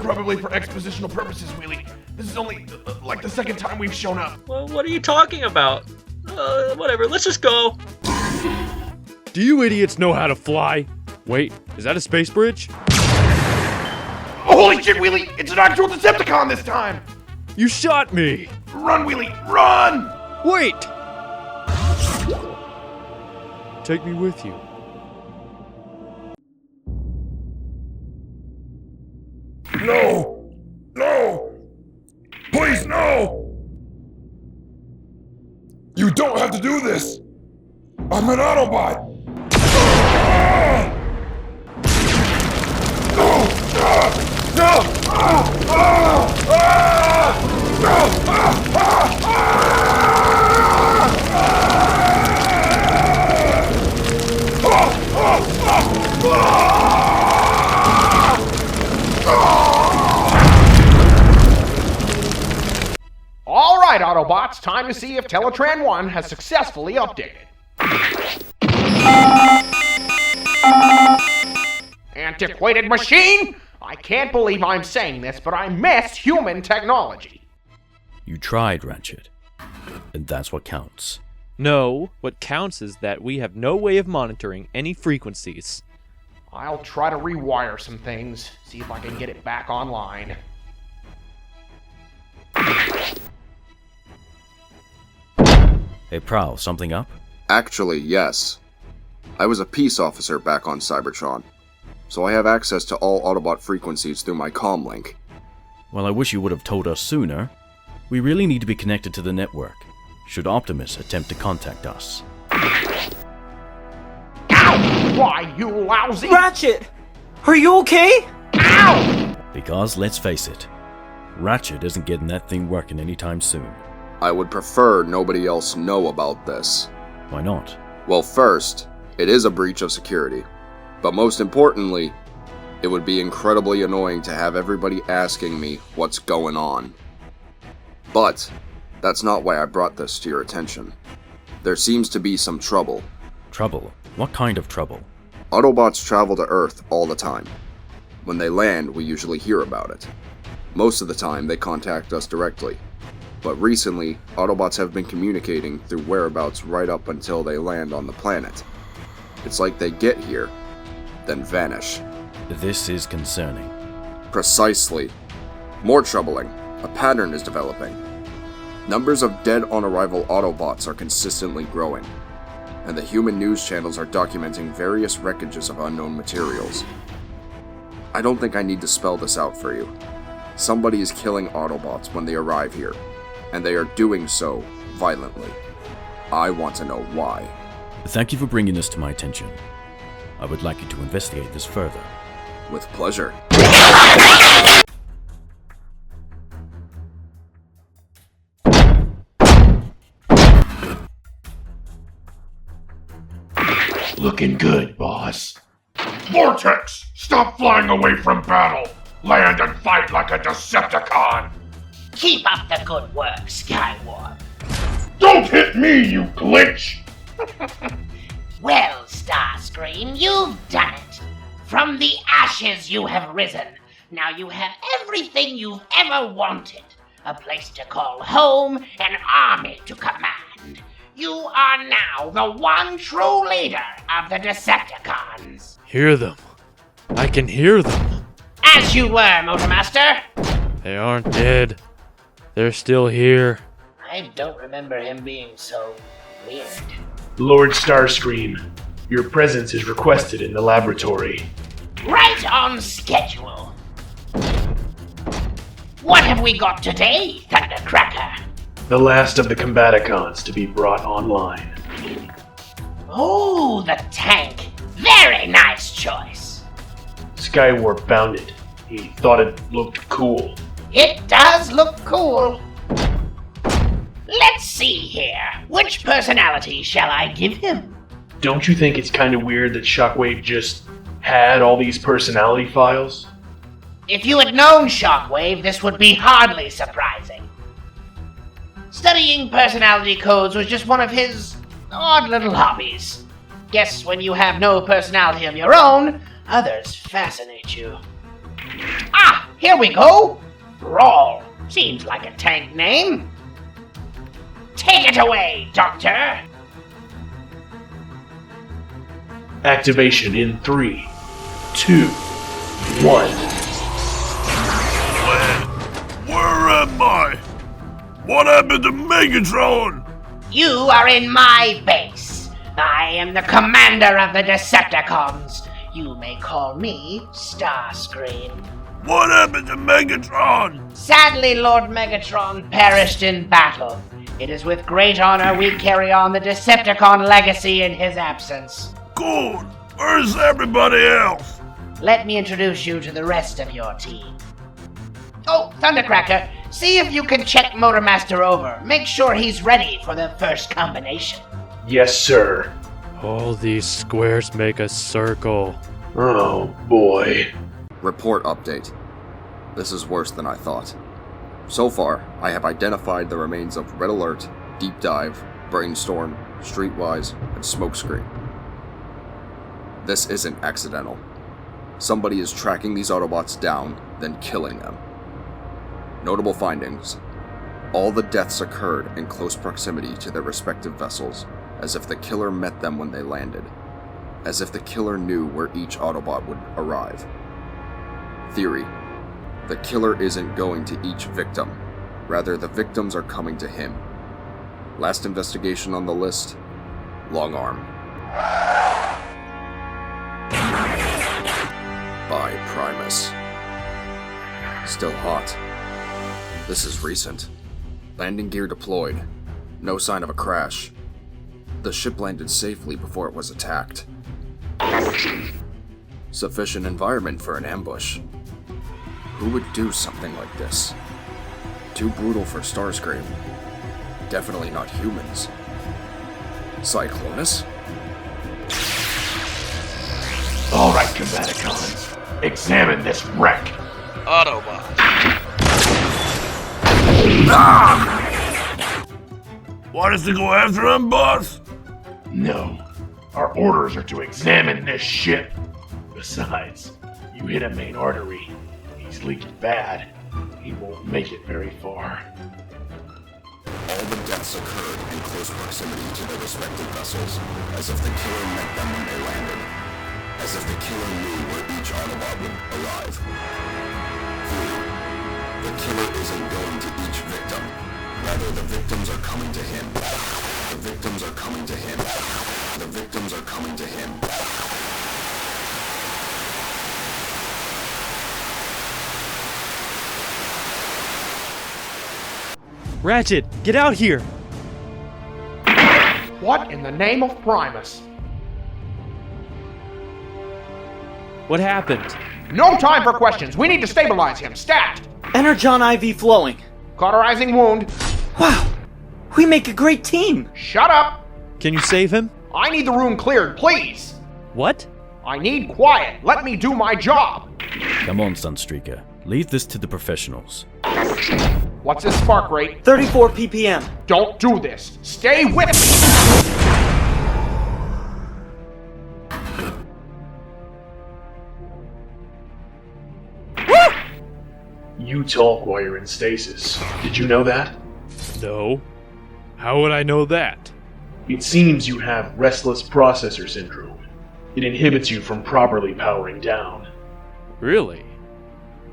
Probably for expositional purposes, Wheelie. This is only, like the second time we've shown up.
Well, what are you talking about? Whatever, let's just go.
Do you idiots know how to fly? Wait, is that a space bridge?
Holy shit, Wheelie! It's an actual Decepticon this time!
You shot me!
Run, Wheelie! Run!
Wait! Take me with you.
No! No! Please, no! You don't have to do this! I'm an Autobot! No! No!
All right, Autobots, time to see if Teletran 1 has successfully updated. Antiquated machine! I can't believe I'm saying this, but I miss human technology.
You tried, Ratchet. And that's what counts.
No, what counts is that we have no way of monitoring any frequencies.
I'll try to rewire some things, see if I can get it back online.
Hey, Prowl, something up?
Actually, yes. I was a peace officer back on Cybertron, so I have access to all Autobot frequencies through my comlink.
Well, I wish you would have told us sooner. We really need to be connected to the network, should Optimus attempt to contact us.
Ow! Why, you lousy—
Ratchet! Are you okay?
Ow!
Because, let's face it, Ratchet isn't getting that thing working anytime soon.
I would prefer nobody else know about this.
Why not?
Well, first, it is a breach of security. But most importantly, it would be incredibly annoying to have everybody asking me what's going on. But that's not why I brought this to your attention. There seems to be some trouble.
Trouble? What kind of trouble?
Autobots travel to Earth all the time. When they land, we usually hear about it. Most of the time, they contact us directly. But recently, Autobots have been communicating through whereabouts right up until they land on the planet. It's like they get here, then vanish.
This is concerning.
Precisely. More troubling, a pattern is developing. Numbers of dead-on-arrival Autobots are consistently growing, and the human news channels are documenting various wreckages of unknown materials. I don't think I need to spell this out for you. Somebody is killing Autobots when they arrive here, and they are doing so violently. I want to know why.
Thank you for bringing this to my attention. I would like you to investigate this further.
With pleasure.
Looking good, boss. Vortex! Stop flying away from battle! Land and fight like a Decepticon!
Keep up the good work, Skywarp.
Don't hit me, you glitch!
Well, Starscream, you've done it. From the ashes you have risen. Now you have everything you've ever wanted. A place to call home, an army to command. You are now the one true leader of the Decepticons.
Hear them. I can hear them.
As you were, Motormaster.
They aren't dead. They're still here.
I don't remember him being so weird.
Lord Starscream, your presence is requested in the laboratory.
Right on schedule. What have we got today, Thundercracker?
The last of the Combaticons to be brought online.
Oh, the tank. Very nice choice.
Skywarp found it. He thought it looked cool.
It does look cool. Let's see here. Which personality shall I give him?
Don't you think it's kind of weird that Shockwave just had all these personality files?
If you had known Shockwave, this would be hardly surprising. Studying personality codes was just one of his odd little hobbies. Guess when you have no personality of your own, others fascinate you. Ah, here we go! Brawl. Seems like a tank name. Take it away, Doctor!
Activation in 3, 2, 1.
Where am I? What happened to Megatron?
You are in my base. I am the commander of the Decepticons. You may call me Starscream.
What happened to Megatron?
Sadly, Lord Megatron perished in battle. It is with great honor we carry on the Decepticon legacy in his absence.
Good. Where's everybody else?
Let me introduce you to the rest of your team. Oh, Thundercracker, see if you can check Motormaster over. Make sure he's ready for the first combination.
Yes, sir.
All these squares make a circle.
Oh, boy.
Report update. This is worse than I thought. So far, I have identified the remains of Red Alert, Deep Dive, Brainstorm, Streetwise, and Smokescreen. This isn't accidental. Somebody is tracking these Autobots down, then killing them. Notable findings. All the deaths occurred in close proximity to their respective vessels, as if the killer met them when they landed. As if the killer knew where each Autobot would arrive. Theory. The killer isn't going to each victim. Rather, the victims are coming to him. Last investigation on the list, Long Arm. By Primus. Still hot. This is recent. Landing gear deployed. No sign of a crash. The ship landed safely before it was attacked. Sufficient environment for an ambush. Who would do something like this? Too brutal for Starscream. Definitely not humans. Cyclonus?
Alright, Combaticons. Examine this wreck.
Autobot.
Want us to go after him, boss?
No. Our orders are to examine this ship. Besides, you hit a main artery. He's leaking bad. He won't make it very far.
All the deaths occurred in close proximity to their respective vessels, as if the killer met them when they landed. As if the killer knew where each Autobot would arrive. 3. The killer isn't going to each victim. Rather, the victims are coming to him. The victims are coming to him. The victims are coming to him.
Ratchet, get out here!
What in the name of Primus?
What happened?
No time for questions. We need to stabilize him. Stat!
Energon IV flowing.
Cauterizing wound.
Wow! We make a great team!
Shut up!
Can you save him?
I need the room cleared, please!
What?
I need quiet. Let me do my job.
Come on, Sunstreaker. Leave this to the professionals.
What's his spark rate?
34 ppm.
Don't do this. Stay with me! Woo!
You talk while you're in stasis. Did you know that?
No. How would I know that?
It seems you have restless processor syndrome. It inhibits you from properly powering down.
Really?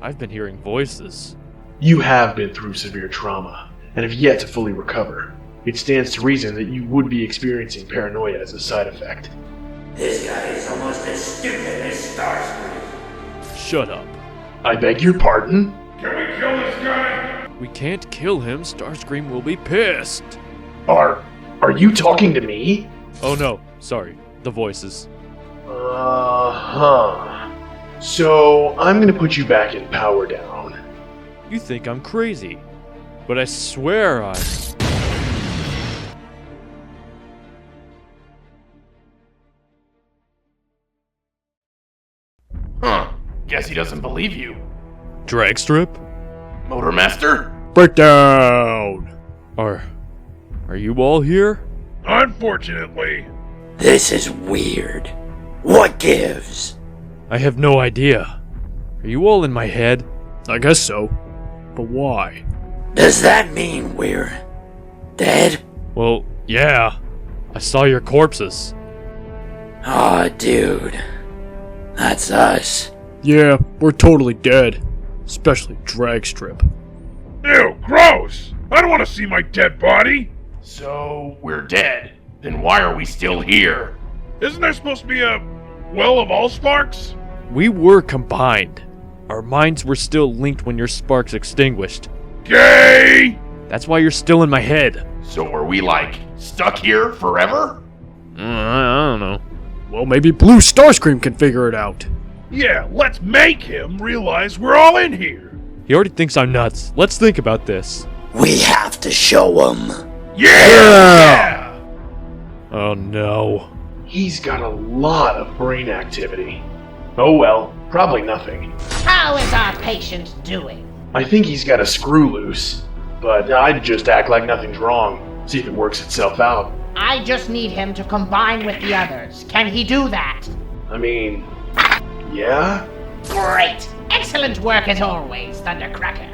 I've been hearing voices.
You have been through severe trauma, and have yet to fully recover. It stands to reason that you would be experiencing paranoia as a side effect.
This guy is almost as stupid as Starscream.
Shut up.
I beg your pardon?
Can we kill this guy?
We can't kill him. Starscream will be pissed.
Are you talking to me?
Oh no, sorry. The voices.
Uh-huh. So, I'm gonna put you back in power down.
You think I'm crazy, but I swear I...
Huh. Guess he doesn't believe you.
Dragstrip?
Motormaster?
Breakdown! Are you all here?
Unfortunately.
This is weird. What gives?
I have no idea. Are you all in my head? I guess so. But why?
Does that mean we're dead?
Well, yeah. I saw your corpses.
Aw, dude. That's us.
Yeah, we're totally dead. Especially Dragstrip.
Ew, gross! I don't want to see my dead body!
So, we're dead. Then why are we still here?
Isn't there supposed to be a well of all sparks?
We were combined. Our minds were still linked when your sparks extinguished.
Gay!
That's why you're still in my head.
So are we, like, stuck here forever?
I don't know. Well, maybe Blue Starscream can figure it out.
Yeah, let's make him realize we're all in here.
He already thinks I'm nuts. Let's think about this.
We have to show him.
Yeah!
Oh no.
He's got a lot of brain activity. Oh well, probably nothing.
How is our patient doing?
I think he's got a screw loose, but I'd just act like nothing's wrong, see if it works itself out.
I just need him to combine with the others. Can he do that?
I mean, yeah?
Great! Excellent work as always, Thundercracker.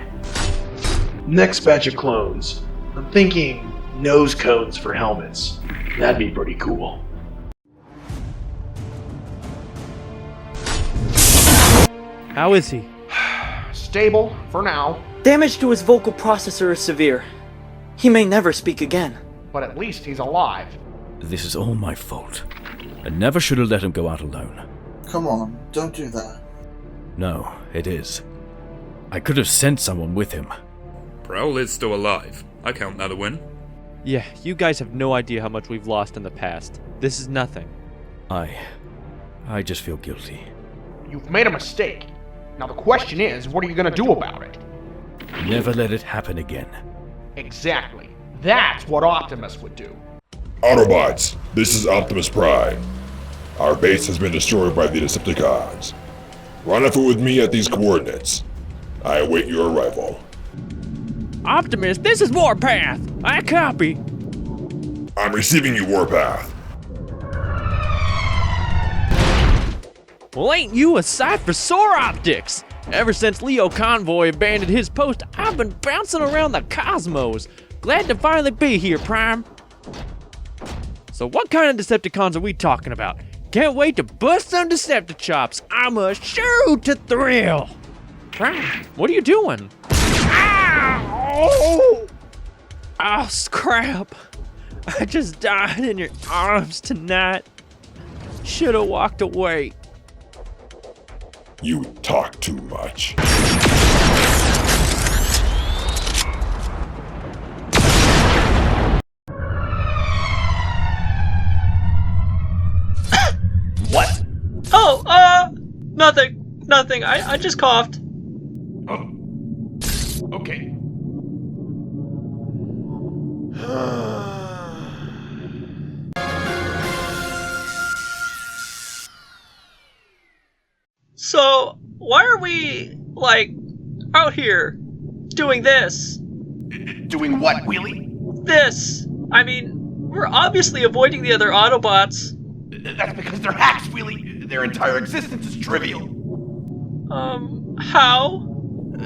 Next batch of clones. I'm thinking nose cones for helmets. That'd be pretty cool.
How is he?
Stable, for now.
Damage to his vocal processor is severe. He may never speak again.
But at least he's alive.
This is all my fault. I never should have let him go out alone.
Come on, don't do that.
No, it is. I could have sent someone with him.
Prowl is still alive. I count that a win.
Yeah, you guys have no idea how much we've lost in the past. This is nothing.
I just feel guilty.
You've made a mistake. Now the question is, what are you gonna do about it?
Never let it happen again.
Exactly. That's what Optimus would do.
Autobots, this is Optimus Prime. Our base has been destroyed by the Decepticons. Run off with me at these coordinates. I await your arrival.
Optimus, this is Warpath! I copy!
I'm receiving you, Warpath.
Well, ain't you a sight for sore optics? Ever since Leo Convoy abandoned his post, I've been bouncing around the cosmos. Glad to finally be here, Prime. So what kind of Decepticons are we talking about? Can't wait to bust some Deceptichops. I'm a shoot to thrill. Prime, what are you doing? Ow! Oh, scrap. I just died in your arms tonight. Should've walked away.
You talk too much.
What?
Oh, nothing. I just coughed.
Oh. Okay.
So, why are we, like, out here doing this?
Doing what, Wheelie?
This! I mean, we're obviously avoiding the other Autobots.
That's because they're hacks, Wheelie. Their entire existence is trivial.
How?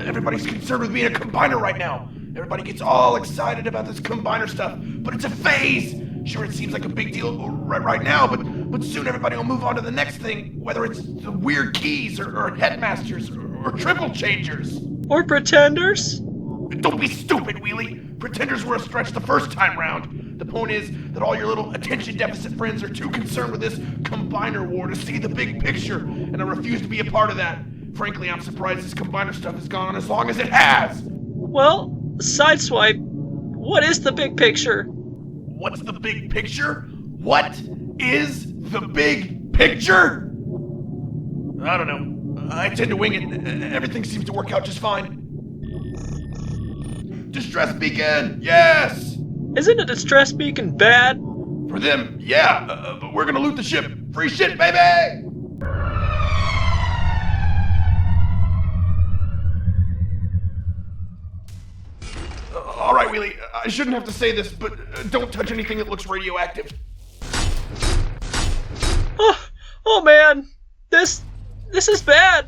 Everybody's concerned with being a combiner right now. Everybody gets all excited about this combiner stuff, but it's a phase. Sure, it seems like a big deal right now, but soon everybody will move on to the next thing, whether it's the weird keys or headmasters or triple changers.
Or pretenders?
Don't be stupid, Wheelie. Pretenders were a stretch the first time round. The point is that all your little attention deficit friends are too concerned with this combiner war to see the big picture, and I refuse to be a part of that. Frankly, I'm surprised this combiner stuff has gone on as long as it has.
Well, Sideswipe, what is the big picture?
What's the big picture? What is the big picture? I don't know. I tend to wing it. Everything seems to work out just fine. Distress beacon! Yes!
Isn't a distress beacon bad?
For them, yeah. But we're gonna loot the ship. Free shit, baby! All right, Wheelie. I shouldn't have to say this, but don't touch anything that looks radioactive.
Oh man, this is bad.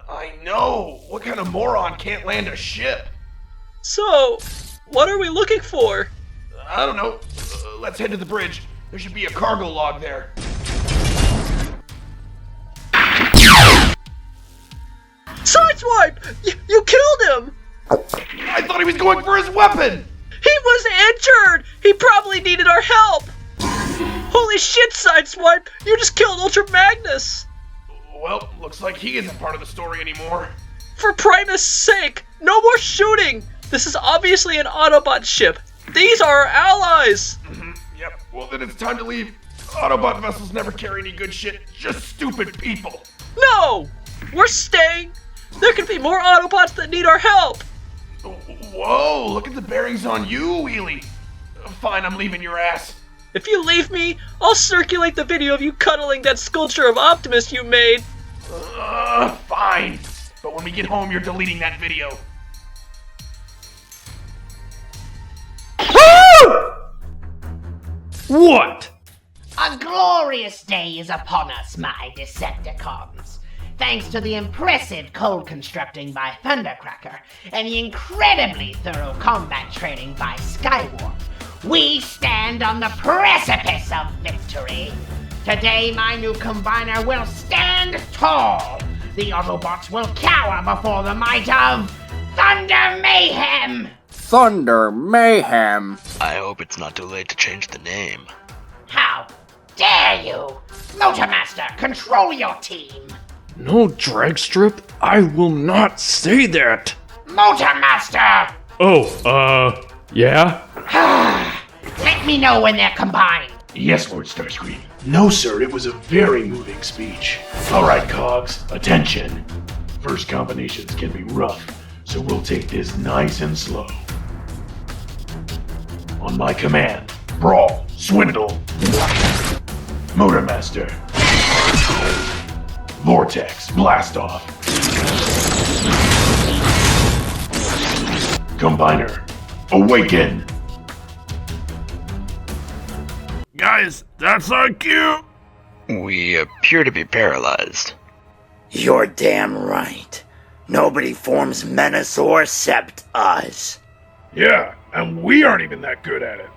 I know. What kind of moron can't land a ship?
So, what are we looking for?
I don't know. Let's head to the bridge. There should be a cargo log there.
Sideswipe! You killed him!
I thought he was going for his weapon!
He was injured! He probably needed our help! Holy shit, Sideswipe! You just killed Ultra Magnus!
Well, looks like he isn't part of the story anymore.
For Primus' sake, no more shooting! This is obviously an Autobot ship. These are our allies!
Yep, well then it's time to leave. Autobot vessels never carry any good shit, just stupid people.
No! We're staying! There could be more Autobots that need our help!
Whoa, look at the bearings on you, Wheelie. Fine, I'm leaving your ass.
If you leave me, I'll circulate the video of you cuddling that sculpture of Optimus you made.
Fine. But when we get home, you're deleting that video.
What?
A glorious day is upon us, my Decepticons. Thanks to the impressive code constructing by Thundercracker and the incredibly thorough combat training by Skywarp, we stand on the precipice of victory. Today, my new combiner will stand tall. The Autobots will cower before the might of Thunder Mayhem!
Thunder Mayhem.
I hope it's not too late to change the name.
How dare you! Motormaster, control your team!
No, Dragstrip, I will not say that.
Motormaster!
Yeah?
Let me know when they're combined.
Yes, Lord Starscream. No, sir, it was a very moving speech. Alright, Cogs, attention. First combinations can be rough, so we'll take this nice and slow. On my command, Brawl, Swindle, Motormaster, Vortex, Blast Off, Combiner, Awaken.
Guys, that's our cue!
We appear to be paralyzed.
You're damn right. Nobody forms Menasor except us.
Yeah, and we aren't even that good at it.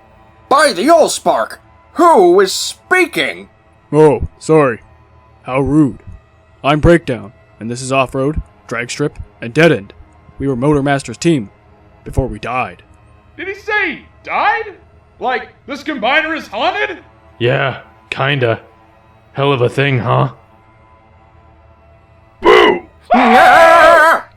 By the Allspark! Who is speaking?
Oh, sorry. How rude. I'm Breakdown, and this is Off-Road, Dragstrip, and Dead End. We were Motormaster's team before we died.
Did he say he died? Like, this combiner is haunted?
Yeah, kinda. Hell of a thing, huh?
Boo!
That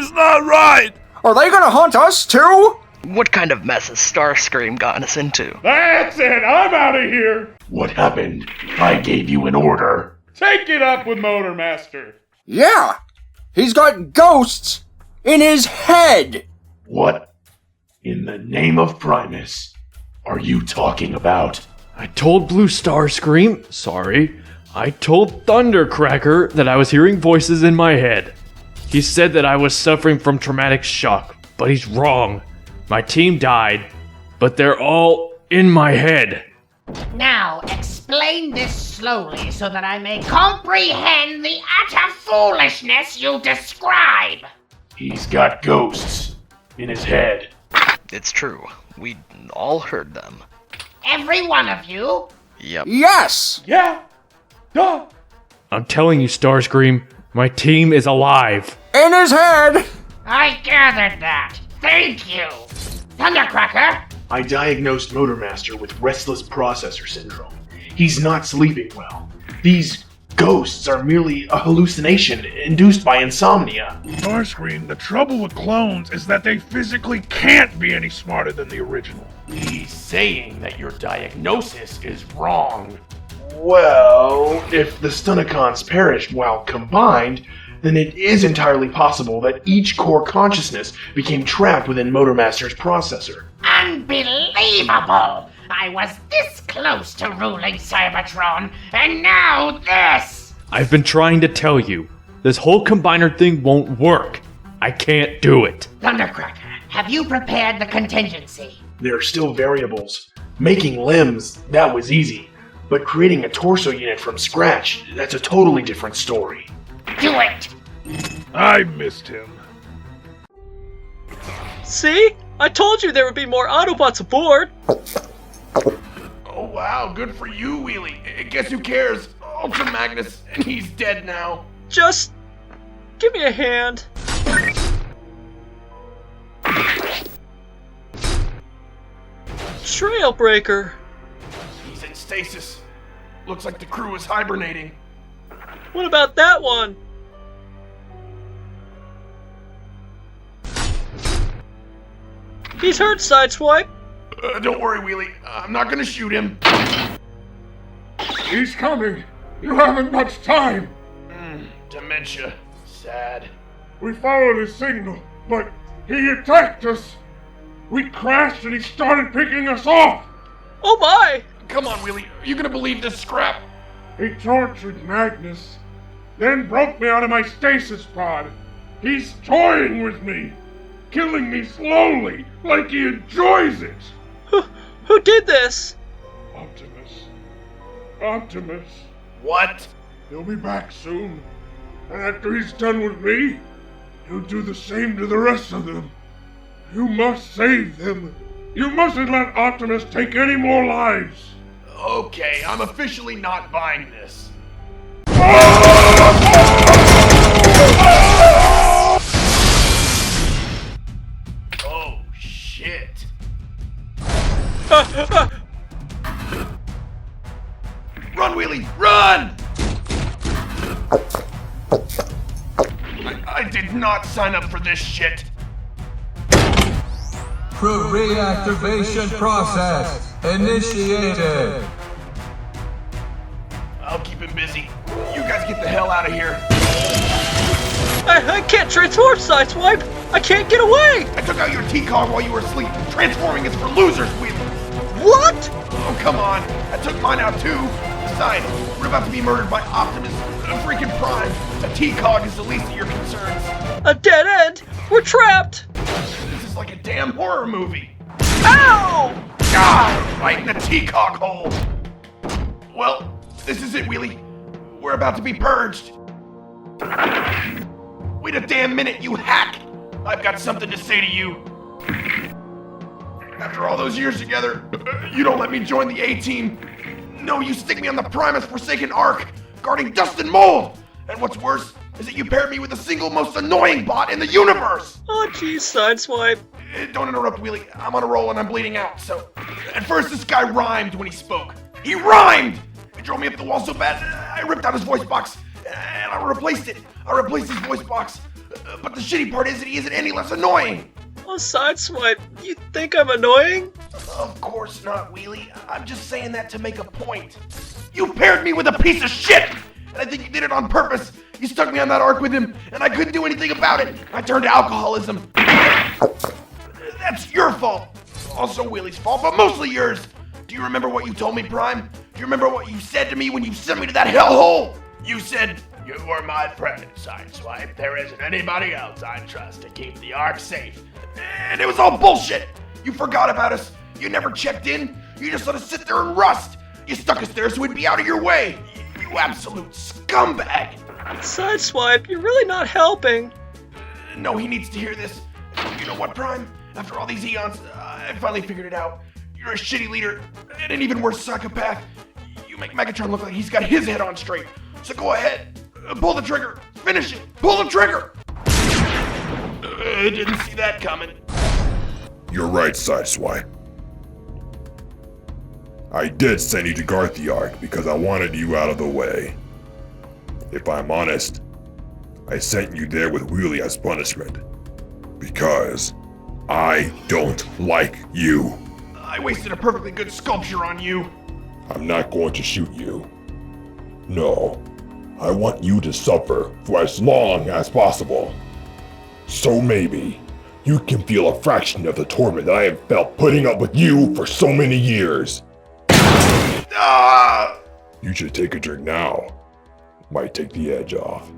is not right!
Are they gonna haunt us too?
What kind of mess has Starscream gotten us into?
That's it, I'm out of here!
What happened? I gave you an order.
Take it up with Motormaster.
Yeah! He's got ghosts in his head!
What in the name of Primus are you talking about?
I told Blue Starscream, I told Thundercracker that I was hearing voices in my head. He said that I was suffering from traumatic shock, but he's wrong. My team died, but they're all in my head.
Now, explain this slowly so that I may comprehend the utter foolishness you describe.
He's got ghosts in his head.
It's true. We all heard them.
Every one of you?
Yep.
Yes!
Yeah. Duh.
I'm telling you, Starscream, my team is alive.
In his head!
I gathered that. Thank you. Thundercracker?
I diagnosed Motormaster with restless processor syndrome. He's not sleeping well. These ghosts are merely a hallucination induced by insomnia.
Starscream, the trouble with clones is that they physically can't be any smarter than the original.
He's saying that your diagnosis is wrong. Well, if the Stunicons perished while combined, then it is entirely possible that each core consciousness became trapped within Motormaster's processor.
Unbelievable! I was this close to ruling Cybertron, and now this!
I've been trying to tell you, this whole combiner thing won't work. I can't do it.
Thundercracker, have you prepared the contingency?
There are still variables. Making limbs, that was easy. But creating a torso unit from scratch, that's a totally different story.
Do it!
I missed him.
See? I told you there would be more Autobots aboard!
Oh wow, good for you, Wheelie. Guess who cares? Ultra Magnus, and he's dead now.
Just give me a hand. Trailbreaker.
He's in stasis. Looks like the crew is hibernating.
What about that one? He's hurt, Sideswipe.
Don't worry, Wheelie. I'm not gonna shoot him.
He's coming. You haven't much time.
Dementia. Sad.
We followed his signal, but he attacked us. We crashed and he started picking us off.
Oh my!
Come on, Wheelie. Are you gonna believe this scrap?
He tortured Magnus, then broke me out of my stasis pod. He's toying with me, killing me slowly, like he enjoys it.
Who did this?
Optimus.
What?
He'll be back soon. And after he's done with me, he'll do the same to the rest of them. You must save them. You mustn't let Optimus take any more lives.
Okay, I'm officially not buying this. Oh, shit. Run, Wheelie, run! I did not sign up for this shit.
Crew reactivation process initiated.
I'll keep him busy. You guys get the hell out of here.
I can't transform, Sideswipe! I can't get away!
I took out your T-Cog while you were asleep. Transforming is for losers, Wheelie.
What?
Oh, come on. I took mine out too. Besides, we're about to be murdered by Optimus freaking Prime. A T-Cog is the least of your concerns.
A dead end? We're trapped!
This is like a damn horror movie.
Ow!
God, right in the T-Cog hole. Well, this is it, Wheelie. We're about to be purged. Wait a damn minute, you hack! I've got something to say to you. After all those years together, you don't let me join the A-Team. No, you stick me on the Primus Forsaken Ark, guarding dust and mold. And what's worse is that you paired me with the single most annoying bot in the universe.
Oh, geez, Sideswipe.
Don't interrupt, Wheelie. I'm on a roll and I'm bleeding out, so... At first, this guy rhymed when he spoke. He rhymed! It drove me up the wall so bad, I ripped out his voice box, and I replaced it. I replaced his voice box. But the shitty part is that he isn't any less annoying.
Oh, Sideswipe, you think I'm annoying?
Of course not, Wheelie. I'm just saying that to make a point. You paired me with a piece of shit! And I think you did it on purpose. You stuck me on that ark with him, and I couldn't do anything about it. I turned to alcoholism. That's your fault. Also Wheelie's fault, but mostly yours. Do you remember what you told me, Prime? Do you remember what you said to me when you sent me to that hellhole? You said, "You were my friend, Sideswipe. There isn't anybody else I trust to keep the ark safe." And it was all bullshit. You forgot about us. You never checked in. You just let us sit there and rust. You stuck us there so we'd be out of your way. You absolute scumbag.
Sideswipe, you're really not helping.
No, he needs to hear this. You know what, Prime? After all these eons, I finally figured it out. You're a shitty leader, and an even worse psychopath. You make Megatron look like he's got his head on straight. So go ahead, pull the trigger, finish it, pull the trigger! I didn't see that coming.
You're right, Sideswipe. I did send you to Garthiark because I wanted you out of the way. If I'm honest, I sent you there with Wheelie as punishment. Because I don't like you.
I wasted a perfectly good sculpture on you.
I'm not going to shoot you. No, I want you to suffer for as long as possible. So maybe you can feel a fraction of the torment that I have felt putting up with you for so many years.
Ah!
You should take a drink now. Might take the edge off.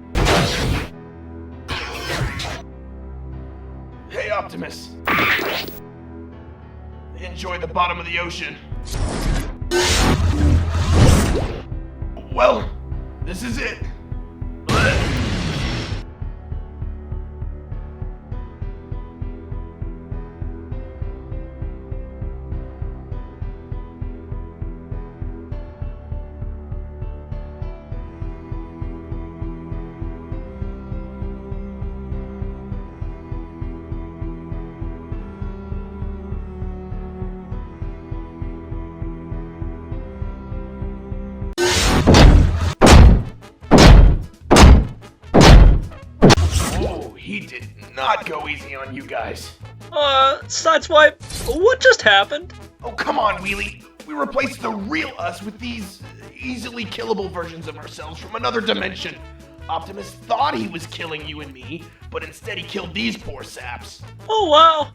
Hey, Optimus. Enjoy the bottom of the ocean. Well, this is it. He did not go easy on you guys.
Sideswipe, what just happened?
Oh, come on, Wheelie. We replaced the real us with these easily killable versions of ourselves from another dimension. Optimus thought he was killing you and me, but instead he killed these poor saps.
Oh, wow.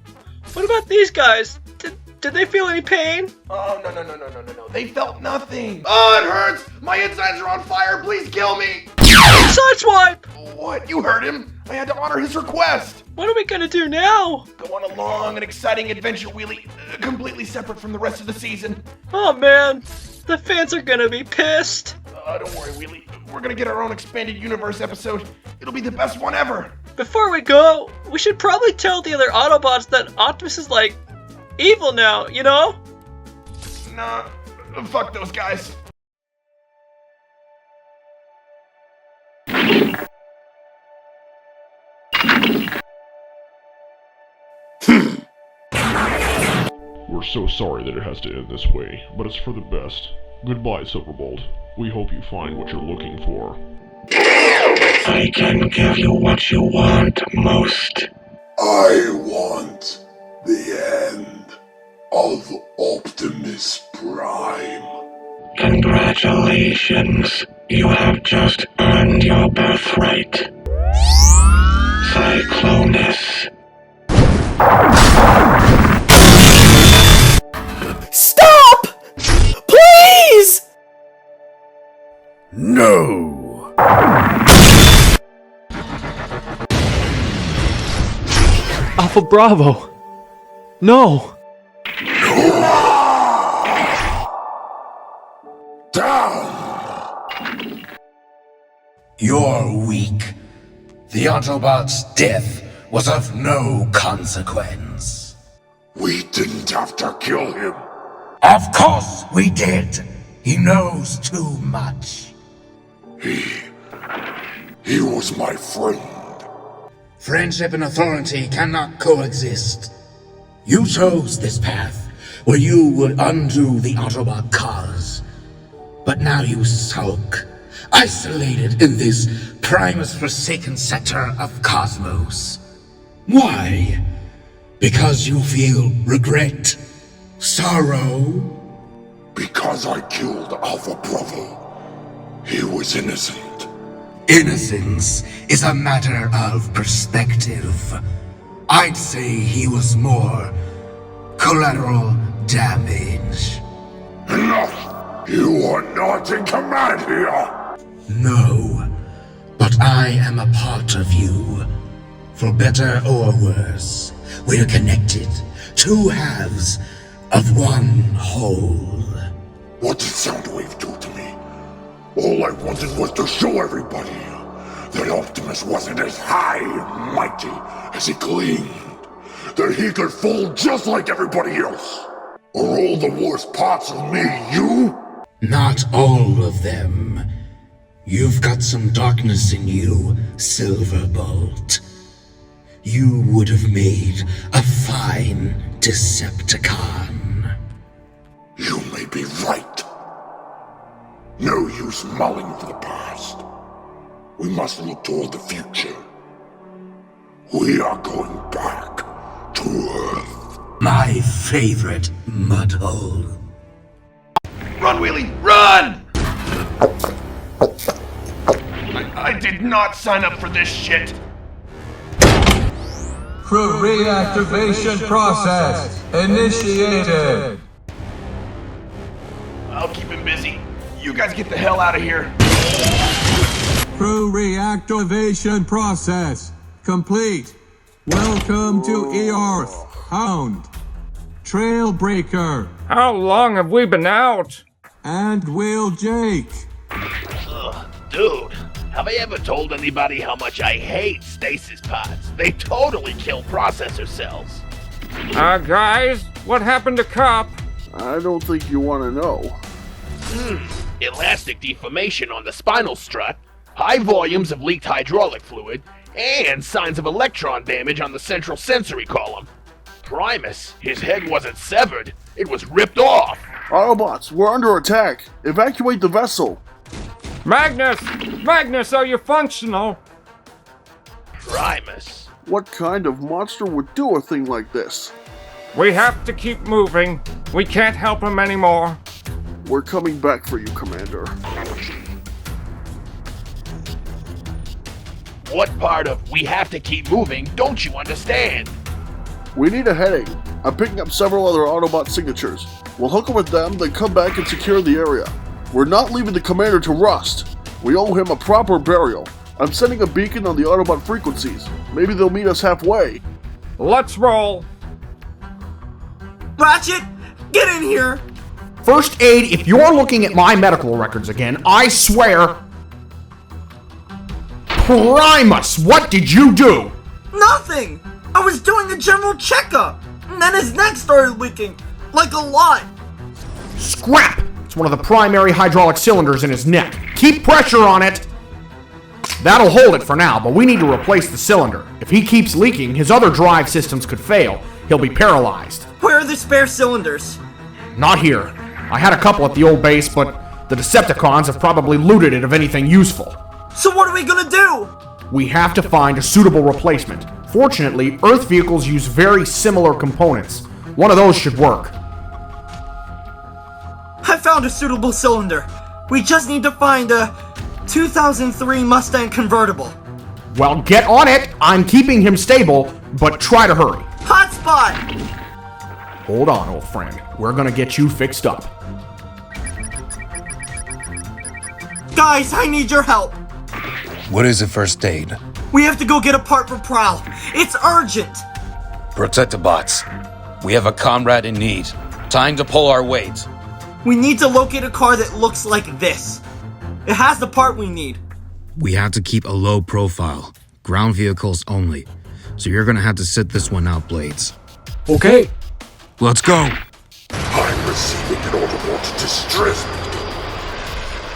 What about these guys? Did they feel any pain?
Oh, no. They felt nothing. Oh, it hurts! My insides are on fire! Please kill me!
Sideswipe!
What? You heard him? I had to honor his request.
What are we gonna do now?
Go on a long and exciting adventure, Wheelie, completely separate from the rest of the season.
Oh man, the fans are gonna be pissed.
Don't worry, Wheelie. We're gonna get our own expanded universe episode. It'll be the best one ever.
Before we go, we should probably tell the other Autobots that Optimus is like evil now, you know?
Nah, fuck those guys.
We're so sorry that it has to end this way, but it's for the best. Goodbye, Silverbolt. We hope you find what you're looking for.
I can give you what you want most.
I want the end of Optimus Prime.
Congratulations. You have just earned your birthright. Cyclonus.
Stop! Please!
No!
Alpha Bravo! No!
Down!
You're weak. The Autobot's death was of no consequence.
We didn't have to kill him.
Of course we did. He knows too much.
He was my friend.
Friendship and authority cannot coexist. You chose this path, where you would undo the Autobot cause. But now you sulk, isolated in this Primus-forsaken sector of Cosmos. Why? Because you feel regret? Sorrow?
Because I killed Alpha Bravo. He was innocent.
Innocence is a matter of perspective. I'd say he was more collateral damage.
Enough! You are not in command here!
No, but I am a part of you. For better or worse, we're connected. Two halves of one whole.
What did Soundwave do to me? All I wanted was to show everybody
that Optimus wasn't as high and mighty as he claimed. That he could fall just like everybody else. Are all the worst parts of me you?
Not all of them. You've got some darkness in you, Silverbolt. You would have made a fine Decepticon.
You may be right. No use mulling for the past. We must look toward the future. We are going back to Earth.
My favorite mud hole.
Run, Wheelie, run! I did not sign up for this shit.
Crew reactivation process initiated.
I'll keep him busy. You guys get the hell out of here.
Crew reactivation process complete. Welcome to Earth, Hound, Trailbreaker.
How long have we been out?
And Will Jake.
Dude, have I ever told anybody how much I hate stasis pods? They totally kill processor cells.
Guys, what happened to Cop?
I don't think you want to know.
Elastic deformation on the spinal strut, high volumes of leaked hydraulic fluid, and signs of electron damage on the central sensory column. Primus, his head wasn't severed, it was ripped off.
Autobots, we're under attack. Evacuate the vessel.
Magnus, are you functional?
Primus.
What kind of monster would do a thing like this?
We have to keep moving. We can't help him anymore.
We're coming back for you, Commander.
What part of we have to keep moving don't you understand?
We need a heading. I'm picking up several other Autobot signatures. We'll hook up with them, then come back and secure the area. We're not leaving the Commander to rust. We owe him a proper burial. I'm sending a beacon on the Autobot frequencies. Maybe they'll meet us halfway.
Let's roll.
Ratchet, get in here!
First aid, if you're looking at my medical records again, I swear... Primus, what did you do?
Nothing! I was doing a general checkup, and then his neck started leaking. Like a lot.
Scrap! It's one of the primary hydraulic cylinders in his neck. Keep pressure on it! That'll hold it for now, but we need to replace the cylinder. If he keeps leaking, his other drive systems could fail. He'll be paralyzed.
Where are the spare cylinders?
Not here. I had a couple at the old base, but the Decepticons have probably looted it of anything useful.
So what are we gonna do?
We have to find a suitable replacement. Fortunately, Earth vehicles use very similar components. One of those should work.
I found a suitable cylinder. We just need to find a 2003 Mustang convertible.
Well, get on it! I'm keeping him stable, but try to hurry.
Hotspot!
Hold on, old friend. We're gonna get you fixed up.
Guys, I need your help.
What is a first aid?
We have to go get a part for Prowl. It's urgent.
Protectobots. We have a comrade in need. Time to pull our weight.
We need to locate a car that looks like this. It has the part we need.
We have to keep a low profile. Ground vehicles only. So you're gonna have to sit this one out, Blades.
Okay.
Let's go.
I'm receiving an Autobot distress beacon.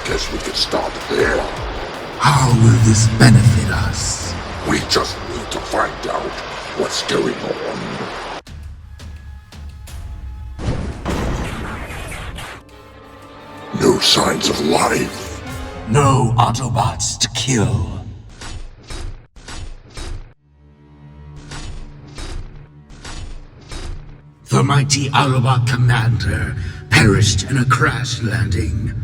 Guess we can start there.
How will this benefit us?
We just need to find out what's going on. No signs of life.
No Autobots to kill. The mighty Autobot commander perished in a crash landing.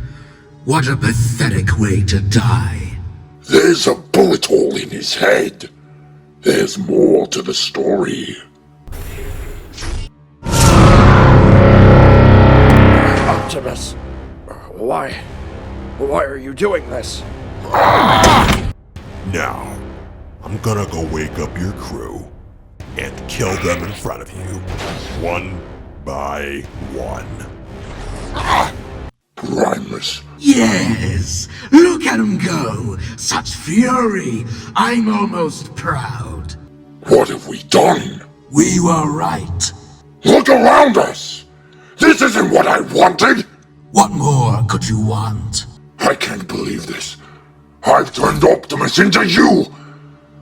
What a pathetic way to die.
There's a bullet hole in his head. There's more to the story.
Optimus, why are you doing this?
Now, I'm gonna go wake up your crew and kill them in front of you, one by one.
Primus.
Optimus.
Yes, look at him go. Such fury. I'm almost proud.
What have we done?
We were right.
Look around us! This isn't what I wanted!
What more could you want?
I can't believe this. I've turned Optimus into you!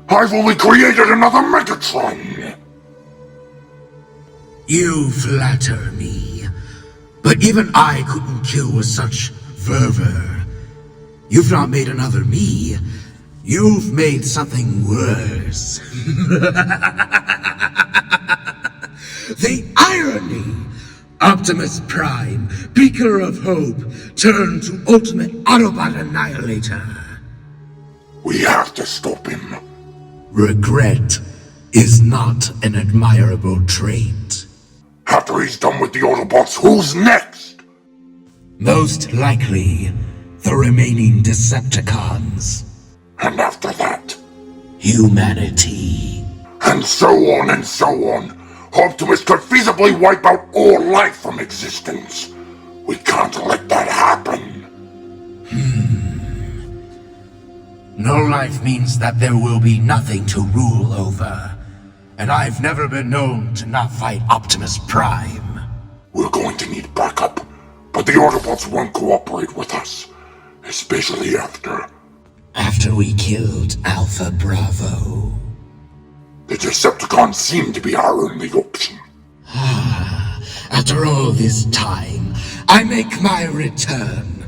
I've only created another Megatron!
You flatter me. But even I couldn't kill with such fervor. You've not made another me. You've made something worse. The irony! Optimus Prime, beaker of hope, turned to ultimate Autobot annihilator.
We have to stop him.
Regret is not an admirable trait.
After he's done with the Autobots, who's next?
Most likely, the remaining Decepticons.
And after that?
Humanity.
And so on and so on. Optimus could feasibly wipe out all life from existence. We can't let that happen.
No life means that there will be nothing to rule over. And I've never been known to not fight Optimus Prime.
We're going to need backup, but the Autobots won't cooperate with us. Especially after
we killed Alpha Bravo.
The Decepticons seem to be our only option.
After all this time, I make my return.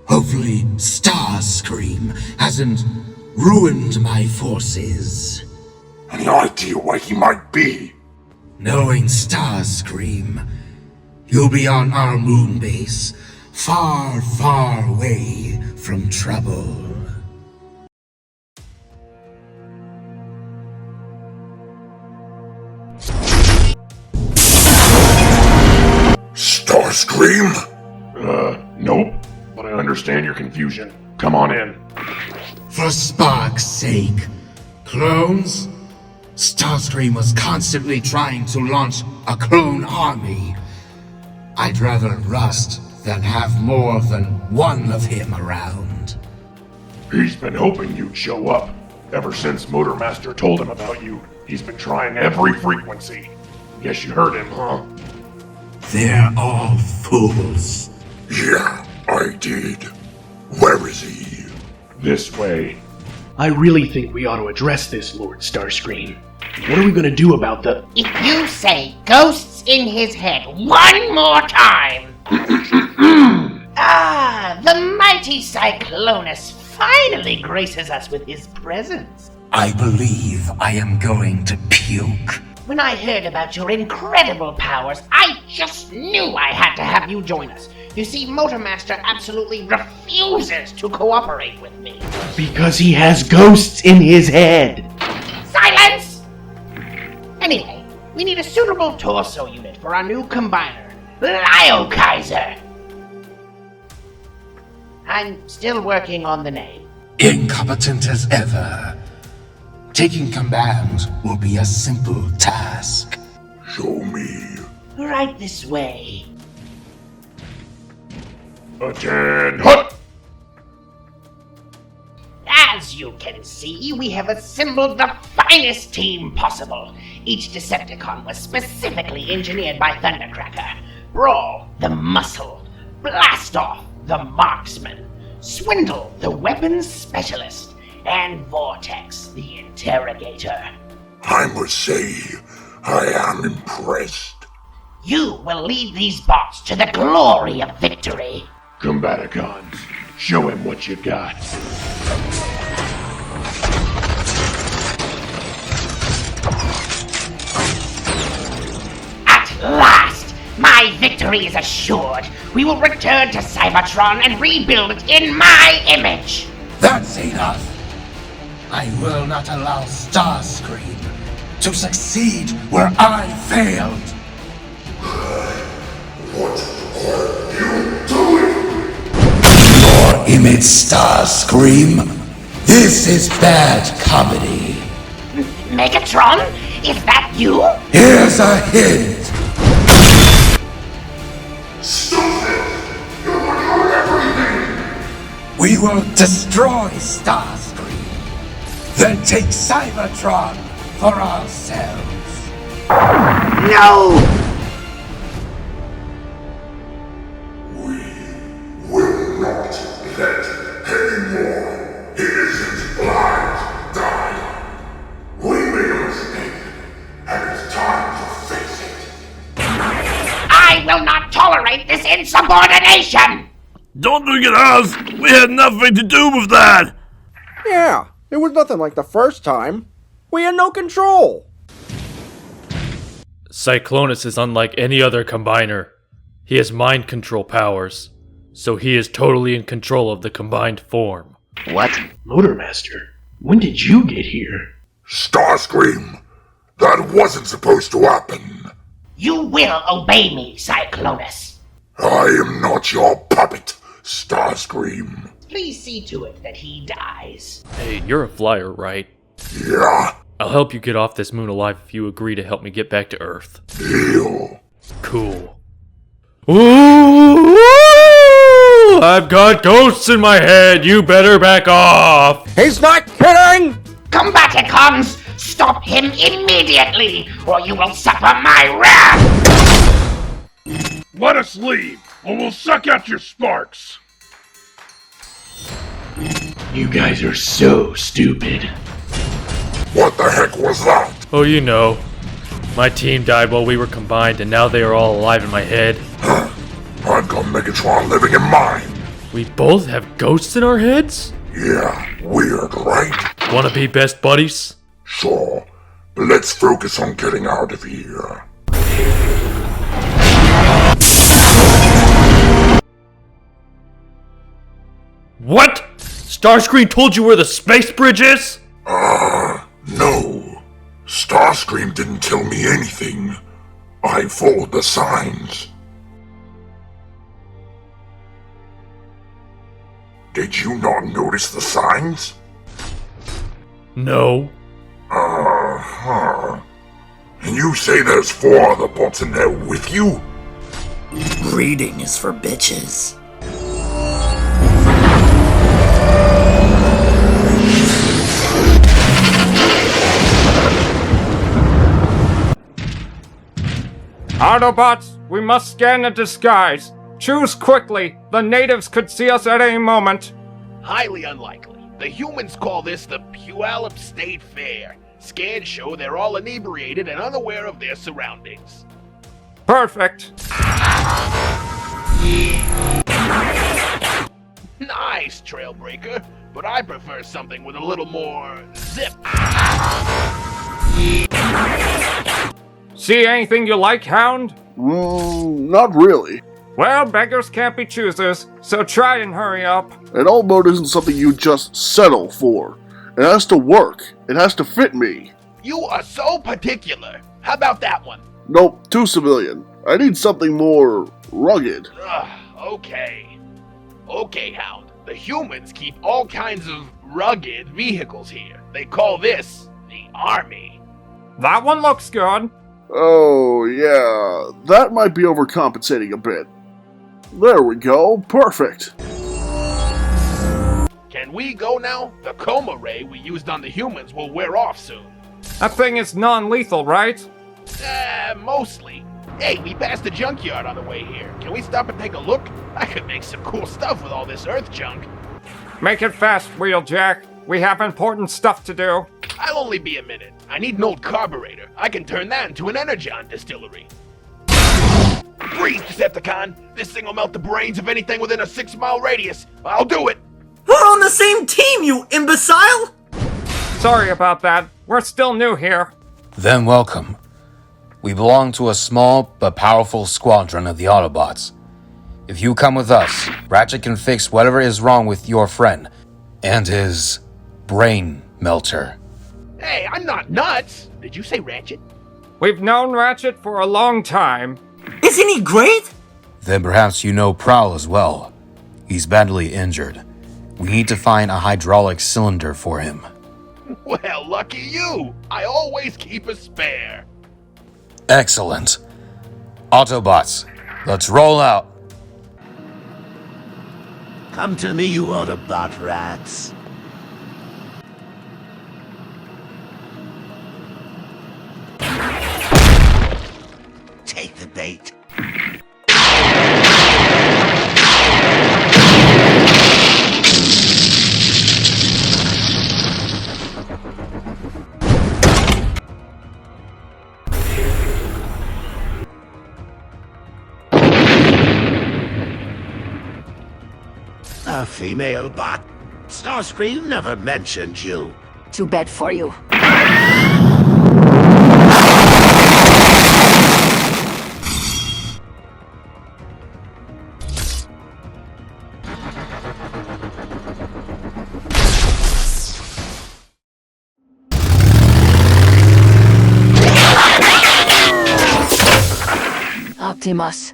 Hopefully, Starscream hasn't ruined my forces.
Any idea where he might be?
Knowing Starscream, you'll be on our moon base, far, far away from trouble.
Starscream?
Nope. But I understand your confusion. Come on in.
For Spark's sake, clones? Starscream was constantly trying to launch a clone army. I'd rather rust than have more than one of him around.
He's been hoping you'd show up. Ever since Motormaster told him about you, he's been trying every frequency. Guess you heard him, huh?
They're all fools.
Yeah, I did. Where is he?
This way.
I really think we ought to address this, Lord Starscream. What are we gonna do about the—
If you say ghosts in his head one more time! The mighty Cyclonus finally graces us with his presence.
I believe I am going to puke.
When I heard about your incredible powers, I just knew I had to have you join us. You see, Motormaster absolutely refuses to cooperate with me.
Because he has ghosts in his head!
Silence! Anyway, we need a suitable torso unit for our new combiner, Lyle Kaiser. I'm still working on the name.
Incompetent as ever. Taking command will be a simple task.
Show me.
Right this way.
Attend! Hut!
As you can see, we have assembled the finest team possible. Each Decepticon was specifically engineered by Thundercracker. Brawl, the muscle. Blastoff, the marksman. Swindle, the weapons specialist. And Vortex, the interrogator.
I must say, I am impressed.
You will lead these bots to the glory of victory.
Combaticons, show him what you got.
At last, my victory is assured. We will return to Cybertron and rebuild it in my image.
That's enough. I will not allow Starscream to succeed where I failed.
What are you doing?
Your image, Starscream. This is bad comedy.
Megatron? Is that you?
Here's a hint.
Stop it! You would hurt everything!
We will destroy Starscream, then take Cybertron for ourselves.
No!
Will not let any more innocent lives die. We made a mistake, and it's time to fix it.
I will not tolerate this insubordination!
Don't look at us! We had nothing to do with that!
Yeah, it was nothing like the first time. We had no control.
Cyclonus is unlike any other combiner. He has mind control powers, so he is totally in control of the combined form.
What? Motormaster, when did you get here?
Starscream! That wasn't supposed to happen.
You will obey me, Cyclonus.
I am not your puppet, Starscream.
Please see to it that he dies.
Hey, you're a flyer, right?
Yeah.
I'll help you get off this moon alive if you agree to help me get back to Earth.
Deal.
Cool. Ooh, I've got ghosts in my head. You better back off.
He's not kidding!
Combaticons, stop him immediately, or you will suffer my wrath!
Let us leave, or we'll suck out your sparks.
You guys are so stupid.
What the heck was that?
Oh, you know. My team died while we were combined, and now they are all alive in my head.
I've got Megatron living in mine.
We both have ghosts in our heads?
Yeah, weird, right?
Wanna be best buddies?
Sure, but let's focus on getting out of here.
What? Starscream told you where the space bridge is?
No. Starscream didn't tell me anything. I followed the signs. Did you not notice the signs?
No.
Uh-huh. And you say there's 4 other bots in there with you?
Reading is for bitches.
Autobots, we must scan a disguise. Choose quickly. The natives could see us at any moment.
Highly unlikely. The humans call this the Puyallup State Fair. Scans show they're all inebriated and unaware of their surroundings.
Perfect.
Nice, Trailbreaker, but I prefer something with a little more zip.
See anything you like, Hound?
Not really.
Well, beggars can't be choosers, so try and hurry up.
An alt mode isn't something you just settle for. It has to work. It has to fit me.
You are so particular. How about that one?
Nope, too civilian. I need something more rugged.
Okay. Okay, Hound. The humans keep all kinds of rugged vehicles here. They call this the Army.
That one looks good.
Oh, yeah. That might be overcompensating a bit. There we go. Perfect.
Can we go now? The coma ray we used on the humans will wear off soon.
That thing is non-lethal, right?
Mostly. Hey, we passed the junkyard on the way here. Can we stop and take a look? I could make some cool stuff with all this Earth junk.
Make it fast, Wheeljack. We have important stuff to do.
I'll only be a minute. I need an old carburetor. I can turn that into an energon distillery. Freeze, Decepticon! This thing will melt the brains of anything within a 6-mile radius. I'll do it!
We're on the same team, you imbecile!
Sorry about that. We're still new here.
Then welcome. We belong to a small but powerful squadron of the Autobots. If you come with us, Ratchet can fix whatever is wrong with your friend and his brain melter.
Hey, I'm not nuts! Did you say Ratchet?
We've known Ratchet for a long time.
Isn't he great?
Then perhaps you know Prowl as well. He's badly injured. We need to find a hydraulic cylinder for him.
Well, lucky you! I always keep a spare.
Excellent. Autobots, let's roll out.
Come to me, you Autobot rats. Take the bait. A female bot. Starscream never mentioned you.
Too bad for you. Optimus.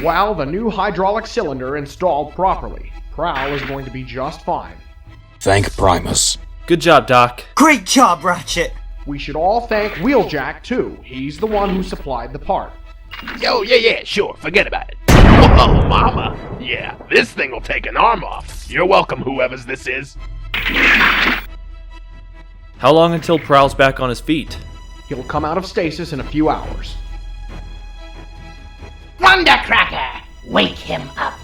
Well, the new hydraulic cylinder installed properly. Prowl is going to be just fine.
Thank Primus.
Good job, Doc.
Great job, Ratchet!
We should all thank Wheeljack, too. He's the one who supplied the part.
Oh, yeah, sure. Forget about it. Whoa, mama. Yeah, this thing will take an arm off. You're welcome, whoever's this is.
How long until Prowl's back on his feet?
He'll come out of stasis in a few hours.
Thundercracker! Wake him up.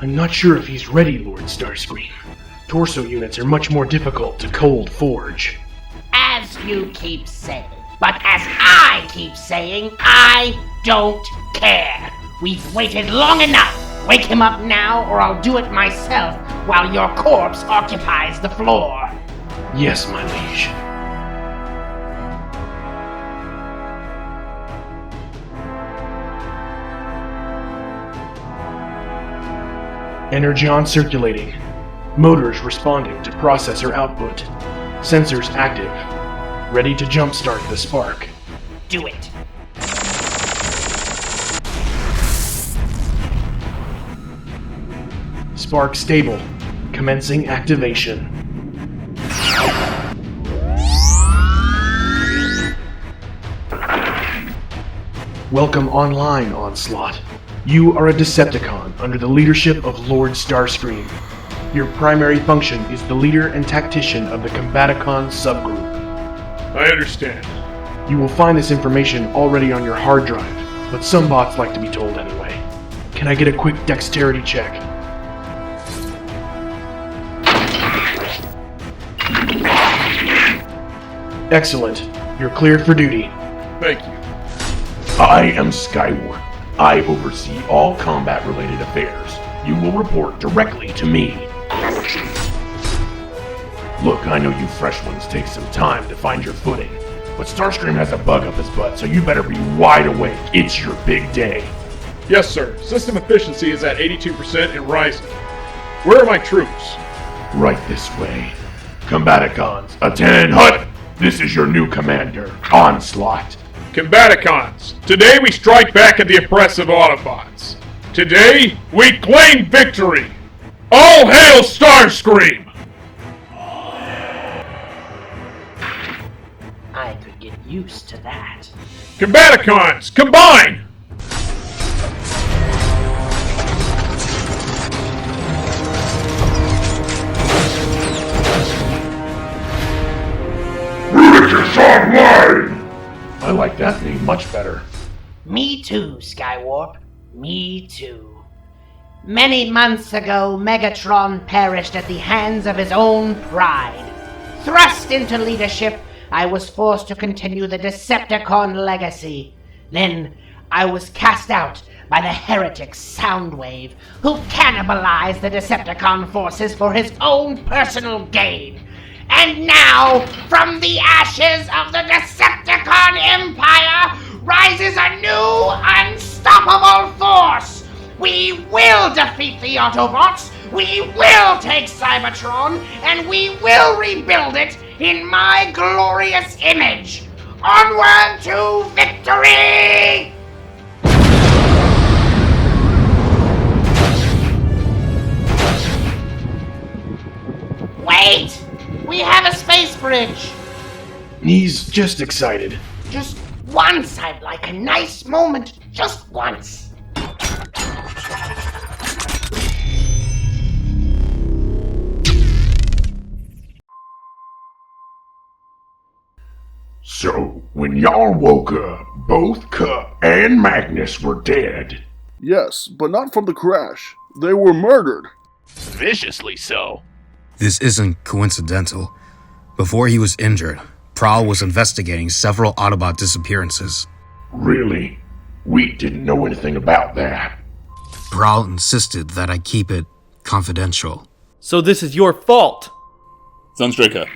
I'm not sure if he's ready, Lord Starscream. Torso units are much more difficult to cold forge.
As you keep saying. But as I keep saying, I don't care. We've waited long enough. Wake him up now, or I'll do it myself while your corpse occupies the floor.
Yes, my liege. Energon circulating. Motors responding to processor output. Sensors active. Ready to jumpstart the spark.
Do it.
Spark stable. Commencing activation. Welcome online, Onslaught. You are a Decepticon under the leadership of Lord Starscream. Your primary function is the leader and tactician of the Combaticon subgroup.
I understand.
You will find this information already on your hard drive, but some bots like to be told anyway. Can I get a quick dexterity check? Excellent. You're cleared for duty.
Thank you.
I am Skywarp. I oversee all combat-related affairs. You will report directly to me. Look, I know you fresh ones take some time to find your footing, but Starscream has a bug up his butt, so you better be wide awake. It's your big day.
Yes, sir. System efficiency is at 82% and rising. Where are my troops?
Right this way. Combaticons, attend hut! This is your new commander, Onslaught.
Combaticons, today we strike back at the oppressive Autobots. Today, we claim victory! All hail Starscream!
I could get used to that.
Combaticons, combine!
Rutgers Online! I like that name much better.
Me too, Skywarp. Me too. Many months ago, Megatron perished at the hands of his own pride. Thrust into leadership, I was forced to continue the Decepticon legacy. Then, I was cast out by the heretic Soundwave, who cannibalized the Decepticon forces for his own personal gain. And now, from the ashes of the Decepticon Empire, rises a new, unstoppable force! We will defeat the Autobots, we will take Cybertron, and we will rebuild it in my glorious image! Onward to victory! fridge.
He's just excited.
Just once, I'd like a nice moment. Just once.
So, when y'all woke up, both Cup and Magnus were dead.
Yes, but not from the crash. They were murdered.
Viciously so.
This isn't coincidental. Before he was injured, Prowl was investigating several Autobot disappearances.
Really? We didn't know anything about that.
Prowl insisted that I keep it confidential.
So this is your fault?
Sunstreaker.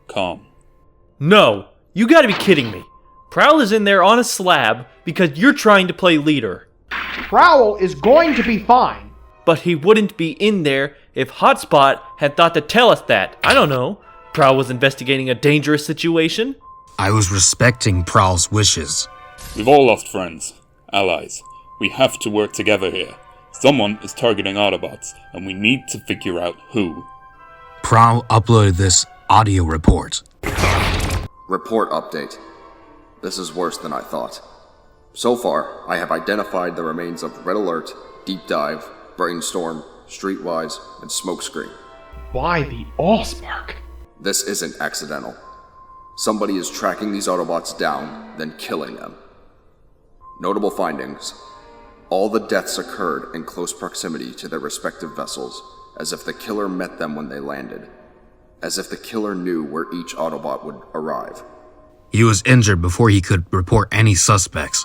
Calm.
No, you gotta be kidding me. Prowl is in there on a slab because you're trying to play leader.
Prowl is going to be fine.
But he wouldn't be in there if Hotspot had thought to tell us that. I don't know. Prowl was investigating a dangerous situation?
I was respecting Prowl's wishes.
We've all lost friends, allies. We have to work together here. Someone is targeting Autobots, and we need to figure out who.
Prowl uploaded this audio report.
Report update. This is worse than I thought. So far, I have identified the remains of Red Alert, Deep Dive, Brainstorm, Streetwise, and Smokescreen.
By the Allspark.
This isn't accidental. Somebody is tracking these Autobots down, then killing them. Notable findings. All the deaths occurred in close proximity to their respective vessels, as if the killer met them when they landed. As if the killer knew where each Autobot would arrive.
He was injured before he could report any suspects.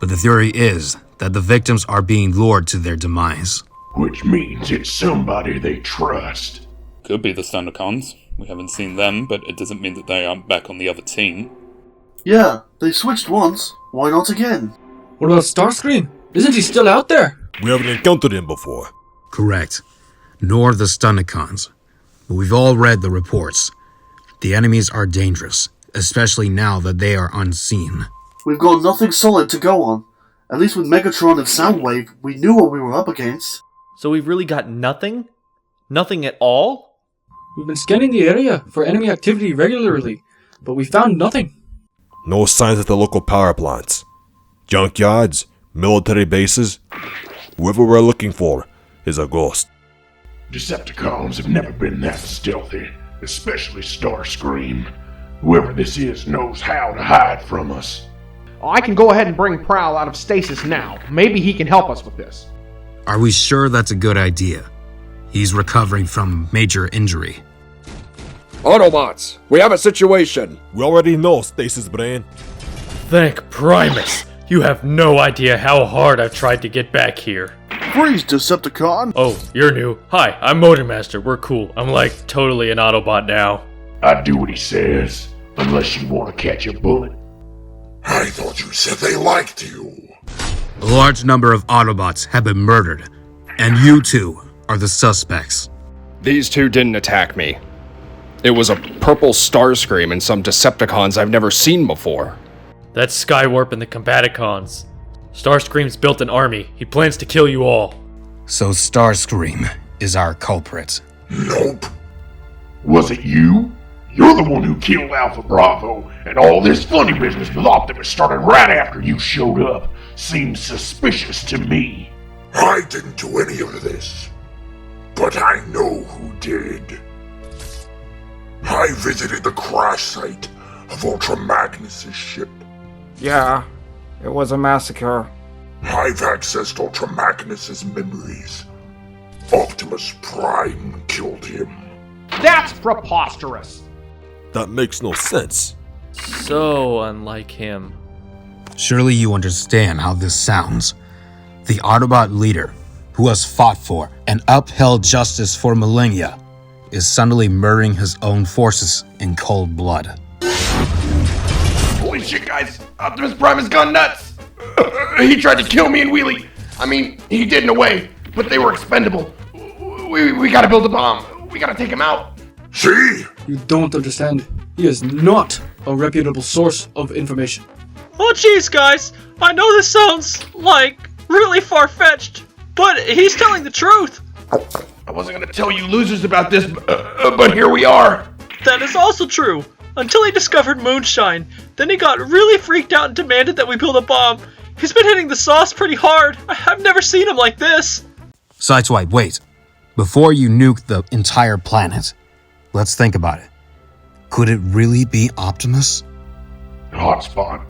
But the theory is that the victims are being lured to their demise.
Which means it's somebody they trust.
Could be the Thundercons. We haven't seen them, but it doesn't mean that they aren't back on the other team.
Yeah, they switched once. Why not again?
What about Starscream? Isn't he still out there?
We haven't encountered him before.
Correct. Nor the Stunnicons. But we've all read the reports. The enemies are dangerous, especially now that they are unseen.
We've got nothing solid to go on. At least with Megatron and Soundwave, we knew what we were up against.
So we've really got nothing? Nothing at all?
We've been scanning the area for enemy activity regularly, but we found nothing.
No signs at the local power plants. Junkyards, military bases. Whoever we're looking for is a ghost.
Decepticons have never been that stealthy, especially Starscream. Whoever this is knows how to hide from us.
I can go ahead and bring Prowl out of stasis now. Maybe he can help us with this.
Are we sure that's a good idea? He's recovering from major injury.
Autobots, we have a situation.
We already know, Stasis Brain.
Thank Primus. You have no idea how hard I've tried to get back here.
Freeze, Decepticon!
Oh, you're new. Hi, I'm Motormaster. We're cool. I'm like totally an Autobot now.
I do what he says, unless you want to catch a bullet.
I thought you said they liked you.
A large number of Autobots have been murdered, and you two are the suspects.
These two didn't attack me. It was a purple Starscream and some Decepticons I've never seen before.
That's Skywarp and the Combaticons. Starscream's built an army. He plans to kill you all.
So Starscream is our culprit.
Nope. Was it you? You're the one who killed Alpha Bravo, and all this funny business with Optimus started right after you showed up. Seems suspicious to me.
I didn't do any of this, but I know who did. I visited the crash site of Ultra Magnus's ship.
Yeah, it was a massacre.
I've accessed Ultra Magnus's memories. Optimus Prime killed him.
That's preposterous.
That makes no sense.
So unlike him.
Surely you understand how this sounds. The Autobot leader, who has fought for and upheld justice for millennia, is suddenly murdering his own forces in cold blood.
Holy shit, guys! Optimus Prime has gone nuts! He tried to kill me and Wheelie. I mean, he did in a way, but they were expendable. We gotta build a bomb. We gotta take him out.
See?
You don't understand. He is not a reputable source of information.
Oh jeez, guys. I know this sounds, really far-fetched, but he's telling the truth.
I wasn't gonna tell you losers about this, but here we are.
That is also true. Until he discovered moonshine. Then he got really freaked out and demanded that we build a bomb. He's been hitting the sauce pretty hard. I've never seen him like this.
Sideswipe, wait. Before you nuke the entire planet, let's think about it. Could it really be Optimus?
Hotspot,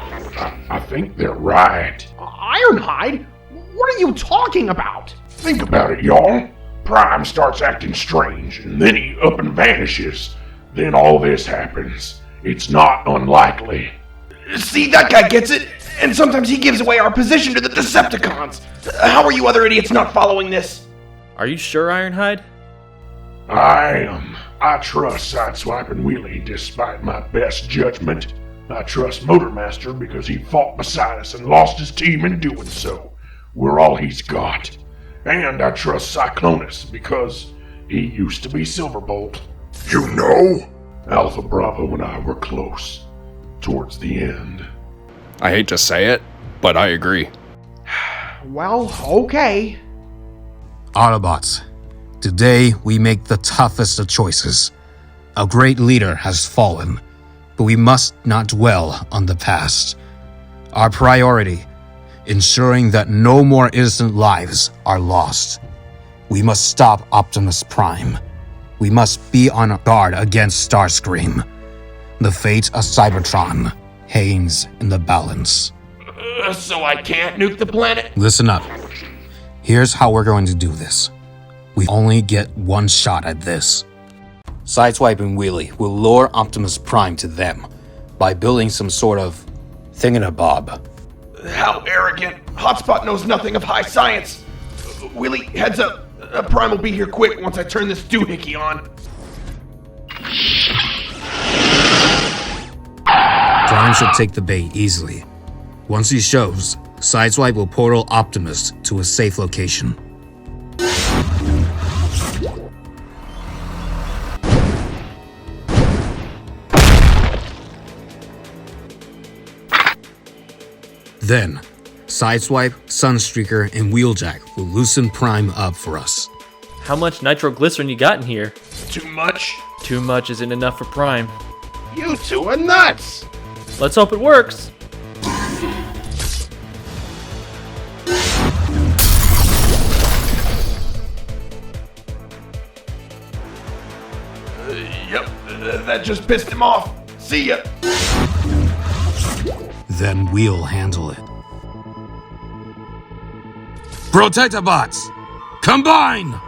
I think they're right.
Ironhide? What are you talking about?
Think about it, y'all. Prime starts acting strange, and then he up and vanishes. Then all this happens. It's not unlikely.
See, that guy gets it, and sometimes he gives away our position to the Decepticons. How are you other idiots not following this?
Are you sure, Ironhide?
I am. I trust Sideswipe and Wheelie despite my best judgment. I trust Motormaster because he fought beside us and lost his team in doing so. We're all he's got. And I trust Cyclonus because he used to be Silverbolt.
You know?
Alpha Bravo and I were close. Towards the end.
I hate to say it, but I agree.
Well, okay.
Autobots, today we make the toughest of choices. A great leader has fallen, but we must not dwell on the past. Our priority, ensuring that no more innocent lives are lost. We must stop Optimus Prime. We must be on guard against Starscream. The fate of Cybertron hangs in the balance.
So I can't nuke the planet?
Listen up. Here's how we're going to do this. We only get one shot at this. Sideswipe and Wheelie will lure Optimus Prime to them by building some sort of thingamabob.
How arrogant. Hotspot knows nothing of high science. Willie, heads up. Prime will be here quick once I turn this doohickey on.
Prime should take the bait easily. Once he shows, Sideswipe will portal Optimus to a safe location. Then, Sideswipe, Sunstreaker, and Wheeljack will loosen Prime up for us.
How much nitroglycerin you got in here?
Too much?
Too much isn't enough for Prime.
You two are nuts!
Let's hope it works.
Yep, that just pissed him off. See ya!
Then we'll handle it. Protectobots, combine!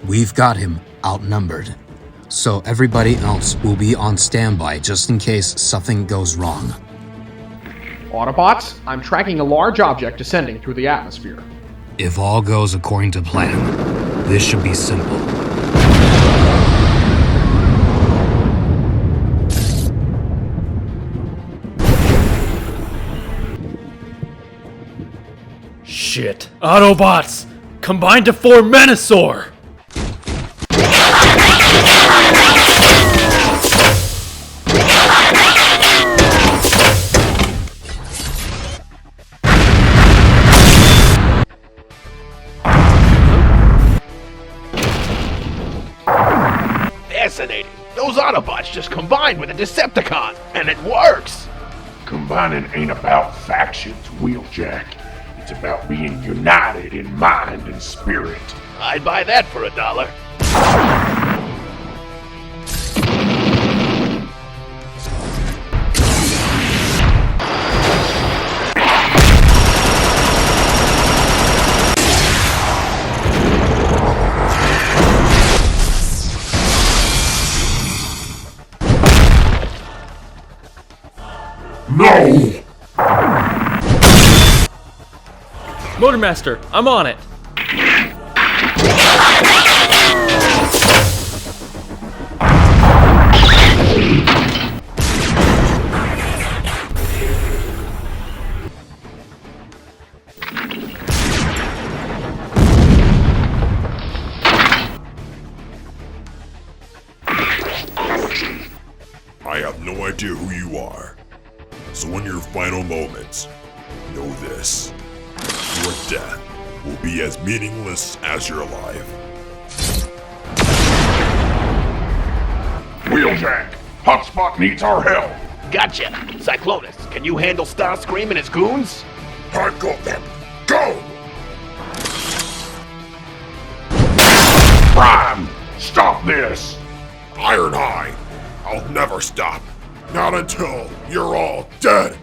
We've got him outnumbered, so everybody else will be on standby just in case something goes wrong.
Autobots, I'm tracking a large object descending through the atmosphere.
If all goes according to plan, this should be simple.
Shit. Autobots! Combine to form Menasor!
Fascinating. Those Autobots just combined with a Decepticon, and it works!
Combining ain't about factions, Wheeljack. It's about being united in mind and spirit.
I'd buy that for $1.
No!
Motormaster, I'm on it!
I have no idea who you are. So in your final moments, know this. Your death will be as meaningless as your life.
Wheeljack, Hotspot needs our help.
Gotcha. Cyclonus, can you handle Starscream and his goons?
I got them. Go!
Prime, stop this!
Ironhide, I'll never stop. Not until you're all dead.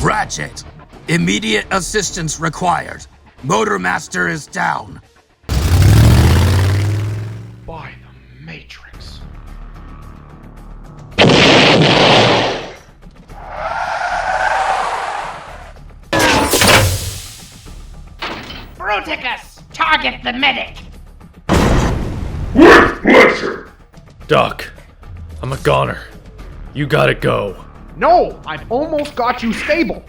Ratchet! Immediate assistance required. Motormaster is down.
By the Matrix.
Bruticus, target the medic.
With pleasure.
Doc, I'm a goner. You gotta go.
No, I've almost got you stable.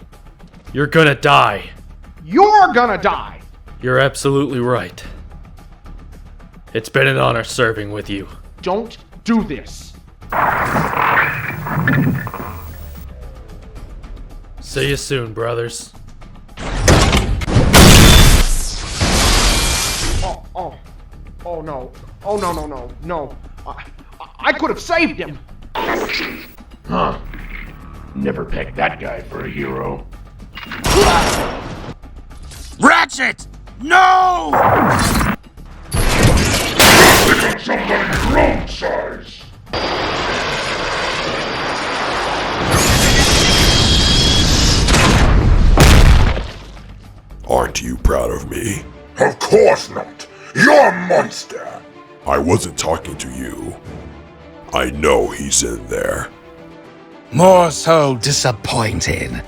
You're gonna die.
You're gonna die.
You're absolutely right. It's been an honor serving with you.
Don't do this.
See you soon, brothers.
Oh no. Oh no. I could have saved him.
Huh. Never pegged that guy for a hero.
Ratchet! No!
Pick up somebody your own size.
Aren't you proud of me?
Of course not. You're a monster.
I wasn't talking to you. I know he's in there.
More so disappointed.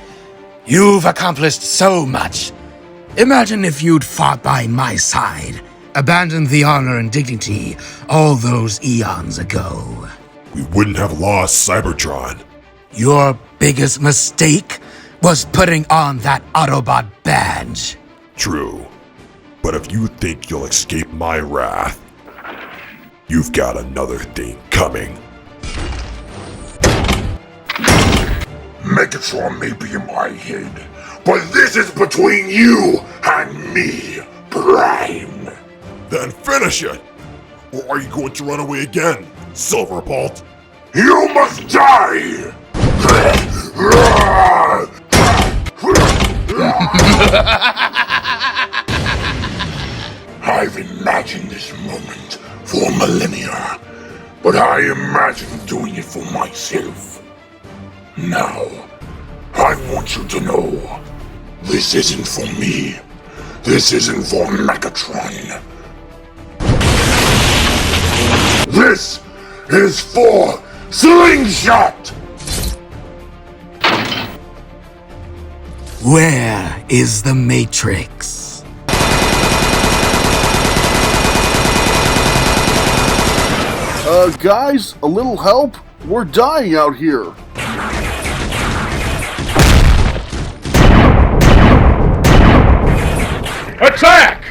You've accomplished so much. Imagine if you'd fought by my side, abandoned the honor and dignity all those eons ago.
We wouldn't have lost Cybertron.
Your biggest mistake was putting on that Autobot badge.
True. But if you think you'll escape my wrath, you've got another thing coming.
Megatron may be in my head, but this is between you and me, Prime.
Then finish it! Or are you going to run away again, Silverbolt?
You must die! I've imagined this moment for millennia, but I imagine doing it for myself. Now, I want you to know, this isn't for me. This isn't for Megatron. This is for Slingshot!
Where is the Matrix?
Guys, a little help? We're dying out here.
Attack!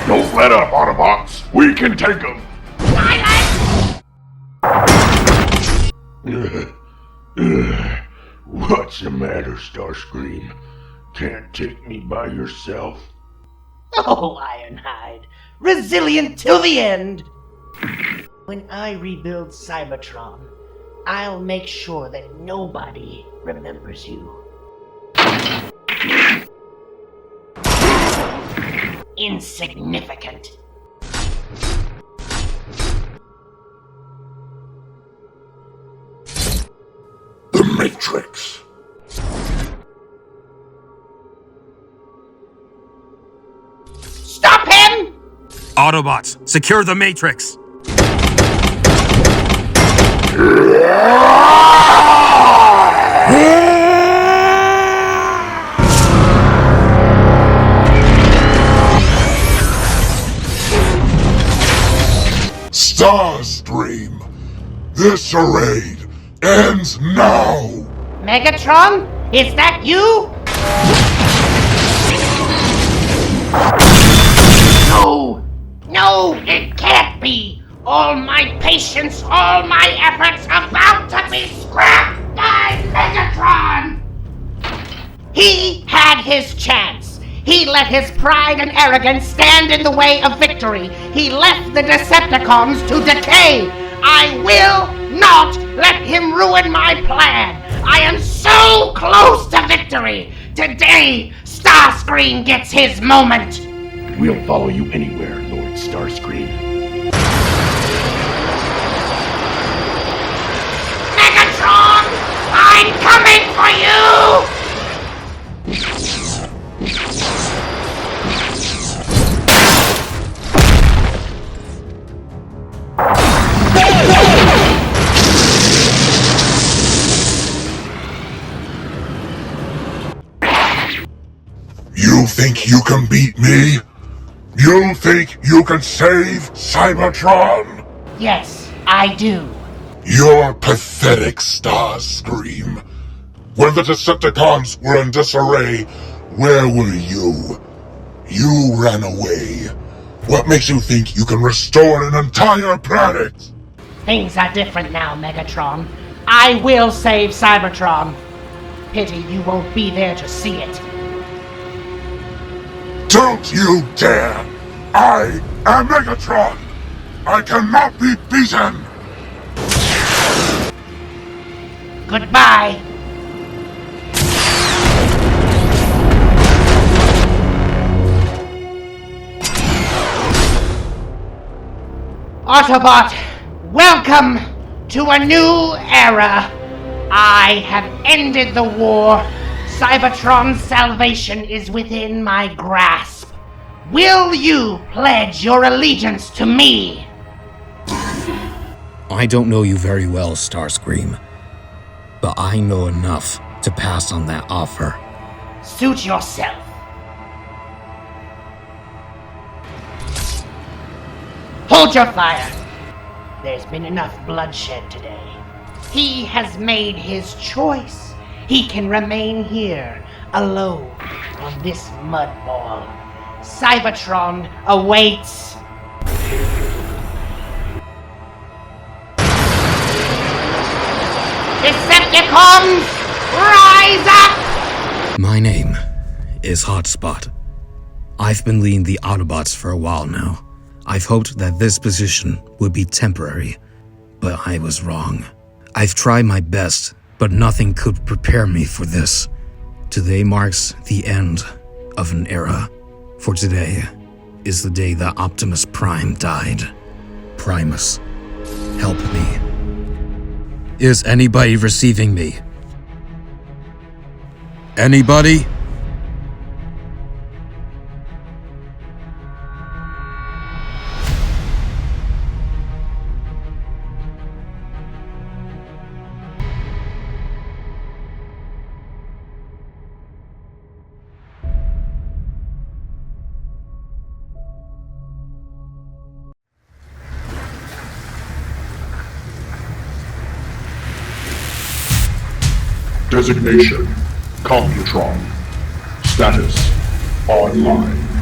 Don't let up, Autobots. We can take them. What's the matter, Starscream? Can't take me by yourself?
Oh, Ironhide, resilient till the end. When I rebuild Cybertron, I'll make sure that nobody remembers you. Insignificant.
The Matrix.
Stop him!
Autobots, secure the Matrix!
Yeah.
Starscream, this charade ends now!
Megatron, is that you? No! No, it can't be! All my patience, all my efforts about to be scrapped by Megatron! He had his chance. He let his pride and arrogance stand in the way of victory. He left the Decepticons to decay. I will not let him ruin my plan. I am so close to victory. Today, Starscream gets his moment.
We'll follow you anywhere, Lord Starscream.
Megatron, I'm coming for you!
You think you can beat me? You think you can save Cybertron?
Yes, I do.
You're pathetic, Starscream. When the Decepticons were in disarray, where were you? You ran away. What makes you think you can restore an entire planet?
Things are different now, Megatron. I will save Cybertron. Pity you won't be there to see it.
Don't you dare! I am Megatron! I cannot be beaten!
Goodbye. Autobot, welcome to a new era. I have ended the war. Cybertron's salvation is within my grasp. Will you pledge your allegiance to me?
I don't know you very well, Starscream, but I know enough to pass on that offer.
Suit yourself. Hold your fire. There's been enough bloodshed today. He has made his choice. He can remain here, alone, on this mud ball. Cybertron awaits. Decepticons, rise up!
My name is Hotspot. I've been leading the Autobots for a while now. I've hoped that this position would be temporary, but I was wrong. I've tried my best, but nothing could prepare me for this. Today marks the end of an era, for today is the day that Optimus Prime died. Primus, help me. Is anybody receiving me? Anybody?
Designation, Computron. Status, online.